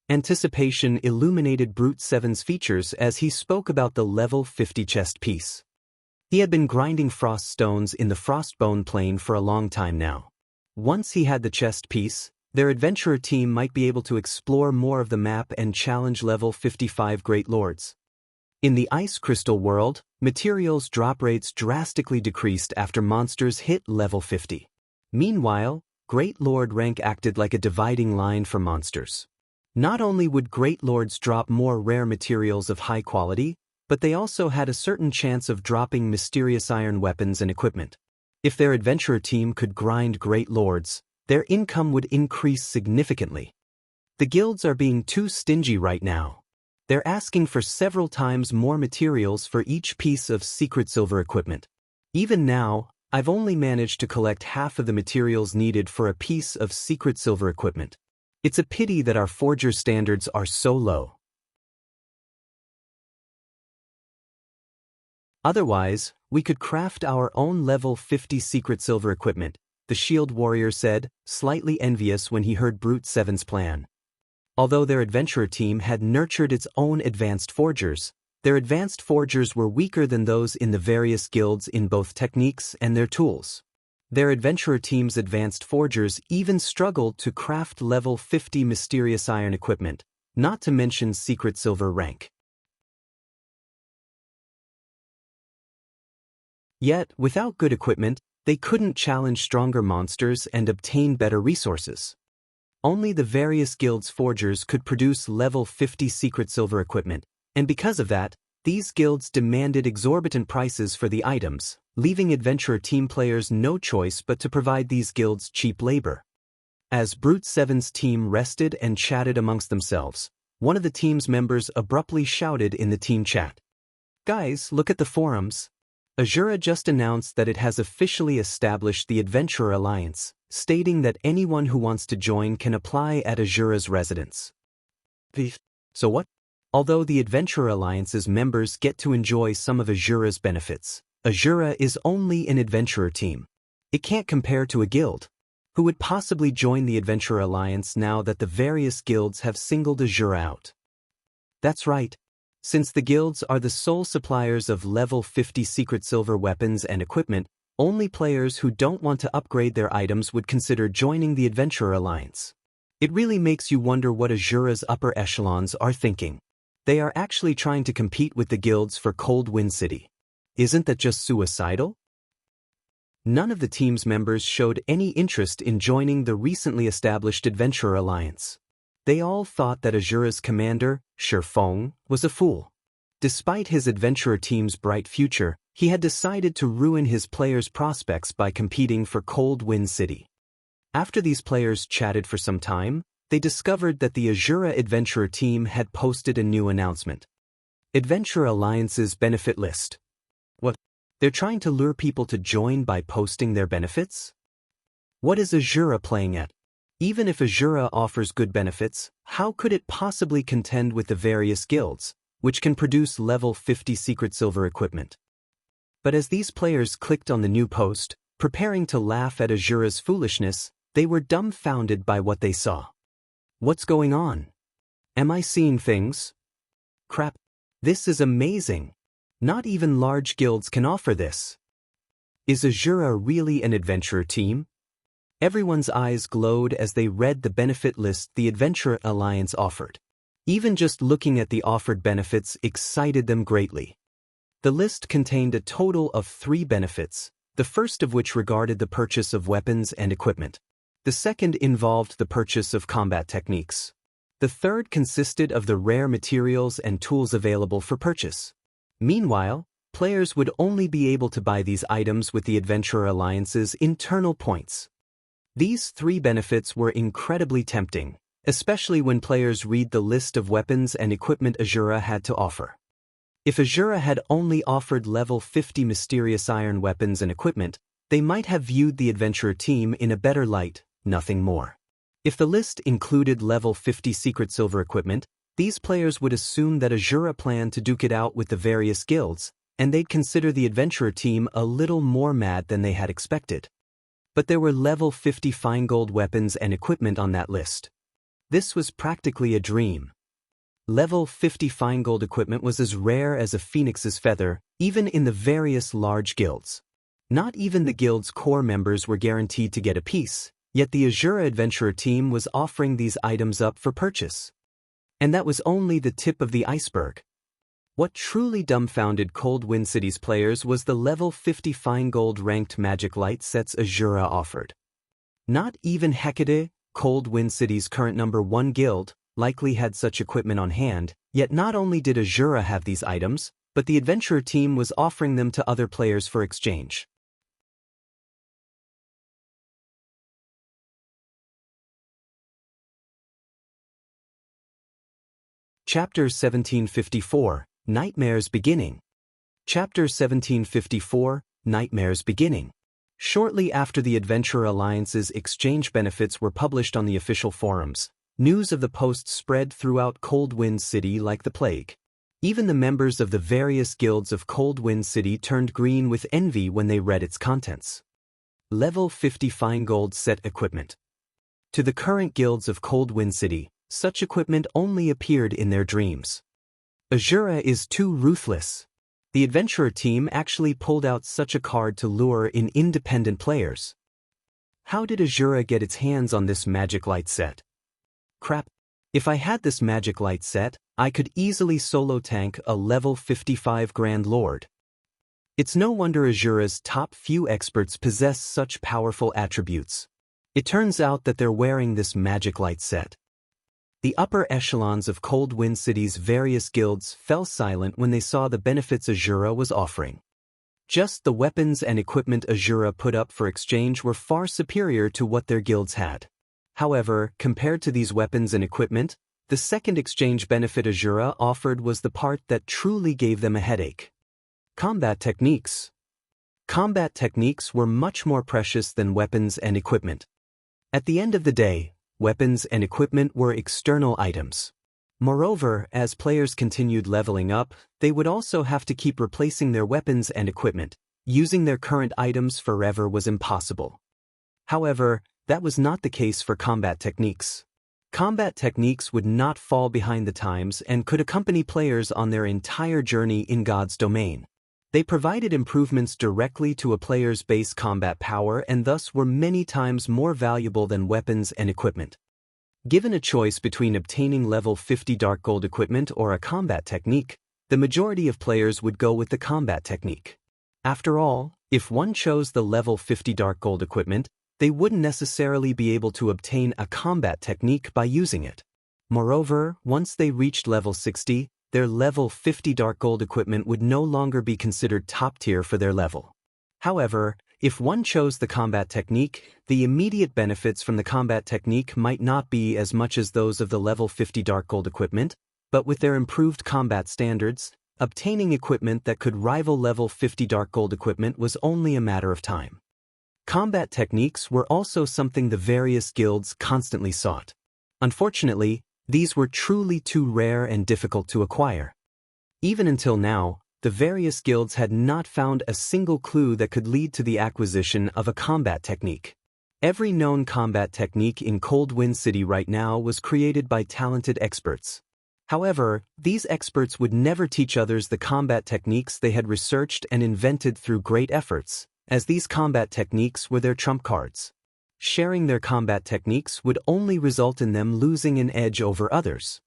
Anticipation illuminated Brute 7's features as he spoke about the level 50 chest piece. He had been grinding frost stones in the Frostbone Plain for a long time now. Once he had the chest piece, their adventurer team might be able to explore more of the map and challenge level 55 Great Lords. In the Ice Crystal world, materials drop rates drastically decreased after monsters hit level 50. Meanwhile, Great Lord rank acted like a dividing line for monsters. Not only would Great Lords drop more rare materials of high quality, but they also had a certain chance of dropping mysterious iron weapons and equipment. If their adventurer team could grind Great Lords, their income would increase significantly. The guilds are being too stingy right now. They're asking for several times more materials for each piece of secret silver equipment. Even now, I've only managed to collect half of the materials needed for a piece of secret silver equipment. It's a pity that our forger standards are so low. Otherwise, we could craft our own level 50 secret silver equipment, the shield warrior said, slightly envious when he heard Brute 7's plan. Although their adventurer team had nurtured its own advanced forgers, their advanced forgers were weaker than those in the various guilds in both techniques and their tools. Their adventurer team's advanced forgers even struggled to craft level 50 mysterious iron equipment, not to mention secret silver rank. Yet, without good equipment, they couldn't challenge stronger monsters and obtain better resources. Only the various guilds' forgers could produce level 50 secret silver equipment, and because of that, these guilds demanded exorbitant prices for the items, leaving adventurer team players no choice but to provide these guilds cheap labor. As Brute 7's team rested and chatted amongst themselves, one of the team's members abruptly shouted in the team chat, "Guys, look at the forums. Asura just announced that it has officially established the Adventurer Alliance, stating that anyone who wants to join can apply at Asura's residence." So what? Although the Adventurer Alliance's members get to enjoy some of Asura's benefits, Asura is only an adventurer team. It can't compare to a guild. Who would possibly join the Adventurer Alliance now that the various guilds have singled Asura out? That's right. Since the guilds are the sole suppliers of level 50 secret silver weapons and equipment, only players who don't want to upgrade their items would consider joining the Adventurer Alliance. It really makes you wonder what Asura's upper echelons are thinking. They are actually trying to compete with the guilds for Cold Wind City. Isn't that just suicidal? None of the team's members showed any interest in joining the recently established Adventurer Alliance. They all thought that Asura's commander, Feng, was a fool. Despite his adventurer team's bright future, he had decided to ruin his players' prospects by competing for Cold Wind City. After these players chatted for some time, they discovered that the Asura adventurer team had posted a new announcement. Adventurer Alliance's benefit list. What? They're trying to lure people to join by posting their benefits? What is Asura playing at? Even if Asura offers good benefits, how could it possibly contend with the various guilds, which can produce level 50 secret silver equipment? But as these players clicked on the new post, preparing to laugh at Asura's foolishness, they were dumbfounded by what they saw. What's going on? Am I seeing things? Crap, this is amazing. Not even large guilds can offer this. Is Asura really an adventurer team? Everyone's eyes glowed as they read the benefit list the Adventurer Alliance offered. Even just looking at the offered benefits excited them greatly. The list contained a total of 3 benefits, the first of which regarded the purchase of weapons and equipment. The second involved the purchase of combat techniques. The third consisted of the rare materials and tools available for purchase. Meanwhile, players would only be able to buy these items with the Adventurer Alliance's internal points. These 3 benefits were incredibly tempting, especially when players read the list of weapons and equipment Asura had to offer. If Asura had only offered level 50 mysterious iron weapons and equipment, they might have viewed the adventurer team in a better light, nothing more. If the list included level 50 secret silver equipment, these players would assume that Asura planned to duke it out with the various guilds, and they'd consider the adventurer team a little more mad than they had expected. But there were level 50 fine gold weapons and equipment on that list. This was practically a dream. Level 50 fine gold equipment was as rare as a phoenix's feather, even in the various large guilds. Not even the guild's core members were guaranteed to get a piece, yet the Asura adventurer team was offering these items up for purchase. And that was only the tip of the iceberg. What truly dumbfounded Cold Wind City's players was the level 50 fine gold ranked magic light sets Asura offered. Not even Hecate, Cold Wind City's current #1 guild, likely had such equipment on hand, yet not only did Asura have these items, but the adventurer team was offering them to other players for exchange. Chapter 1754, Nightmare's Beginning. Chapter 1754, Nightmare's Beginning. Shortly after the Adventurer Alliance's exchange benefits were published on the official forums, news of the post spread throughout Cold Wind City like the plague. Even the members of the various guilds of Cold Wind City turned green with envy when they read its contents. Level 50 Fine Gold Set Equipment. To the current guilds of Cold Wind City, such equipment only appeared in their dreams. Asura is too ruthless. The adventurer team actually pulled out such a card to lure in independent players. How did Asura get its hands on this magic light set? Crap. If I had this magic light set, I could easily solo tank a level 55 Grand Lord. It's no wonder Asura's top few experts possess such powerful attributes. It turns out that they're wearing this magic light set. The upper echelons of Cold Wind City's various guilds fell silent when they saw the benefits Asura was offering. Just the weapons and equipment Asura put up for exchange were far superior to what their guilds had. However, compared to these weapons and equipment, the second exchange benefit Asura offered was the part that truly gave them a headache. Combat techniques. Combat techniques were much more precious than weapons and equipment. At the end of the day, weapons and equipment were external items. Moreover, as players continued leveling up, they would also have to keep replacing their weapons and equipment. Using their current items forever was impossible. However, that was not the case for combat techniques. Combat techniques would not fall behind the times and could accompany players on their entire journey in God's domain. They provided improvements directly to a player's base combat power and thus were many times more valuable than weapons and equipment. Given a choice between obtaining level 50 Dark Gold equipment or a combat technique, the majority of players would go with the combat technique. After all, if one chose the level 50 Dark Gold equipment, they wouldn't necessarily be able to obtain a combat technique by using it. Moreover, once they reached level 60, their level 50 Dark Gold equipment would no longer be considered top tier for their level. However, if one chose the combat technique, the immediate benefits from the combat technique might not be as much as those of the level 50 Dark Gold equipment, but with their improved combat standards, obtaining equipment that could rival level 50 Dark Gold equipment was only a matter of time. Combat techniques were also something the various guilds constantly sought. Unfortunately, these were truly too rare and difficult to acquire. Even until now, the various guilds had not found a single clue that could lead to the acquisition of a combat technique. Every known combat technique in Cold Wind City right now was created by talented experts. However, these experts would never teach others the combat techniques they had researched and invented through great efforts, as these combat techniques were their trump cards. Sharing their combat techniques would only result in them losing an edge over others.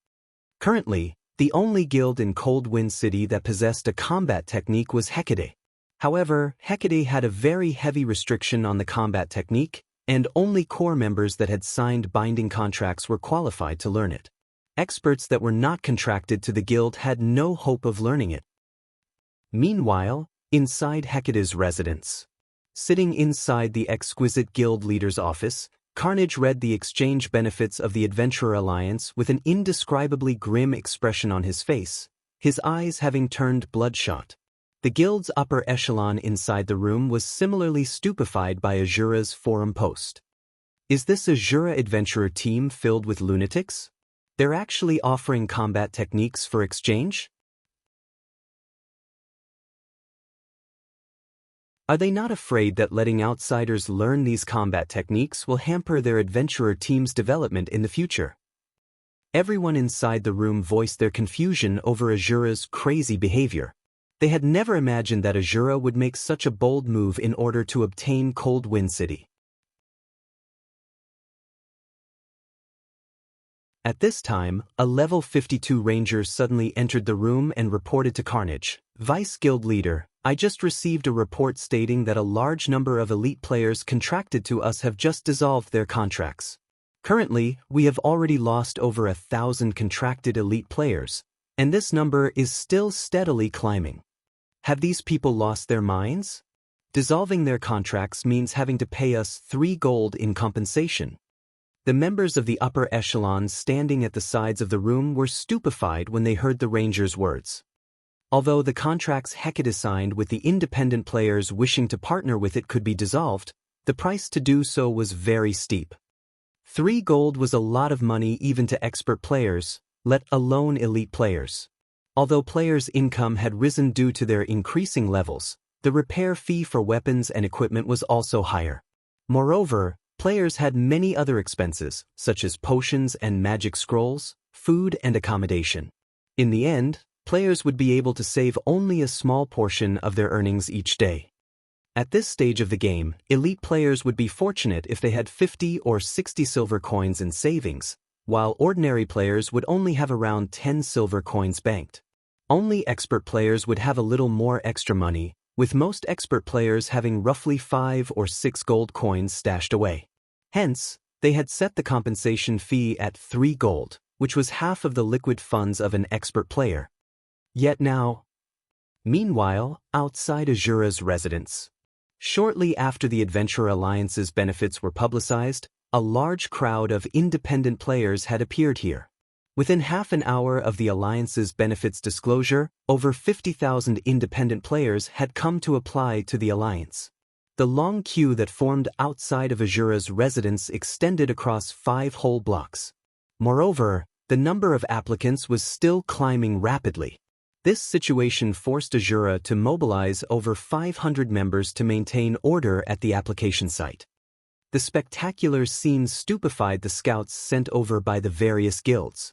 Currently, the only guild in Cold Wind City that possessed a combat technique was Hecate. However, Hecate had a very heavy restriction on the combat technique, and only core members that had signed binding contracts were qualified to learn it. Experts that were not contracted to the guild had no hope of learning it. Meanwhile, inside Hecate's residence. Sitting inside the exquisite guild leader's office, Carnage read the exchange benefits of the Adventurer Alliance with an indescribably grim expression on his face, his eyes having turned bloodshot. The guild's upper echelon inside the room was similarly stupefied by Asura's forum post. Is this Asura adventurer team filled with lunatics? They're actually offering combat techniques for exchange? Are they not afraid that letting outsiders learn these combat techniques will hamper their adventurer team's development in the future? Everyone inside the room voiced their confusion over Asura's crazy behavior. They had never imagined that Asura would make such a bold move in order to obtain Cold Wind City. At this time, a level 52 ranger suddenly entered the room and reported to Carnage, "Vice Guild Leader, I just received a report stating that a large number of elite players contracted to us have just dissolved their contracts. Currently, we have already lost over 1,000 contracted elite players, and this number is still steadily climbing. Have these people lost their minds? Dissolving their contracts means having to pay us 3 gold in compensation." The members of the upper echelons standing at the sides of the room were stupefied when they heard the ranger's words. Although the contracts Hecate signed with the independent players wishing to partner with it could be dissolved, the price to do so was very steep. 3 gold was a lot of money even to expert players, let alone elite players. Although players' income had risen due to their increasing levels, the repair fee for weapons and equipment was also higher. Moreover, players had many other expenses, such as potions and magic scrolls, food and accommodation. In the end, players would be able to save only a small portion of their earnings each day. At this stage of the game, elite players would be fortunate if they had 50 or 60 silver coins in savings, while ordinary players would only have around 10 silver coins banked. Only expert players would have a little more extra money, with most expert players having roughly 5 or 6 gold coins stashed away. Hence, they had set the compensation fee at 3 gold, which was half of the liquid funds of an expert player. Yet now. Meanwhile, outside Asura's residence. Shortly after the Adventurer Alliance's benefits were publicized, a large crowd of independent players had appeared here. Within half an hour of the Alliance's benefits disclosure, over 50,000 independent players had come to apply to the Alliance. The long queue that formed outside of Asura's residence extended across 5 whole blocks. Moreover, the number of applicants was still climbing rapidly. This situation forced Asura to mobilize over 500 members to maintain order at the application site. The spectacular scene stupefied the scouts sent over by the various guilds.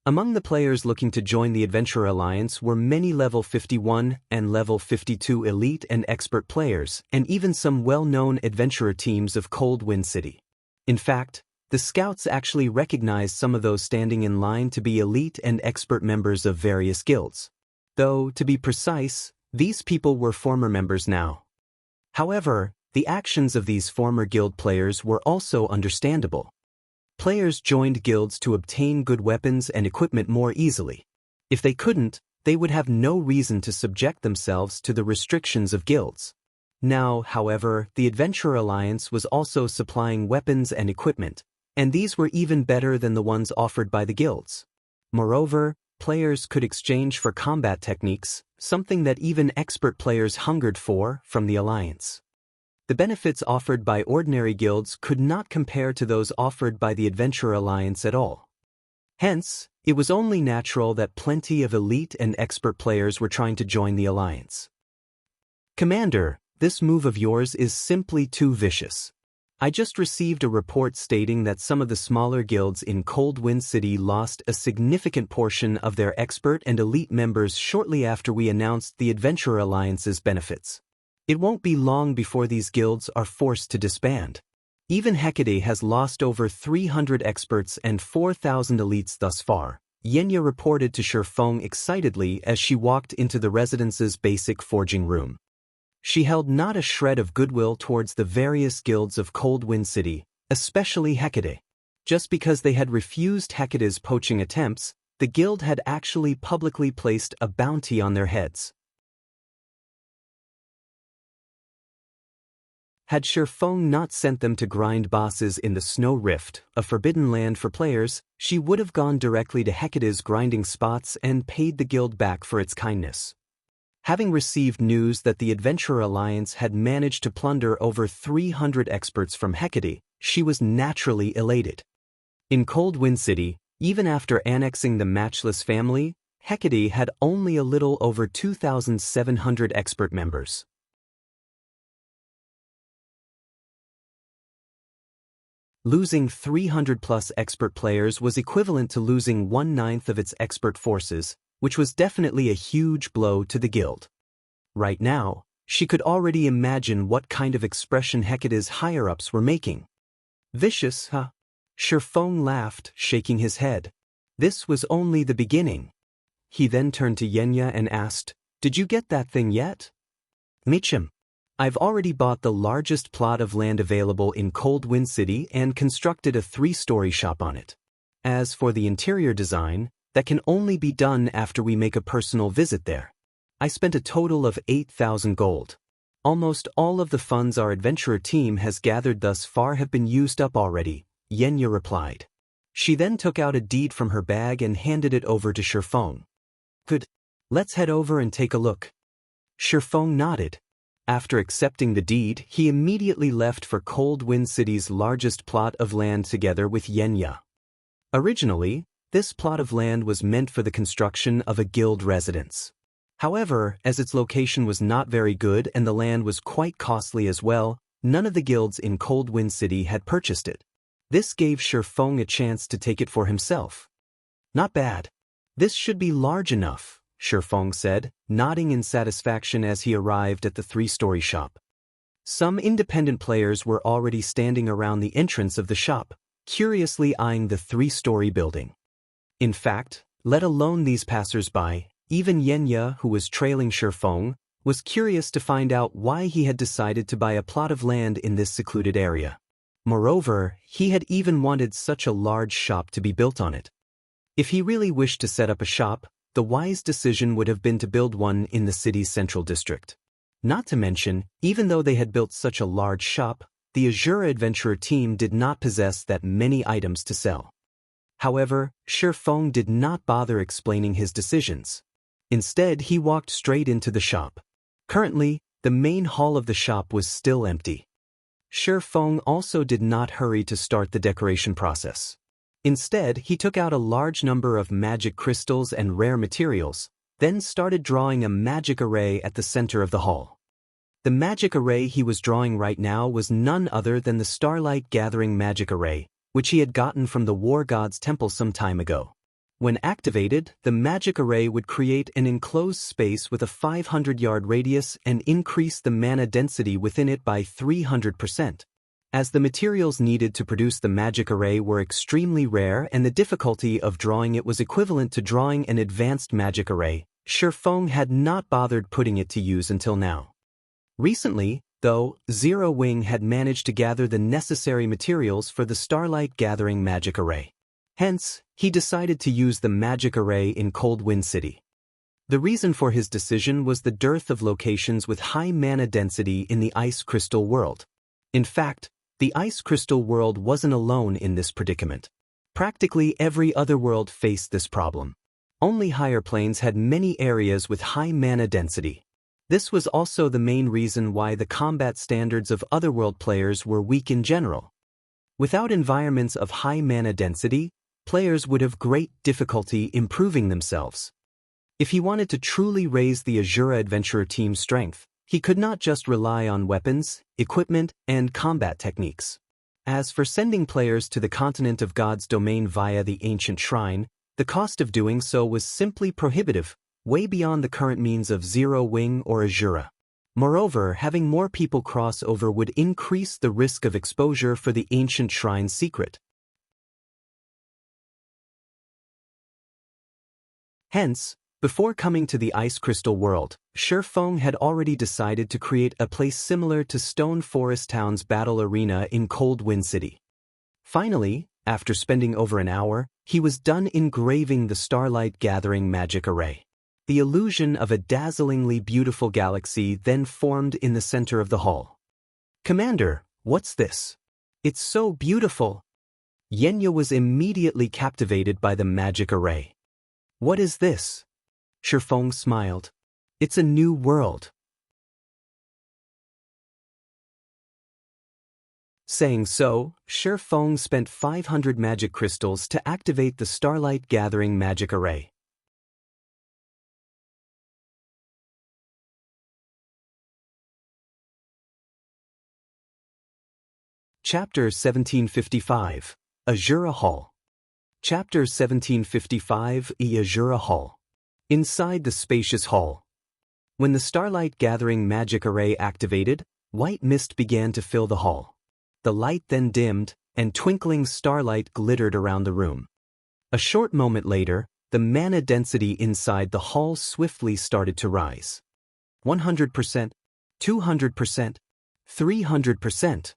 Among the players looking to join the Adventurer Alliance were many level 51 and level 52 elite and expert players, and even some well-known adventurer teams of Cold Wind City. In fact, the scouts actually recognized some of those standing in line to be elite and expert members of various guilds. Though, to be precise, these people were former members now. However, the actions of these former guild players were also understandable. Players joined guilds to obtain good weapons and equipment more easily. If they couldn't, they would have no reason to subject themselves to the restrictions of guilds. Now, however, the Adventurer Alliance was also supplying weapons and equipment, and these were even better than the ones offered by the guilds. Moreover, players could exchange for combat techniques, something that even expert players hungered for from the Alliance. The benefits offered by ordinary guilds could not compare to those offered by the Adventurer Alliance at all. Hence, it was only natural that plenty of elite and expert players were trying to join the Alliance. Commander, this move of yours is simply too vicious. I just received a report stating that some of the smaller guilds in Cold Wind City lost a significant portion of their expert and elite members shortly after we announced the Adventurer Alliance's benefits. It won't be long before these guilds are forced to disband. Even Hecate has lost over 300 experts and 4,000 elites thus far, Xianxia reported to Shifeng excitedly as she walked into the residence's basic forging room. She held not a shred of goodwill towards the various guilds of Cold Wind City, especially Hecate. Just because they had refused Hecate's poaching attempts, the guild had actually publicly placed a bounty on their heads. Had Shifeng not sent them to grind bosses in the Snow Rift, a forbidden land for players, she would have gone directly to Hecate's grinding spots and paid the guild back for its kindness. Having received news that the Adventurer Alliance had managed to plunder over 300 experts from Hecate, she was naturally elated. In Cold Wind City, even after annexing the Matchless family, Hecate had only a little over 2,700 expert members. Losing 300-plus expert players was equivalent to losing 1/9 of its expert forces, which was definitely a huge blow to the guild. Right now, she could already imagine what kind of expression Hecate's higher-ups were making. Vicious, huh? Shifeng laughed, shaking his head. This was only the beginning. He then turned to Xianxia and asked, "Did you get that thing yet?" "Michim. I've already bought the largest plot of land available in Cold Wind City and constructed a 3-story shop on it. As for the interior design, that can only be done after we make a personal visit there. I spent a total of 8,000 gold. Almost all of the funds our adventurer team has gathered thus far have been used up already," Xianxia replied. She then took out a deed from her bag and handed it over to Shifeng. "Good. Let's head over and take a look." Shifeng nodded. After accepting the deed, he immediately left for Cold Wind City's largest plot of land together with Xianxia. Originally, this plot of land was meant for the construction of a guild residence. However, as its location was not very good and the land was quite costly as well, none of the guilds in Cold Wind City had purchased it. This gave Shi Feng a chance to take it for himself. Not bad. This should be large enough, Shi Feng said, nodding in satisfaction as he arrived at the three-story shop. Some independent players were already standing around the entrance of the shop, curiously eyeing the three-story building. In fact, let alone these passers-by, even Xianxia, who was trailing Shi Feng, was curious to find out why he had decided to buy a plot of land in this secluded area. Moreover, he had even wanted such a large shop to be built on it. If he really wished to set up a shop, the wise decision would have been to build one in the city's central district. Not to mention, even though they had built such a large shop, the Asura adventurer team did not possess that many items to sell. However, Shi Feng did not bother explaining his decisions. Instead, he walked straight into the shop. Currently, the main hall of the shop was still empty. Shi Feng also did not hurry to start the decoration process. Instead, he took out a large number of magic crystals and rare materials, then started drawing a magic array at the center of the hall. The magic array he was drawing right now was none other than the Starlight Gathering magic array, which he had gotten from the War God's temple some time ago. When activated, the magic array would create an enclosed space with a 500-yard radius and increase the mana density within it by 300%. As the materials needed to produce the magic array were extremely rare and the difficulty of drawing it was equivalent to drawing an advanced magic array, Shi Feng had not bothered putting it to use until now. Recently, though, Zero Wing had managed to gather the necessary materials for the Starlight Gathering magic array. Hence, he decided to use the magic array in Cold Wind City. The reason for his decision was the dearth of locations with high mana density in the Ice Crystal world. In fact, the Ice Crystal world wasn't alone in this predicament. Practically every other world faced this problem. Only higher planes had many areas with high mana density. This was also the main reason why the combat standards of otherworld players were weak in general. Without environments of high mana density, players would have great difficulty improving themselves. If he wanted to truly raise the Asura adventurer team's strength, he could not just rely on weapons, equipment, and combat techniques. As for sending players to the continent of God's domain via the ancient shrine, the cost of doing so was simply prohibitive, way beyond the current means of Zero Wing or Asura. Moreover, having more people cross over would increase the risk of exposure for the ancient shrine's secret. Hence, before coming to the Ice Crystal world, Shi Feng had already decided to create a place similar to Stone Forest Town's battle arena in Cold Wind City. Finally, after spending over an hour, he was done engraving the Starlight Gathering magic array. The illusion of a dazzlingly beautiful galaxy then formed in the center of the hall. "Commander, what's this? It's so beautiful!" Xianxia was immediately captivated by the magic array. "What is this?" Shi Feng smiled. "It's a new world." Saying so, Shi Feng spent 500 magic crystals to activate the Starlight Gathering magic array. Chapter 1755, Asura Hall. Chapter 1755, Asura Hall. Inside the spacious hall. When the Starlight Gathering magic array activated, white mist began to fill the hall. The light then dimmed, and twinkling starlight glittered around the room. A short moment later, the mana density inside the hall swiftly started to rise. 100%, 200%, 300%.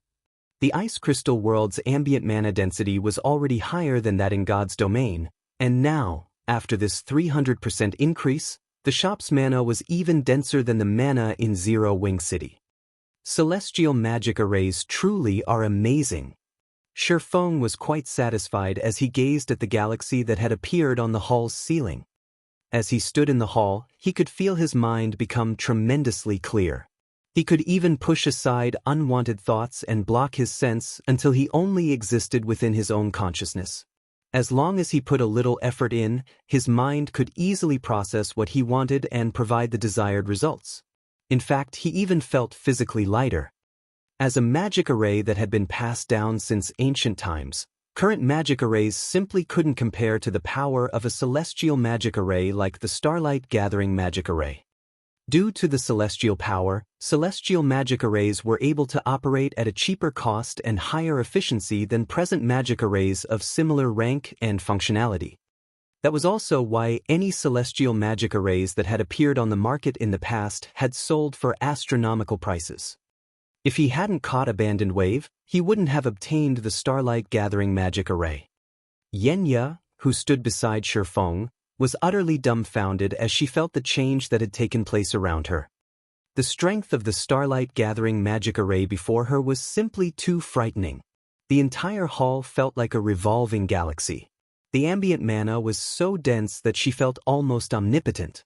The Ice Crystal world's ambient mana density was already higher than that in God's domain, and now, after this 300% increase, the shop's mana was even denser than the mana in Zero Wing City. Celestial magic arrays truly are amazing. Shi Feng was quite satisfied as he gazed at the galaxy that had appeared on the hall's ceiling. As he stood in the hall, he could feel his mind become tremendously clear. He could even push aside unwanted thoughts and block his sense until he only existed within his own consciousness. As long as he put a little effort in, his mind could easily process what he wanted and provide the desired results. In fact, he even felt physically lighter. As a magic array that had been passed down since ancient times, current magic arrays simply couldn't compare to the power of a celestial magic array like the Starlight Gathering magic array. Due to the celestial power, celestial magic arrays were able to operate at a cheaper cost and higher efficiency than present magic arrays of similar rank and functionality. That was also why any celestial magic arrays that had appeared on the market in the past had sold for astronomical prices. If he hadn't caught Abandoned Wave, he wouldn't have obtained the Starlight Gathering magic array. Xianxia, who stood beside Shifeng, was utterly dumbfounded as she felt the change that had taken place around her. The strength of the Starlight Gathering magic array before her was simply too frightening. The entire hall felt like a revolving galaxy. The ambient mana was so dense that she felt almost omnipotent.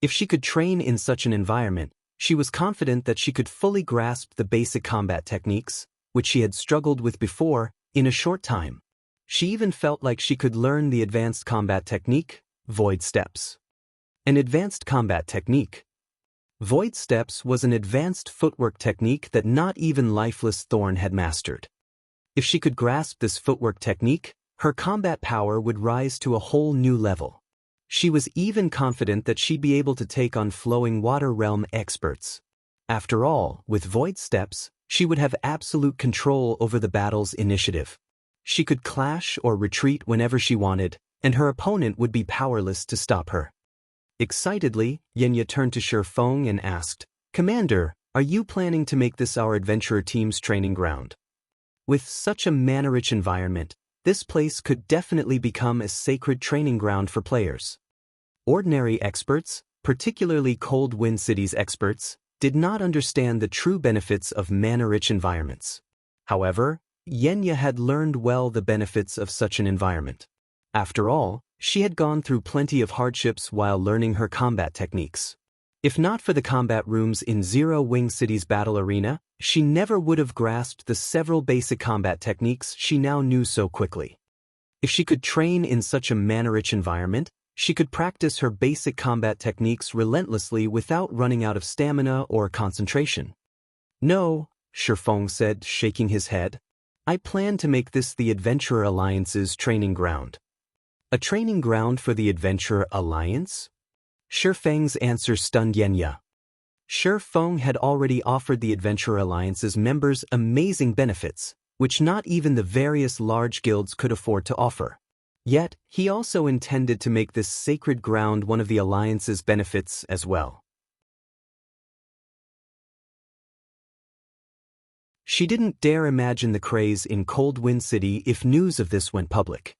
If she could train in such an environment, she was confident that she could fully grasp the basic combat techniques, which she had struggled with before, in a short time. She even felt like she could learn the advanced combat technique, Void Steps. An advanced combat technique. Void Steps was an advanced footwork technique that not even Lifeless Thorn had mastered. If she could grasp this footwork technique, her combat power would rise to a whole new level. She was even confident that she'd be able to take on Flowing Water Realm experts. After all, with Void Steps, she would have absolute control over the battle's initiative. She could clash or retreat whenever she wanted, and her opponent would be powerless to stop her. Excitedly, Xianxia turned to Shifeng and asked, "Commander, are you planning to make this our adventurer team's training ground?" With such a mana-rich environment, this place could definitely become a sacred training ground for players. Ordinary experts, particularly Cold Wind City's experts, did not understand the true benefits of mana-rich environments. However, Xianxia had learned well the benefits of such an environment. After all, she had gone through plenty of hardships while learning her combat techniques. If not for the combat rooms in Zero Wing City's battle arena, she never would have grasped the several basic combat techniques she now knew so quickly. If she could train in such a mana-rich environment, she could practice her basic combat techniques relentlessly without running out of stamina or concentration. "No," Shifeng said, shaking his head. "I plan to make this the Adventurer Alliance's training ground." A training ground for the Adventurer Alliance? Shifeng's answer stunned Xianxia. Shifeng had already offered the Adventurer Alliance's members amazing benefits, which not even the various large guilds could afford to offer. Yet, he also intended to make this sacred ground one of the Alliance's benefits as well. She didn't dare imagine the craze in Cold Wind City if news of this went public.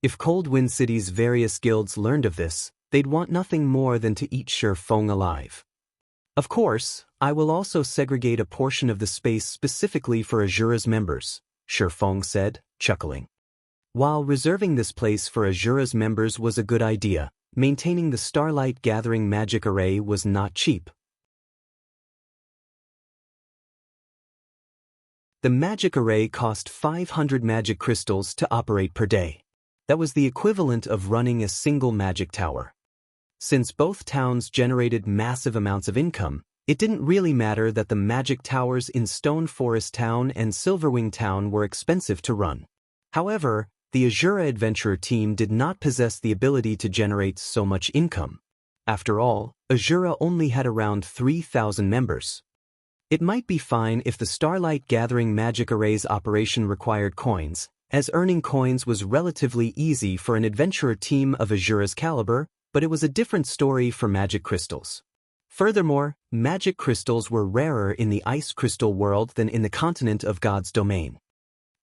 If Cold Wind City's various guilds learned of this, they'd want nothing more than to eat Shifeng alive. "Of course, I will also segregate a portion of the space specifically for Asura's members," Shifeng said, chuckling. While reserving this place for Asura's members was a good idea, maintaining the Starlight Gathering magic array was not cheap. The magic array cost 500 magic crystals to operate per day. That was the equivalent of running a single magic tower. Since both towns generated massive amounts of income, it didn't really matter that the magic towers in Stone Forest Town and Silverwing Town were expensive to run. However, the Asura Adventurer team did not possess the ability to generate so much income. After all, Asura only had around 3,000 members. It might be fine if the Starlight Gathering magic array's operation required coins, as earning coins was relatively easy for an adventurer team of Asura's caliber, but it was a different story for magic crystals. Furthermore, magic crystals were rarer in the ice crystal world than in the continent of God's domain.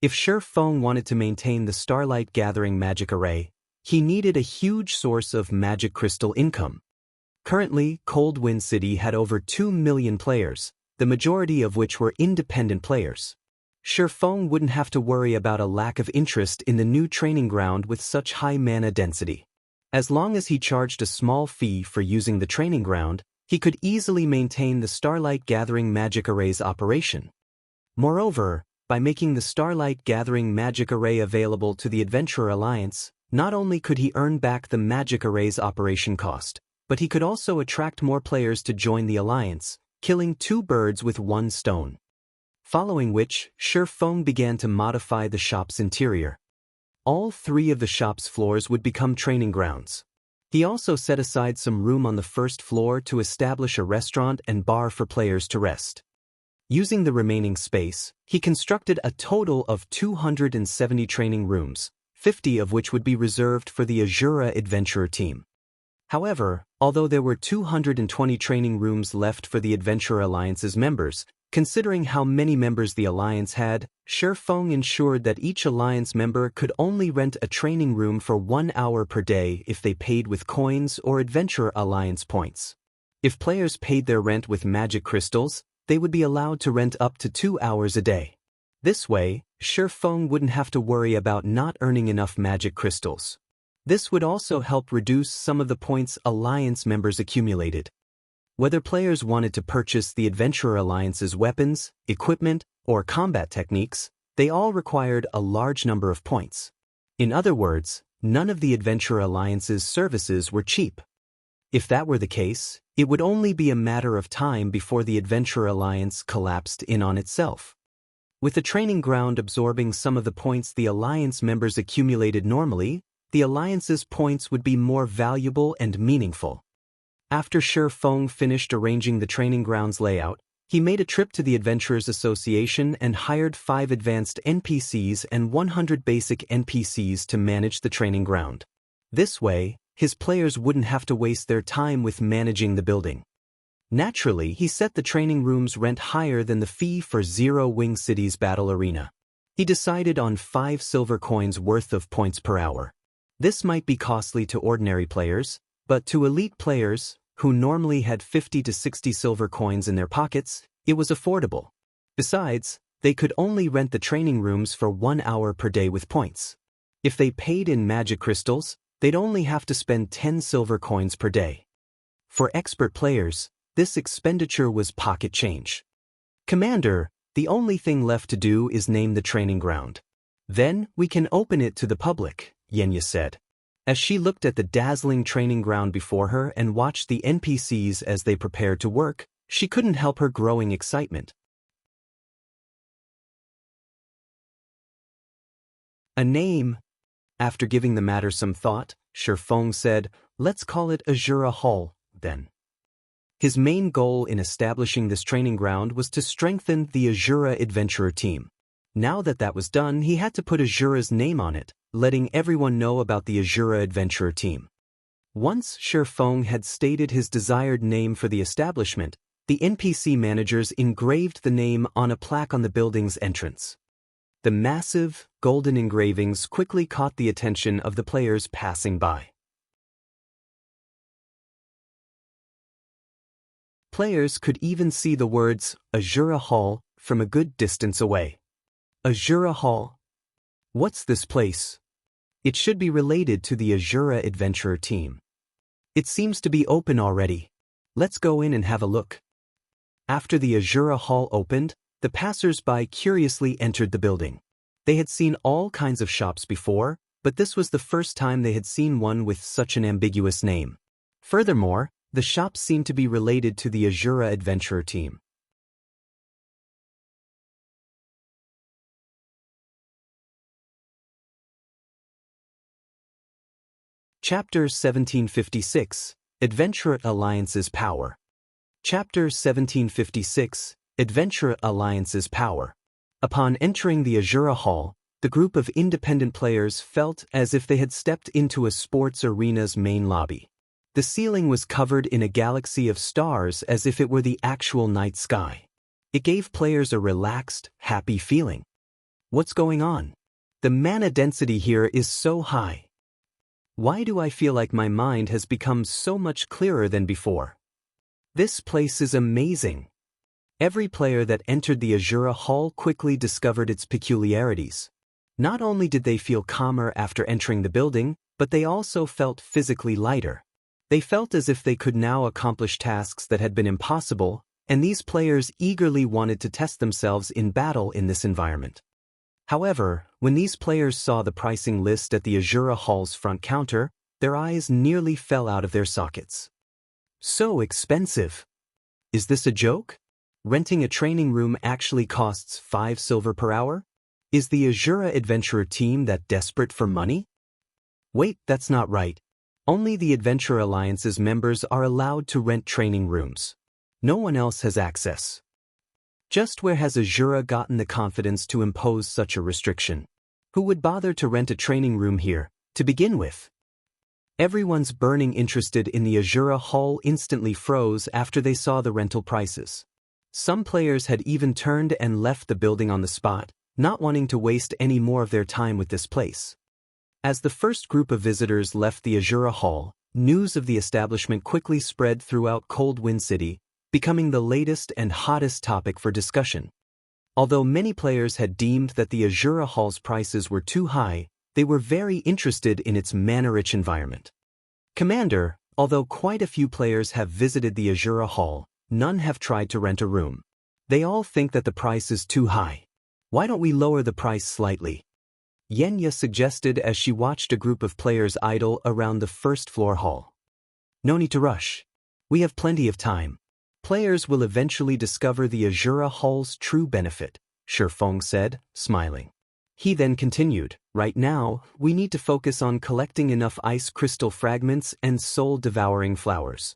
If Shifeng wanted to maintain the Starlight Gathering magic array, he needed a huge source of magic crystal income. Currently, Cold Wind City had over 2 million players, the majority of which were independent players. Shifeng wouldn't have to worry about a lack of interest in the new training ground with such high mana density. As long as he charged a small fee for using the training ground, he could easily maintain the Starlight Gathering magic array's operation. Moreover, by making the Starlight Gathering Magic Array available to the Adventurer Alliance, not only could he earn back the Magic Array's operation cost, but he could also attract more players to join the Alliance, killing two birds with one stone. Following which, Shifeng began to modify the shop's interior. All three of the shop's floors would become training grounds. He also set aside some room on the first floor to establish a restaurant and bar for players to rest. Using the remaining space, he constructed a total of 270 training rooms, 50 of which would be reserved for the Asura Adventurer team. However, although there were 220 training rooms left for the Adventurer Alliance's members, considering how many members the Alliance had, Shifeng ensured that each Alliance member could only rent a training room for 1 hour per day if they paid with coins or Adventurer Alliance points. If players paid their rent with magic crystals, they would be allowed to rent up to 2 hours a day. This way, Shifeng wouldn't have to worry about not earning enough magic crystals. This would also help reduce some of the points Alliance members accumulated. Whether players wanted to purchase the Adventurer Alliance's weapons, equipment, or combat techniques, they all required a large number of points. In other words, none of the Adventurer Alliance's services were cheap. If that were the case, it would only be a matter of time before the Adventurer Alliance collapsed in on itself. With the training ground absorbing some of the points the Alliance members accumulated normally, the Alliance's points would be more valuable and meaningful. After Shifeng finished arranging the training grounds layout, he made a trip to the Adventurers Association and hired 5 advanced NPCs and 100 basic NPCs to manage the training ground. This way, his players wouldn't have to waste their time with managing the building. Naturally, he set the training room's rent higher than the fee for Zero Wing City's battle arena. He decided on 5 silver coins worth of points per hour. This might be costly to ordinary players, but to elite players, who normally had 50 to 60 silver coins in their pockets, it was affordable. Besides, they could only rent the training rooms for 1 hour per day with points. If they paid in magic crystals, they'd only have to spend 10 silver coins per day. For expert players, this expenditure was pocket change. Commander, the only thing left to do is name the training ground. Then we can open it to the public, Xianxia said. As she looked at the dazzling training ground before her and watched the NPCs as they prepared to work, she couldn't help her growing excitement. A name. After giving the matter some thought, Shifeng said, "Let's call it Asura Hall, then." His main goal in establishing this training ground was to strengthen the Asura Adventurer team. Now that that was done, he had to put Asura's name on it, letting everyone know about the Asura Adventurer team. Once Shifeng had stated his desired name for the establishment, the NPC managers engraved the name on a plaque on the building's entrance. The massive, golden engravings quickly caught the attention of the players passing by. Players could even see the words Asura Hall from a good distance away. Asura Hall? What's this place? It should be related to the Asura Adventurer team. It seems to be open already. Let's go in and have a look. After the Asura Hall opened, the passers-by curiously entered the building. They had seen all kinds of shops before, but this was the first time they had seen one with such an ambiguous name. Furthermore, the shops seemed to be related to the Asura Adventurer team. Chapter 1756, Adventurer Alliance's Power. Chapter 1756, Adventurer Alliance's Power. Upon entering the Asura Hall, the group of independent players felt as if they had stepped into a sports arena's main lobby. The ceiling was covered in a galaxy of stars as if it were the actual night sky. It gave players a relaxed, happy feeling. What's going on? The mana density here is so high. Why do I feel like my mind has become so much clearer than before? This place is amazing. Every player that entered the Asura Hall quickly discovered its peculiarities. Not only did they feel calmer after entering the building, but they also felt physically lighter. They felt as if they could now accomplish tasks that had been impossible, and these players eagerly wanted to test themselves in battle in this environment. However, when these players saw the pricing list at the Asura Hall's front counter, their eyes nearly fell out of their sockets. So expensive! Is this a joke? Renting a training room actually costs 5 silver per hour? Is the Asura Adventurer team that desperate for money? Wait, that's not right. Only the Adventurer Alliance's members are allowed to rent training rooms. No one else has access. Just where has Asura gotten the confidence to impose such a restriction? Who would bother to rent a training room here, to begin with? Everyone's burning interested in the Asura Hall instantly froze after they saw the rental prices. Some players had even turned and left the building on the spot, not wanting to waste any more of their time with this place. As the first group of visitors left the Asura Hall, news of the establishment quickly spread throughout Cold Wind City, becoming the latest and hottest topic for discussion. Although many players had deemed that the Asura Hall's prices were too high, they were very interested in its mana-rich environment. Commander, although quite a few players have visited the Asura Hall, none have tried to rent a room. They all think that the price is too high. Why don't we lower the price slightly? Xianxia suggested as she watched a group of players idle around the first-floor hall. No need to rush. We have plenty of time. Players will eventually discover the Asura Hall's true benefit, Shifeng said, smiling. He then continued, right now, we need to focus on collecting enough ice crystal fragments and soul-devouring flowers.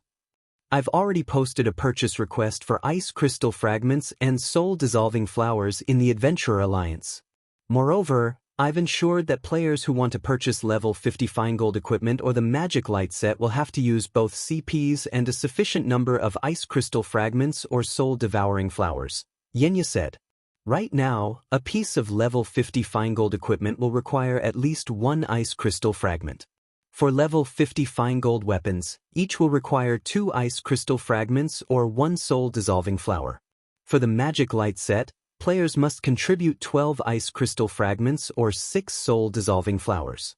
I've already posted a purchase request for ice crystal fragments and soul-dissolving flowers in the Adventurer Alliance. Moreover, I've ensured that players who want to purchase level 50 Feingold equipment or the Magic Light set will have to use both CPs and a sufficient number of ice crystal fragments or soul-devouring flowers, Xianxia said. Right now, a piece of level 50 Feingold equipment will require at least 1 ice crystal fragment. For level 50 Feingold weapons, each will require 2 ice crystal fragments or 1 soul-dissolving flower. For the Magic Light set, players must contribute 12 ice crystal fragments or 6 soul-dissolving flowers.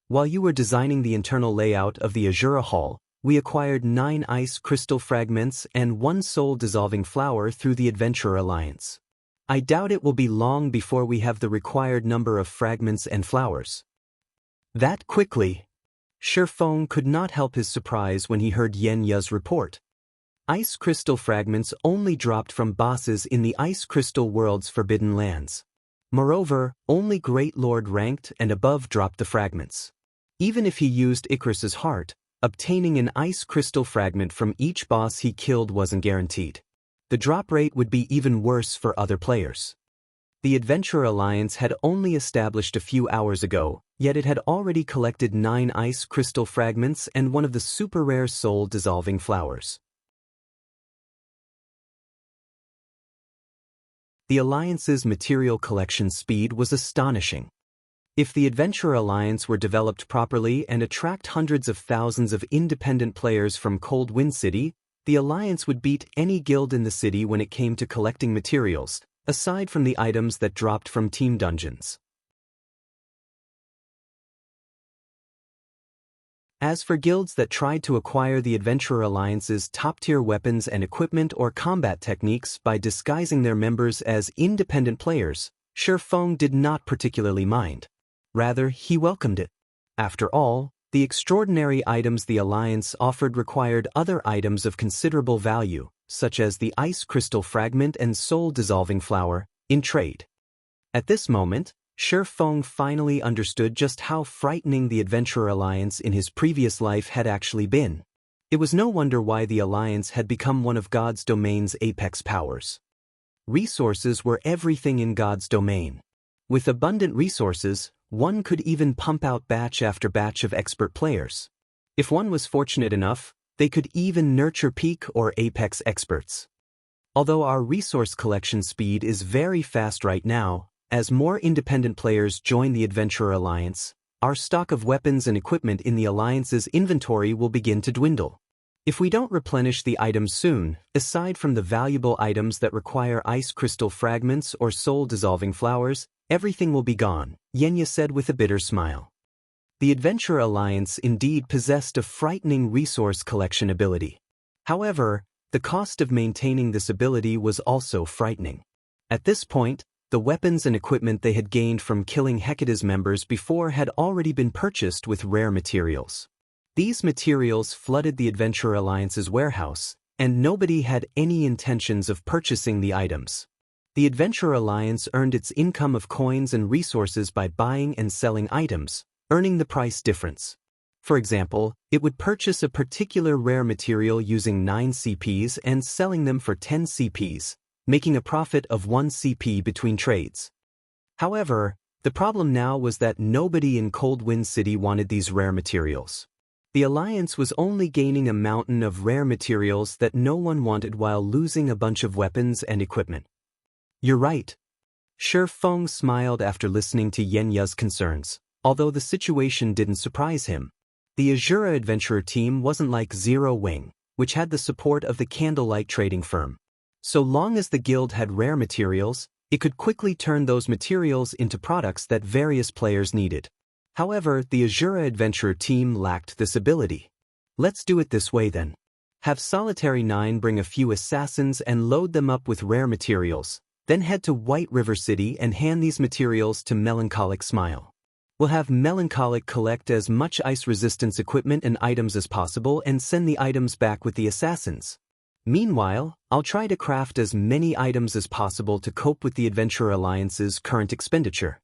While you were designing the internal layout of the Asura Hall, we acquired 9 ice crystal fragments and 1 soul-dissolving flower through the Adventurer Alliance. I doubt it will be long before we have the required number of fragments and flowers. That quickly? Shifeng could not help his surprise when he heard Xianxia's report. Ice crystal fragments only dropped from bosses in the Ice Crystal World's Forbidden Lands. Moreover, only Great Lord ranked and above dropped the fragments. Even if he used Icarus's heart, obtaining an ice crystal fragment from each boss he killed wasn't guaranteed. The drop rate would be even worse for other players. The Adventurer Alliance had only established a few hours ago, yet it had already collected 9 ice crystal fragments and one of the super rare soul-dissolving flowers. The Alliance's material collection speed was astonishing. If the Adventurer Alliance were developed properly and attract hundreds of thousands of independent players from Cold Wind City, the Alliance would beat any guild in the city when it came to collecting materials, aside from the items that dropped from team dungeons. As for guilds that tried to acquire the Adventurer Alliance's top-tier weapons and equipment or combat techniques by disguising their members as independent players, Shifeng did not particularly mind. Rather, he welcomed it. After all, the extraordinary items the Alliance offered required other items of considerable value, such as the ice crystal fragment and soul-dissolving flower, in trade. At this moment, Shifeng finally understood just how frightening the Adventurer Alliance in his previous life had actually been. It was no wonder why the Alliance had become one of God's domain's apex powers. Resources were everything in God's domain. With abundant resources, one could even pump out batch after batch of expert players. If one was fortunate enough, they could even nurture peak or apex experts. Although our resource collection speed is very fast right now, as more independent players join the Adventurer Alliance, our stock of weapons and equipment in the Alliance's inventory will begin to dwindle. If we don't replenish the items soon, aside from the valuable items that require ice crystal fragments or soul-dissolving flowers, everything will be gone, Xianxia said with a bitter smile. The Adventurer Alliance indeed possessed a frightening resource collection ability. However, The cost of maintaining this ability was also frightening. At this point, the weapons and equipment they had gained from killing Hecate's members before had already been purchased with rare materials. These materials flooded the Adventurer Alliance's warehouse, and nobody had any intentions of purchasing the items. The Adventurer Alliance earned its income of coins and resources by buying and selling items, earning the price difference. For example, it would purchase a particular rare material using 9 CPs and selling them for 10 CPs, making a profit of 1 CP between trades. However, the problem now was that nobody in Coldwind City wanted these rare materials. The Alliance was only gaining a mountain of rare materials that no one wanted while losing a bunch of weapons and equipment. You're right. Shi Feng smiled after listening to Xianxia's concerns, although the situation didn't surprise him. The Asura adventurer team wasn't like Zero Wing, which had the support of the Candlelight trading firm. So long as the guild had rare materials, it could quickly turn those materials into products that various players needed. However, the Asura adventurer team lacked this ability. Let's do it this way then. Have Solitary 9 bring a few assassins and load them up with rare materials, then head to White River City and hand these materials to Melancholic Smile. We'll have Melancholic collect as much ice resistance equipment and items as possible and send the items back with the assassins. Meanwhile, I'll try to craft as many items as possible to cope with the Adventurer Alliance's current expenditure.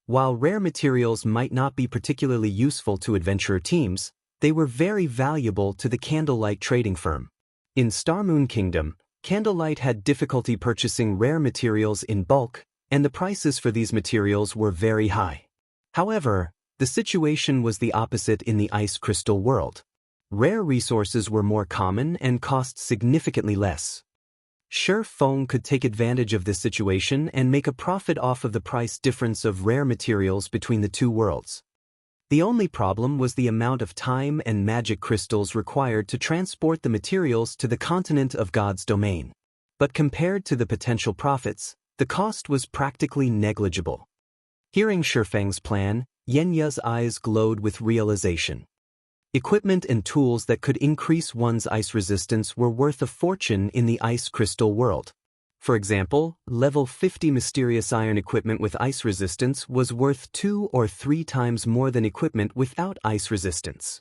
While rare materials might not be particularly useful to adventurer teams, they were very valuable to the Candlelight trading firm. In Starmoon Kingdom, Candlelight had difficulty purchasing rare materials in bulk, and the prices for these materials were very high. However, the situation was the opposite in the Ice Crystal world. Rare resources were more common and cost significantly less. Shi Feng could take advantage of this situation and make a profit off of the price difference of rare materials between the two worlds. The only problem was the amount of time and magic crystals required to transport the materials to the continent of God's domain. But compared to the potential profits, the cost was practically negligible. Hearing Shi Feng's plan, Xianxia's eyes glowed with realization. Equipment and tools that could increase one's ice resistance were worth a fortune in the Ice Crystal world. For example, level 50 mysterious iron equipment with ice resistance was worth 2 or 3 times more than equipment without ice resistance.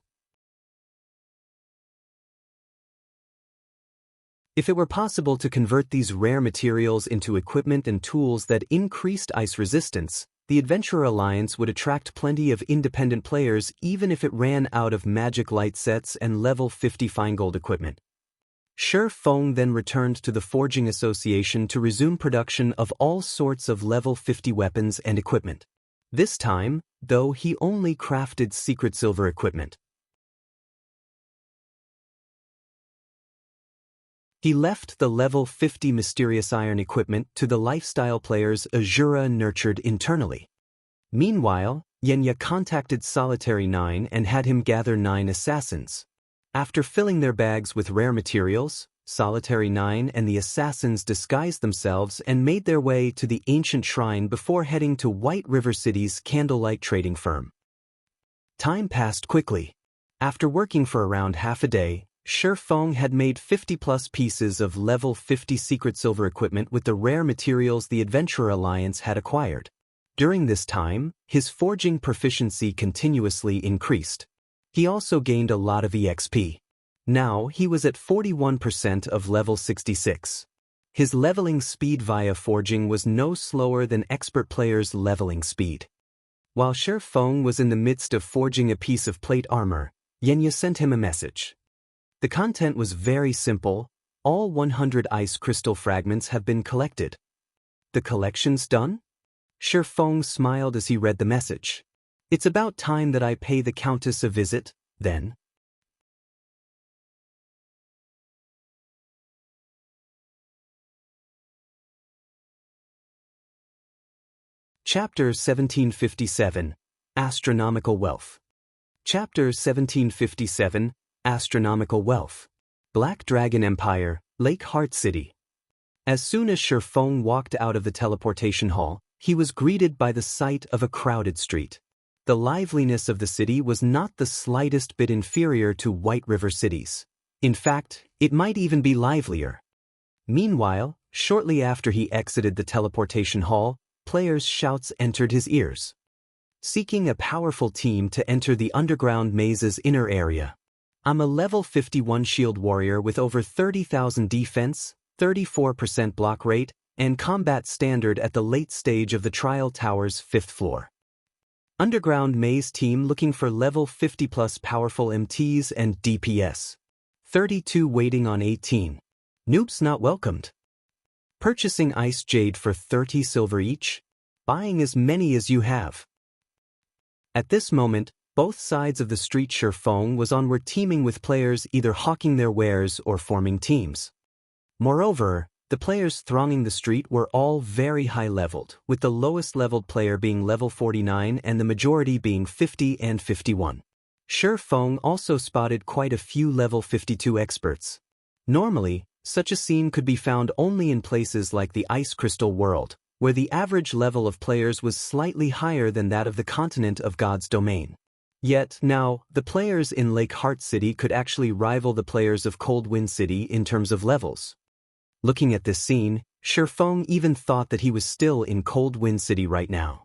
If it were possible to convert these rare materials into equipment and tools that increased ice resistance, the Adventurer Alliance would attract plenty of independent players even if it ran out of magic light sets and level 50 fine-gold equipment. Shi Feng then returned to the Forging Association to resume production of all sorts of level 50 weapons and equipment. This time, though, he only crafted secret silver equipment. He left the level 50 mysterious iron equipment to the lifestyle players Asura nurtured internally. Meanwhile, Xianxia contacted Solitary 9 and had him gather 9 assassins. After filling their bags with rare materials, Solitary 9 and the assassins disguised themselves and made their way to the ancient shrine before heading to White River City's Candlelight trading firm. Time passed quickly. After working for around half a day, Shi Feng had made 50-plus pieces of level 50 secret silver equipment with the rare materials the Adventurer Alliance had acquired. During this time, his forging proficiency continuously increased. He also gained a lot of EXP. Now he was at 41% of level 66. His leveling speed via forging was no slower than expert players' leveling speed. While Shi Feng was in the midst of forging a piece of plate armor, Xianxia sent him a message. The content was very simple. All 100 ice crystal fragments have been collected. The collection's done? Shi Feng smiled as he read the message. It's about time that I pay the Countess a visit, then. Chapter 1757, Astronomical Wealth. Chapter 1757, Astronomical Wealth. Black Dragon Empire, Lake Heart City. As soon as Shi Feng walked out of the teleportation hall, he was greeted by the sight of a crowded street. The liveliness of the city was not the slightest bit inferior to White River City's. In fact, it might even be livelier. Meanwhile, shortly after he exited the teleportation hall, players' shouts entered his ears. Seeking a powerful team to enter the underground maze's inner area. I'm a level 51 shield warrior with over 30,000 defense, 34% block rate, and combat standard at the late stage of the Trial Tower's 5th floor. Underground maze team looking for level 50 plus powerful MTs and DPS. 32 waiting on 18. Noobs not welcomed. Purchasing Ice Jade for 30 silver each. Buying as many as you have. At this moment, both sides of the street Shifeng was on were teaming with players either hawking their wares or forming teams. Moreover, the players thronging the street were all very high-leveled, with the lowest-leveled player being level 49 and the majority being 50 and 51. Shifeng also spotted quite a few level 52 experts. Normally, such a scene could be found only in places like the Ice Crystal world, where the average level of players was slightly higher than that of the continent of God's domain. Yet, now, the players in Lake Heart City could actually rival the players of Cold Wind City in terms of levels. Looking at this scene, Shifeng even thought that he was still in Cold Wind City right now.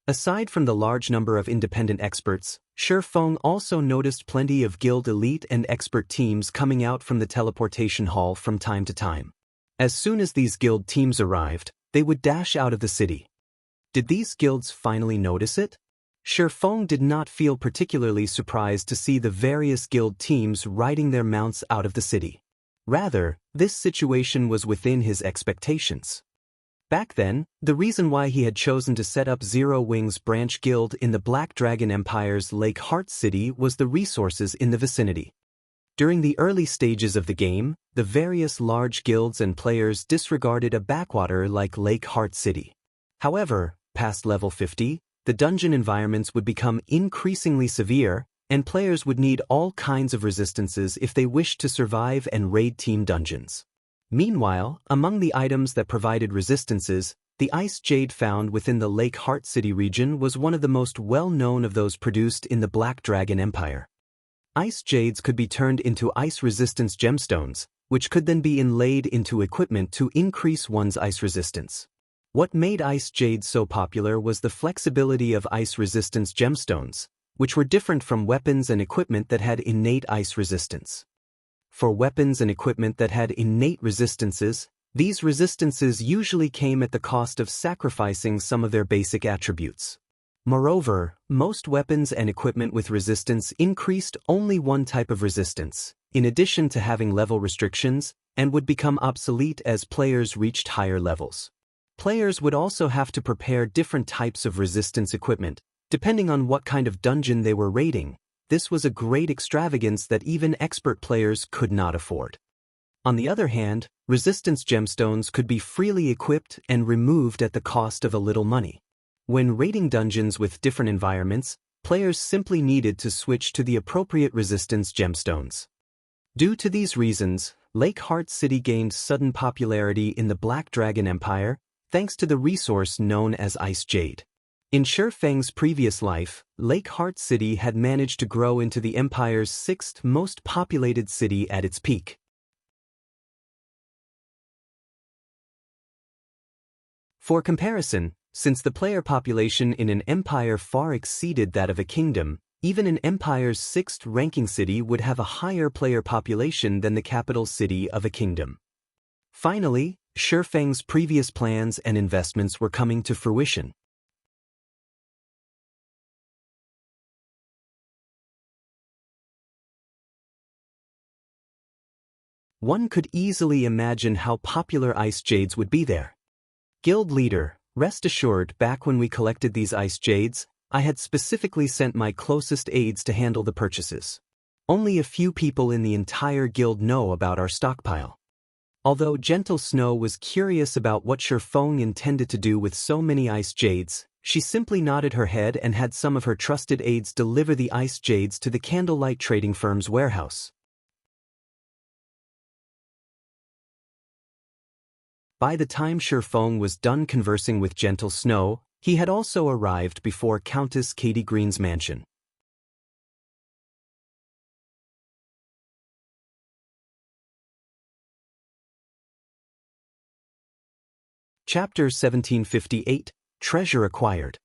Aside from the large number of independent experts, Shifeng also noticed plenty of guild elite and expert teams coming out from the teleportation hall from time to time. As soon as these guild teams arrived, they would dash out of the city. Did these guilds finally notice it? Shifeng did not feel particularly surprised to see the various guild teams riding their mounts out of the city. Rather, this situation was within his expectations. Back then, the reason why he had chosen to set up Zero Wing's branch guild in the Black Dragon Empire's Lake Heart City was the resources in the vicinity. During the early stages of the game, the various large guilds and players disregarded a backwater like Lake Heart City. However, past level 50, the dungeon environments would become increasingly severe, and players would need all kinds of resistances if they wished to survive and raid team dungeons. Meanwhile, among the items that provided resistances, the Ice Jade found within the Lake Heart City region was one of the most well-known of those produced in the Black Dragon Empire. Ice Jades could be turned into ice resistance gemstones, which could then be inlaid into equipment to increase one's ice resistance. What made Ice Jades so popular was the flexibility of ice resistance gemstones, which were different from weapons and equipment that had innate ice resistance. For weapons and equipment that had innate resistances, these resistances usually came at the cost of sacrificing some of their basic attributes. Moreover, most weapons and equipment with resistance increased only one type of resistance, in addition to having level restrictions, and would become obsolete as players reached higher levels. Players would also have to prepare different types of resistance equipment, depending on what kind of dungeon they were raiding. This was a great extravagance that even expert players could not afford. On the other hand, resistance gemstones could be freely equipped and removed at the cost of a little money. When raiding dungeons with different environments, players simply needed to switch to the appropriate resistance gemstones. Due to these reasons, Lake Heart City gained sudden popularity in the Black Dragon Empire, thanks to the resource known as Ice Jade. In Shifeng's previous life, Lake Heart City had managed to grow into the Empire's 6th most populated city at its peak. For comparison, since the player population in an empire far exceeded that of a kingdom, even an empire's 6th ranking city would have a higher player population than the capital city of a kingdom. Finally, Shifeng's previous plans and investments were coming to fruition. One could easily imagine how popular Ice Jades would be there. Guild leader, rest assured, back when we collected these Ice Jades, I had specifically sent my closest aides to handle the purchases. Only a few people in the entire guild know about our stockpile. Although Gentle Snow was curious about what Shifeng intended to do with so many Ice Jades, she simply nodded her head and had some of her trusted aides deliver the Ice Jades to the Candlelight Trading Firm's warehouse. By the time Shifeng was done conversing with Gentle Snow, he had also arrived before Countess Katie Green's mansion. Chapter 1758, Treasure Acquired.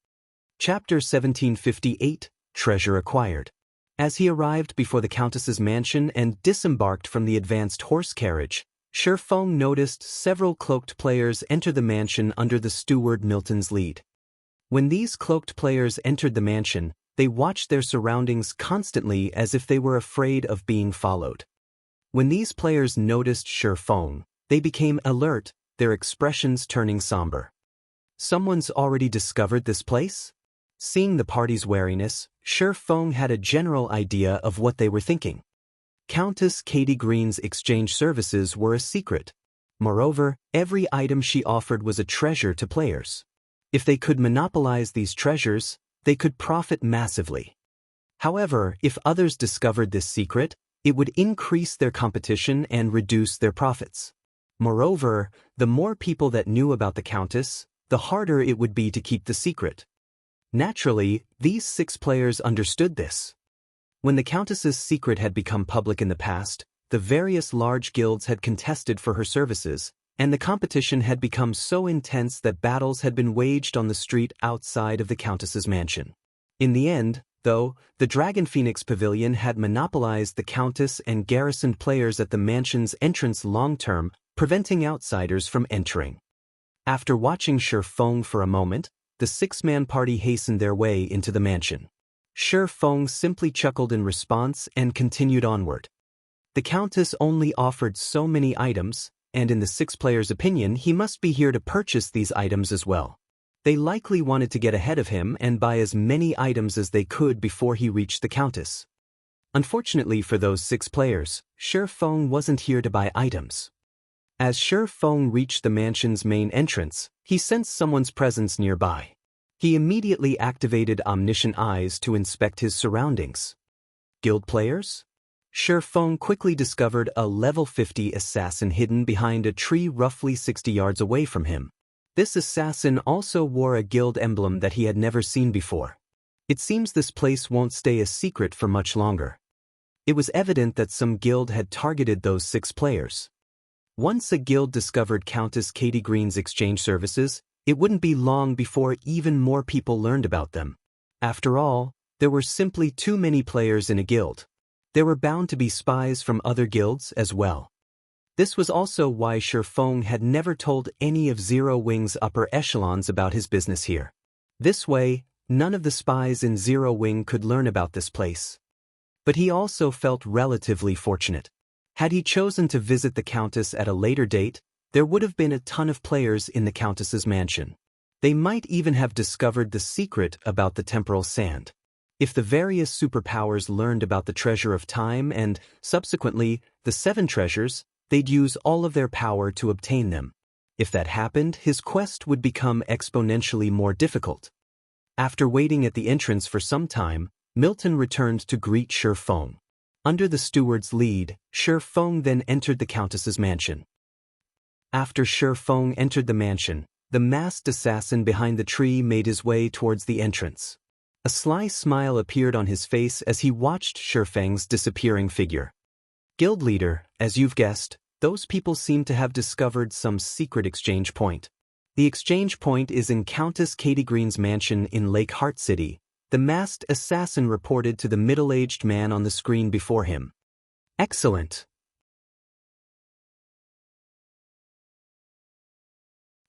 Chapter 1758, Treasure Acquired. As he arrived before the Countess's mansion and disembarked from the advanced horse carriage, Feng noticed several cloaked players enter the mansion under the steward Milton's lead. When these cloaked players entered the mansion, they watched their surroundings constantly as if they were afraid of being followed. When these players noticed Feng, they became alert, their expressions turning somber. Someone's already discovered this place? Seeing the party's wariness, Feng had a general idea of what they were thinking. Countess Katie Green's exchange services were a secret. Moreover, every item she offered was a treasure to players. If they could monopolize these treasures, they could profit massively. However, if others discovered this secret, it would increase their competition and reduce their profits. Moreover, the more people that knew about the Countess, the harder it would be to keep the secret. Naturally, these 6 players understood this. When the Countess's secret had become public in the past, the various large guilds had contested for her services, and the competition had become so intense that battles had been waged on the street outside of the Countess's mansion. In the end, though, the Dragon Phoenix Pavilion had monopolized the Countess and garrisoned players at the mansion's entrance long-term, preventing outsiders from entering. After watching Feng for a moment, the 6-man party hastened their way into the mansion. Feng simply chuckled in response and continued onward. The Countess only offered so many items, and in the 6 players' opinion, he must be here to purchase these items as well. They likely wanted to get ahead of him and buy as many items as they could before he reached the Countess. Unfortunately for those 6 players, Feng wasn't here to buy items. As Feng reached the mansion's main entrance, he sensed someone's presence nearby. He immediately activated omniscient eyes to inspect his surroundings. Guild players? Feng quickly discovered a level 50 assassin hidden behind a tree roughly 60 yards away from him. This assassin also wore a guild emblem that he had never seen before. It seems this place won't stay a secret for much longer. It was evident that some guild had targeted those 6 players. Once a guild discovered Countess Katie Green's exchange services, it wouldn't be long before even more people learned about them. After all, there were simply too many players in a guild. There were bound to be spies from other guilds as well. This was also why Feng had never told any of Zero Wing's upper echelons about his business here. This way, none of the spies in Zero Wing could learn about this place. But he also felt relatively fortunate. Had he chosen to visit the Countess at a later date, there would have been a ton of players in the Countess's mansion. They might even have discovered the secret about the temporal sand. If the various superpowers learned about the treasure of time and, subsequently, the 7 treasures, they'd use all of their power to obtain them. If that happened, his quest would become exponentially more difficult. After waiting at the entrance for some time, Milton returned to greet Feng. Under the steward's lead, Feng then entered the Countess's mansion. After Feng entered the mansion, the masked assassin behind the tree made his way towards the entrance. A sly smile appeared on his face as he watched Feng's disappearing figure. Guild leader, as you've guessed, those people seem to have discovered some secret exchange point. The exchange point is in Countess Katie Green's mansion in Lake Heart City, the masked assassin reported to the middle-aged man on the screen before him. Excellent.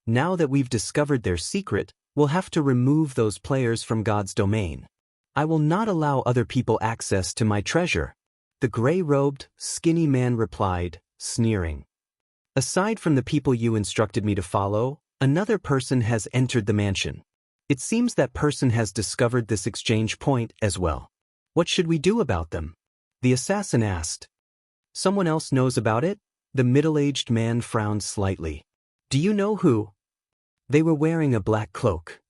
Now that we've discovered their secret, we'll have to remove those players from God's domain. I will not allow other people access to my treasure. The gray-robed, skinny man replied, sneering. Aside from the people you instructed me to follow, another person has entered the mansion. It seems that person has discovered this exchange point as well. What should we do about them? The assassin asked. Someone else knows about it? The middle-aged man frowned slightly. Do you know who? They were wearing a black cloak.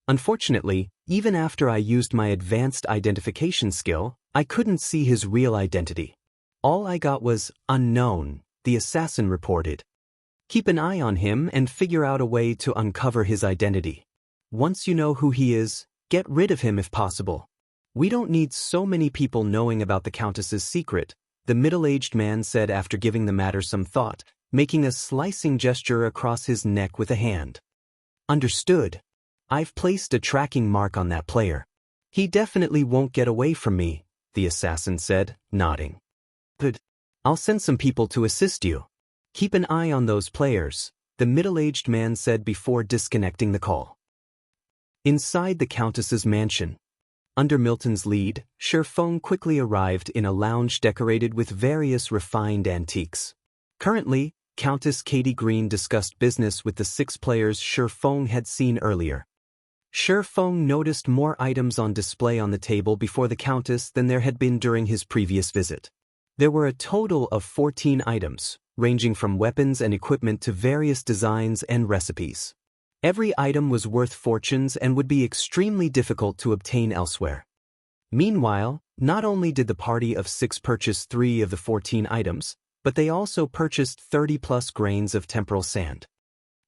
Unfortunately, even after I used my advanced identification skill, I couldn't see his real identity. All I got was unknown, the assassin reported. Keep an eye on him and figure out a way to uncover his identity. Once you know who he is, get rid of him if possible. We don't need so many people knowing about the Countess's secret, the middle-aged man said after giving the matter some thought, making a slicing gesture across his neck with a hand. Understood. I've placed a tracking mark on that player. He definitely won't get away from me, the assassin said, nodding. Good. I'll send some people to assist you. Keep an eye on those players, the middle-aged man said before disconnecting the call. Inside the Countess's mansion. Under Milton's lead, Sherfeng quickly arrived in a lounge decorated with various refined antiques. Currently, Countess Katie Green discussed business with the 6 players Sherfeng had seen earlier. Sherfeng noticed more items on display on the table before the Countess than there had been during his previous visit. There were a total of 14 items, ranging from weapons and equipment to various designs and recipes. Every item was worth fortunes and would be extremely difficult to obtain elsewhere. Meanwhile, not only did the party of 6 purchase 3 of the 14 items, but they also purchased 30-plus grains of temporal sand.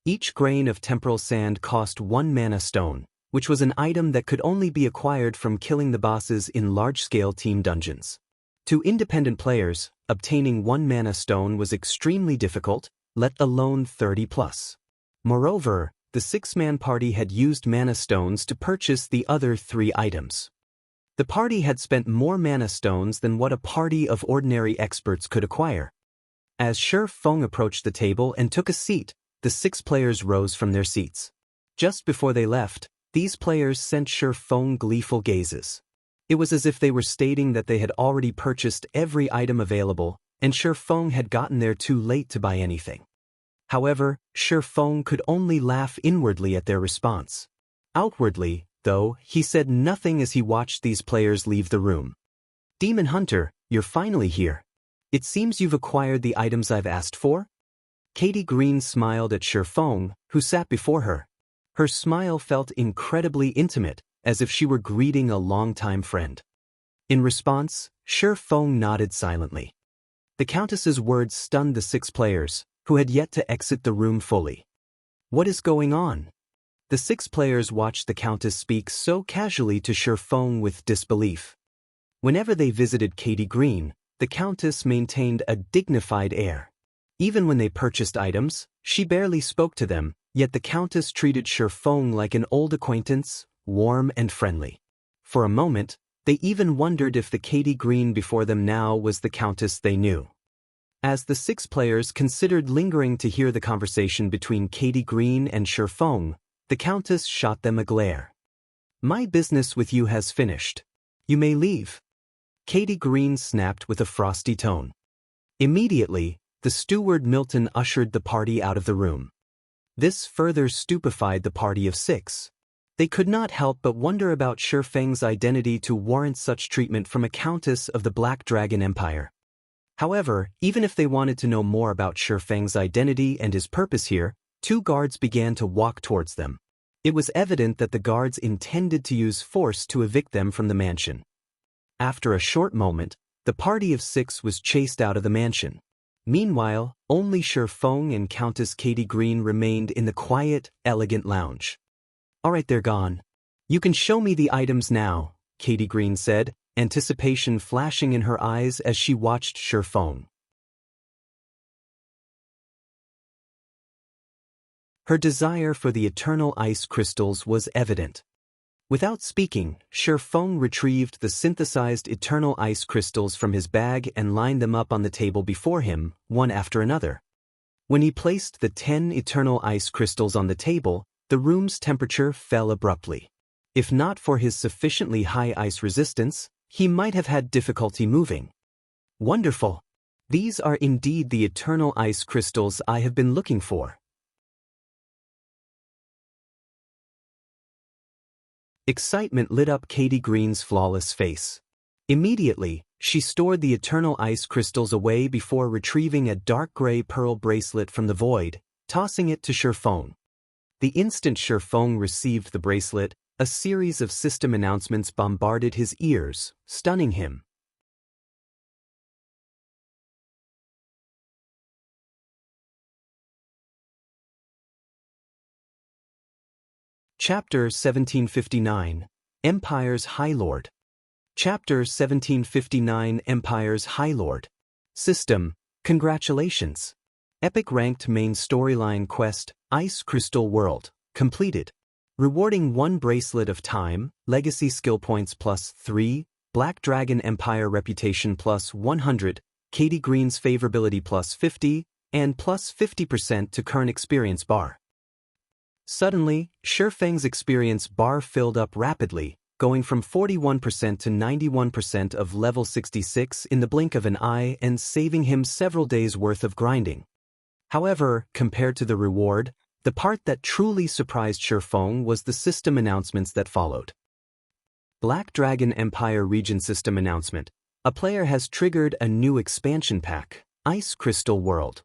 Each grain of temporal sand cost 1 mana stone, which was an item that could only be acquired from killing the bosses in large-scale team dungeons. To independent players, obtaining 1 mana stone was extremely difficult, let alone 30-plus. Moreover, the 6-man party had used mana stones to purchase the other 3 items. The party had spent more mana stones than what a party of ordinary experts could acquire. As Sherfeng approached the table and took a seat, the 6 players rose from their seats. Just before they left, these players sent Sherfeng gleeful gazes. It was as if they were stating that they had already purchased every item available, and Sherfeng had gotten there too late to buy anything. However, Sherfeng could only laugh inwardly at their response. Outwardly, though, he said nothing as he watched these players leave the room. Demon Hunter, you're finally here. It seems you've acquired the items I've asked for? Katie Green smiled at Sherfeng, who sat before her. Her smile felt incredibly intimate, as if she were greeting a longtime friend. In response, Sherfeng nodded silently. The Countess's words stunned the 6 players, who had yet to exit the room fully. What is going on? The 6 players watched the Countess speak so casually to Sherfeng with disbelief. Whenever they visited Katie Green, the Countess maintained a dignified air. Even when they purchased items, she barely spoke to them, yet the Countess treated Sherfeng like an old acquaintance, warm and friendly. For a moment, they even wondered if the Katie Green before them now was the Countess they knew. As the 6 players considered lingering to hear the conversation between Katie Green and Sherfeng, the Countess shot them a glare. My business with you has finished. You may leave. Katie Green snapped with a frosty tone. Immediately, the steward Milton ushered the party out of the room. This further stupefied the party of 6. They could not help but wonder about Sherfeng's identity to warrant such treatment from a Countess of the Black Dragon Empire. However, even if they wanted to know more about Sherfeng's identity and his purpose here, 2 guards began to walk towards them. It was evident that the guards intended to use force to evict them from the mansion. After a short moment, the party of 6 was chased out of the mansion. Meanwhile, only Sherfeng and Countess Katie Green remained in the quiet, elegant lounge. All right, they're gone. You can show me the items now, Katie Green said, anticipation flashing in her eyes as she watched Sherfeng. Her desire for the eternal ice crystals was evident. Without speaking, Sherfeng retrieved the synthesized eternal ice crystals from his bag and lined them up on the table before him, one after another. When he placed the 10 eternal ice crystals on the table, the room's temperature fell abruptly. If not for his sufficiently high ice resistance, he might have had difficulty moving. Wonderful! These are indeed the eternal ice crystals I have been looking for. Excitement lit up Katie Green's flawless face. Immediately, she stored the eternal ice crystals away before retrieving a dark gray pearl bracelet from the void, tossing it to Sherfeng. The instant Sherfeng received the bracelet, a series of system announcements bombarded his ears, stunning him. Chapter 1759, Empire's Highlord. Chapter 1759, Empire's Highlord. System, congratulations. Epic ranked main storyline quest, Ice Crystal World, completed. Rewarding 1 Bracelet of Time, Legacy Skill Points +3, Black Dragon Empire Reputation +100, Katie Green's Favorability +50, and +50% to current experience bar. Suddenly, Shifeng's experience bar filled up rapidly, going from 41% to 91% of level 66 in the blink of an eye and saving him several days' worth of grinding. However, compared to the reward, the part that truly surprised Shifeng was the system announcements that followed. Black Dragon Empire Region System Announcement. A player has triggered a new expansion pack, Ice Crystal World.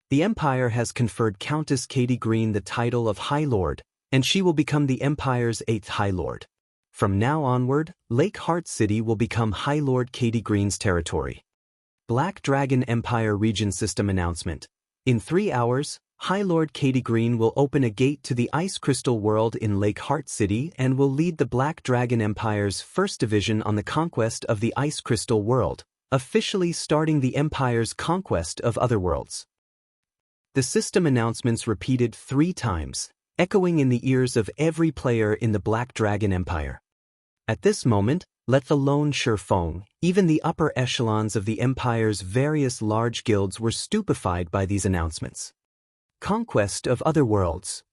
The Empire has conferred Countess Katie Green the title of Highlord, and she will become the Empire's 8th Highlord. From now onward, Lake Heart City will become Highlord Katie Green's territory. Black Dragon Empire Region System Announcement. In 3 hours, Highlord Katie Green will open a gate to the Ice Crystal World in Lake Heart City and will lead the Black Dragon Empire's first division on the conquest of the Ice Crystal World, officially starting the Empire's conquest of other worlds. The system announcements repeated 3 times, echoing in the ears of every player in the Black Dragon Empire. At this moment, let alone Shifeng, even the upper echelons of the Empire's various large guilds were stupefied by these announcements. Conquest of other worlds.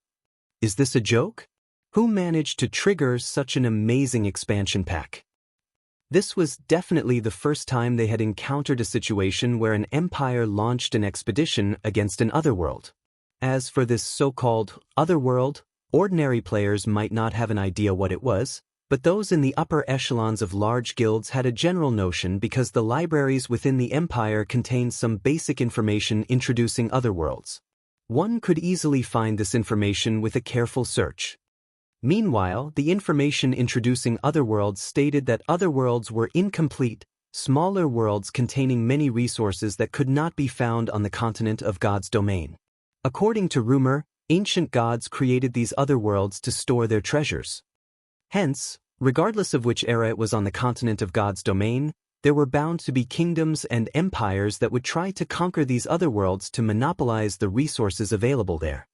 Is this a joke? Who managed to trigger such an amazing expansion pack? This was definitely the first time they had encountered a situation where an empire launched an expedition against an otherworld. As for this so-called otherworld, ordinary players might not have an idea what it was, but those in the upper echelons of large guilds had a general notion because the libraries within the empire contained some basic information introducing otherworlds. One could easily find this information with a careful search. Meanwhile, the information introducing otherworlds stated that otherworlds were incomplete, smaller worlds containing many resources that could not be found on the continent of God's domain. According to rumor, ancient gods created these otherworlds to store their treasures. Hence, regardless of which era it was on the continent of God's domain, there were bound to be kingdoms and empires that would try to conquer these otherworlds to monopolize the resources available there.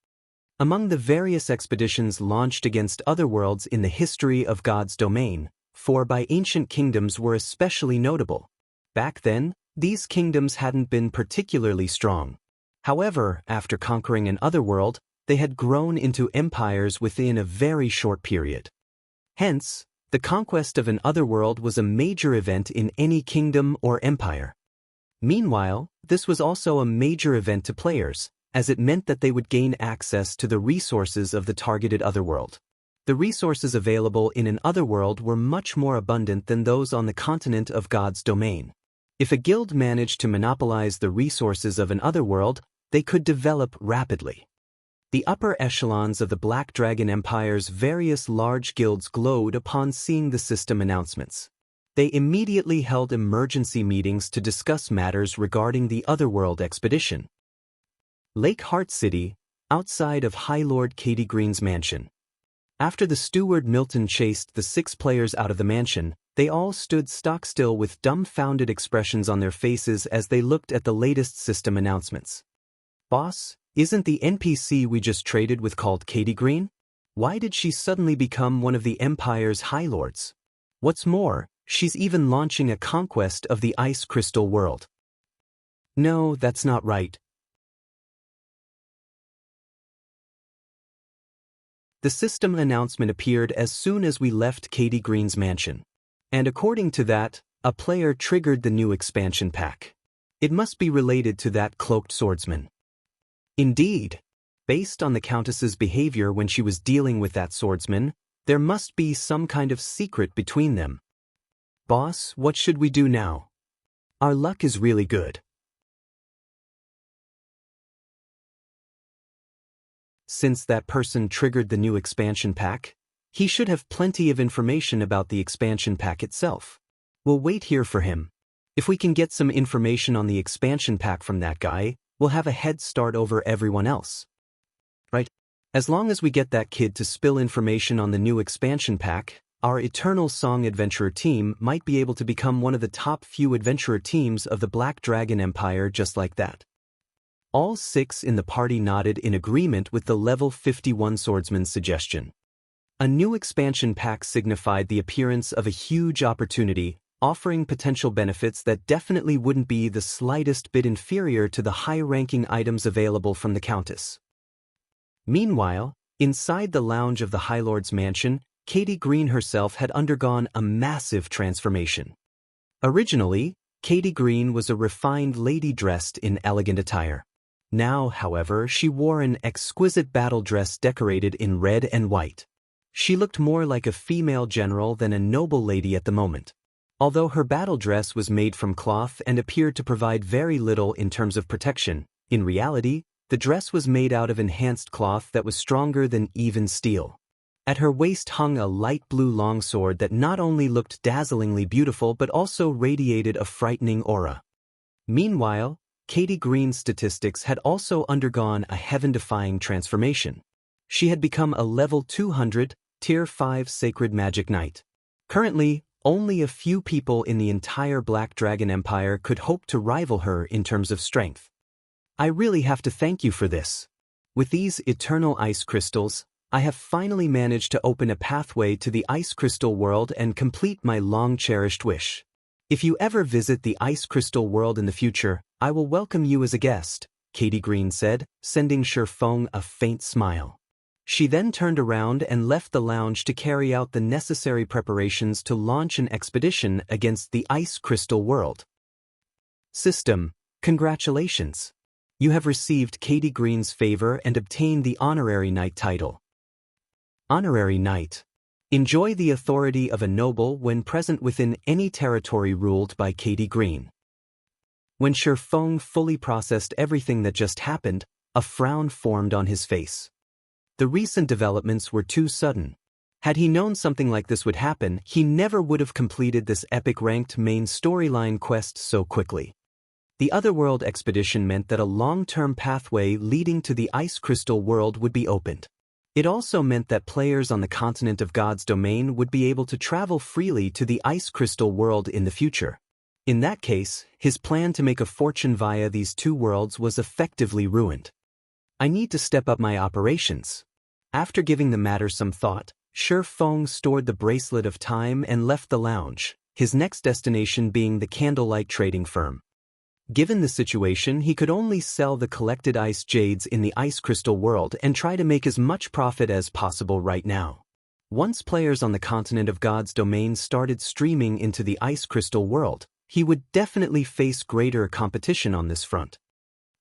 Among the various expeditions launched against otherworlds in the history of God's domain, 4 by ancient kingdoms were especially notable. Back then, these kingdoms hadn't been particularly strong. However, after conquering an otherworld, they had grown into empires within a very short period. Hence, the conquest of an otherworld was a major event in any kingdom or empire. Meanwhile, this was also a major event to players, as it meant that they would gain access to the resources of the targeted otherworld. The resources available in an otherworld were much more abundant than those on the continent of God's domain. If a guild managed to monopolize the resources of an otherworld, they could develop rapidly. The upper echelons of the Black Dragon Empire's various large guilds glowed upon seeing the system announcements. They immediately held emergency meetings to discuss matters regarding the Otherworld expedition. Lake Heart City, outside of Highlord Katie Green's mansion. After the steward Milton chased the 6 players out of the mansion, they all stood stock still with dumbfounded expressions on their faces as they looked at the latest system announcements. Boss, isn't the NPC we just traded with called Katie Green? Why did she suddenly become one of the Empire's Highlords? What's more, she's even launching a conquest of the Ice Crystal World. No, that's not right. The system announcement appeared as soon as we left Katie Green's mansion. And according to that, a player triggered the new expansion pack. It must be related to that cloaked swordsman. Indeed, based on the Countess's behavior when she was dealing with that swordsman, there must be some kind of secret between them. Boss, what should we do now? Our luck is really good. Since that person triggered the new expansion pack, he should have plenty of information about the expansion pack itself. We'll wait here for him. If we can get some information on the expansion pack from that guy, we'll have a head start over everyone else. Right? As long as we get that kid to spill information on the new expansion pack, our Eternal Song Adventurer team might be able to become one of the top few adventurer teams of the Black Dragon Empire just like that. All 6 in the party nodded in agreement with the level 51 swordsman's suggestion. A new expansion pack signified the appearance of a huge opportunity, offering potential benefits that definitely wouldn't be the slightest bit inferior to the high-ranking items available from the Countess. Meanwhile, inside the lounge of the Highlord's mansion, Katie Green herself had undergone a massive transformation. Originally, Katie Green was a refined lady dressed in elegant attire. Now, however, she wore an exquisite battle dress decorated in red and white. She looked more like a female general than a noble lady at the moment. Although her battle dress was made from cloth and appeared to provide very little in terms of protection, in reality, the dress was made out of enhanced cloth that was stronger than even steel. At her waist hung a light blue longsword that not only looked dazzlingly beautiful but also radiated a frightening aura. Meanwhile, Katie Green's statistics had also undergone a heaven-defying transformation. She had become a level 200, Tier 5 Sacred Magic Knight. Currently, only a few people in the entire Black Dragon Empire could hope to rival her in terms of strength. I really have to thank you for this. With these eternal ice crystals, I have finally managed to open a pathway to the ice crystal world and complete my long-cherished wish. If you ever visit the ice crystal world in the future, I will welcome you as a guest, Katie Green said, sending Shifeng a faint smile. She then turned around and left the lounge to carry out the necessary preparations to launch an expedition against the ice crystal world. System, congratulations. You have received Katie Green's favor and obtained the Honorary Knight title. Honorary Knight. Enjoy the authority of a noble when present within any territory ruled by Katie Green. When Shifeng fully processed everything that just happened, a frown formed on his face. The recent developments were too sudden. Had he known something like this would happen, he never would have completed this epic ranked main storyline quest so quickly. The Otherworld expedition meant that a long-term pathway leading to the Ice Crystal world would be opened. It also meant that players on the continent of God's domain would be able to travel freely to the Ice Crystal world in the future. In that case, his plan to make a fortune via these two worlds was effectively ruined. I need to step up my operations. After giving the matter some thought, Shifeng stored the bracelet of time and left the lounge, his next destination being the candlelight trading firm. Given the situation, he could only sell the collected ice jades in the ice crystal world and try to make as much profit as possible right now. Once players on the continent of God's domain started streaming into the ice crystal world, he would definitely face greater competition on this front.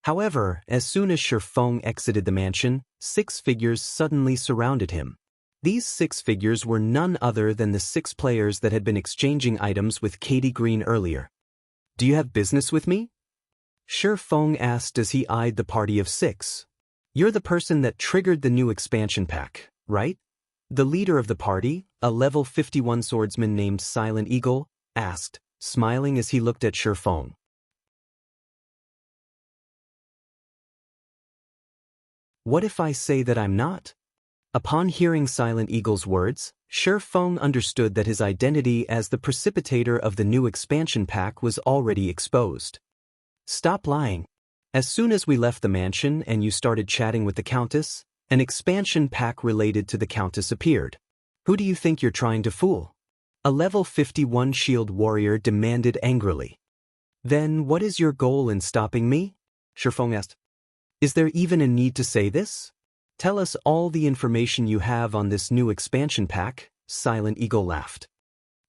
However, as soon as Shifeng exited the mansion, 6 figures suddenly surrounded him. These 6 figures were none other than the 6 players that had been exchanging items with Katie Green earlier. Do you have business with me? Shifeng asked as he eyed the party of 6. You're the person that triggered the new expansion pack, right? The leader of the party, a level 51 swordsman named Silent Eagle, asked, smiling as he looked at Shifeng. What if I say that I'm not? Upon hearing Silent Eagle's words, Shifeng understood that his identity as the precipitator of the new expansion pack was already exposed. Stop lying. As soon as we left the mansion and you started chatting with the Countess, an expansion pack related to the Countess appeared. Who do you think you're trying to fool? A level 51 shield warrior demanded angrily. Then what is your goal in stopping me? Shifeng asked. Is there even a need to say this? Tell us all the information you have on this new expansion pack, Silent Eagle laughed.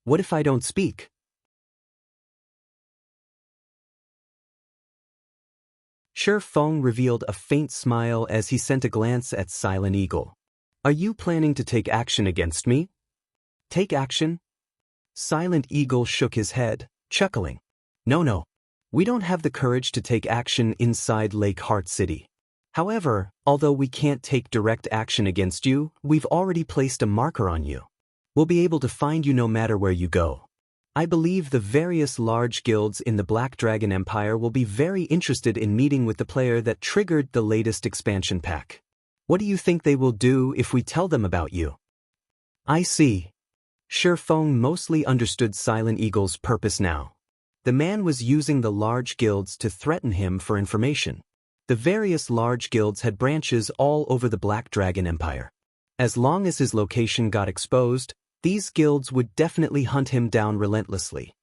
What if I don't speak? Shifeng revealed a faint smile as he sent a glance at Silent Eagle. Are you planning to take action against me? Take action? Silent Eagle shook his head, chuckling. No. We don't have the courage to take action inside Lake Heart City. However, although we can't take direct action against you, we've already placed a marker on you. We'll be able to find you no matter where you go. I believe the various large guilds in the Black Dragon Empire will be very interested in meeting with the player that triggered the latest expansion pack. What do you think they will do if we tell them about you? I see. Feng mostly understood Silent Eagle's purpose now. The man was using the large guilds to threaten him for information. The various large guilds had branches all over the Black Dragon Empire. As long as his location got exposed, these guilds would definitely hunt him down relentlessly.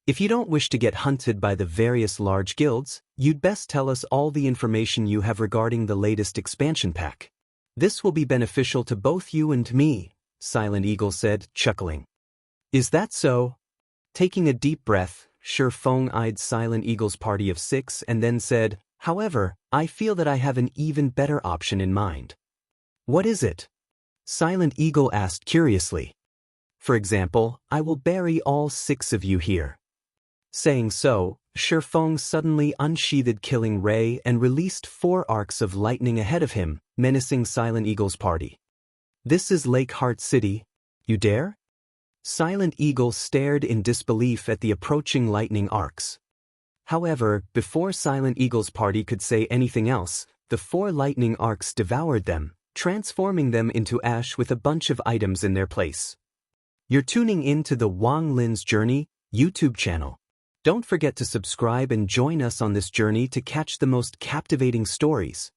If you don't wish to get hunted by the various large guilds, you'd best tell us all the information you have regarding the latest expansion pack. This will be beneficial to both you and me, Silent Eagle said, chuckling. Is that so? Taking a deep breath, Feng eyed Silent Eagle's party of 6 and then said, however, I feel that I have an even better option in mind. What is it? Silent Eagle asked curiously. For example, I will bury all 6 of you here. Saying so, Feng suddenly unsheathed Killing Ray and released 4 arcs of lightning ahead of him, menacing Silent Eagle's party. This is Lake Heart City. You dare? Silent Eagle stared in disbelief at the approaching lightning arcs. However, before Silent Eagle's party could say anything else, the 4 lightning arcs devoured them, transforming them into ash with a bunch of items in their place. You're tuning in to the Wang Lin's Journey YouTube channel. Don't forget to subscribe and join us on this journey to catch the most captivating stories.